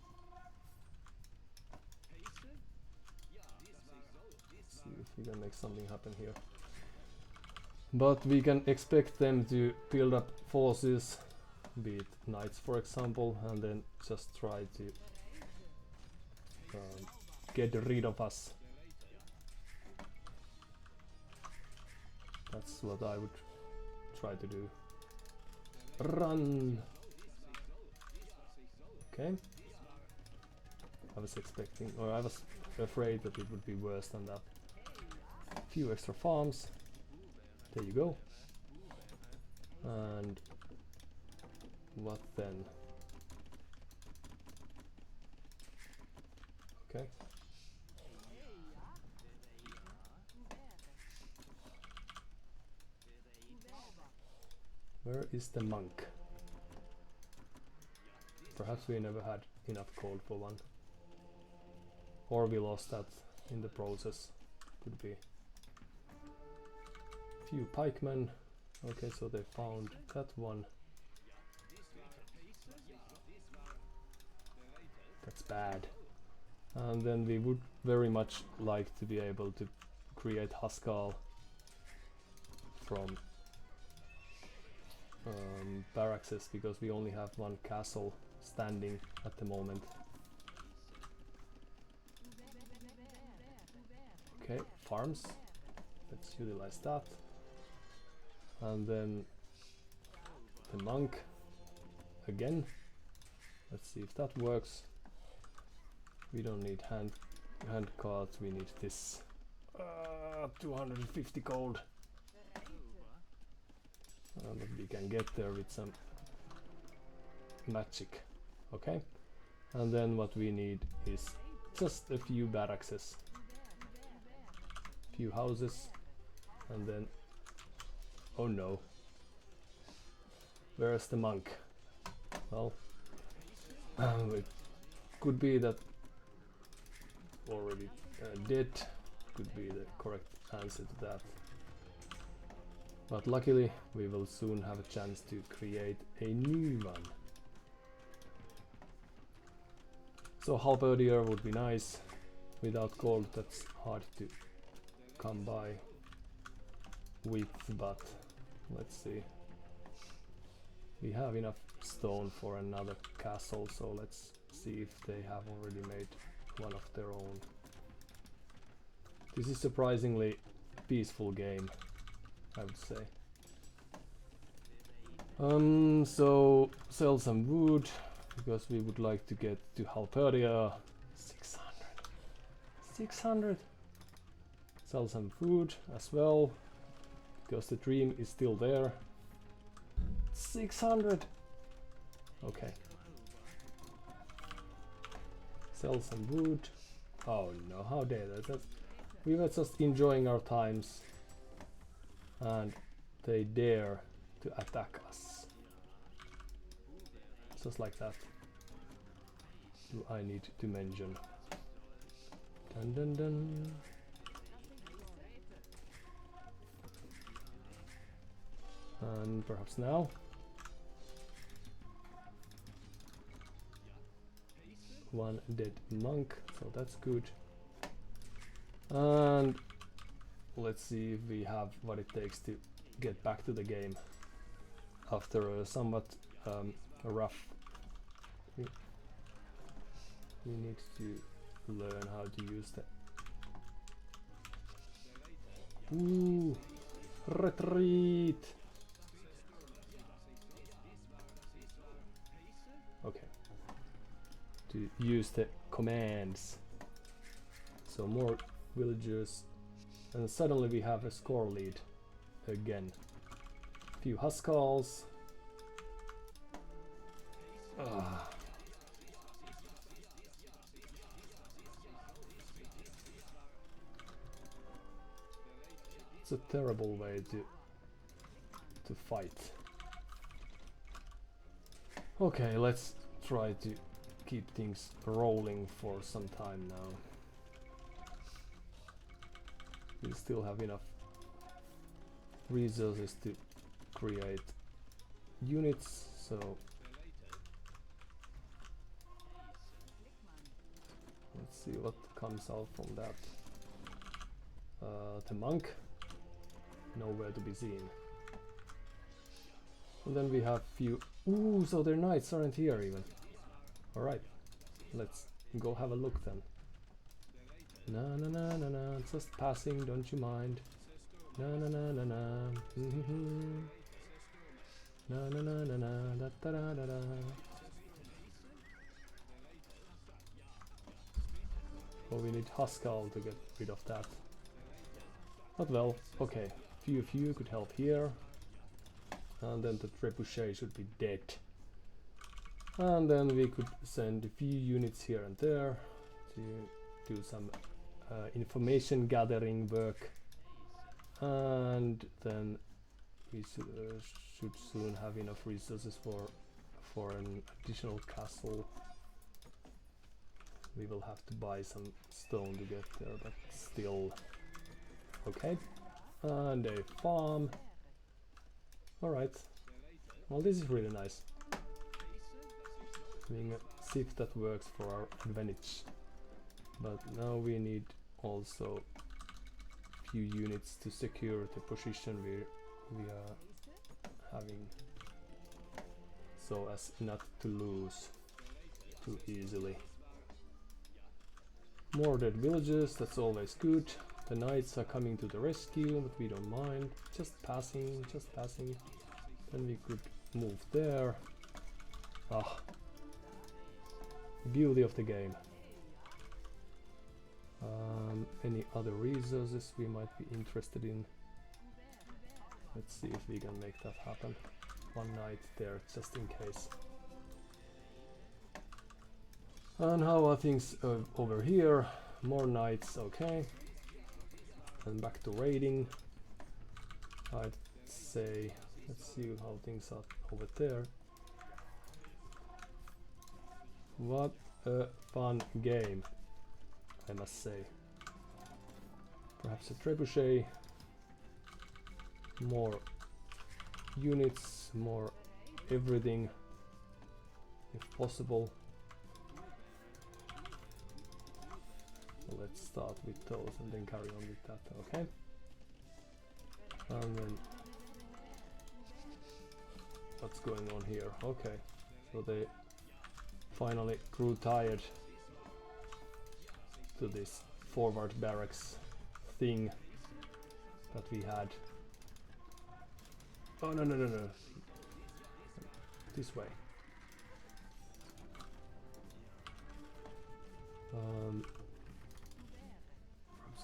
A: Let's see if we can make something happen here. But we can expect them to build up forces, be it knights for example, and then just try to get rid of us. That's what I would try to do. Run! Okay. I was expecting, or I was afraid that it would be worse than that. A few extra farms. There you go. And what then? Okay. Where is the monk? Perhaps we never had enough gold for one. Or we lost that in the process. Could be. Few pikemen. Okay, so they found that one. That's bad. And then we would very much like to be able to create Haskell from barracks, because we only have one castle standing at the moment. Okay, farms. Let's utilize that. And then the monk again. Let's see if that works. We don't need hand cards, we need this. 250 gold. But we can get there with some magic. Okay. And then what we need is just a few barracks, few houses, and then oh no, where's the monk? Well, it could be that already dead, could be the correct answer to that, but luckily we will soon have a chance to create a new one. So halberdier would be nice. Without gold that's hard to come by with, but let's see. We have enough stone for another castle, so let's see if they have already made one of their own. This is surprisingly peaceful game, I would say. So sell some wood because we would like to get to Halberdia. 600. Sell some food as well because the dream is still there. 600. Okay. Sell some wood. Oh no, how dare that? We were just enjoying our times and they dare to attack us. Just like that. Do I need to mention? Dun dun dun. And perhaps now. One dead monk, so that's good. And let's see if we have what it takes to get back to the game after a somewhat rough. We need to learn how to use that. Ooh, retreat. Okay. To use the commands. So more villagers, and suddenly we have a score lead again. Few Huskarls. It's a terrible way to fight. Okay, let's try to keep things rolling for some time now. We still have enough resources to create units, so let's see what comes out from that. The monk, nowhere to be seen. And then we have few. Ooh, so their knights aren't here even. Alright, let's go have a look then. Na na na na na, just passing, don't you mind. Na na na na na. Na na na na na, da da da da da. Oh, we need Haskell to get rid of that. But well, okay. Few of you could help here. And then the trebuchet should be dead. And then we could send a few units here and there to do some information gathering work. And then we should soon have enough resources for an additional castle. We will have to buy some stone to get there, but still. Okay. And a farm. Alright. Well, this is really nice. Being a see if that works for our advantage. But now we need also few units to secure the position we are having, so as not to lose too easily. More dead villagers, that's always good. The knights are coming to the rescue, but we don't mind. Just passing, just passing. Then we could move there. Ah, beauty of the game. Any other resources we might be interested in? Let's see if we can make that happen. One knight there, just in case. And how are things over here? More knights, okay. And back to raiding. I'd say, let's see how things are over there. What a fun game, I must say. Perhaps a trebuchet. More units, more everything, if possible. Let's start with those and then carry on with that, okay? And then what's going on here? Okay, so they finally grew tired to this forward barracks thing that we had. Oh no no no no! This way.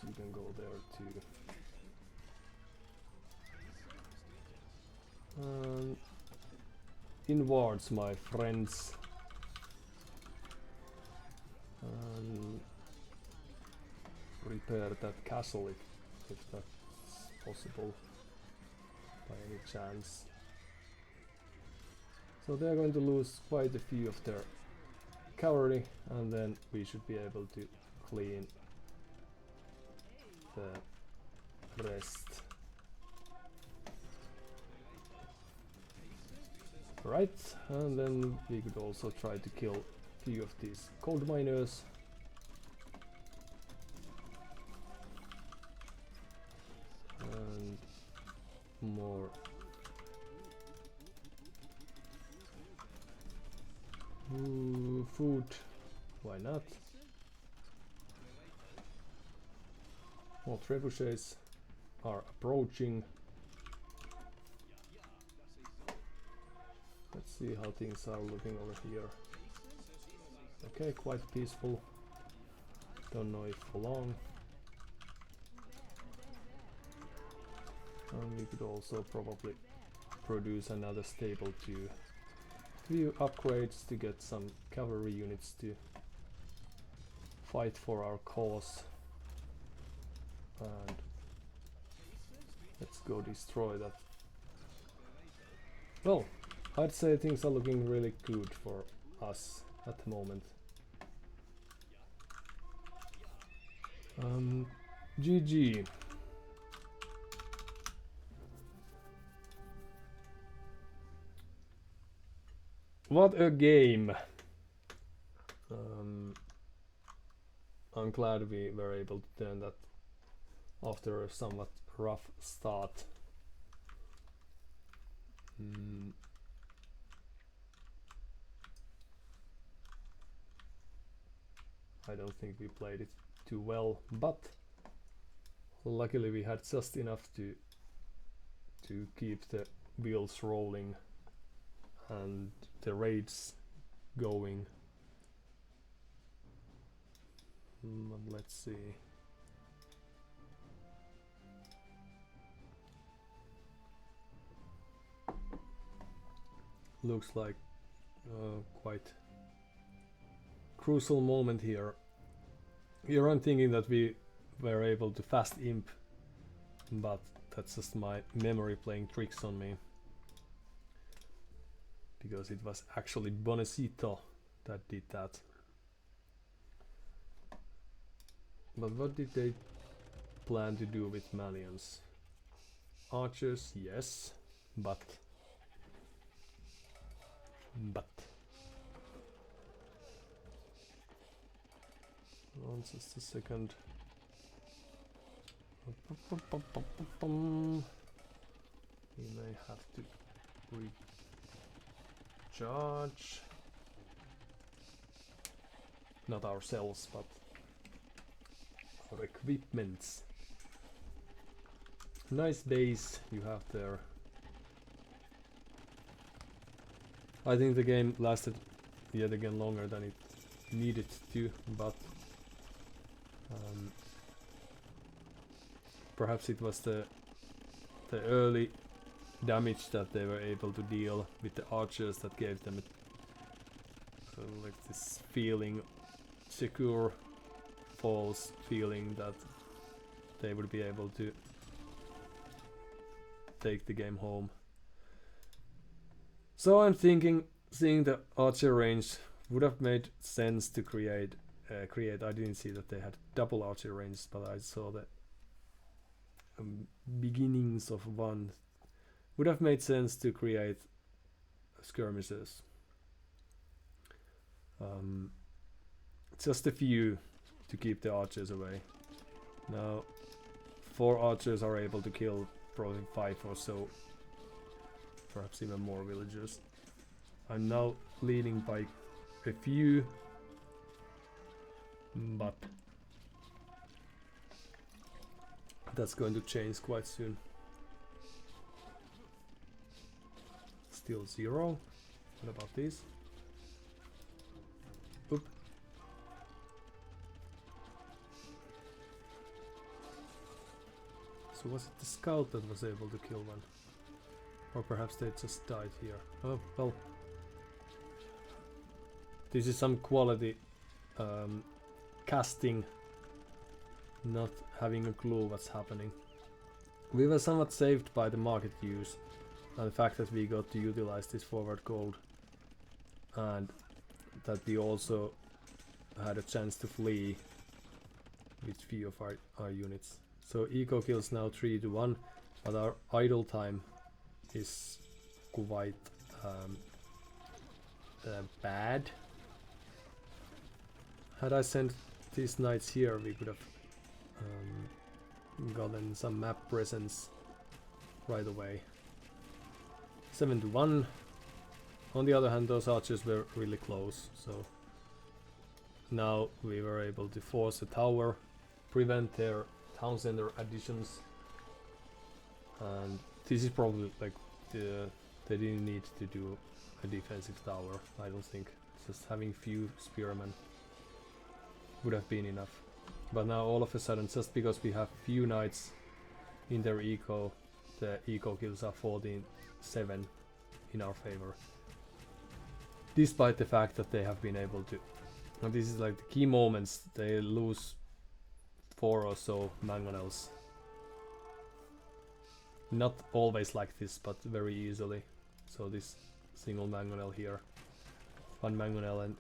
A: So you can go there too. Inwards, my friends. Repair that castle if that's possible by any chance. So they're going to lose quite a few of their cavalry, and then we should be able to clean the rest. Right, and then we could also try to kill a few of these gold miners. And more food, why not? More trebuchets are approaching. Let's see how things are looking over here. Okay, quite peaceful. Don't know if for long. And we could also probably produce another stable to few upgrades to get some cavalry units to fight for our cause. And let's go destroy that. Well, I'd say things are looking really good for us at the moment. GG. What a game! I'm glad we were able to turn that after a somewhat rough start. I don't think we played it too well, but luckily we had just enough to keep the wheels rolling and the raids going. Let's see. Looks like quite crucial moment here. Here I'm thinking that we were able to fast imp, but that's just my memory playing tricks on me. Because it was actually Bonesito that did that. But what did they plan to do with Malians? Archers, yes, but on just a second. We may have to recharge. Not ourselves, but our equipments. Nice base you have there. I think the game lasted yet again longer than it needed to, but perhaps it was the early damage that they were able to deal with the archers that gave them like this feeling, secure, false feeling that they would be able to take the game home. So I'm thinking, seeing the archer range would have made sense to create. I didn't see that they had double archer range, but I saw the beginnings of one. Would have made sense to create skirmishes. Just a few to keep the archers away. Now 4 archers are able to kill probably 5 or so, perhaps even more villagers. I'm now leading by a few, but that's going to change quite soon. Still 0. What about this? Oop. So was it the scout that was able to kill one? Or perhaps they just died here. Oh, well. This is some quality casting, not having a clue what's happening. We were somewhat saved by the market use and the fact that we got to utilize this forward gold, and that we also had a chance to flee with few of our units. So eco kills now 3-1, but our idle time is quite bad. Had I sent these knights here, we could have gotten some map presence right away. 7-1. On the other hand, those archers were really close, so now we were able to force a tower, prevent their town center additions, and this is probably like they didn't need to do a defensive tower. I don't think just having few spearmen would have been enough. But now all of a sudden, just because we have few knights in their eco, the eco kills are 14-7 in our favor, despite the fact that they have been able to. And this is like the key moments. They lose 4 or so mangonels. Not always like this, but very easily. So this single mangonel here, 1 mangonel and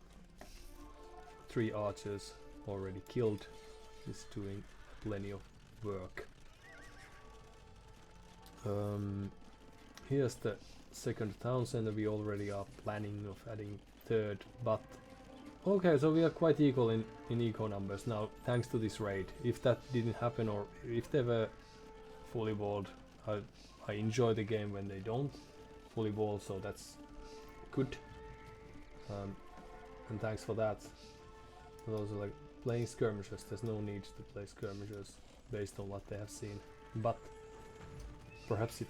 A: 3 archers already killed, is doing plenty of work. Here's the second town center. We already are planning of adding 3rd, but okay, so we are quite equal in eco numbers now, thanks to this raid. If that didn't happen, or if they were fully walled, I enjoy the game when they don't fully wall, so that's good. And thanks for that. Those are like playing skirmishes. There's no need to play skirmishes based on what they have seen, but perhaps it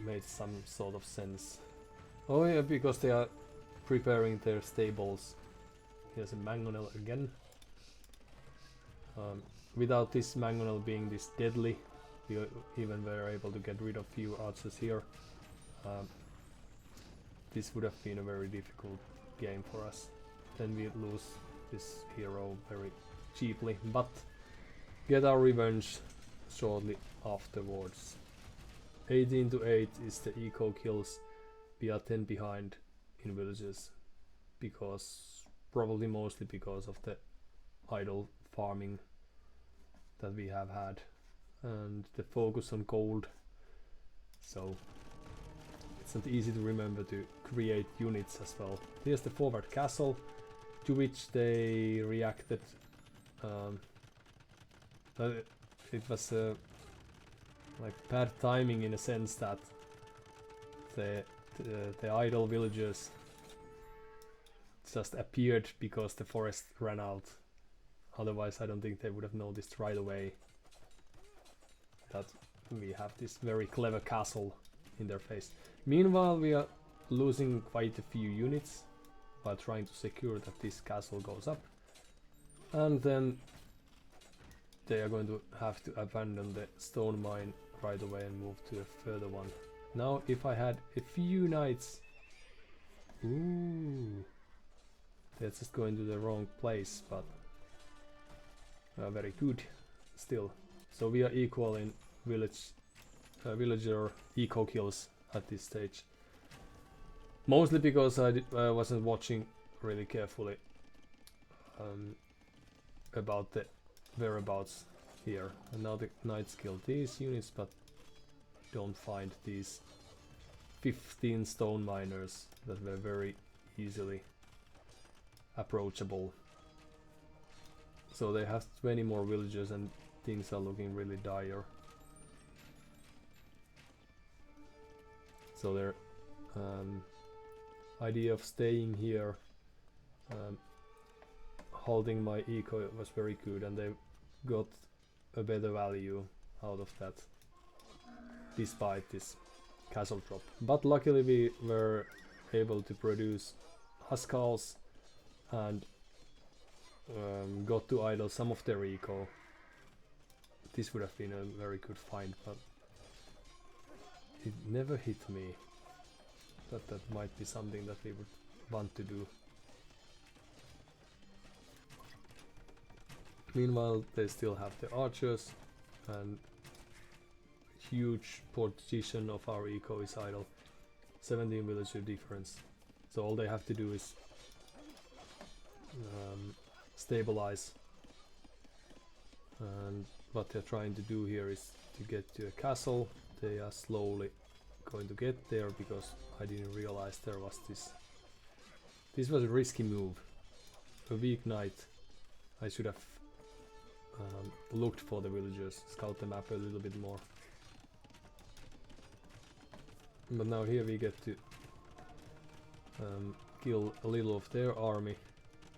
A: made some sort of sense. Oh yeah, because they are preparing their stables. Here's a mangonel again. Without this mangonel being this deadly, we even were able to get rid of few archers here. This would have been a very difficult game for us. Then we lose this hero very cheaply, but get our revenge shortly afterwards. 18-8 is the eco kills. We are 10 behind in villages, because probably mostly because of the idle farming that we have had and the focus on gold. So it's not easy to remember to create units as well. Here's the forward castle, to which they reacted it was like bad timing in a sense that the idle villagers just appeared because the forest ran out. Otherwise, I don't think they would have noticed right away that we have this very clever castle in their face. Meanwhile, we are losing quite a few units while trying to secure that this castle goes up. And then they are going to have to abandon the stone mine right away and move to a further one. Now, if I had a few knights... Ooh... They're just going to the wrong place, but... very good, still. So we are equal in villager eco kills at this stage. Mostly because I wasn't watching really carefully about the whereabouts here. And now the knights kill these units, but don't find these 15 stone miners that were very easily approachable. So they have 20 more villagers and things are looking really dire. So their idea of staying here, holding my eco was very good, and they got a better value out of that despite this castle drop. But luckily we were able to produce huskals and got to idle some of their eco. This would have been a very good find, but it never hit me that that might be something that we would want to do. Meanwhile, they still have the archers, and huge portion of our eco is idle. 17 villager difference. So all they have to do is stabilize, and what they're trying to do here is to get to a castle. They are slowly going to get there because I didn't realize there was this. This was a risky move. A weak knight. I should have looked for the villagers, scout the map a little bit more. But now here we get to kill a little of their army.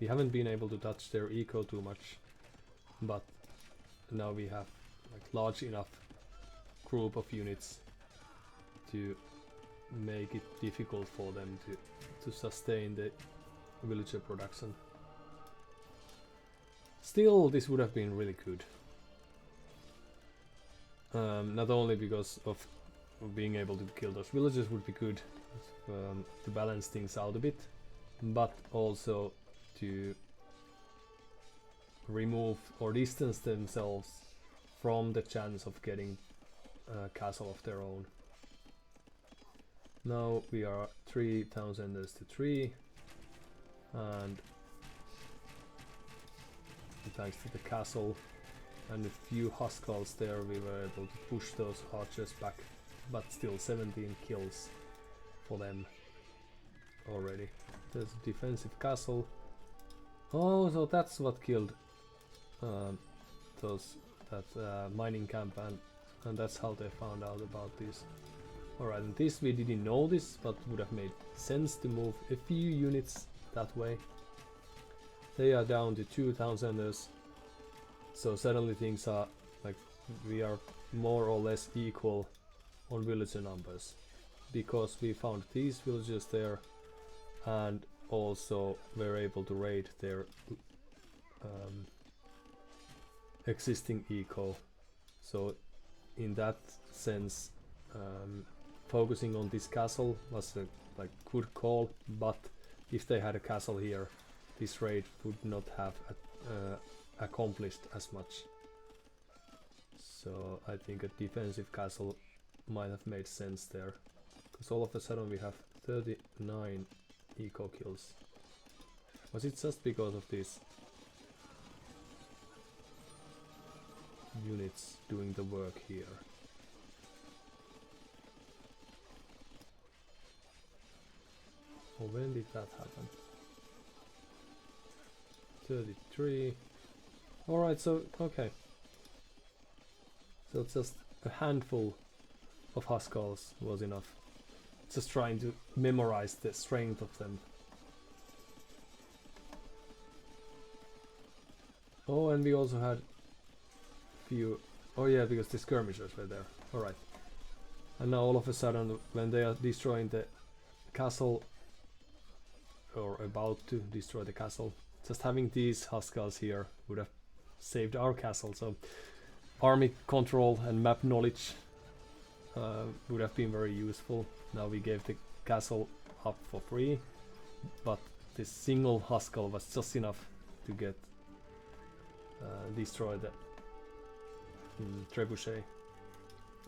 A: We haven't been able to touch their eco too much, but now we have like large enough group of units to make it difficult for them to sustain the villager production. Still, this would have been really good. Not only because of being able to kill those villagers would be good to balance things out a bit, but also to remove or distance themselves from the chance of getting a castle of their own. Now we are 3 Townsenders to 3, and thanks to the castle and a few huskals there, we were able to push those archers back, but still 17 kills for them already. There's a defensive castle. Oh, so that's what killed that mining camp, and that's how they found out about this. Alright, and this we didn't know this, but would have made sense to move a few units that way. They are down to 2 Townsenders, so suddenly things are like we are more or less equal on villager numbers, because we found these villagers there and also were able to raid their existing eco. So in that sense, focusing on this castle was a good call, but if they had a castle here, this raid would not have accomplished as much. So I think a defensive castle might have made sense there, because all of a sudden we have 39 eco kills. Was it just because of these units doing the work here? Or when did that happen? 33. Alright, so, okay. So just a handful of Huskals was enough. Just trying to memorize the strength of them. Oh, and we also had few... Oh yeah, because the skirmishers were there. Alright. And now all of a sudden, when they are destroying the castle, or about to destroy the castle, just having these Huskals here would have saved our castle. So army control and map knowledge would have been very useful. Now we gave the castle up for free, but this single Huskal was just enough to get destroy the trebuchet.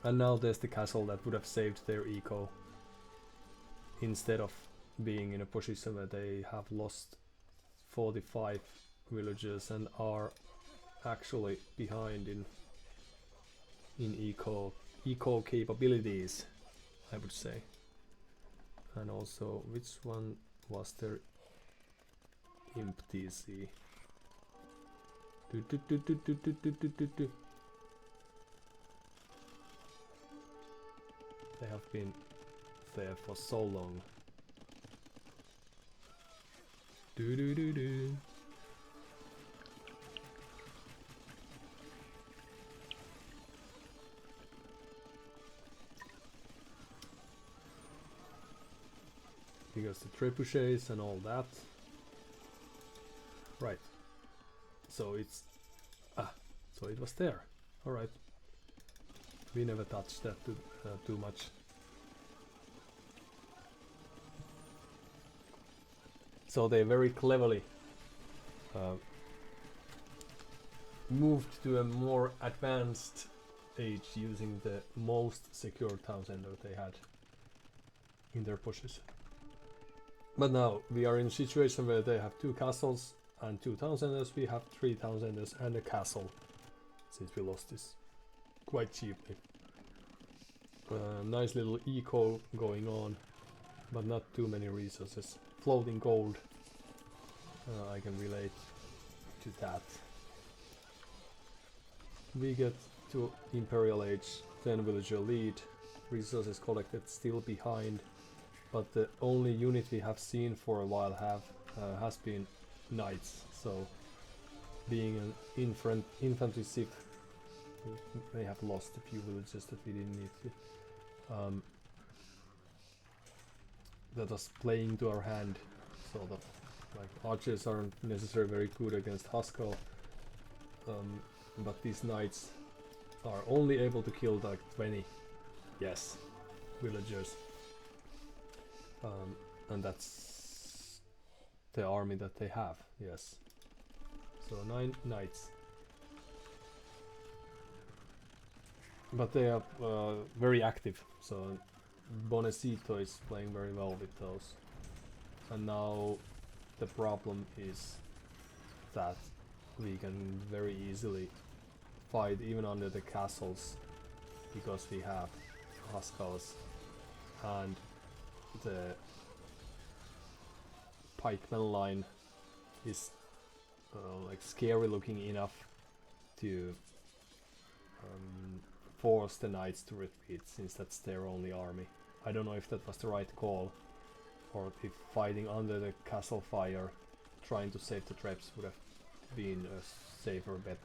A: And now there's the castle that would have saved their eco, instead of being in a position where they have lost 45 villagers and are actually behind in eco capabilities, I would say. And also, which one was their imp TC? They have been there for so long. Because the trebuchets and all that. Right. So it's... so it was there. Alright. We never touched that too much. So they very cleverly moved to a more advanced age using the most secure town center they had in their position. But now we are in a situation where they have 2 castles and 2 town centers. We have 3 town centers and a castle, since we lost this quite cheaply. Nice little eco going on, but not too many resources. Floating gold, I can relate to that. We get to Imperial Age, 10 villager lead, resources collected still behind, but the only unit we have seen for a while has been knights. So being an infantry ship, we may have lost a few villages that we didn't need to. That was playing to our hand, so that like archers aren't necessarily very good against Huskal, but these knights are only able to kill like 20, yes, villagers, and that's the army that they have, yes. So 9 knights. But they are very active, so Bonesito is playing very well with those. And now the problem is that we can very easily fight even under the castles, because we have Huskals and the pikeman line is like scary looking enough to force the knights to retreat, since that's their only army. I don't know if that was the right call, or if fighting under the castle fire, trying to save the traps, would have been a safer bet.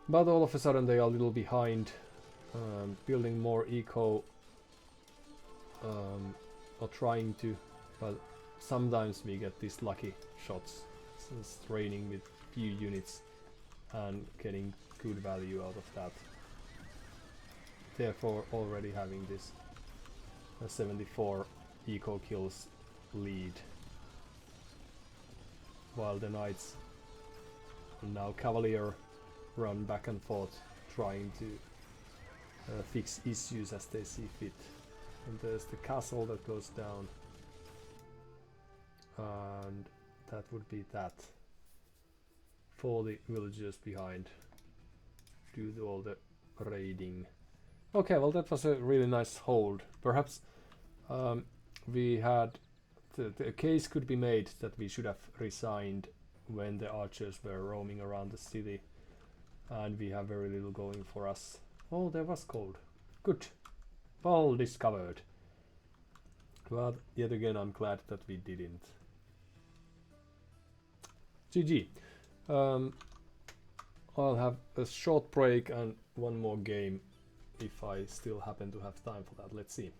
A: But all of a sudden they are a little behind, building more eco, or trying to, but sometimes we get these lucky shots, since training with few units and getting good value out of that. Therefore already having this 74 eco kills lead, while the knights and now cavalier run back and forth trying to fix issues as they see fit. And there's the castle that goes down, and that would be that for the villagers behind. Do all the raiding. Okay, well that was a really nice hold. Perhaps we had the case could be made that we should have resigned when the archers were roaming around the city, and we have very little going for us. Oh, there was gold. Good. Well discovered. But yet again, I'm glad that we didn't. GG. I'll have a short break and one more game if I still happen to have time for that. Let's see.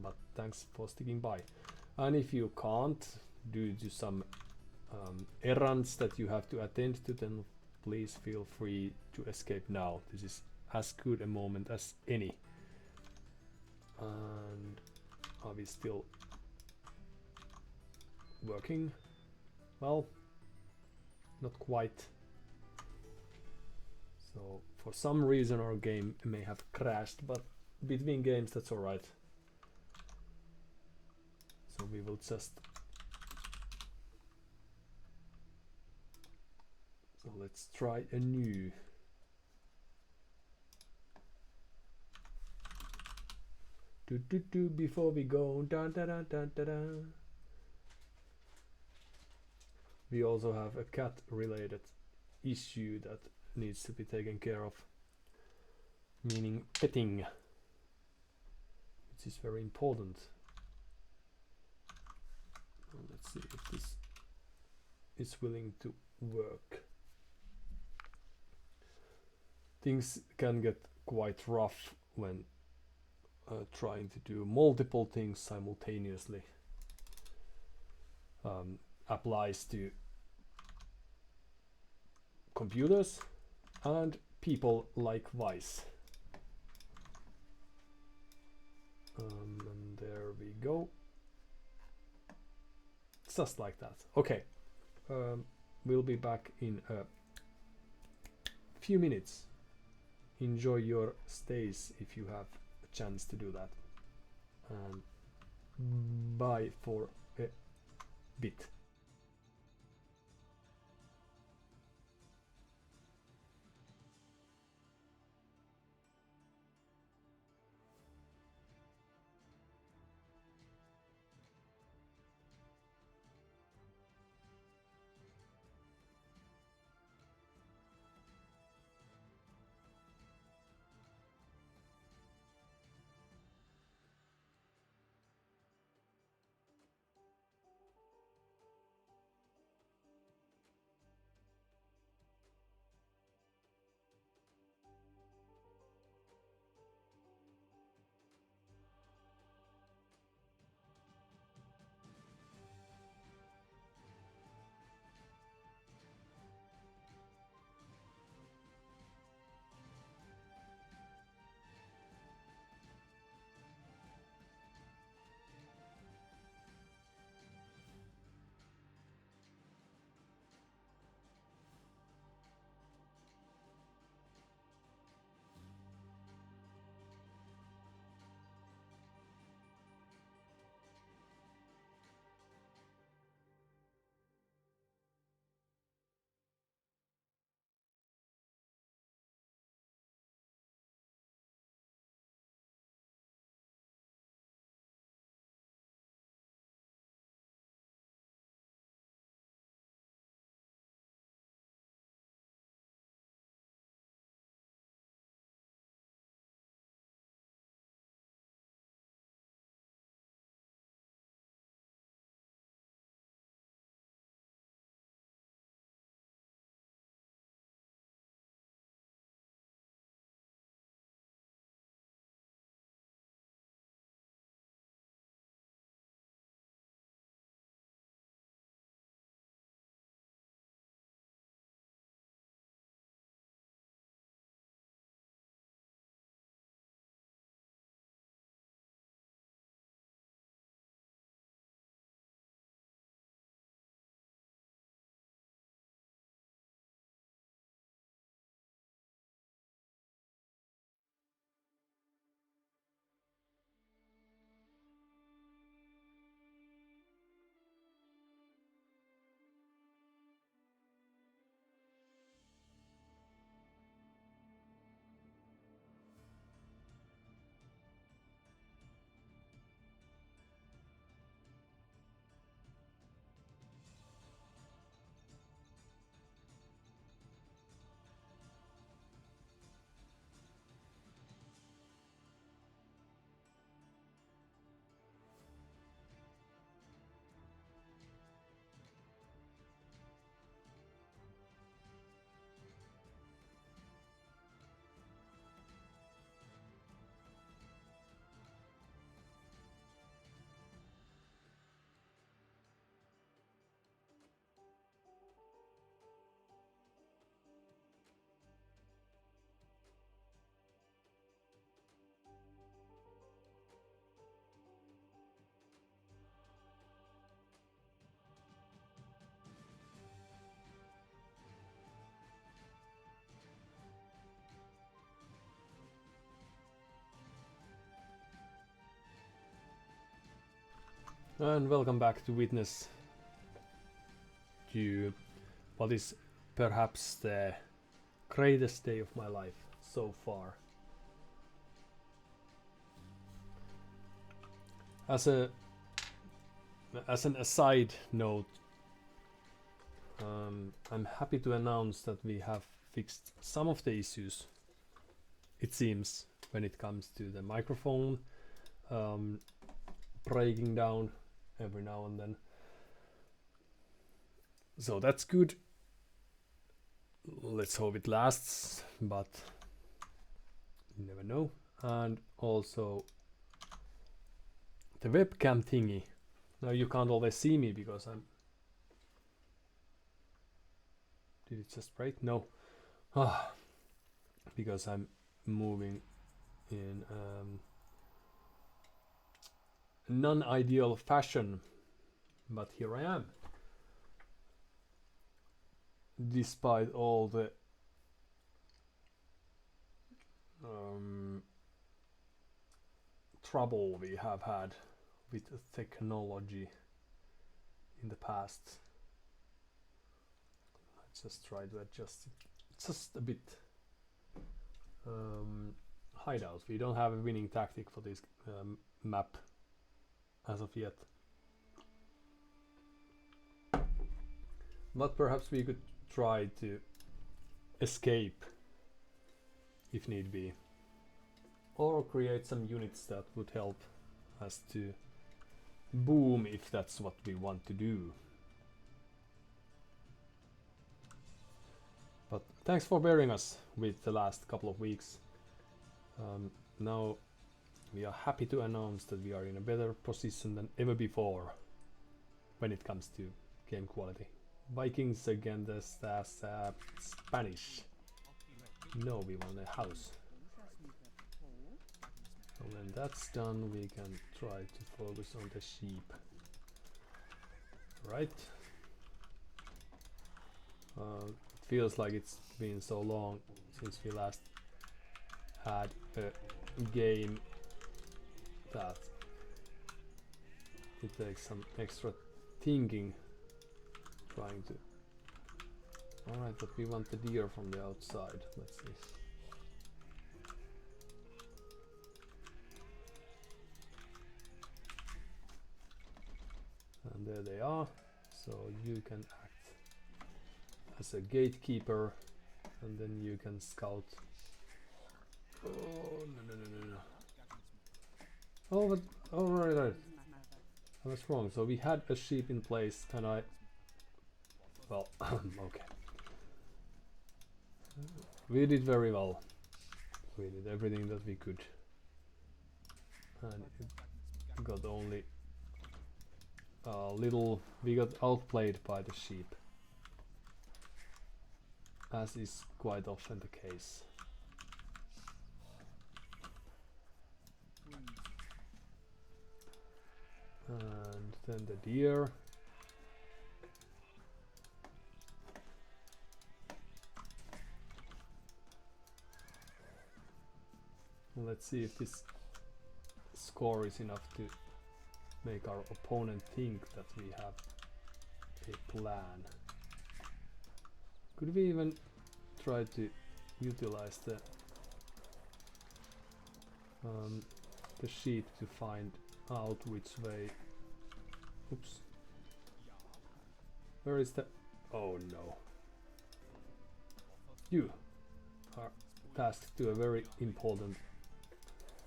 A: But thanks for sticking by. And if you can't, due to some errands that you have to attend to, then please feel free to escape now. This is as good a moment as any. And are we still working? Well, not quite. So for some reason our game may have crashed, but between games that's alright. So we will just... So let's try a new. Before we go. Dun, dun, dun, dun, dun, dun. We also have a cat related issue that needs to be taken care of, meaning petting, which is very important. Let's see if this is willing to work. Things can get quite rough when trying to do multiple things simultaneously. Applies to computers and people likewise. And there we go. Just like that. Okay. We'll be back in a few minutes. Enjoy your stays if you have a chance to do that. And bye for a bit. And welcome back to witness to what is perhaps the greatest day of my life so far. As an aside note, I'm happy to announce that we have fixed some of the issues, it seems, when it comes to the microphone breaking down every now and then. So that's good. Let's hope it lasts, but you never know. And also the webcam thingy. Now you can't always see me because I'm... Did it just break? No. Because I'm moving in non-ideal fashion, but here I am. Despite all the trouble we have had with technology in the past. Let's just try to adjust it just a bit. Hideout. We don't have a winning tactic for this map as of yet. But perhaps we could try to escape if need be. Or create some units that would help us to boom if that's what we want to do. But thanks for bearing us with the last couple of weeks. Now we are happy to announce that we are in a better position than ever before when it comes to game quality. Vikings against the Spanish. No, we want a house. So when that's done, we can try to focus on the sheep. Right? It feels like it's been so long since we last had a game that it takes some extra thinking trying to... Alright, but we want the deer from the outside. Let's see. And there they are. So you can act as a gatekeeper and then you can scout. Oh, no. Oh, but... Oh, right. I was wrong. So we had a sheep in place and I... Well, okay. We did very well. We did everything that we could. And it got only a little... We got outplayed by the sheep. As is quite often the case. And then the deer. Let's see if this score is enough to make our opponent think that we have a plan. Could we even try to utilize the sheep to find out which way? Oops. Where is the... Oh no. You are tasked to a very important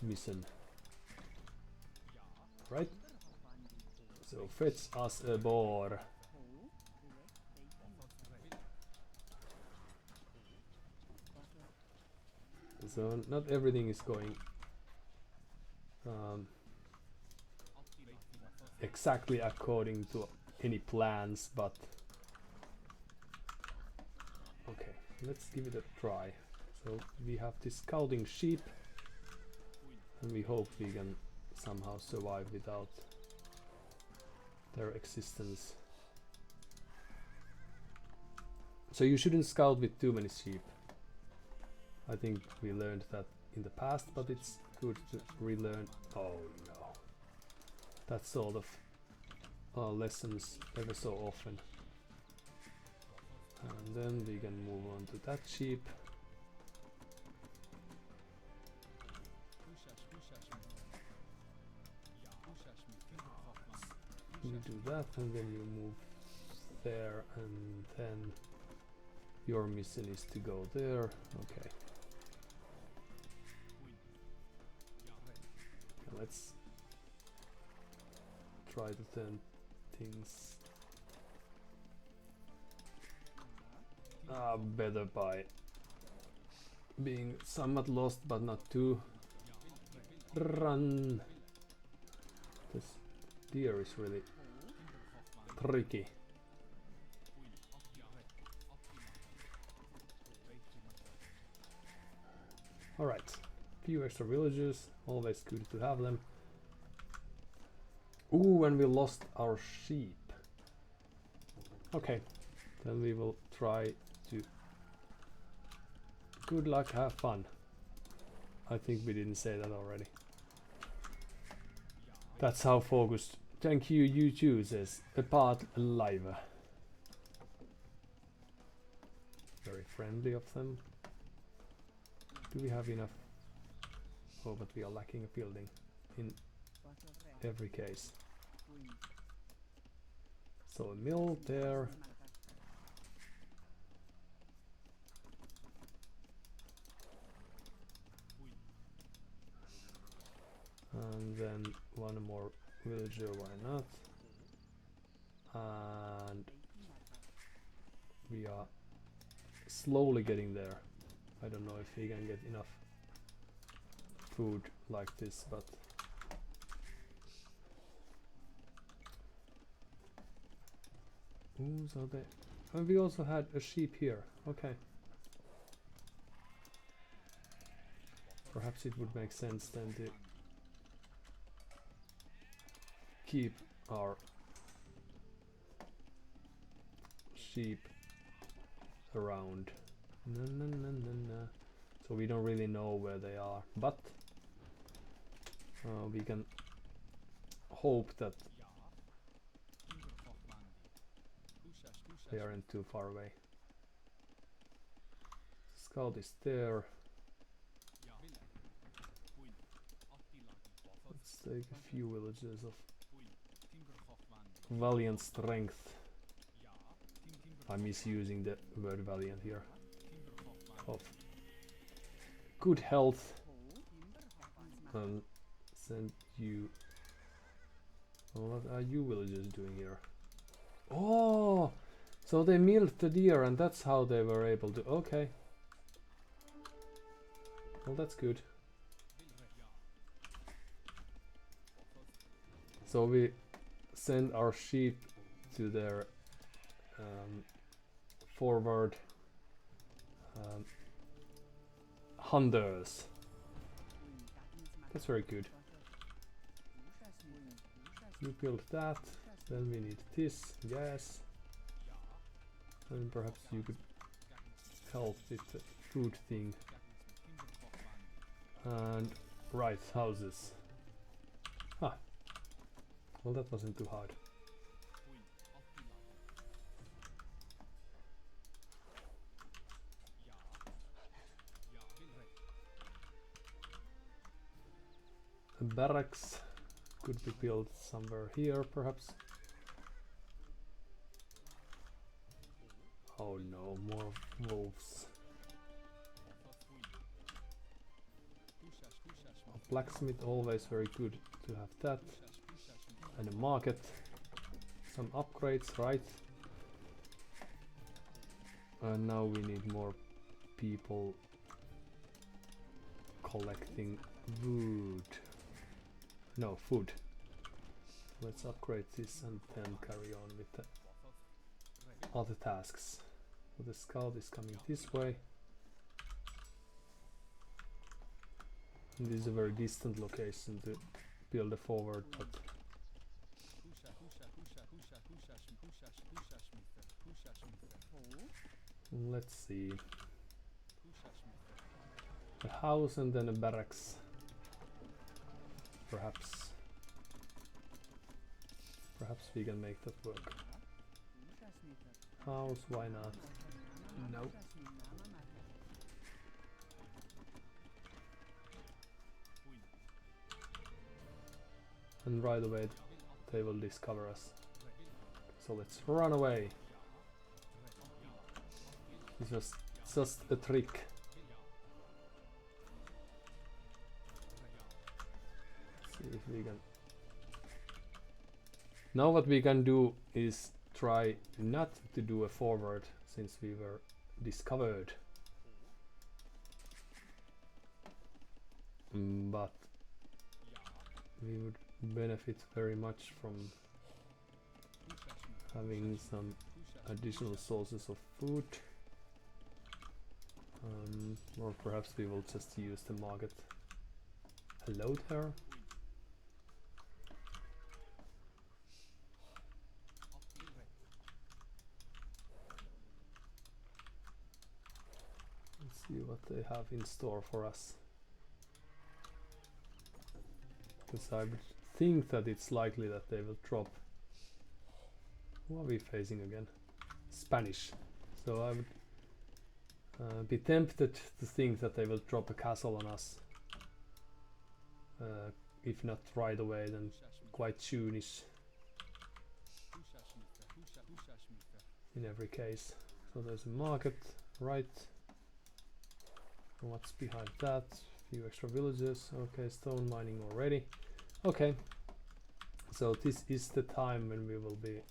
A: mission. Right? So fetch us a boar. So not everything is going exactly according to any plans, but okay, let's give it a try. So we have this scouting sheep and we hope we can somehow survive without their existence. So you shouldn't scout with too many sheep. I think we learned that in the past, but it's good to relearn. Oh no. That sort of lessons ever so often. And then we can move on to that sheep. You do that and then you move there, and then your mission is to go there. Okay. Let's try to turn things better by being somewhat lost but not too. Run! This deer is really tricky. Alright, few extra villagers, always good to have them. Ooh, and we lost our sheep. Okay, then we will try to... Good luck, have fun. I think we didn't say that already. That's how focused. Thank you, AOE2's, says apartlive. Very friendly of them. Do we have enough? Oh, but we are lacking a building in every case. So a mill there. And then one more villager, why not? And we are slowly getting there. I don't know if we can get enough food like this, but ooh, so they... And we also had a sheep here. Okay. Perhaps it would make sense then to keep our sheep around. So we don't really know where they are, but we can hope that they aren't too far away. Scout is there. Let's take a few villages of valiant strength. I'm misusing the word valiant here. Of good health. And send you... What are you villagers doing here? Oh! So they milked the deer and that's how they were able to... Okay. Well, that's good. So we send our sheep to their forward hunters. That's very good. You build that, then we need this, yes. And perhaps you could help with the food thing. And right, houses. Ah. Well, that wasn't too hard. A barracks could be built somewhere here, perhaps. Oh no, more wolves. A blacksmith, always very good to have that. And a market. Some upgrades, right? And now we need more people collecting wood. No, food. Let's upgrade this and then carry on with the other tasks. So the scout is coming this way. And this is a very distant location to build a forward, but let's see. A house and then a barracks. Perhaps perhaps we can make that work. House, why not? Nope. And right away they will discover us. So let's run away. It's just a trick. Let's see if we can. Now what we can do is try not to do a forward since we were discovered. But we would benefit very much from having some additional sources of food. Or perhaps we will just use the market. Hello there. Let's see what they have in store for us. Because I would think that it's likely that they will drop. Who are we facing again? Spanish. So I would be tempted to think that they will drop a castle on us. If not right away, then quite soonish. In every case. So there's a market, right? And what's behind that? Few extra villages. Okay, stone mining already. Okay. So this is the time when we will be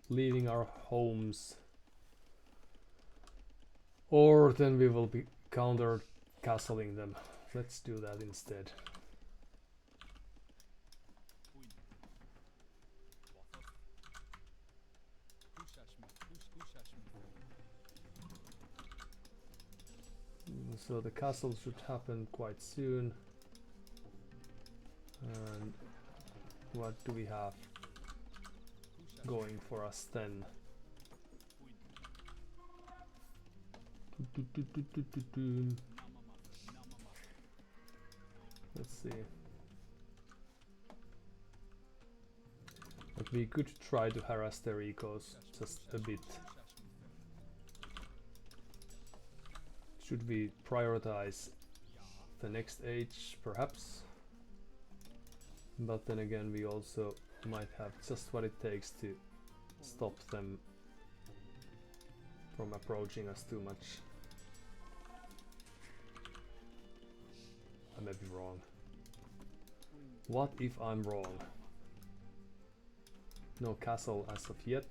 A: leaving our homes. Or then we will be counter-castling them. Let's do that instead. So the castle should happen quite soon. And what do we have going for us then? Let's see. But we could try to harass their ecos just a bit. Should we prioritize the next age, perhaps? But then again, we also might have just what it takes to stop them from approaching us too much. I may be wrong. What if I'm wrong? No castle as of yet.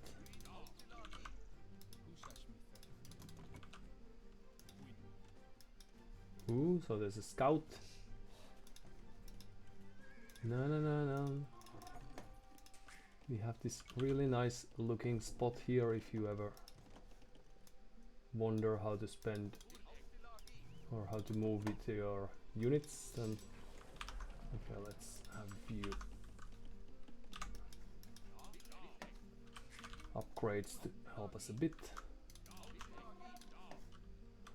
A: Ooh, so there's a scout. No. We have this really nice looking spot here if you ever wonder how to spend or how to move with your units. Then okay, let's have a few upgrades to help us a bit.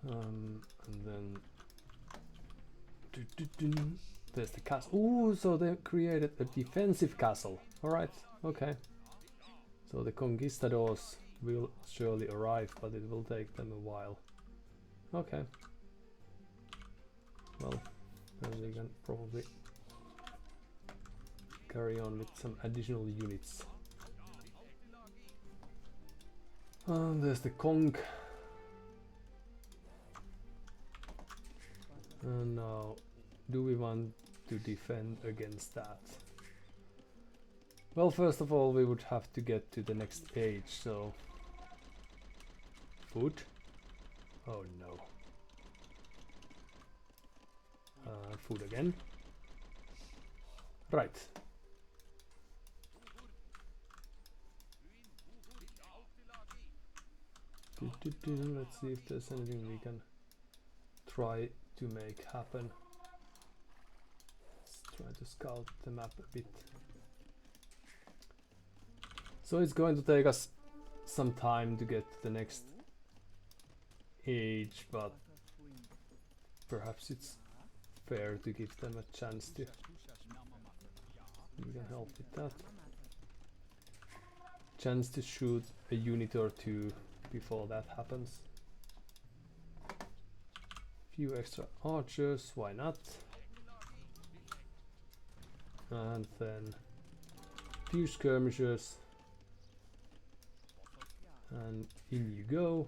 A: And then there's the castle. Ooh, so they created a defensive castle. Alright, okay. So the conquistadors will surely arrive, but it will take them a while. Okay. Well, then we can probably carry on with some additional units. There's the conch. And now, do we want to defend against that? Well, first of all, we would have to get to the next age, so... Food? Oh no. Food again. Right. Let's see if there's anything we can try to make happen. Let's try to scout the map a bit. So it's going to take us some time to get to the next age, but perhaps it's fair to give them a chance to. We can help with that. chance to shoot a unit or two before that happens. Few extra archers, why not? And then few skirmishers, and in you go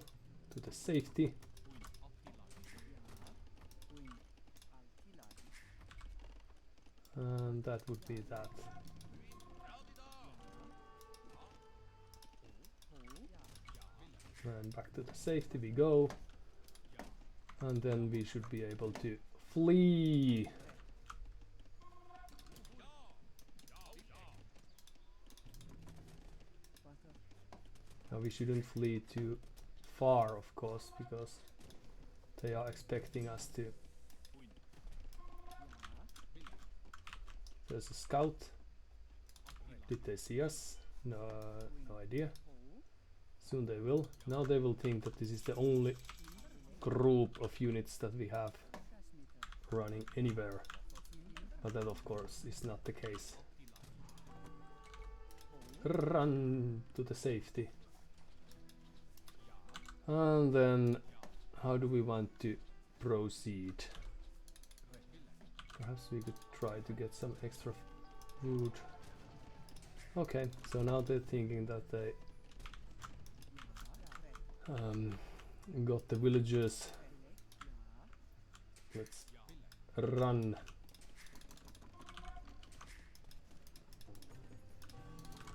A: to the safety. And that would be that. And back to the safety we go. And then we should be able to flee. Now we shouldn't flee too far, of course, because they are expecting us to. There's a scout. Did they see us? No, no idea. Soon they will. Now they will think that this is the only group of units that we have running anywhere. But that, of course, is not the case. Run to the safety. And then, how do we want to proceed? Perhaps we could try to get some extra food. Okay, so now they're thinking that they got the villagers. Let's run.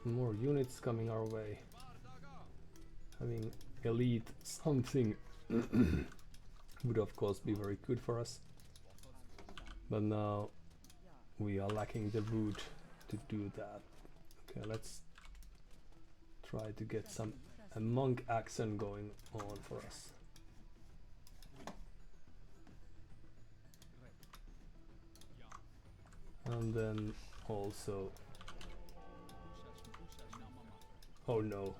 A: More units coming our way. Having elite something would of course be very good for us. But now we are lacking the wood to do that. Okay, let's try to get a monk accent going on for us. And then also, oh no,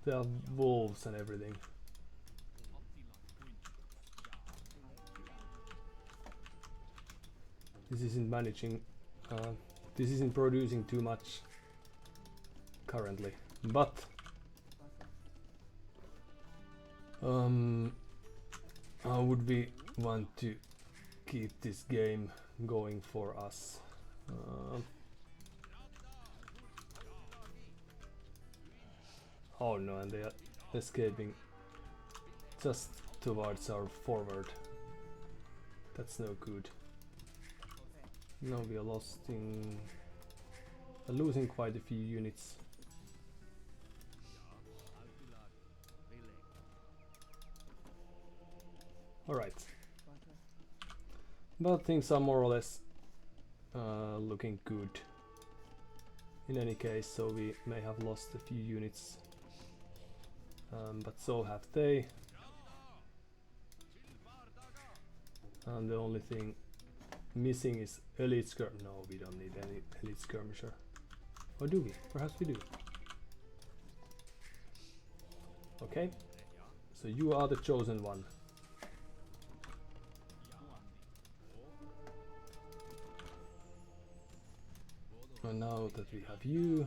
A: there are wolves and everything. This isn't managing, this isn't producing too much currently, but how would we want to keep this game going for us? Oh no, and they are escaping just towards our forward. That's no good. Now we are losing quite a few units. Alright. But things are more or less looking good. In any case, so we may have lost a few units. But so have they. And the only thing missing is elite skirmisher. No, we don't need any elite skirmisher. Or do we? Perhaps we do. Okay. So you are the chosen one. And now that we have you,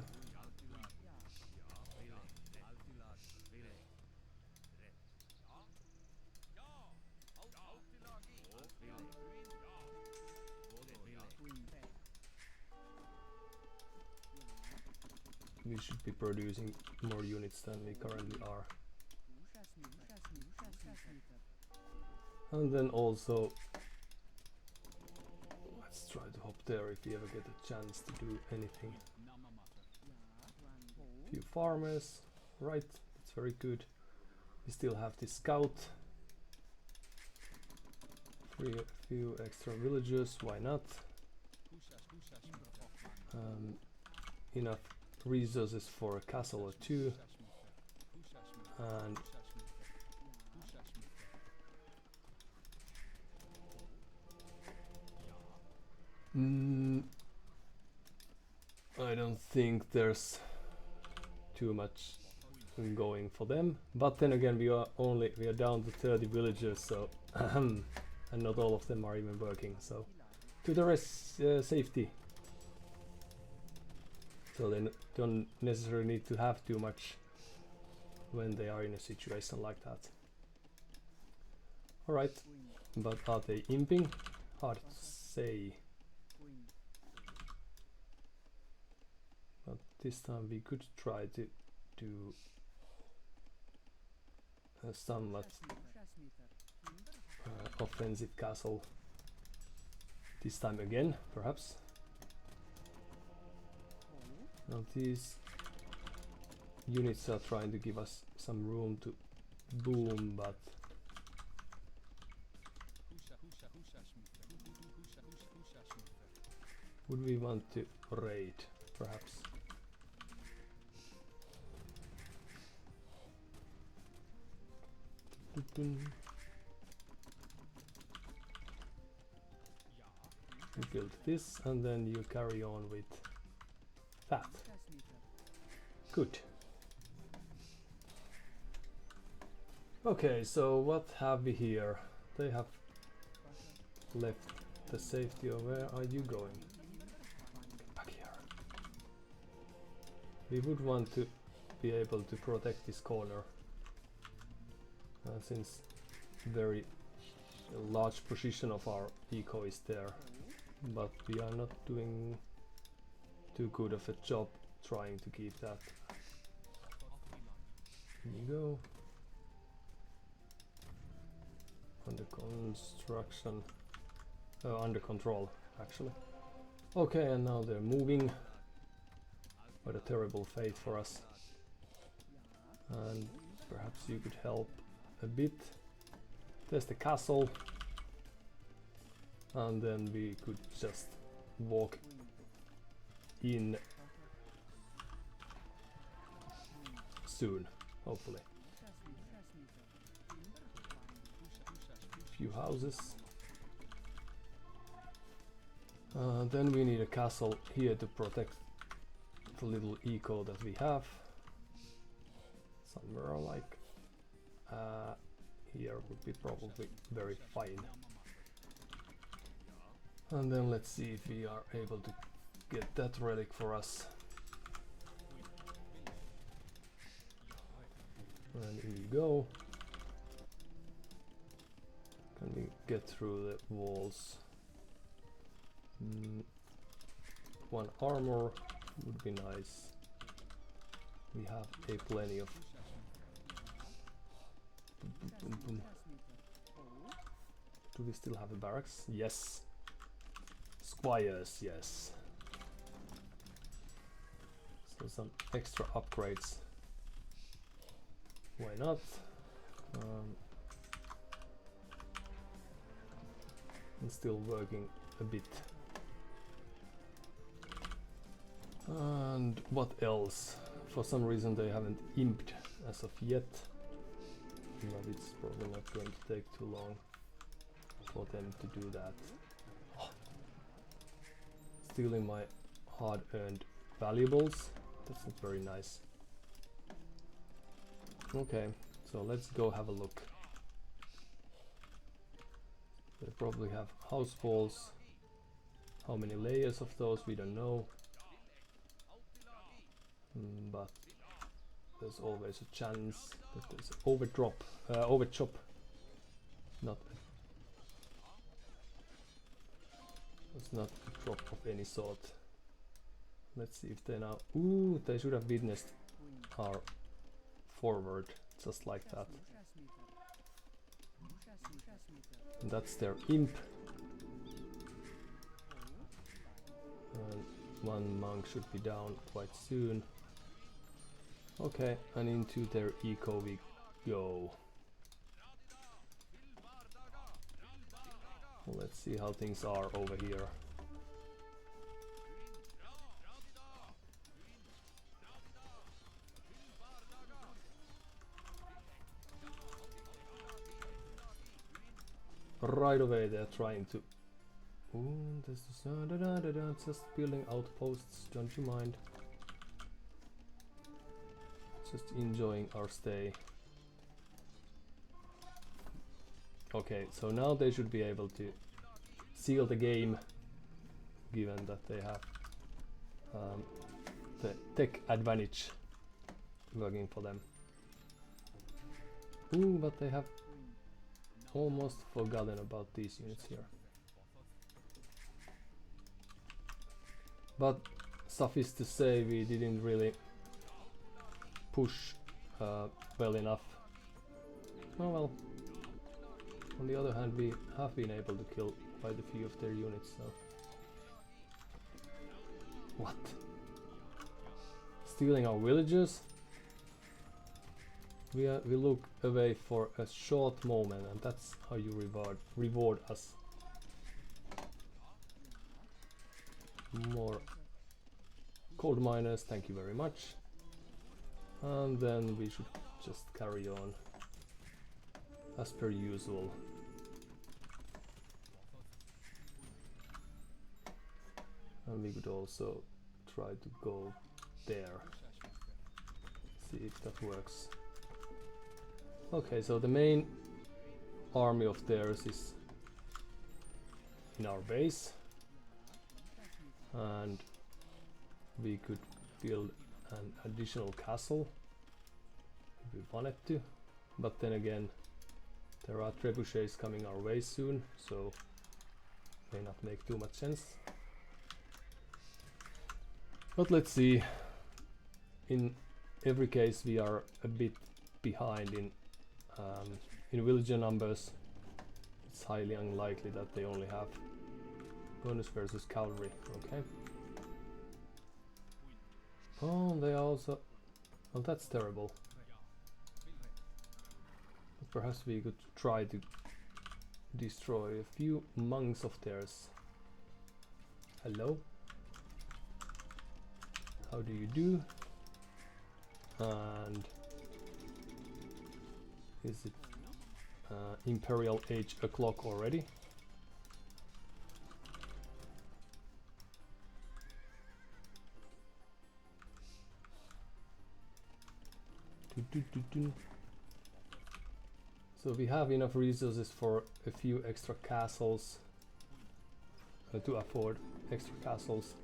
A: we should be producing more units than we currently are. And then also, let's try to hop there if we ever get a chance to do anything. Few farmers, right, that's very good. We still have the scout. Few extra villagers, why not? Enough resources for a castle or two. And I don't think there's too much going for them, but then again we are down to 30 villagers, so and not all of them are even working, so to the rest, safety. So they don't necessarily need to have too much when they are in a situation like that. Alright, but are they imping? Hard to say. But this time we could try to do a somewhat offensive castle. This time again, perhaps. Now these units are trying to give us some room to boom, but would we want to raid, perhaps? You build this and then you carry on with that. Good. Okay, so what have we here? They have left the safety of where are you going? Back here. We would want to be able to protect this corner since very large portion of our eco is there, but we are not doing too good of a job trying to keep that. Here you go. Under construction, under control actually. Okay, and now they're moving. What a terrible fate for us. And perhaps you could help a bit. There's the castle, and then we could just walk in soon, hopefully. Few houses. Then we need a castle here to protect the little eco that we have. Somewhere like here would be probably very fine. And then let's see if we are able to get that relic for us. And in you go. Can we get through the walls? One armor would be nice. We have a plenty of. Do we still have a barracks? Yes. Squires, yes. So some extra upgrades. Why not? And still working a bit. And what else? For some reason they haven't imped as of yet. But it's probably not going to take too long for them to do that. Oh. Stealing my hard-earned valuables. That's not very nice. Okay, so let's go have a look. They probably have house walls. How many layers of those we don't know. But there's always a chance that there's overchop. Not. It's not a drop of any sort. Let's see if they now. Ooh, they should have witnessed our forward, just like that. And that's their imp. And one monk should be down quite soon. Okay, and into their eco we go. Let's see how things are over here. Right away they're trying to. Ooh, this is just building outposts, don't you mind? Just enjoying our stay. Okay, so now they should be able to seal the game, given that they have the tech advantage working for them. Ooh, but they have almost forgotten about these units here. But suffice to say, we didn't really push well enough. Oh well. On the other hand, we have been able to kill quite a few of their units, so... What? Stealing our villages? We look away for a short moment, and that's how you reward us. More coal miners, thank you very much. And then we should just carry on as per usual. And we could also try to go there. See if that works. Okay, so the main army of theirs is in our base. And we could build an additional castle if we wanted to. But then again, there are trebuchets coming our way soon, so may not make too much sense. But let's see. In every case, we are a bit behind in villager numbers. It's highly unlikely that they only have bonus versus cavalry. Okay. Oh, they also... Well, that's terrible. But perhaps we could try to destroy a few monks of theirs. Hello? How do you do? And is it Imperial Age o'clock already? So we have enough resources for a few extra castles, to afford extra castles.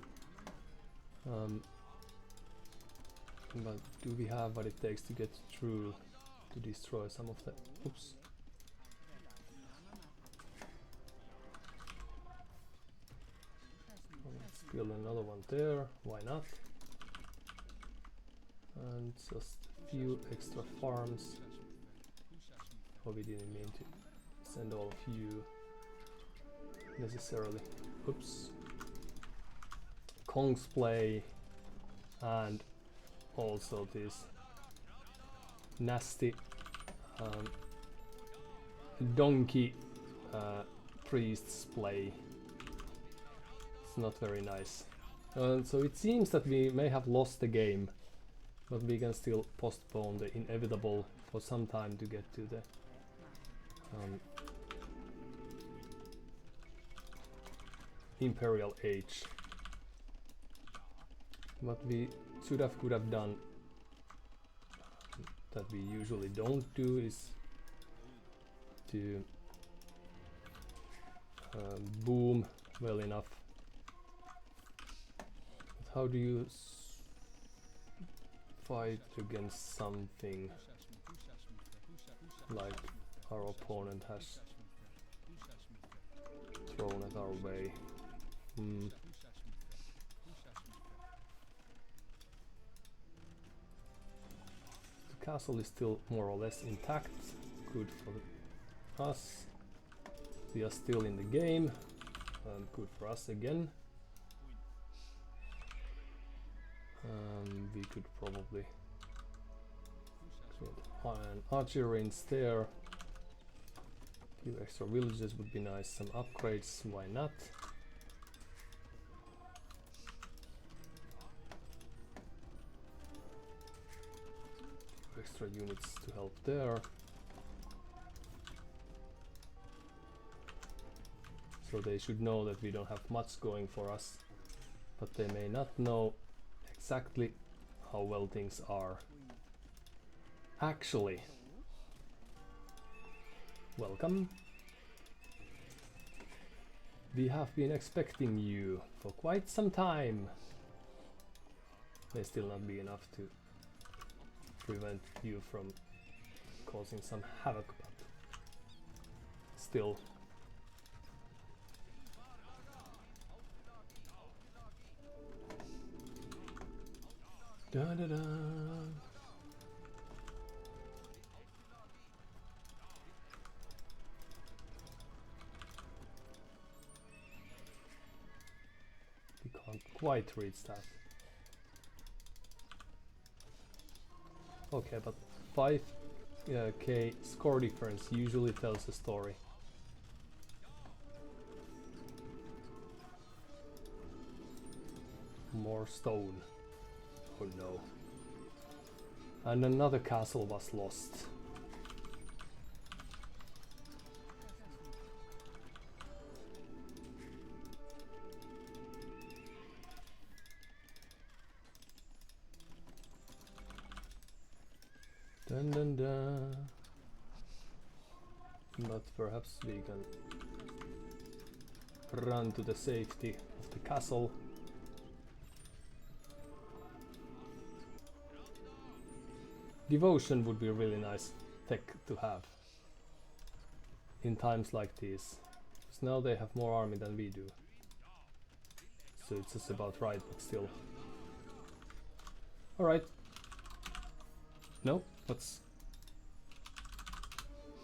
A: But do we have what it takes to get through to destroy some of the... Oops. Let's build another one there, why not? And just a few extra farms. Oh, we didn't mean to send all of you necessarily. Oops. Kongs play, and also this nasty donkey priests play. It's not very nice. So it seems that we may have lost the game, but we can still postpone the inevitable for some time to get to the Imperial Age. What we could have done that we usually don't do is to boom well enough. But how do you fight against something like our opponent has thrown at our way? The castle is still more or less intact, good for us. We are still in the game, and good for us again. We could probably create an archer range there. A few extra villages would be nice, some upgrades, why not? Extra units to help there. So they should know that we don't have much going for us, but they may not know exactly how well things are. Actually, welcome. We have been expecting you for quite some time. may still not be enough to prevent you from causing some havoc, but still. Da da da. We can't quite reach that. Okay, but 5k score difference usually tells a story. More stone. Oh no. And another castle was lost. Dun dun dun. But perhaps we can run to the safety of the castle. Devotion would be a really nice tech to have in times like these. Because now they have more army than we do. So it's just about right, but still. Alright. No, what's...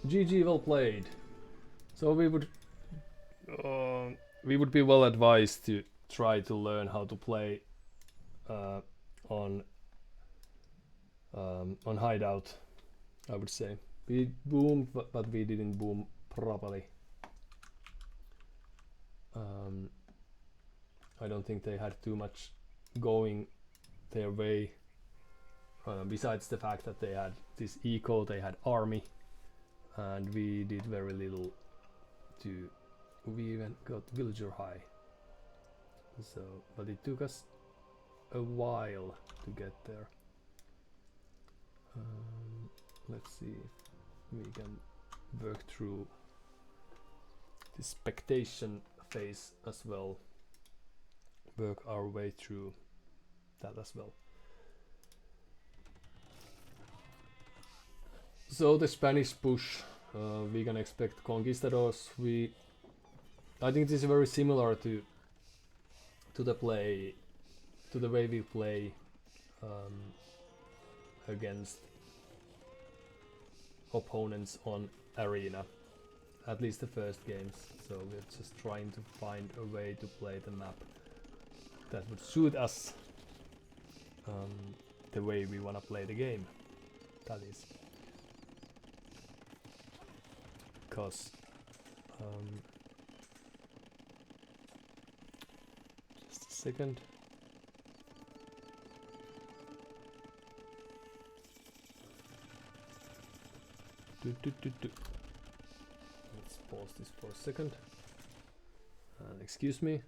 A: GG, well played. So we would be well advised to try to learn how to play on Hideout, I would say. We boomed, but we didn't boom properly. I don't think they had too much going their way. Besides the fact that they had this eco, they had army, and we did very little to... We even got villager high. So, but it took us a while to get there. Let's see if we can work through the spectation phase as well. Work our way through that as well. So the Spanish push, we can expect conquistadors. I think this is very similar to the way we play against opponents on arena, at least the first games. So we're just trying to find a way to play the map that would suit us, the way we want to play the game. That is, because just a second. Let's pause this for a second. Excuse me.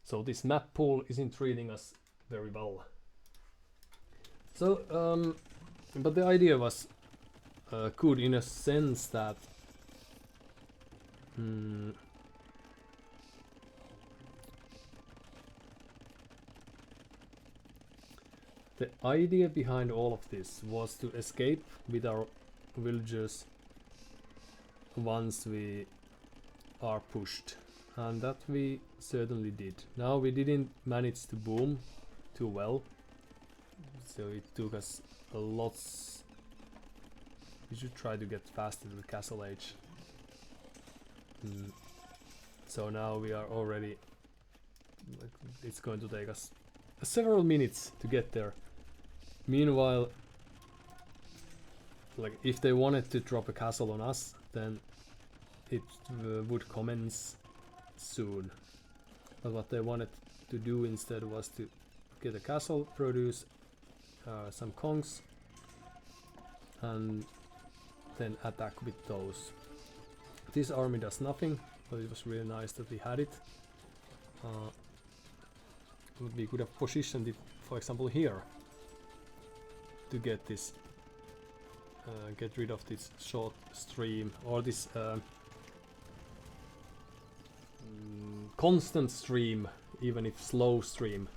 A: So this map pool isn't treating us very well. So, but the idea was good in a sense that the idea behind all of this was to escape with our villagers once we are pushed, and that we certainly did. Now we didn't manage to boom too well, so it took us a lot. We should try to get faster to the castle age. So now we are already, like, it's going to take us several minutes to get there. Meanwhile, like, if they wanted to drop a castle on us, then it would commence soon. But what they wanted to do instead was to get a castle, produce some congs, and then attack with those. This army does nothing, but it was really nice that we had it. We could have positioned it, for example, here to get this, get rid of this short stream or this constant stream, even if slow stream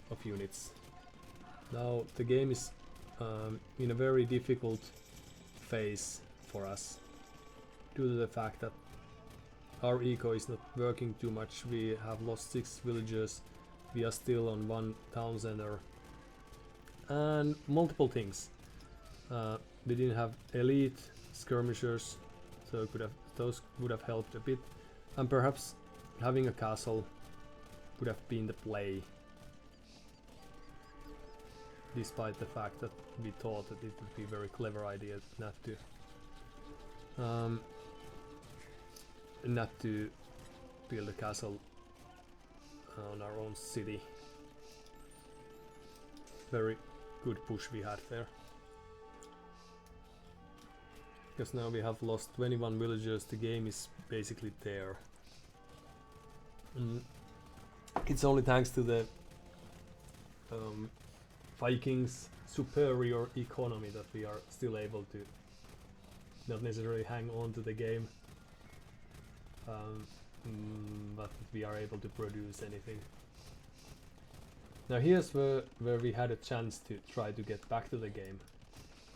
A: of units. Now the game is in a very difficult phase for us due to the fact that our eco is not working too much. We have lost 6 villagers, we are still on 1 town center, and multiple things. We didn't have elite skirmishers, so those would have helped a bit, and perhaps having a castle would have been the play, despite the fact that we thought that it would be a very clever idea not to build a castle on our own city. Very good push we had there. Because now we have lost 21 villagers, the game is basically there. It's only thanks to the Vikings' superior economy that we are still able to not necessarily hang on to the game, but we are able to produce anything. Now here's where we had a chance to try to get back to the game,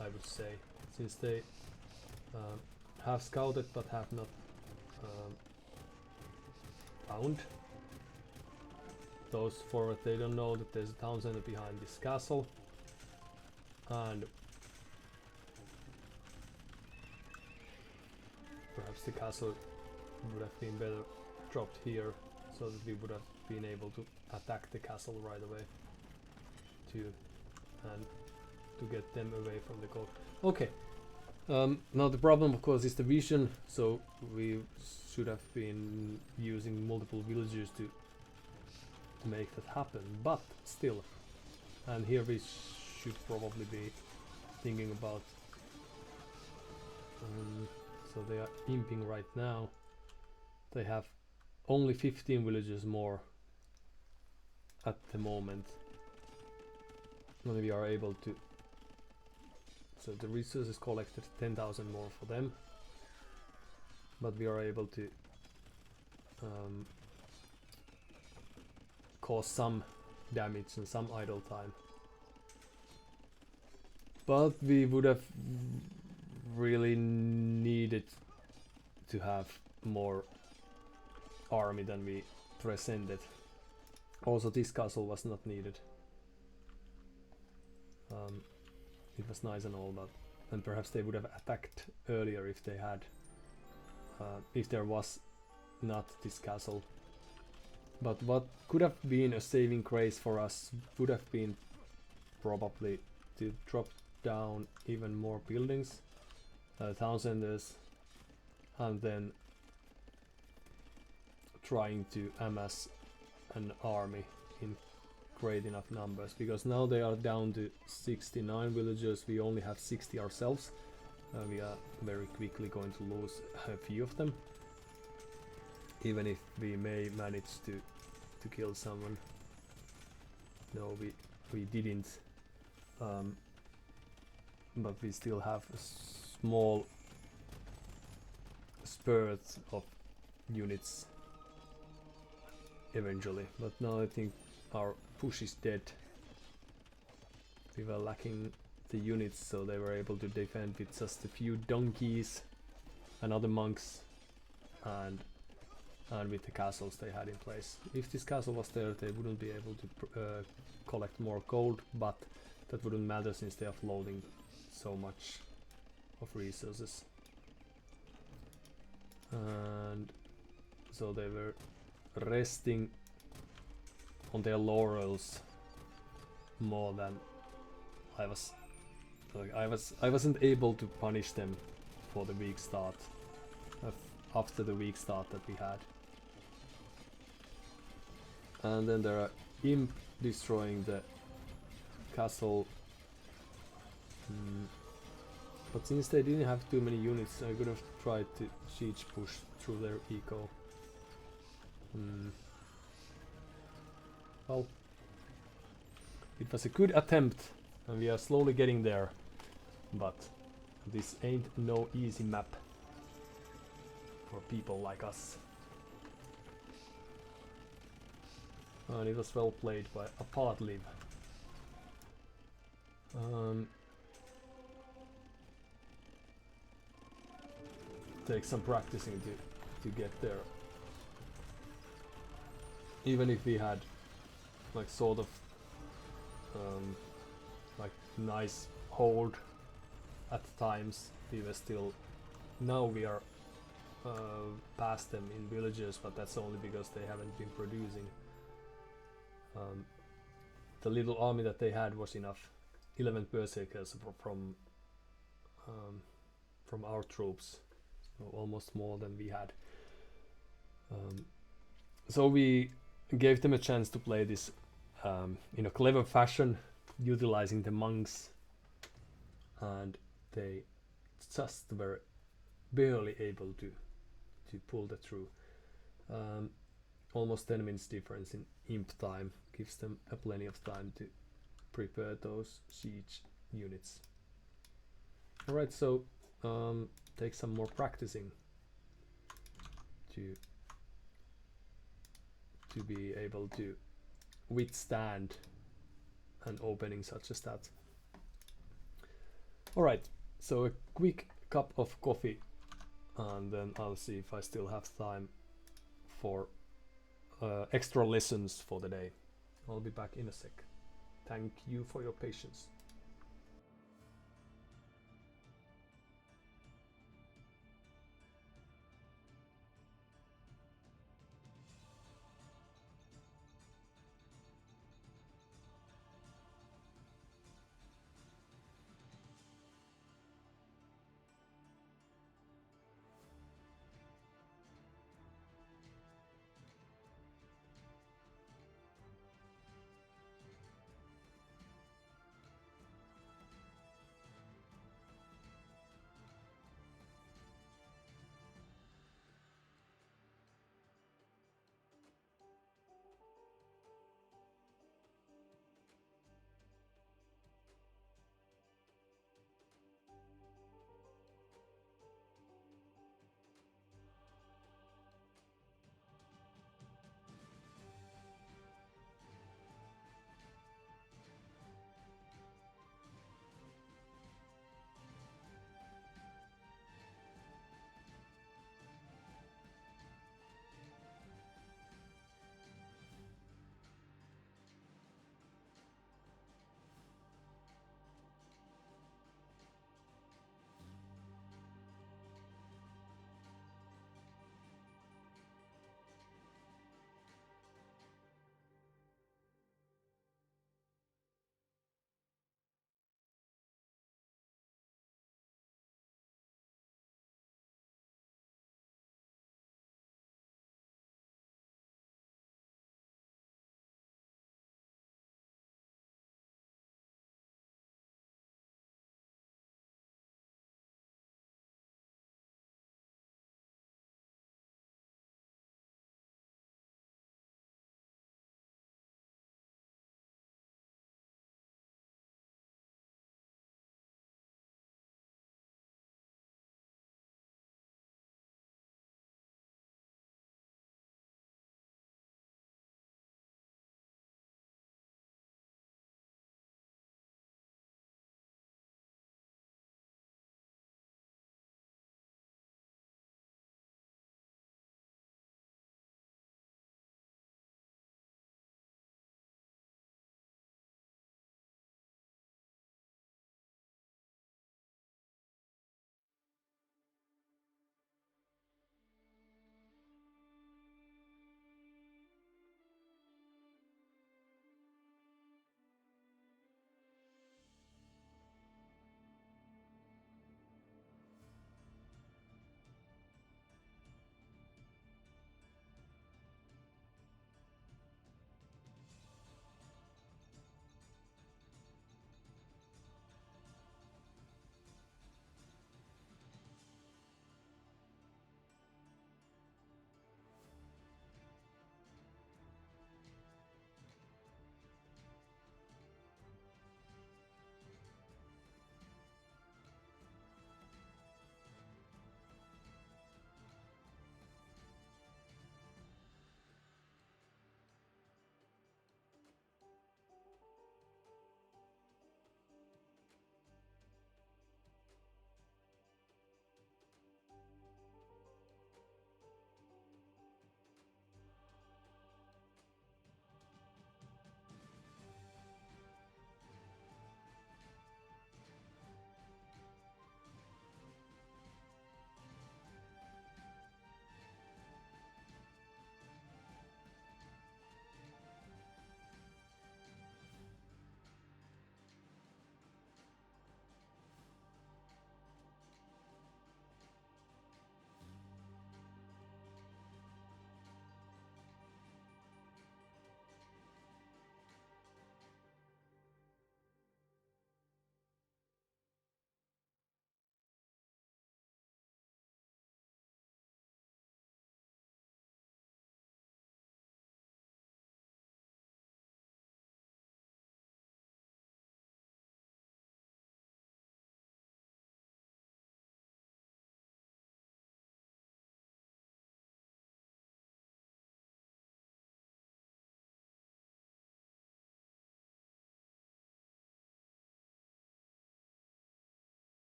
A: I would say, since they have scouted but have not found those forward. They don't know that there's a town center behind this castle, and perhaps the castle would have been better dropped here so that we would have been able to attack the castle right away too, and to get them away from the coast. Okay, now the problem of course is the vision, so we should have been using multiple villagers to make that happen, but still. And here we should probably be thinking about, so they are imping right now. They have only 15 villagers more at the moment, and we are able to, so the resources collected 10,000 more for them, but we are able to cause some damage and some idle time. But we would have really needed to have more army than we presented. Also, this castle was not needed. It was nice and all, but and perhaps they would have attacked earlier if they had, if there was not this castle. But what could have been a saving grace for us would have been probably to drop down even more buildings, town centers, and then trying to amass an army in great enough numbers, because now they are down to 69 villagers, we only have 60 ourselves. We are very quickly going to lose a few of them, even if we may manage to kill someone. No, we didn't, but we still have a small spurt of units eventually. But now I think our push is dead. We were lacking the units, so they were able to defend with just a few donkeys and other monks, and with the castles they had in place. If this castle was there, they wouldn't be able to collect more gold, but that wouldn't matter since they are floating so much of resources. And so they were resting on their laurels more than I was. I wasn't able to punish them for the weak start, after the weak start that we had. And then there are imp destroying the castle. But since they didn't have too many units, I could have tried to siege push through their eco. Well, it was a good attempt, and we are slowly getting there. But this ain't no easy map for people like us. And it was well played by apartlive. Take some practicing to get there. Even if we had like sort of like nice hold at times, we were still, now we are past them in villages, but that's only because they haven't been producing. The little army that they had was enough. 11 berserkers from our troops, so almost more than we had. So we gave them a chance to play this in a clever fashion, utilizing the monks, and they just were barely able to pull that through. Almost 10 minutes difference in imp time gives them plenty of time to prepare those siege units. Alright, so take some more practicing to be able to withstand an opening such as that. Alright, so a quick cup of coffee, and then I'll see if I still have time for extra lessons for the day. I'll be back in a sec. Thank you for your patience.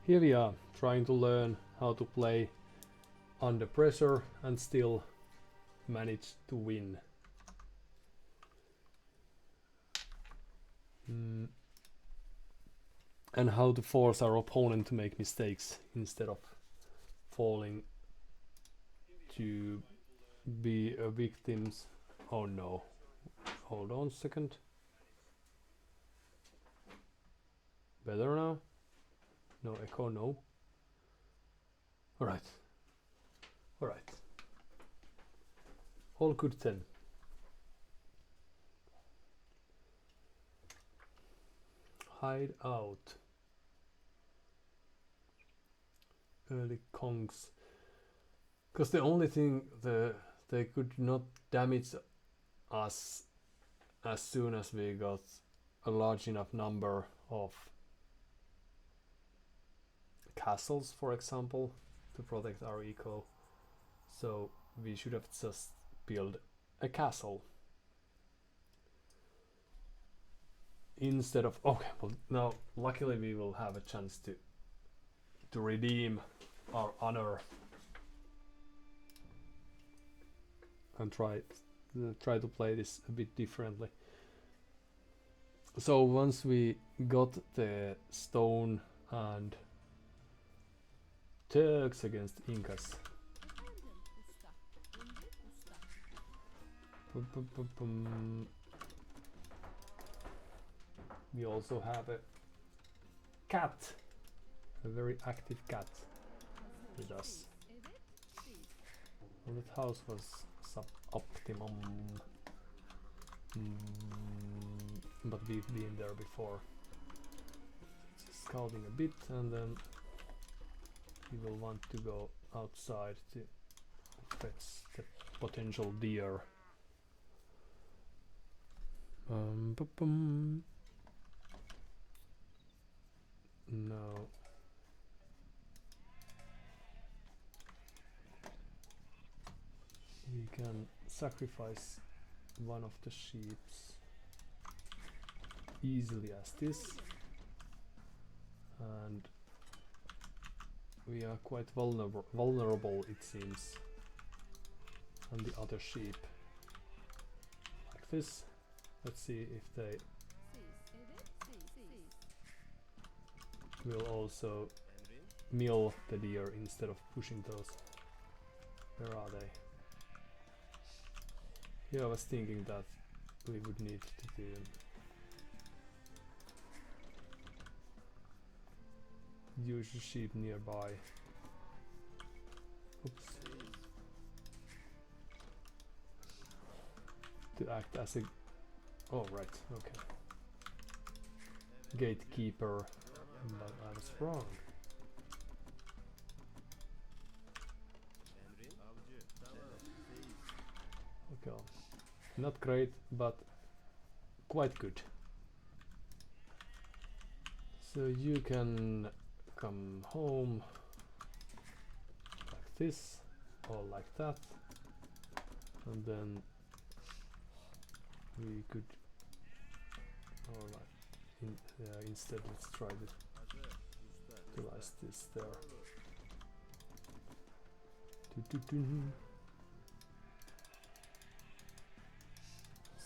A: here we are, trying to learn how to play under pressure and still manage to win. And how to force our opponent to make mistakes instead of falling to be victims. Oh no. Hold on a second. Better now? No echo, no. Alright. Alright. All good then. Hideout. Early Kongs. Because the only thing they could not damage us as soon as we got a large enough number of castles, for example, to protect our eco. So we should have just built a castle instead of, okay, well now luckily we will have a chance to redeem our honor and try to play this a bit differently. So once we got the stone and Turks against Incas, we also have a cat, a very active cat with us. Well, that house was sub-optimum, but we've been there before. Just scouting a bit, and then we will want to go outside to fetch the potential deer. No. We can sacrifice one of the sheep easily as this, and we are quite vulnerable it seems on the other sheep like this. Let's see if they will also mill the deer instead of pushing those. Where are they? Yeah, I was thinking that we would need to do use the sheep nearby. Oops. To act as a... oh right, okay. Gatekeeper, but I was wrong. Okay, not great, but quite good. So you can come home like this or like that, and then we could, alright, instead let's try to utilize this there.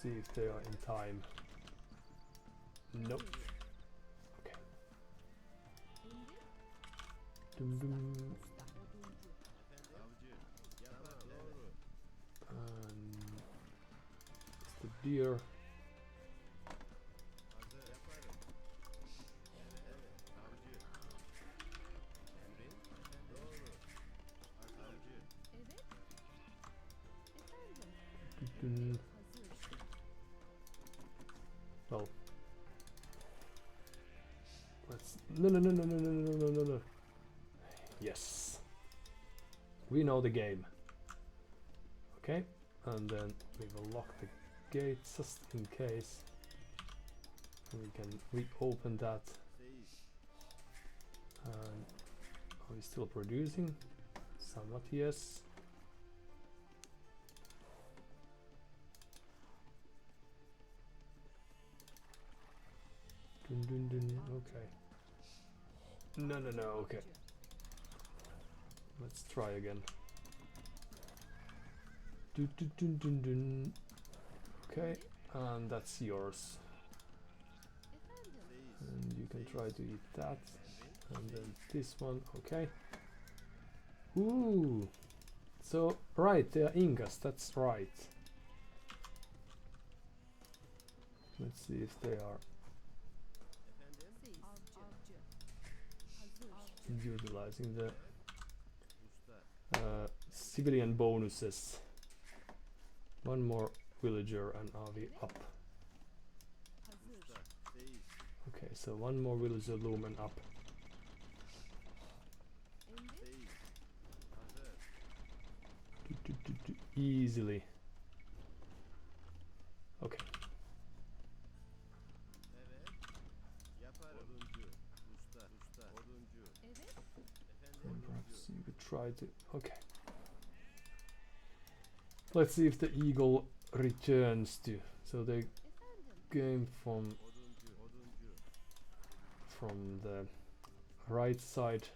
A: See if they are in time. Nope. Okay. And it's the deer. Well, let's no. Yes, we know the game. Okay, and then we will lock the gate just in case. We can reopen that. And are we still producing? Somewhat, yes. Okay. No, no, no, okay. Let's try again. Dun, dun, dun, dun, dun. Okay, and that's yours. And you can try to eat that. And then this one, okay. Ooh! So, right, they are Incas, that's right. Let's see if they are utilizing the civilian bonuses. One more villager and are we up? Okay, so one more villager loom and up. Easily. Okay. And perhaps you could try to... Okay. Let's see if the eagle returns to... So they came from the right side.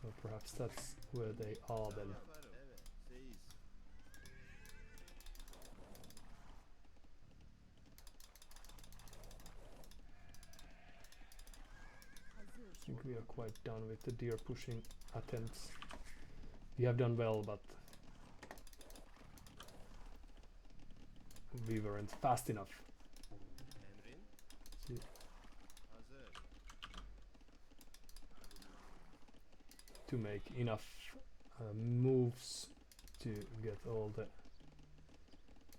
A: So perhaps that's where they are then. I think we are quite done with the deer pushing attempts. We have done well, but we weren't fast enough. See. To make enough moves to get all the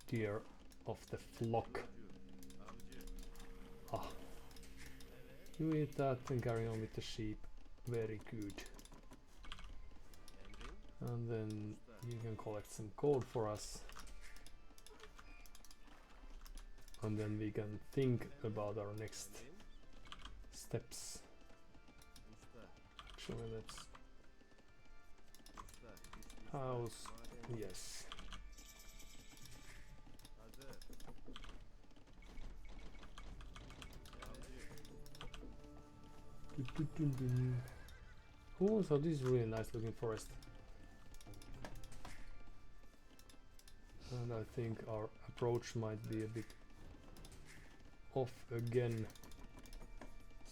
A: deer off the flock. Ah. You eat that and carry on with the sheep. Very good. And then you can collect some gold for us. And then we can think about our next steps. Actually, let's... House, yes. Oh, so this is really nice looking forest. And I think our approach might be a bit off again,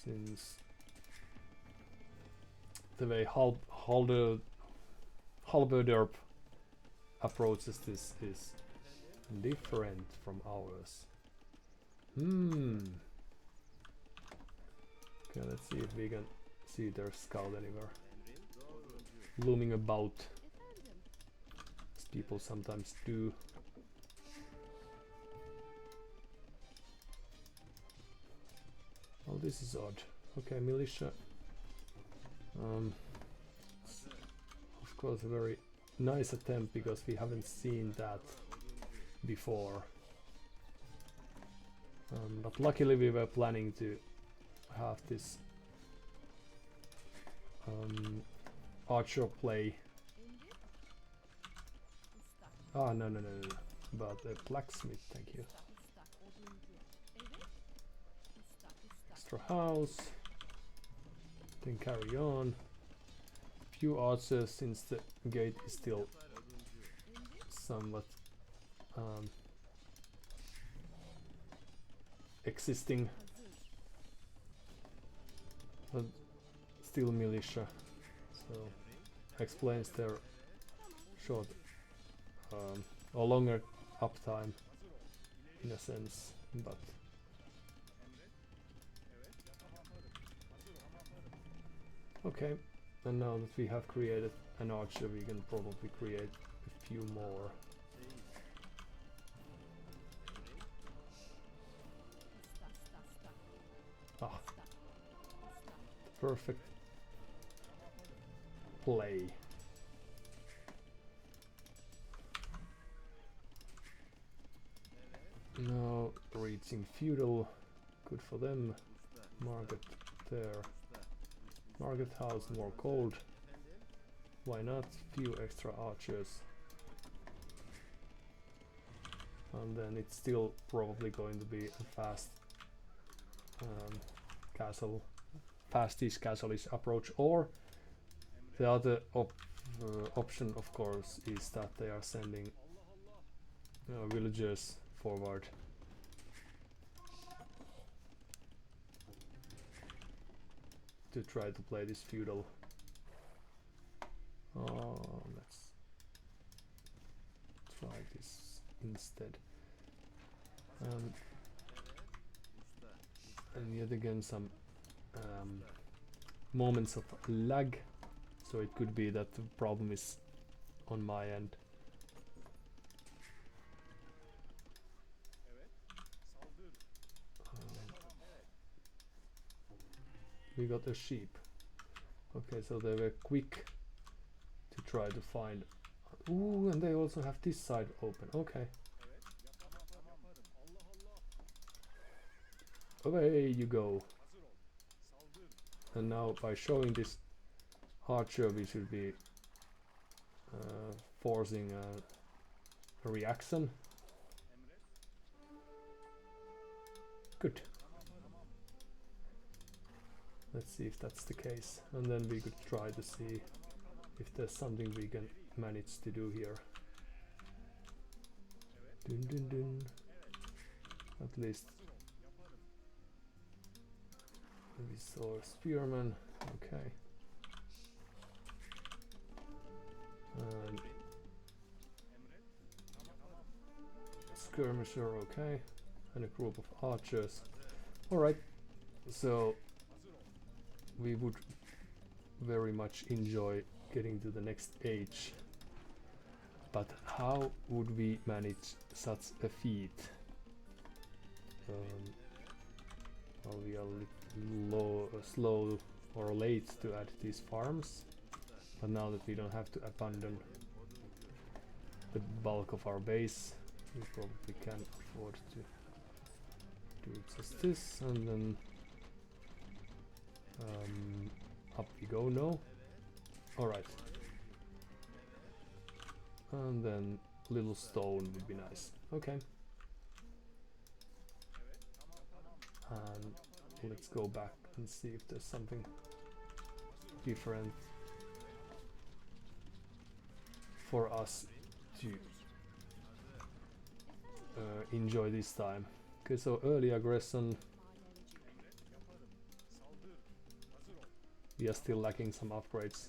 A: since the way halberderp approaches this is different from ours. Okay, let's see if we can see their scout anywhere looming about, as people sometimes do. Oh, this is odd. Okay, militia. Of course, a very nice attempt, because we haven't seen that before. But luckily we were planning to have this archer play. Ah, no, but a blacksmith, thank you. Extra house, then carry on. Few archers, since the gate is still somewhat existing, but still militia, so explains their short or longer uptime in a sense, but okay. And now that we have created an archer, we can probably create a few more. Ah, perfect play. Now reaching feudal, good for them. Market there. Market house, more gold. Why not? Few extra archers. And then it's still probably going to be a fast castle, fastest casualist approach, or the other option, of course, is that they are sending villagers forward. To try to play this feudal. Let's try this instead. And yet again some moments of lag, so it could be that the problem is on my end. We got a sheep. Okay, so they were quick to try to find. Ooh, and they also have this side open. Okay. Away you go. And now by showing this archer, we should be forcing a reaction. Good. Let's see if that's the case, and then we could try to see if there's something we can manage to do here. Dun dun dun. At least we saw a spearman. Okay. And skirmisher. Okay. And a group of archers. All right. So we would very much enjoy getting to the next age, but how would we manage such a feat? Well, we are slow or late to add these farms, but now that we don't have to abandon the bulk of our base, we probably can afford to do just this, and then up we go. No. Alright. And then little stone would be nice. Okay. And let's go back and see if there's something different for us to enjoy this time. Okay, so early aggression. We are still lacking some upgrades.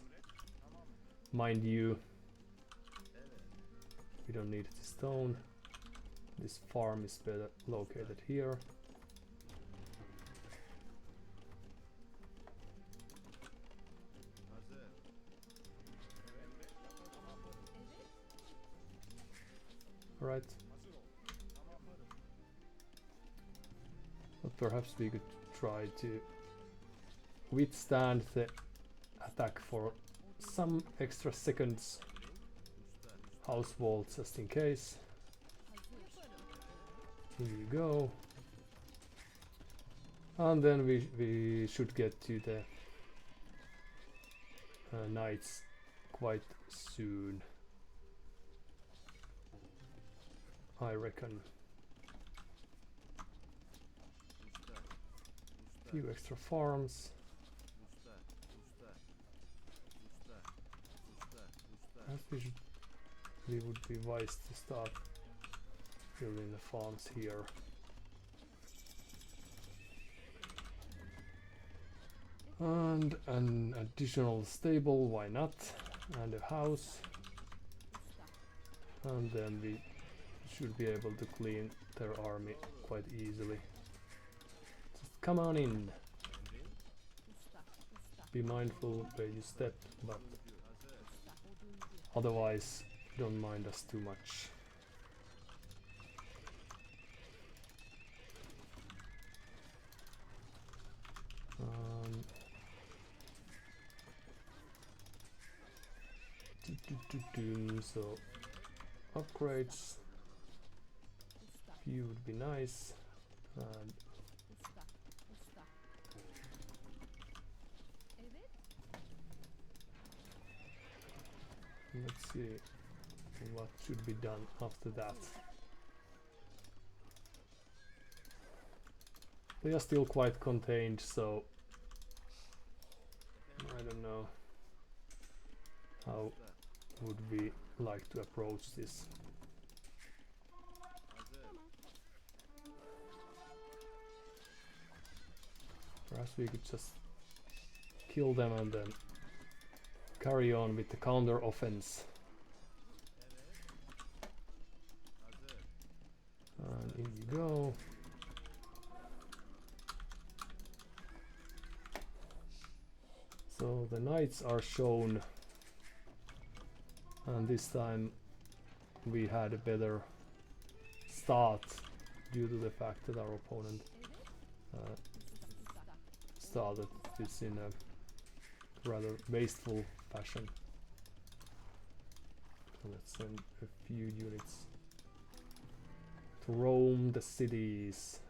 A: Mind you, we don't need the stone. This farm is better located here. Right. But perhaps we could try to withstand the attack for some extra seconds. House wall just in case. Here you go. And then we should get to the knights quite soon, I reckon. Few extra farms. We would be wise to start building the farms here. And an additional stable, why not? And a house. And then we should be able to clean their army quite easily. Just come on in. Be mindful where you step, but otherwise don't mind us too much. So upgrades, few would be nice. And let's see what should be done after that. They are still quite contained, so How would we like to approach this? Perhaps we could just kill them and then carry on with the counter offense. And in you go. So the knights are shown, and this time we had a better start due to the fact that our opponent started this in a rather wasteful fashion. So let's send a few units to roam the cities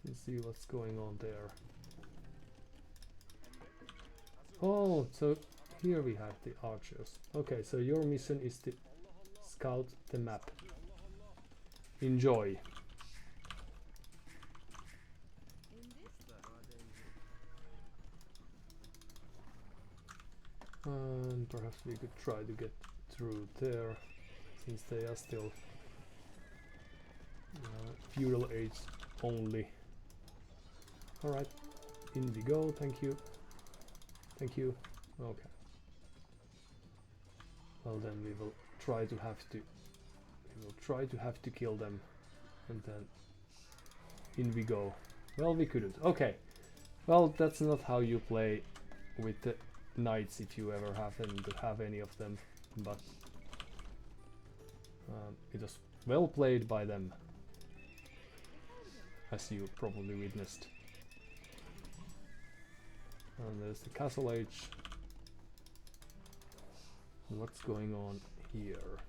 A: and see what's going on there. Oh, so here we have the archers. Okay, so your mission is to scout the map. Enjoy. And perhaps we could try to get through there, since they are still feudal age only. Alright, in we go, thank you. Thank you. Okay. Well then we will try to have to kill them, and then in we go. Well, we couldn't. Okay. Well, that's not how you play with the knights if you ever happen to have any of them, but it was well played by them, as you probably witnessed. And there's the castle age. What's going on here?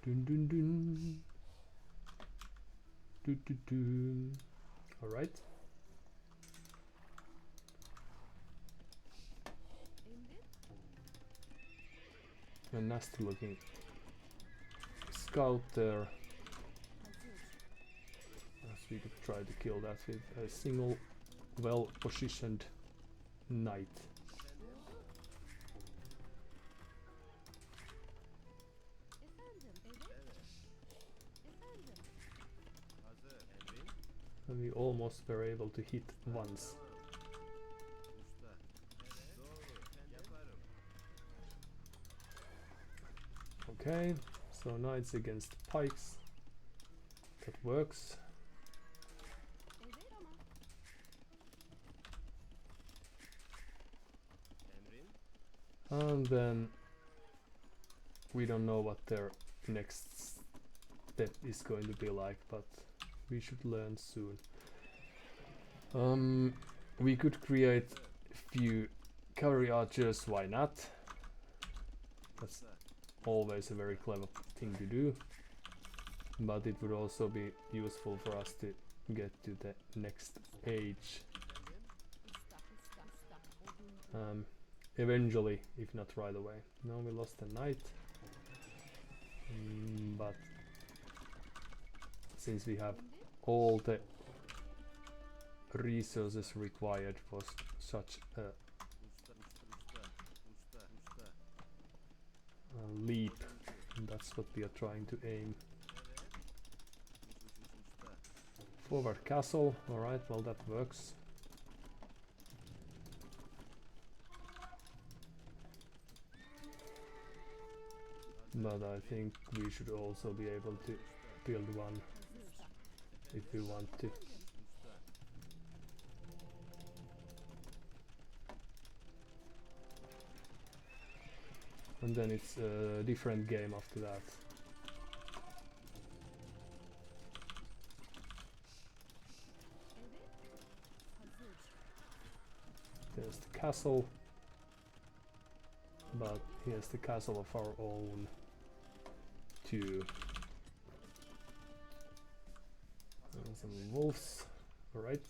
A: Dun dun dun. Dun dun dun. All right. A nasty looking scout there. We could try to kill that with a single well positioned knight. And we almost were able to hit once. Okay, so knights against pikes. That works. And then we don't know what their next step is going to be like, but we should learn soon. We could create a few cavalry archers, why not? That's always a very clever thing to do, but it would also be useful for us to get to the next age. Eventually, if not right away. No, we lost a knight, but since we have all the resources required for such a leap, that's what we are trying to aim. Forward castle, alright, well that works. But I think we should also be able to build one if we want to. And then it's a different game after that. There's the castle, but here's the castle of our own too. And some wolves, alright.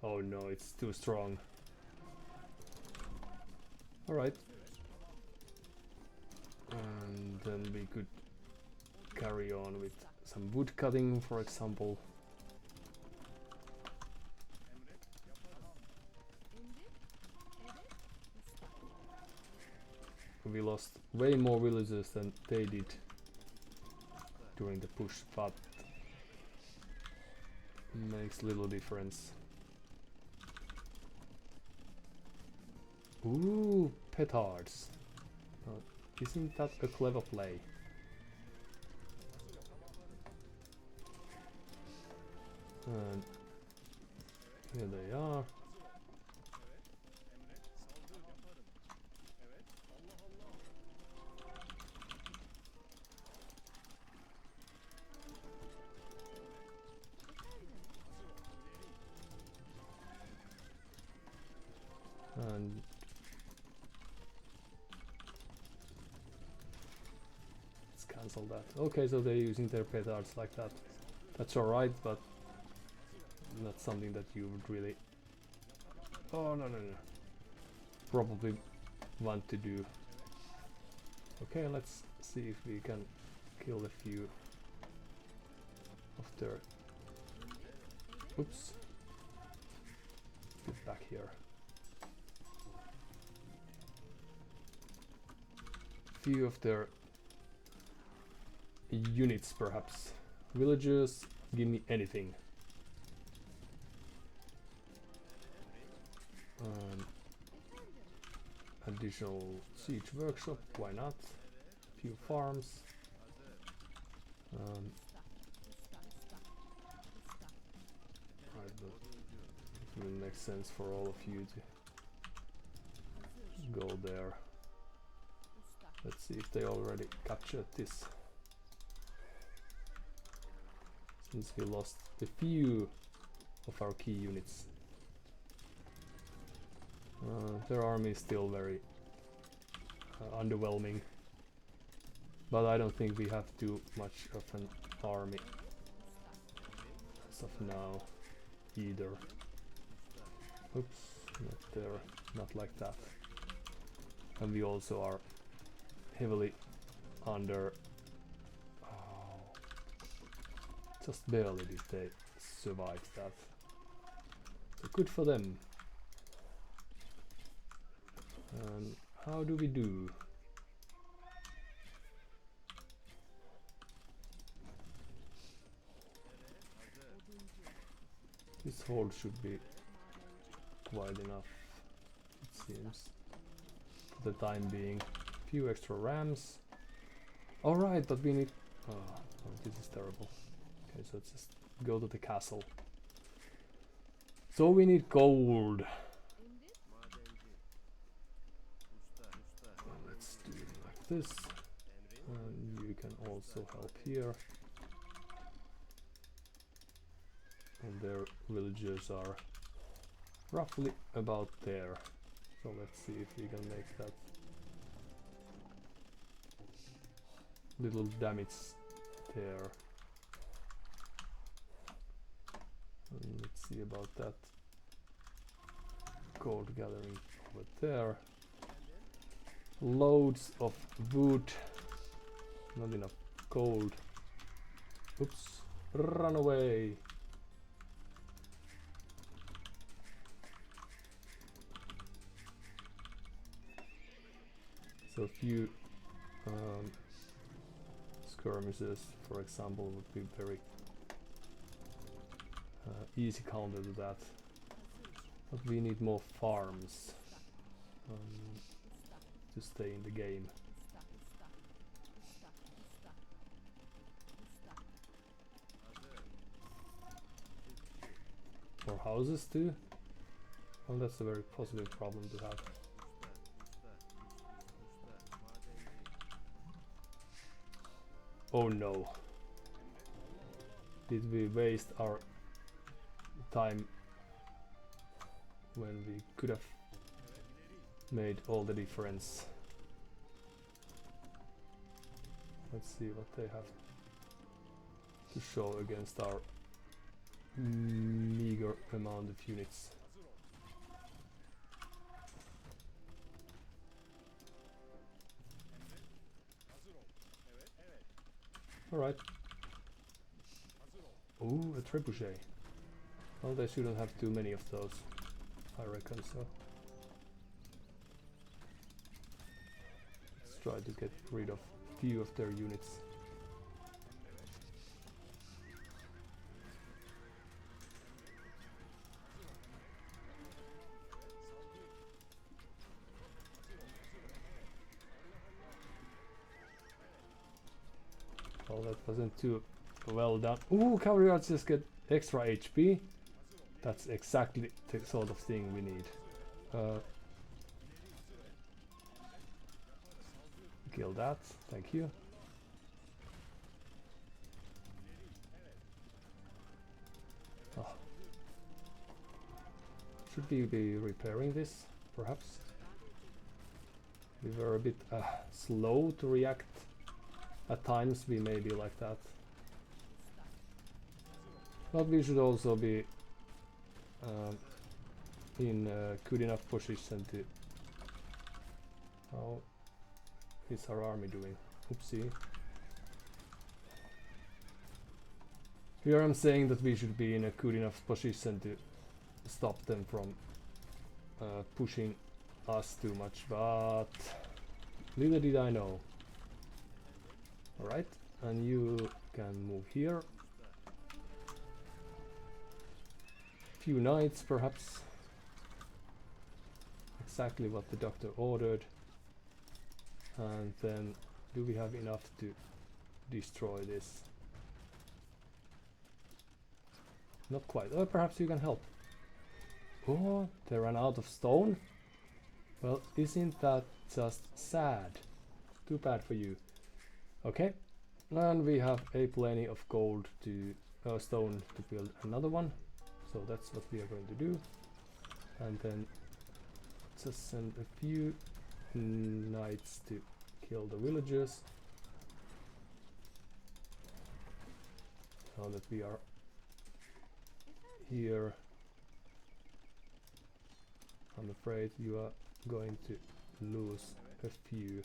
A: Oh no, it's too strong. Alright. And then we could carry on with some wood cutting, for example. we lost way more villagers than they did during the push, but makes little difference. Ooh, petards. Isn't that a clever play? And here they are. And let's cancel that. Okay, so they're using their petards like that. That's alright, but not something that you would really... Oh, no. Probably want to do. Okay, let's see if we can kill a few of their... Oops. Get back here. Few of their units, perhaps. Villagers, give me anything. Additional siege workshop, why not? Few farms. Right, but it will make sense for all of you to go there. Let's see if they already captured this. Since we lost a few of our key units. Their army is still very underwhelming. But I don't think we have too much of an army as of now either. Oops, not there, not like that. And we also are heavily under... Oh, just barely did they survive that. So good for them. And how do we do? This hold should be wide enough, it seems, for the time being. Few extra rams. Alright, but we need... Oh, this is terrible. Okay, so let's just go to the castle. So we need gold. Let's do it like this. And you can also help here. And their villagers are roughly about there. So let's see if we can make that little damage there. And let's see about that gold gathering over there. Loads of wood, not enough gold. Oops, run away. So a few skirmishes, for example, would be very easy counter to that. But we need more farms to stay in the game. Or houses too? Well, that's a very positive problem to have. Oh no. Did we waste our time when we could have made all the difference? Let's see what they have to show against our meager amount of units. Alright. Ooh, a trebuchet. Well, they shouldn't have too many of those, I reckon so. try to get rid of few of their units. Well, that wasn't too well done. Ooh, cavalry archers just get extra HP. That's exactly the sort of thing we need. Kill that, thank you. Oh. Should we be repairing this, perhaps? We were a bit slow to react. At times we may be like that. But we should also be in a good enough position to... How is our army doing? Oopsie. Here I'm saying that we should be in a good enough position to stop them from pushing us too much, but little did I know. Alright, and you can move here. Few knights perhaps. Exactly what the doctor ordered. And then do we have enough to destroy this? Not quite. Oh, perhaps you can help. Oh, they ran out of stone? Well, isn't that just sad? Too bad for you. Okay, and we have a plenty of gold to stone to build another one. So that's what we are going to do. And then just send a few knights to kill the villagers. Now that we are here, I'm afraid you are going to lose a few.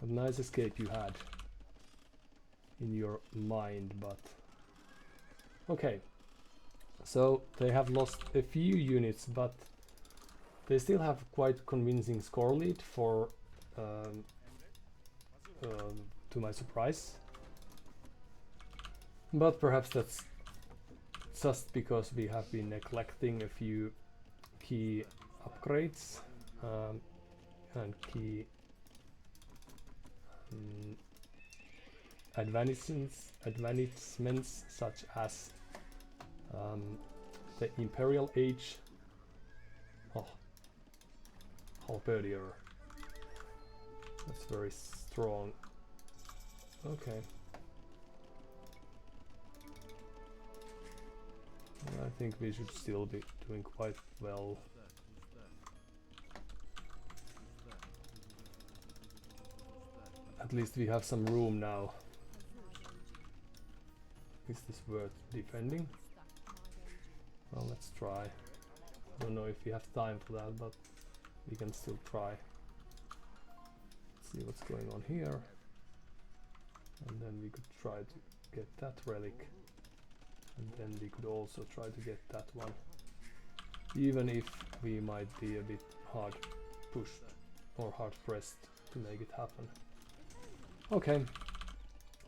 A: A nice escape you had in your mind, but okay. So they have lost a few units, but they still have quite convincing score lead for to my surprise. But perhaps that's just because we have been neglecting a few key upgrades and key advancements such as the Imperial Age. Oh, halberderp. That's very strong. Okay. I think we should still be doing quite well. At least we have some room now. Is this worth defending? Well, let's try. I don't know if we have time for that, but we can still try. Let's see what's going on here. And then we could try to get that relic. And then we could also try to get that one. Even if we might be a bit hard pushed or hard pressed to make it happen. Okay,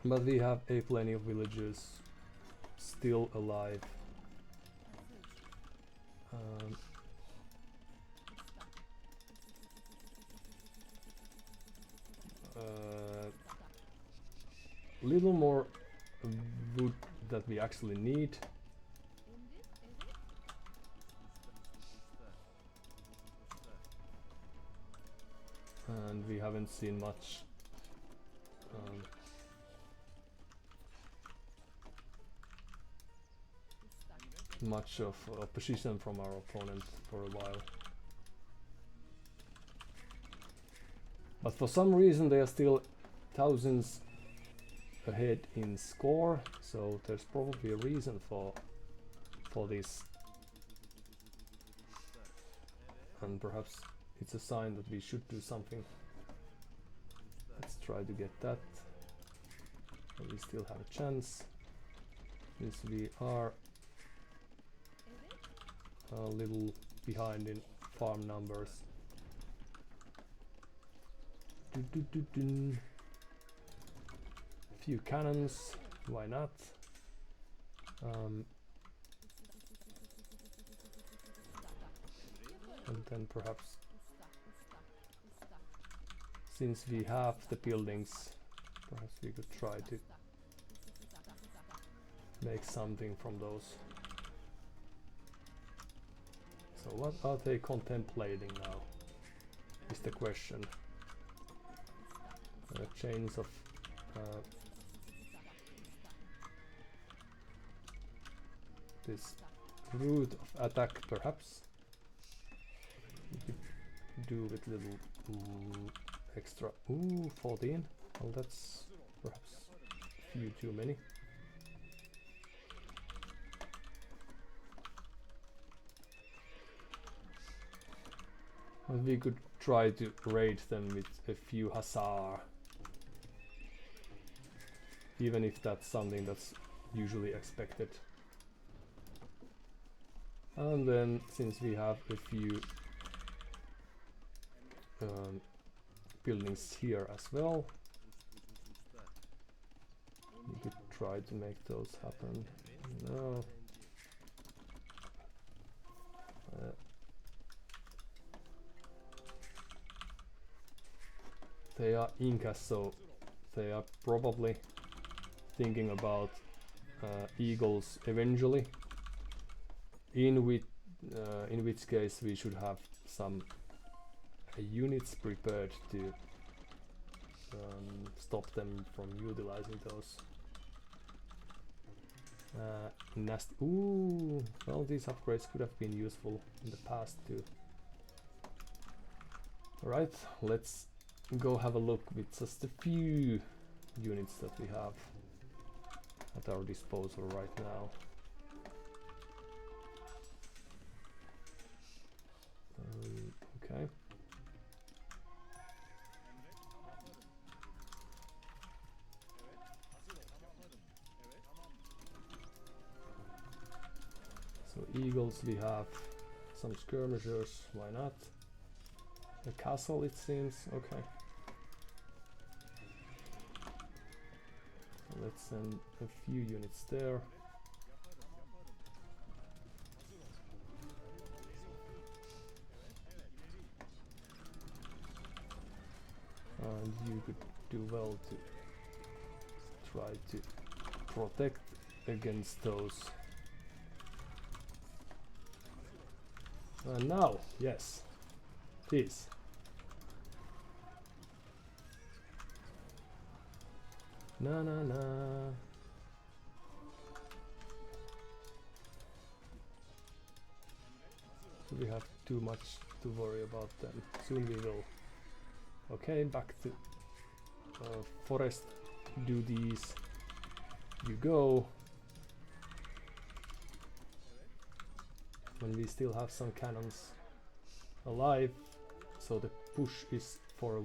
A: but we have a plenty of villagers still alive. Little more wood that we actually need. And we haven't seen much of opposition from our opponent for a while. But for some reason they are still thousands ahead in score, so there's probably a reason for this. And perhaps it's a sign that we should do something. Let's try to get that. We still have a chance. since we are a little behind in farm numbers. Few cannons, why not? And then perhaps, since we have the buildings, perhaps we could try to make something from those. So what are they contemplating now, is the question. Chains of this route of attack, perhaps. We could do with little extra. Ooh, 14. Well, that's perhaps a few too many. But we could try to raid them with a few hussar. Even if that's something that's usually expected. And then, since we have a few buildings here as well, we could try to make those happen. No. They are Incas, so they are probably thinking about eagles eventually. In which case we should have some units prepared to stop them from utilizing those. Nasty. Ooh, well, these upgrades could have been useful in the past too. Alright, let's go have a look with just a few units that we have at our disposal right now. Okay. So eagles, we have some skirmishers, why not? A castle, it seems, okay. So let's send a few units there. And you could do well to try to protect against those. And now, yes, this. Na na na. So we have too much to worry about them. Soon we will. Okay, back to forest duties. You go. When we still have some cannons alive, so the push is for a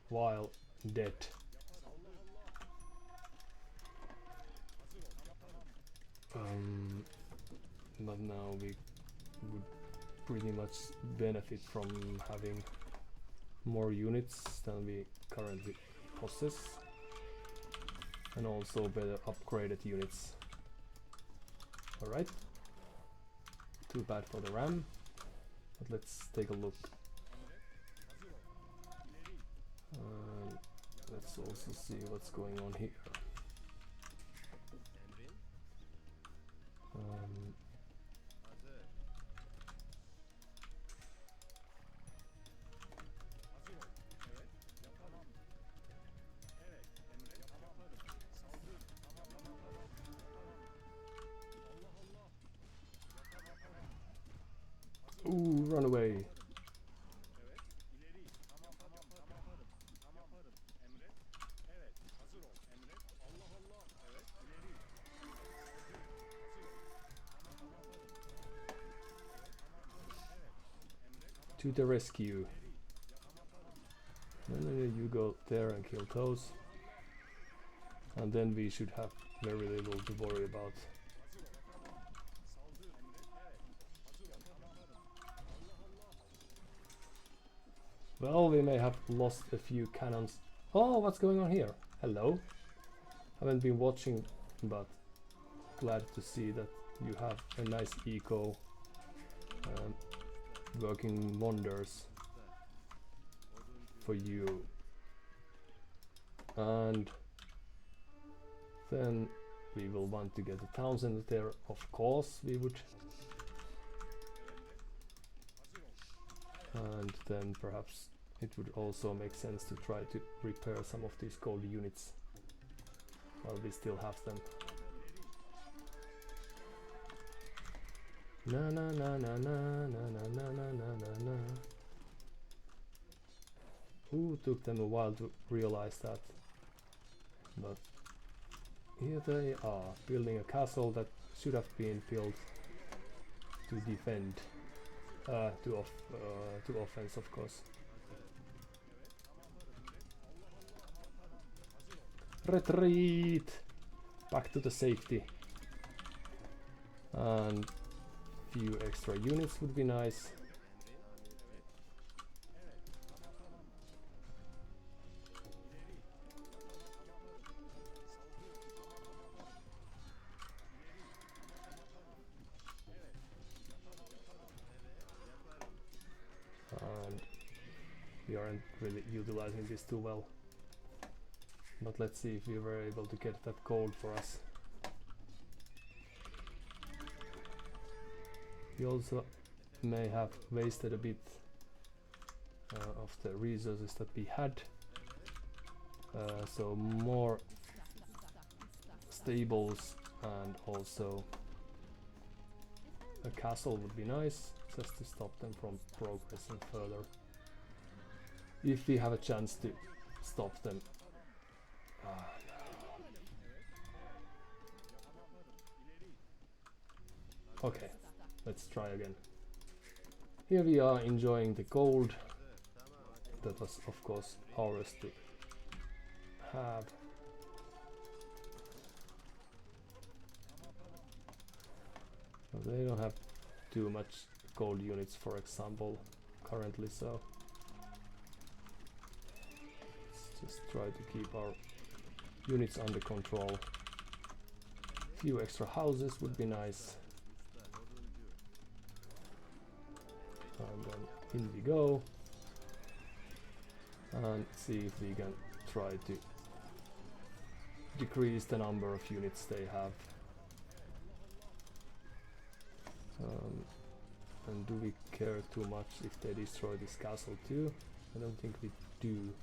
A: while dead. But now we would pretty much benefit from having more units than we currently possess, and also better upgraded units. Alright, too bad for the ram, but let's take a look. Let's also see what's going on here. Ooh, run away. To the rescue. And you go there and kill those. And then we should have very little to worry about Well, we may have lost a few cannons. Oh, what's going on here? Hello. Haven't been watching, but glad to see that you have a nice eco working wonders for you. And then we will want to get a Townsend there, of course we would. And then perhaps it would also make sense to try to repair some of these gold units while we still have them. Na na na na na na na na na na na. Ooh, took them a while to realize that. But here they are, building a castle that should have been built to defend, to offense, of course. Retreat! Back to the safety. And few extra units would be nice. And we aren't really utilizing this too well. But let's see if we were able to get that gold for us. We also may have wasted a bit of the resources that we had. So more stables and also a castle would be nice, just to stop them from progressing further. If we have a chance to stop them. Okay, let's try again. Here we are enjoying the gold. That was of course ours to have. But they don't have too much gold units, for example, currently, so let's just try to keep our units under control. Few extra houses would be nice. And then in we go. And see if we can try to decrease the number of units they have. And do we care too much if they destroy this castle too? I don't think we do.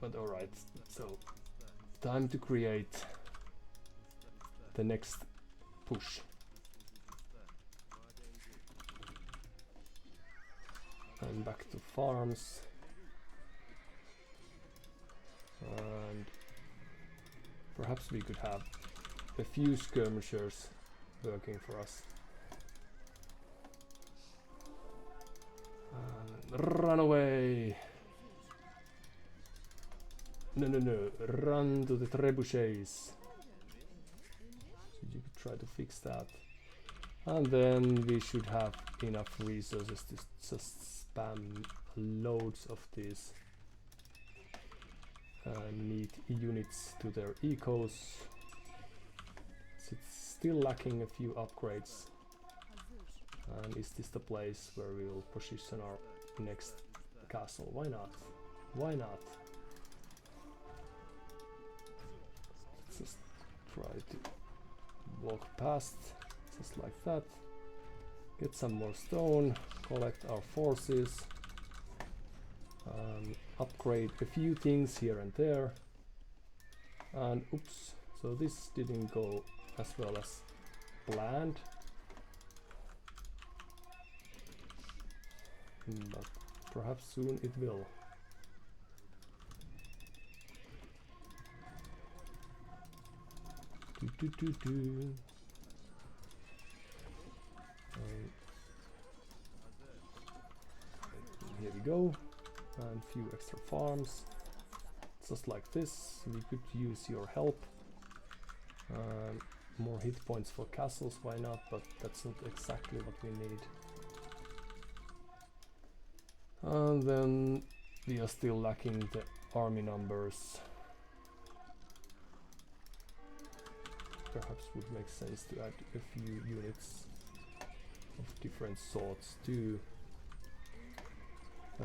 A: But alright, so time to create the next push. And back to farms. And perhaps we could have a few skirmishers working for us. Run away! No, no, no, run to the trebuchets. So you could try to fix that. And then we should have enough resources to just spam loads of these neat units to their ecos. It's still lacking a few upgrades. And is this the place where we will position our next castle? Why not? Why not? Let's just try to walk past, just like that. Get some more stone, collect our forces, upgrade a few things here and there. And oops, so this didn't go as well as planned. But perhaps soon it will. Here we go, and a few extra farms, just like this. We could use your help. More hit points for castles, why not? But that's not exactly what we need. And then we are still lacking the army numbers. Perhaps would make sense to add a few units of different sorts to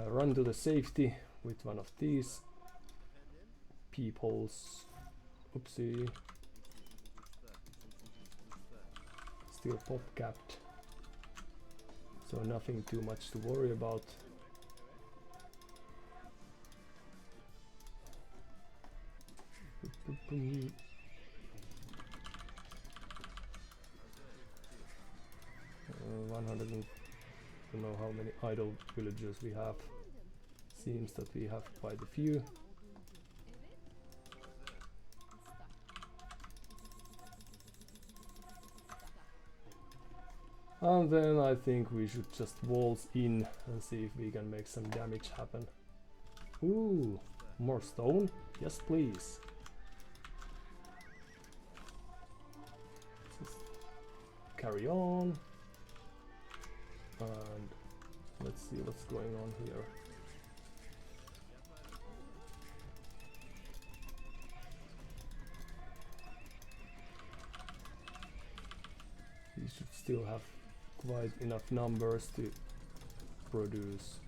A: run to the safety with one of these peoples. Oopsie. Still pop capped, so nothing too much to worry about. 100 and I don't know how many idle villagers we have. Seems that we have quite a few. And then I think we should just waltz in and see if we can make some damage happen. Ooh, more stone? Yes, please. Just carry on. And let's see what's going on here. We should still have quite enough numbers to produce.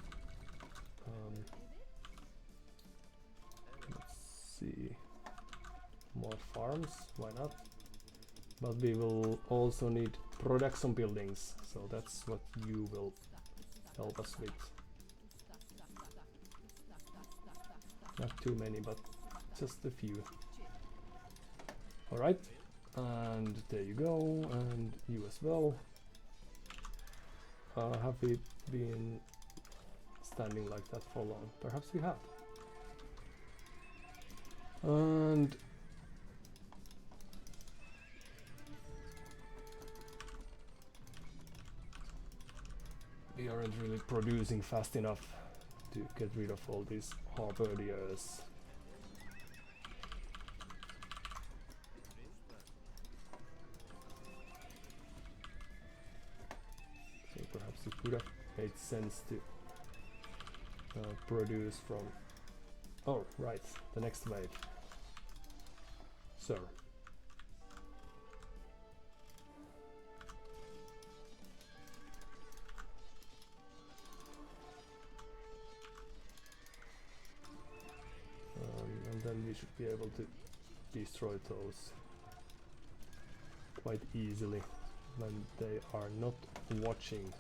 A: Let's see, more farms, why not? But we will also need production buildings, so that's what you will help us with. Not too many, but just a few. Alright, and there you go, and you as well. Have we been standing like that for long? Perhaps we have. And we aren't really producing fast enough to get rid of all these halberdiers. So perhaps it would have made sense to produce from... Oh, right, the next wave. Sir. And then we should be able to destroy those quite easily when they are not watching.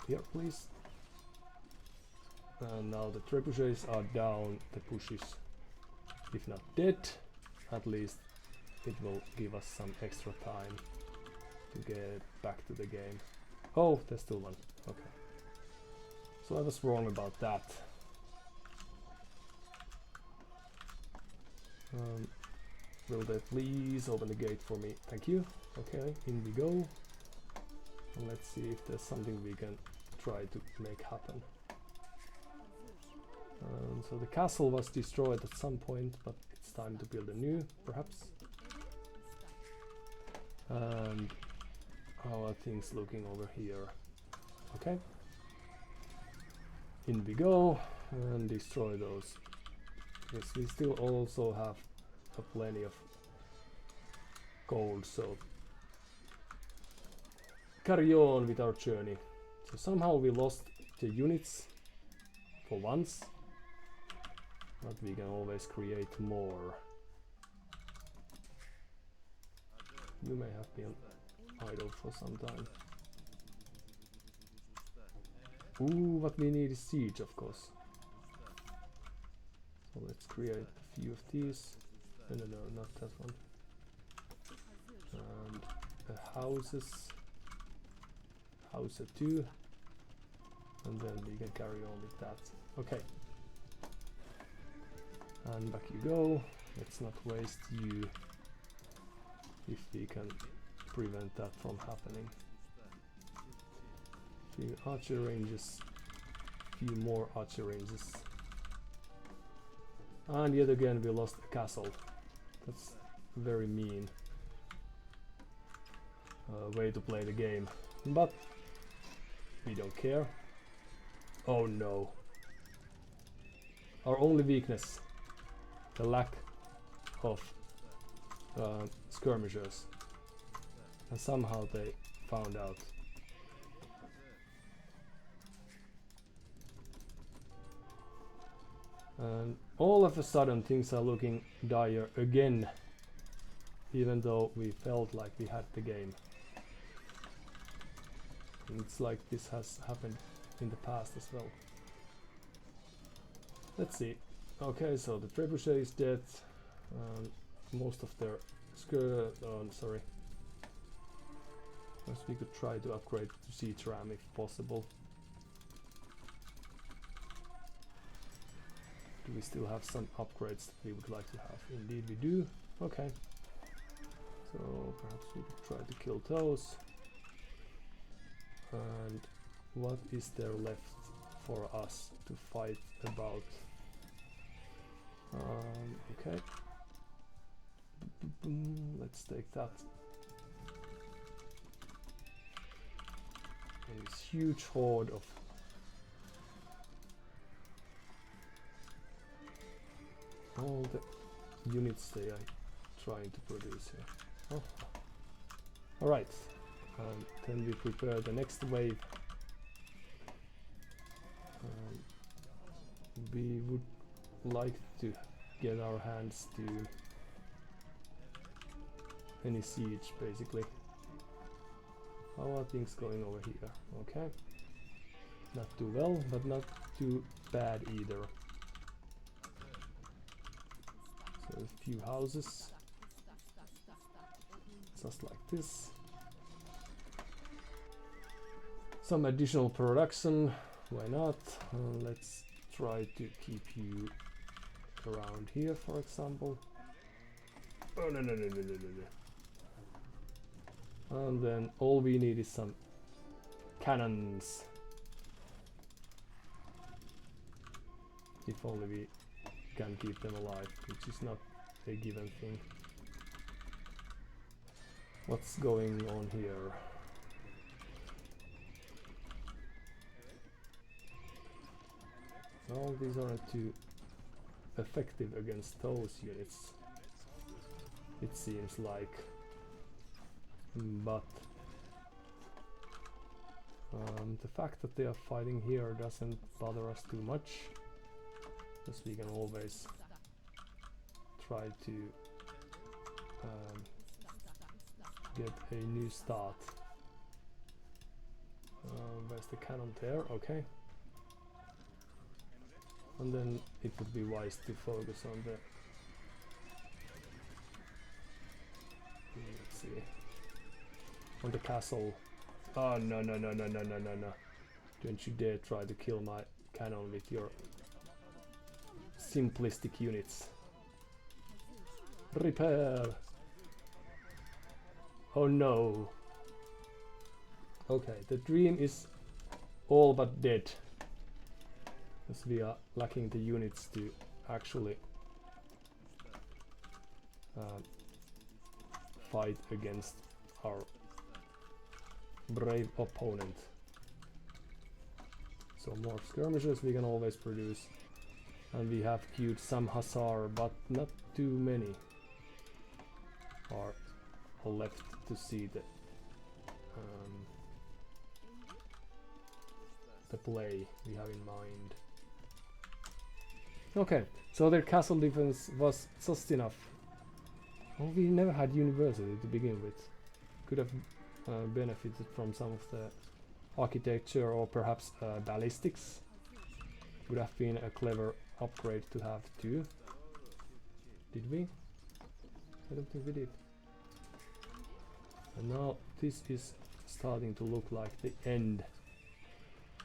A: Here, please. And now the trebuchets are down, the pushes, if not dead, at least it will give us some extra time to get back to the game. Oh, there's still one. Okay. So I was wrong about that. Will they please open the gate for me? Thank you. Okay, in we go. And let's see if there's something we can try to make happen. So the castle was destroyed at some point, but it's time to build a new, perhaps. And how are things looking over here? Okay. In we go and destroy those. Yes, we still also have plenty of gold, so carry on with our journey. So somehow we lost the units for once, but we can always create more. You may have been idle for some time. Ooh, what we need is siege, of course. So let's create a few of these. No, not that one. And the houses. House 2. And then we can carry on with that. Okay. And back you go. Let's not waste you if we can prevent that from happening. Few archer ranges, few more archer ranges. And yet again we lost a castle. That's very mean way to play the game. But we don't care. Oh no. Our only weakness, the lack of skirmishers. And somehow they found out. And all of a sudden things are looking dire again, even though we felt like we had the game. And it's like this has happened in the past as well. Let's see. Okay, so the trebuchet is dead. Most of their sorry. Perhaps we could try to upgrade to siege ram if possible. Do we still have some upgrades that we would like to have? Indeed we do. Okay. So perhaps we could try to kill those. And what is there left for us to fight about? Okay. Let's take that. And this huge horde of all the units they are trying to produce here. Oh. Alright, then we prepare the next wave. We would like to get our hands to any siege basically. How are things going over here? Okay. Not too well, but not too bad either. So a few houses. Just like this. Some additional production, why not? Let's try to keep you around here, for example. Oh no. And then all we need is some cannons. If only we can keep them alive, which is not a given thing. What's going on here? Well, these aren't too effective against those units, it seems like. But the fact that they are fighting here doesn't bother us too much, because we can always try to get a new start. Where's the cannon there? Okay. And then it would be wise to focus on the... Let's see. On the castle. Oh no. Don't you dare try to kill my cannon with your simplistic units. Repair! Oh no. Okay, the dream is all but dead. Because we are lacking the units to actually fight against our brave opponent. So more skirmishers we can always produce, and we have queued some hussar, but not too many are left to see the play we have in mind. Okay, so their castle defense was just enough. Oh, we never had university to begin with. Could have benefited from some of the architecture, or perhaps ballistics. Would have been a clever upgrade to have too. Did we? I don't think we did. And now this is starting to look like the end.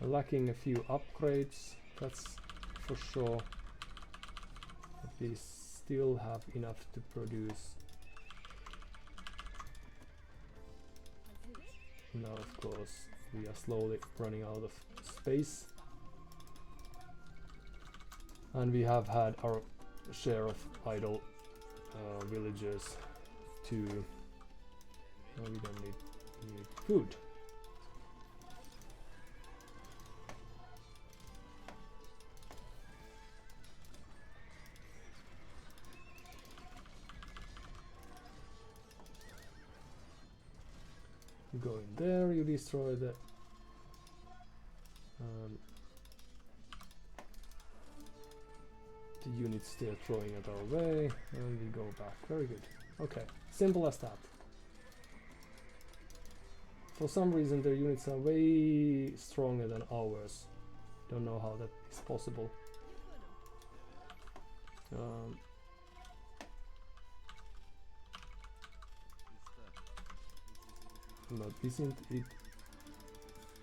A: We're lacking a few upgrades, that's for sure. But we still have enough to produce. Now of course we are slowly running out of space. And we have had our share of idle villagers too. We don't need food. You go in there, you destroy the units they're throwing at our way, and we go back. Very good. Okay, simple as that. For some reason their units are way stronger than ours. Don't know how that is possible. But isn't it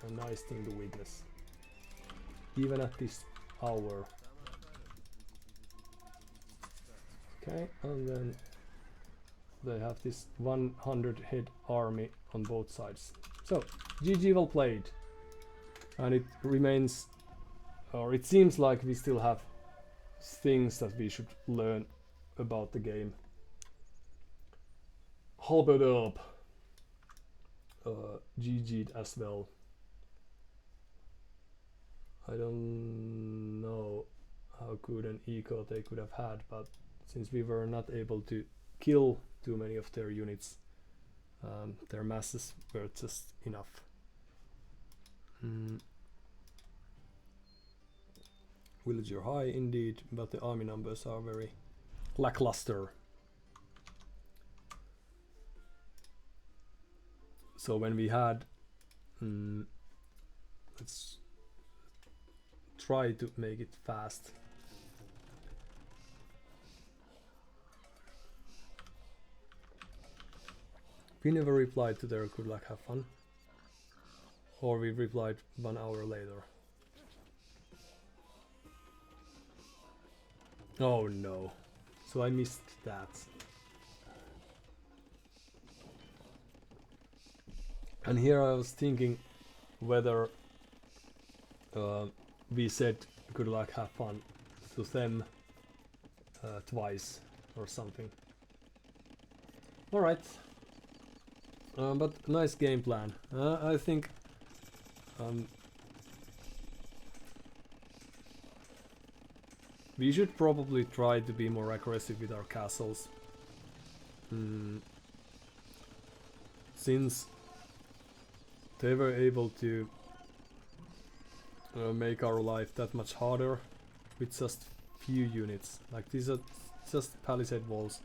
A: a nice thing to witness? Even at this hour. Okay, and then they have this 100 head army on both sides. So, GG well played. And it remains, or it seems like we still have things that we should learn about the game. halberderp GG'd as well. I don't know how good an eco they could have had, but since we were not able to kill too many of their units, their masses were just enough. Villager high indeed, but the army numbers are very lackluster. So when we had, let's try to make it fast. We never replied to their good luck, have fun. Or we replied 1 hour later. Oh no. So I missed that. And here I was thinking whether we said good luck, have fun to them twice or something. Alright. But nice game plan. I think we should probably try to be more aggressive with our castles. Since they were able to make our life that much harder with just few units. Like these are just palisade walls,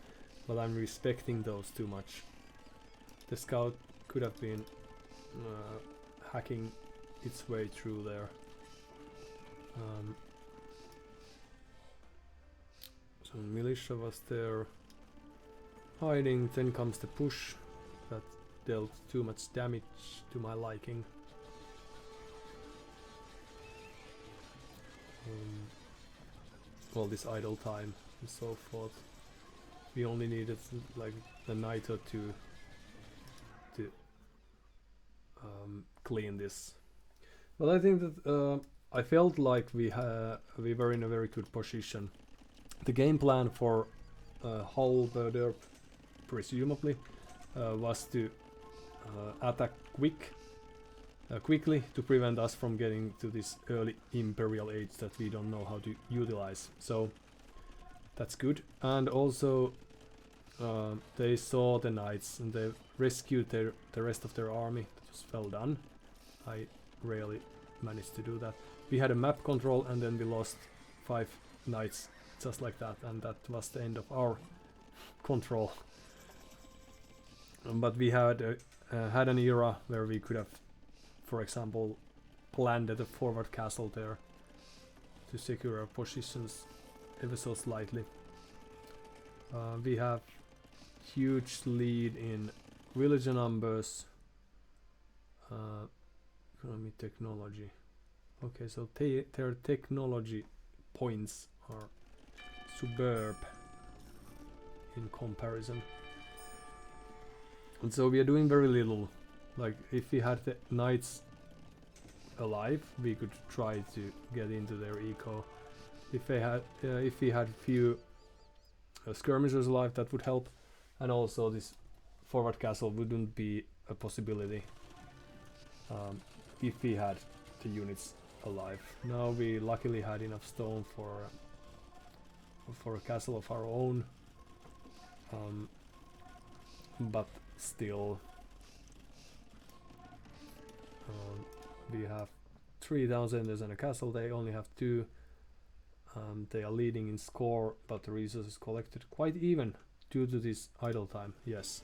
A: but I'm respecting those too much. The scout could have been hacking its way through there. So militia was there hiding, then comes the push that dealt too much damage to my liking. All this idle time and so forth. We only needed like a night or two to clean this. But I think that I felt like we were in a very good position. The game plan for halberderp, presumably, was to attack quickly to prevent us from getting to this early imperial age that we don't know how to utilize. So that's good. And also they saw the knights and they rescued the rest of their army. That was well done. I rarely managed to do that. We had a map control and then we lost 5 knights just like that, and that was the end of our control. But we had an era where we could have, for example, planted a forward castle there to secure our positions ever so slightly. We have huge lead in villager numbers, economy, technology. Okay, so their technology points are superb in comparison. And so we are doing very little. Like if we had the knights alive, we could try to get into their eco. If we had few skirmishers alive, that would help. And also this forward castle wouldn't be a possibility if we had the units alive. Now we luckily had enough stone for a castle of our own, but still We have 3,000 and a castle. They only have 2. They are leading in score, but the resources collected quite even due to this idle time. Yes.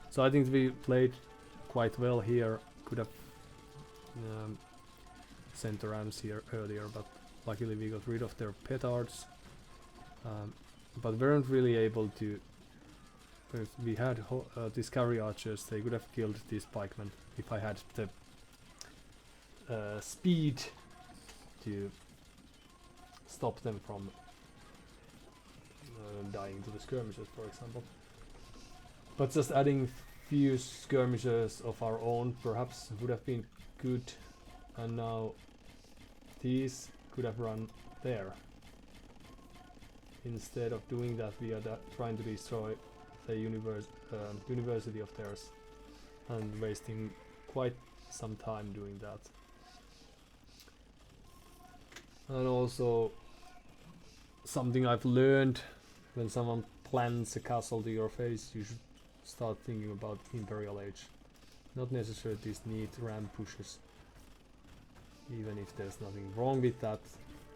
A: So I think we played quite well here. Could have sent the rams here earlier, but luckily we got rid of their petards. But weren't really able to. If we had these carry archers, they could have killed these pikemen if I had the speed to stop them from dying to the skirmishers, for example. But just adding few skirmishers of our own perhaps would have been good, and now these could have run there. Instead of doing that, we are trying to destroy the university of theirs and wasting quite some time doing that. And also something I've learned: when someone plans a castle to your face, you should start thinking about Imperial Age. Not necessarily these neat ram pushes, even if there's nothing wrong with that,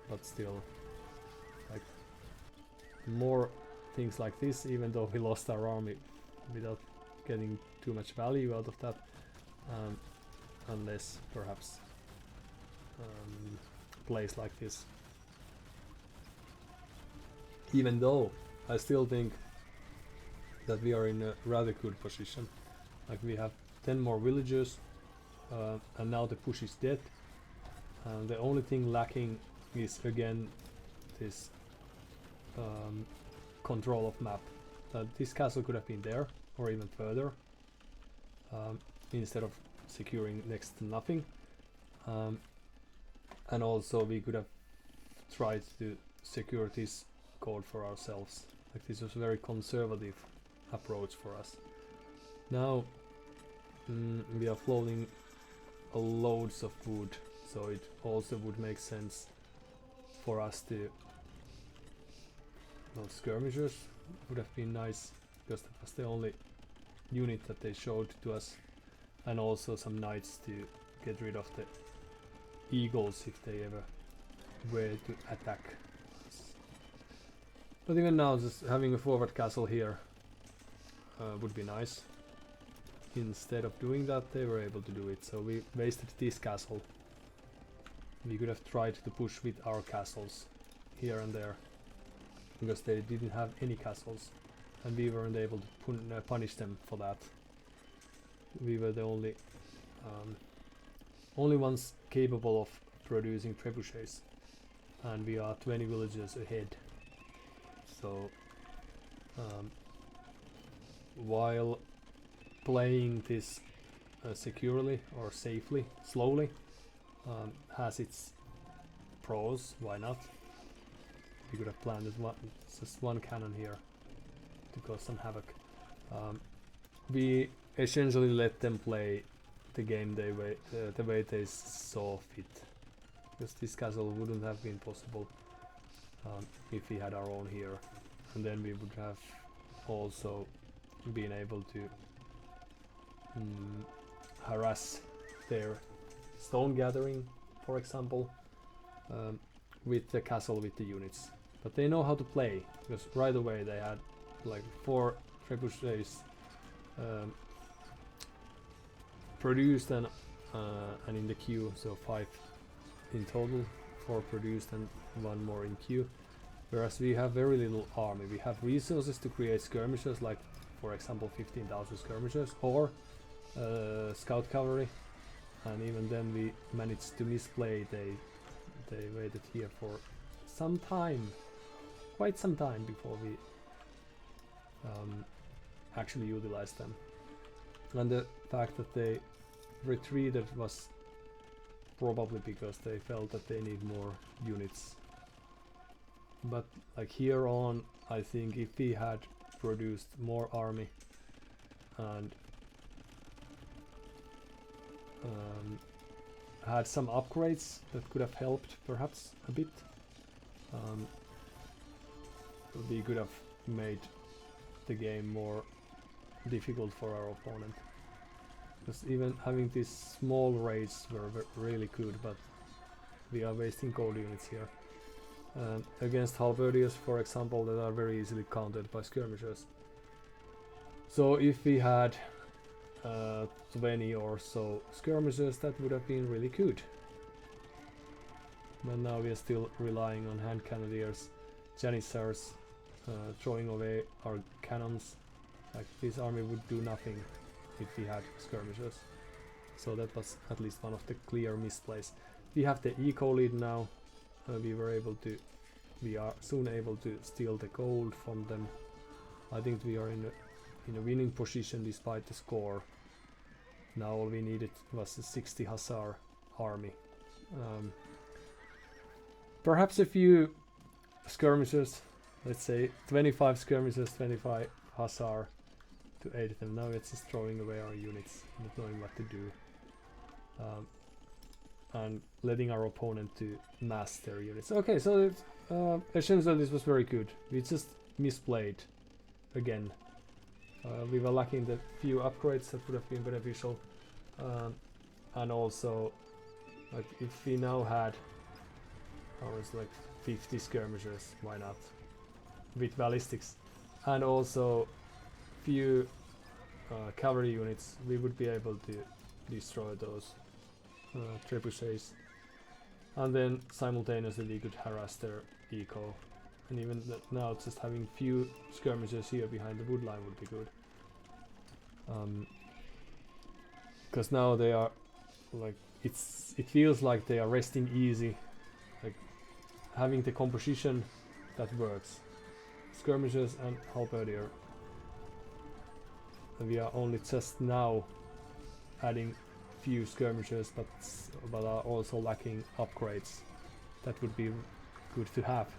A: but still, like, more things like this, even though we lost our army without getting too much value out of that, unless perhaps place like this. Even though I still think that we are in a rather good position. Like, we have 10 more villagers, and now the push is dead. The only thing lacking is again this control of map. This castle could have been there or even further, instead of securing next to nothing. And also we could have tried to secure this gold for ourselves. Like, this was a very conservative approach for us. Now we are floating loads of food, so it also would make sense for us to. Well, skirmishers would have been nice, because that was the only unit that they showed to us, and also some knights to get rid of the eagles if they ever were to attack us. But even now, just having a forward castle here would be nice. Instead of doing that, they were able to do it, so we wasted this castle. We could have tried to push with our castles here and there, because they didn't have any castles, and we weren't able to punish them for that. We were the only ones capable of producing trebuchets, and we are 20 villages ahead. So while playing this securely or safely, slowly, has its pros. Why not? We could have planted just one cannon here to cause some havoc. We essentially let them play the game the way they saw fit, because this castle wouldn't have been possible if we had our own here, and then we would have also been able to harass their stone gathering, for example, with the castle with the units. But they know how to play, because right away they had like 4 trebuchets produced and in the queue, so 5 in total, 4 produced and 1 more in queue. Whereas we have very little army. We have resources to create skirmishers, like for example 15,000 skirmishers or scout cavalry, and even then we managed to misplay. They waited here for some time, quite some time, before we actually utilized them. And the fact that they retreated was probably because they felt that they need more units. But like here on, I think if we had produced more army and had some upgrades that could have helped perhaps a bit, we could have made the game more difficult for our opponent. Because even having these small raids were really good, but we are wasting gold units here. Against halberdiers, for example, that are very easily countered by skirmishers. So if we had 20 or so skirmishers, that would have been really good. But now we are still relying on hand cannoneers, janissars, throwing away our cannons. Like, this army would do nothing if we had skirmishers. So that was at least one of the clear misplays. We have the eco lead now. We are soon able to steal the gold from them. I think we are in a winning position despite the score. Now all we needed was a 60 hussar army. Perhaps a few skirmishers, let's say 25 skirmishers, 25 hussar to aid them. Now it's just throwing away our units, not knowing what to do. And letting our opponent to mass their units. Okay, so essentially this was very good. We just misplayed again. We were lacking the few upgrades that would have been beneficial. And also, like, if we now had like 50 skirmishers, why not? With ballistics. And also few cavalry units, we would be able to destroy those trebuchets, and then simultaneously we could harass their eco. And even now, just having few skirmishers here behind the wood line would be good, because now they are like, it feels like they are resting easy, like having the composition that works. Skirmishers and halberdier, and we are only just now adding few skirmishers, but are also lacking upgrades. That would be good to have,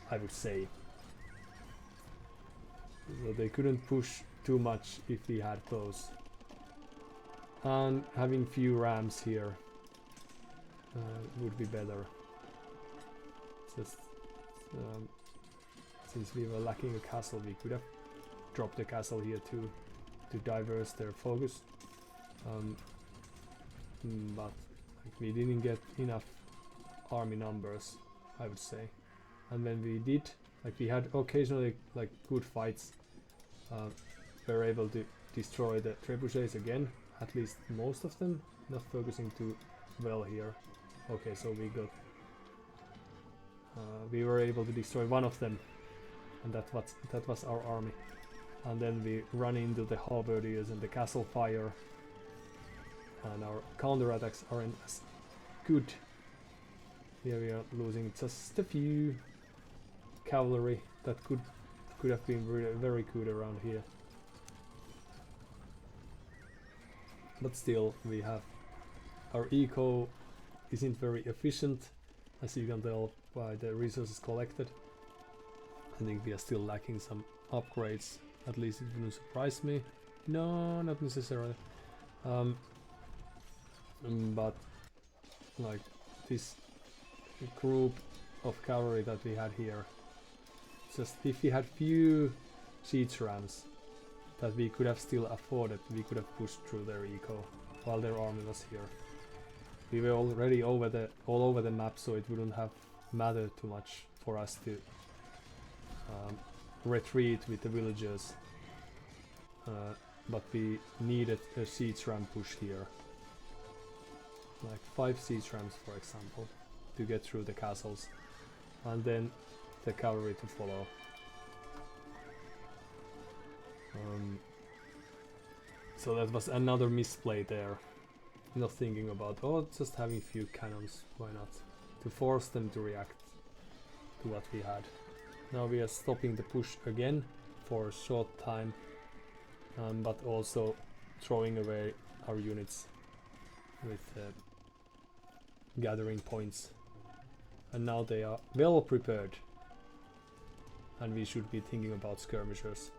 A: I would say. So they couldn't push too much if we had those. And having few rams here would be better. Just since we were lacking a castle, we could have dropped the castle here too, to diverse their focus. But like, we didn't get enough army numbers, I would say. And when we did, like, we had occasionally like good fights. We were able to destroy the trebuchets again, at least most of them. Not focusing too well here. Okay, so we were able to destroy one of them, and that was our army. And then we run into the halberdiers and the castle fire. And our counterattacks aren't as good. Here we are losing just a few cavalry that could have been very good around here. But still, we have our eco isn't very efficient, as you can tell by the resources collected. I think we are still lacking some upgrades. At least it wouldn't surprise me. No, not necessarily. But like this group of cavalry that we had here, just if we had few siege rams that we could have still afforded, we could have pushed through their eco while their army was here. We were already all over the map, so it wouldn't have mattered too much for us to retreat with the villagers. But we needed a siege ram push here. Like 5 siege rams, for example, to get through the castles, and then the cavalry to follow. So that was another misplay there. Not thinking about, oh, just having few cannons, why not? To force them to react to what we had. Now we are stopping the push again for a short time, but also throwing away our units with gathering points. And now they are well prepared, and we should be thinking about skirmishers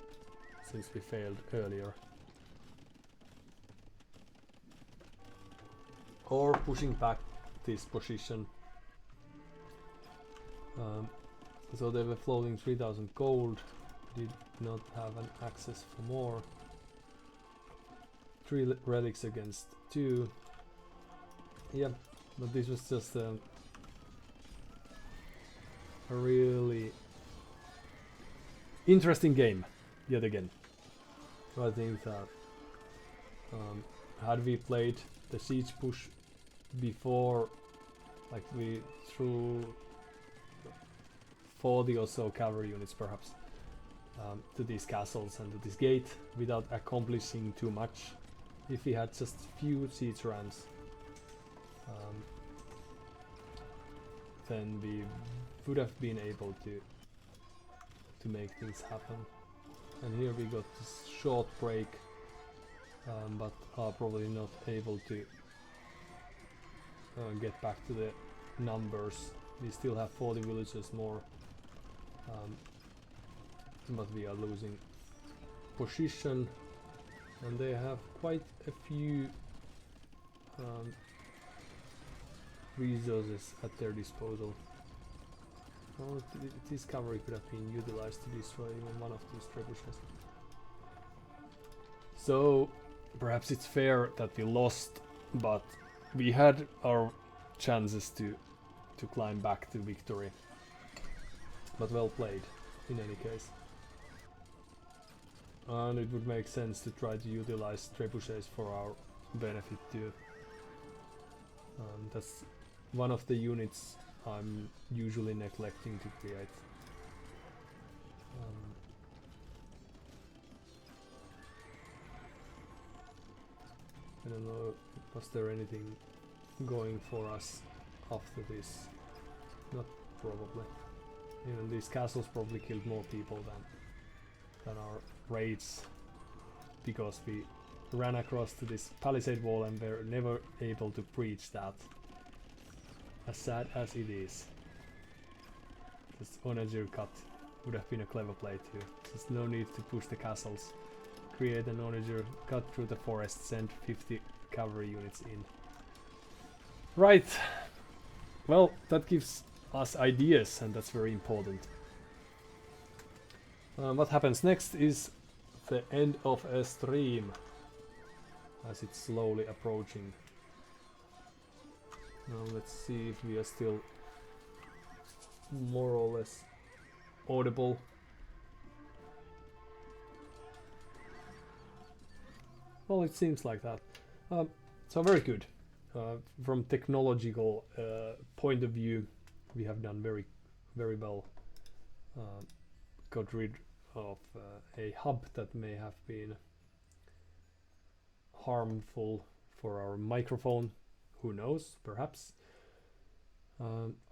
A: since we failed earlier, or pushing back this position. So they were floating 3000 gold, did not have an access for more. 3 relics against 2. Yeah, but this was just a really interesting game yet again. I think that had we played the siege push before, like we threw 40 or so cavalry units perhaps to these castles and to this gate without accomplishing too much, if we had just few siege runs, then we would have been able to make things happen. And here we got this short break, but are probably not able to get back to the numbers. We still have 40 villages more, but we are losing position, and they have quite a few resources at their disposal. Oh, this cavalry could have been utilized to destroy even one of these trebuchets. So perhaps it's fair that we lost, but we had our chances to climb back to victory. But well played in any case. And it would make sense to try to utilize trebuchets for our benefit too. That's one of the units I'm usually neglecting to create. I don't know, was there anything going for us after this? Not probably. Even these castles probably killed more people than our raids, because we ran across to this palisade wall and were never able to breach that. As sad as it is. This onager cut would have been a clever play too. There's no need to push the castles. Create an onager, cut through the forest, send 50 cavalry units in. Right. Well, that gives us ideas, and that's very important. What happens next is the end of a stream, as it's slowly approaching. Now let's see if we are still more or less audible. Well, it seems like that. So very good. From technological point of view, we have done very well. Got rid of a hub that may have been harmful for our microphone. Who knows, perhaps.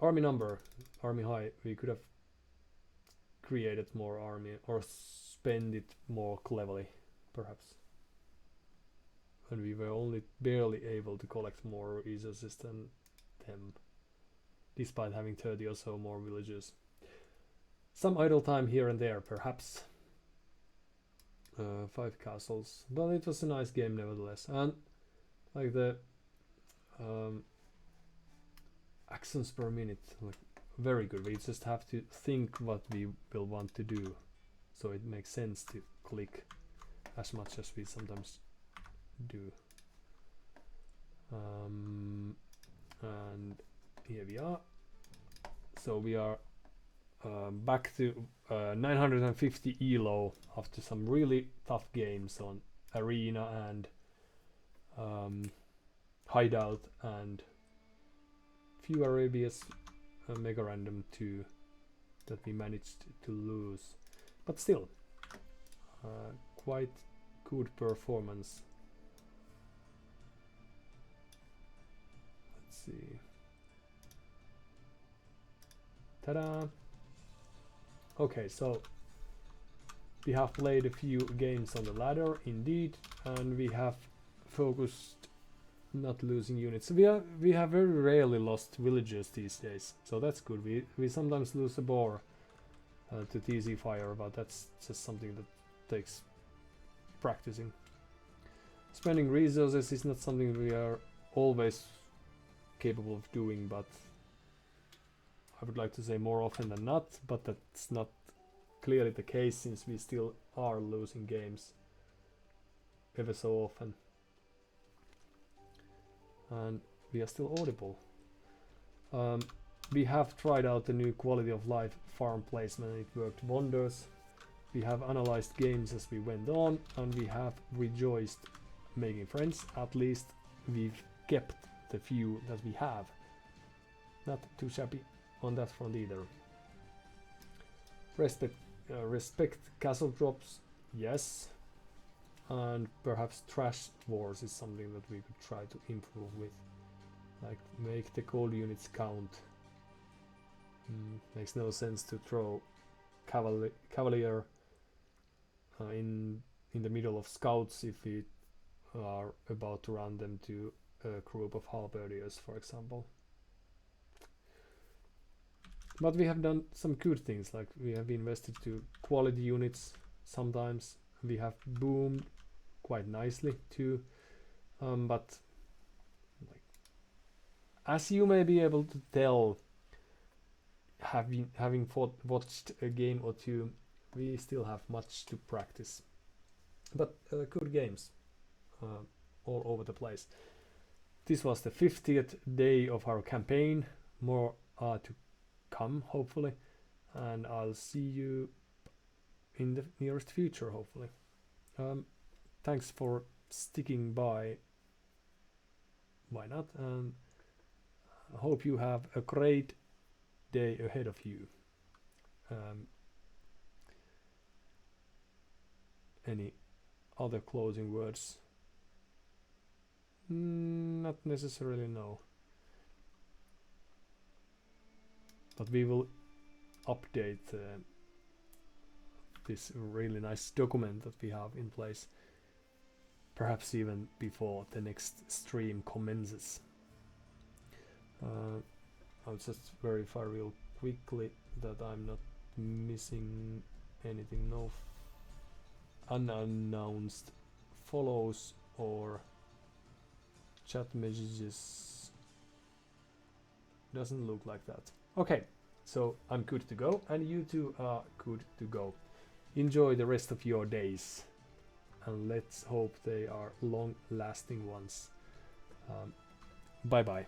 A: Army number, army high. We could have created more army or spend it more cleverly, perhaps. And we were only barely able to collect more resources than them, despite having 30 or so more villages. Some idle time here and there, perhaps. 5 castles, but it was a nice game nevertheless. And like the actions per minute, like, very good. We just have to think what we will want to do, so it makes sense to click as much as we sometimes do. And here we are. So we are back to 950 elo after some really tough games on Arena and Hideout and few Arabia's MegaRandom 2 that we managed to lose, but still quite good performance. Let's see. Ta-da! Okay, so we have played a few games on the ladder indeed, and we have focused not losing units. We have very rarely lost villages these days, so that's good. We sometimes lose a boar to TZ fire, but that's just something that takes practicing. Spending resources is not something we are always capable of doing, but I would like to say more often than not, but that's not clearly the case, since we still are losing games ever so often. and we are still audible. We have tried out the new quality of life farm placement and it worked wonders. We have analyzed games as we went on and we have rejoiced making friends. At least we've kept the few that we have. Not too shabby on that front either. Respect castle drops, yes. And perhaps trash wars is something that we could try to improve with. Like make the cold units count. Makes no sense to throw cavalier in the middle of scouts if we are about to run them to a group of halberdiers, for example. But we have done some good things, like we have invested to quality units sometimes. We have boomed quite nicely too, but like, as you may be able to tell, having watched a game or two, we still have much to practice. But good games all over the place. This was the 50th day of our campaign. More are to come, hopefully, and I'll see you in the nearest future, hopefully. Thanks for sticking by. Why not? And I hope you have a great day ahead of you. Any other closing words? Not necessarily, no. But we will update this really nice document that we have in place, perhaps even before the next stream commences. I'll just verify real quickly that I'm not missing anything. No unannounced follows or chat messages. Doesn't look like that. Okay, so I'm good to go, and you two are good to go. Enjoy the rest of your days, and let's hope they are long-lasting ones. Bye bye.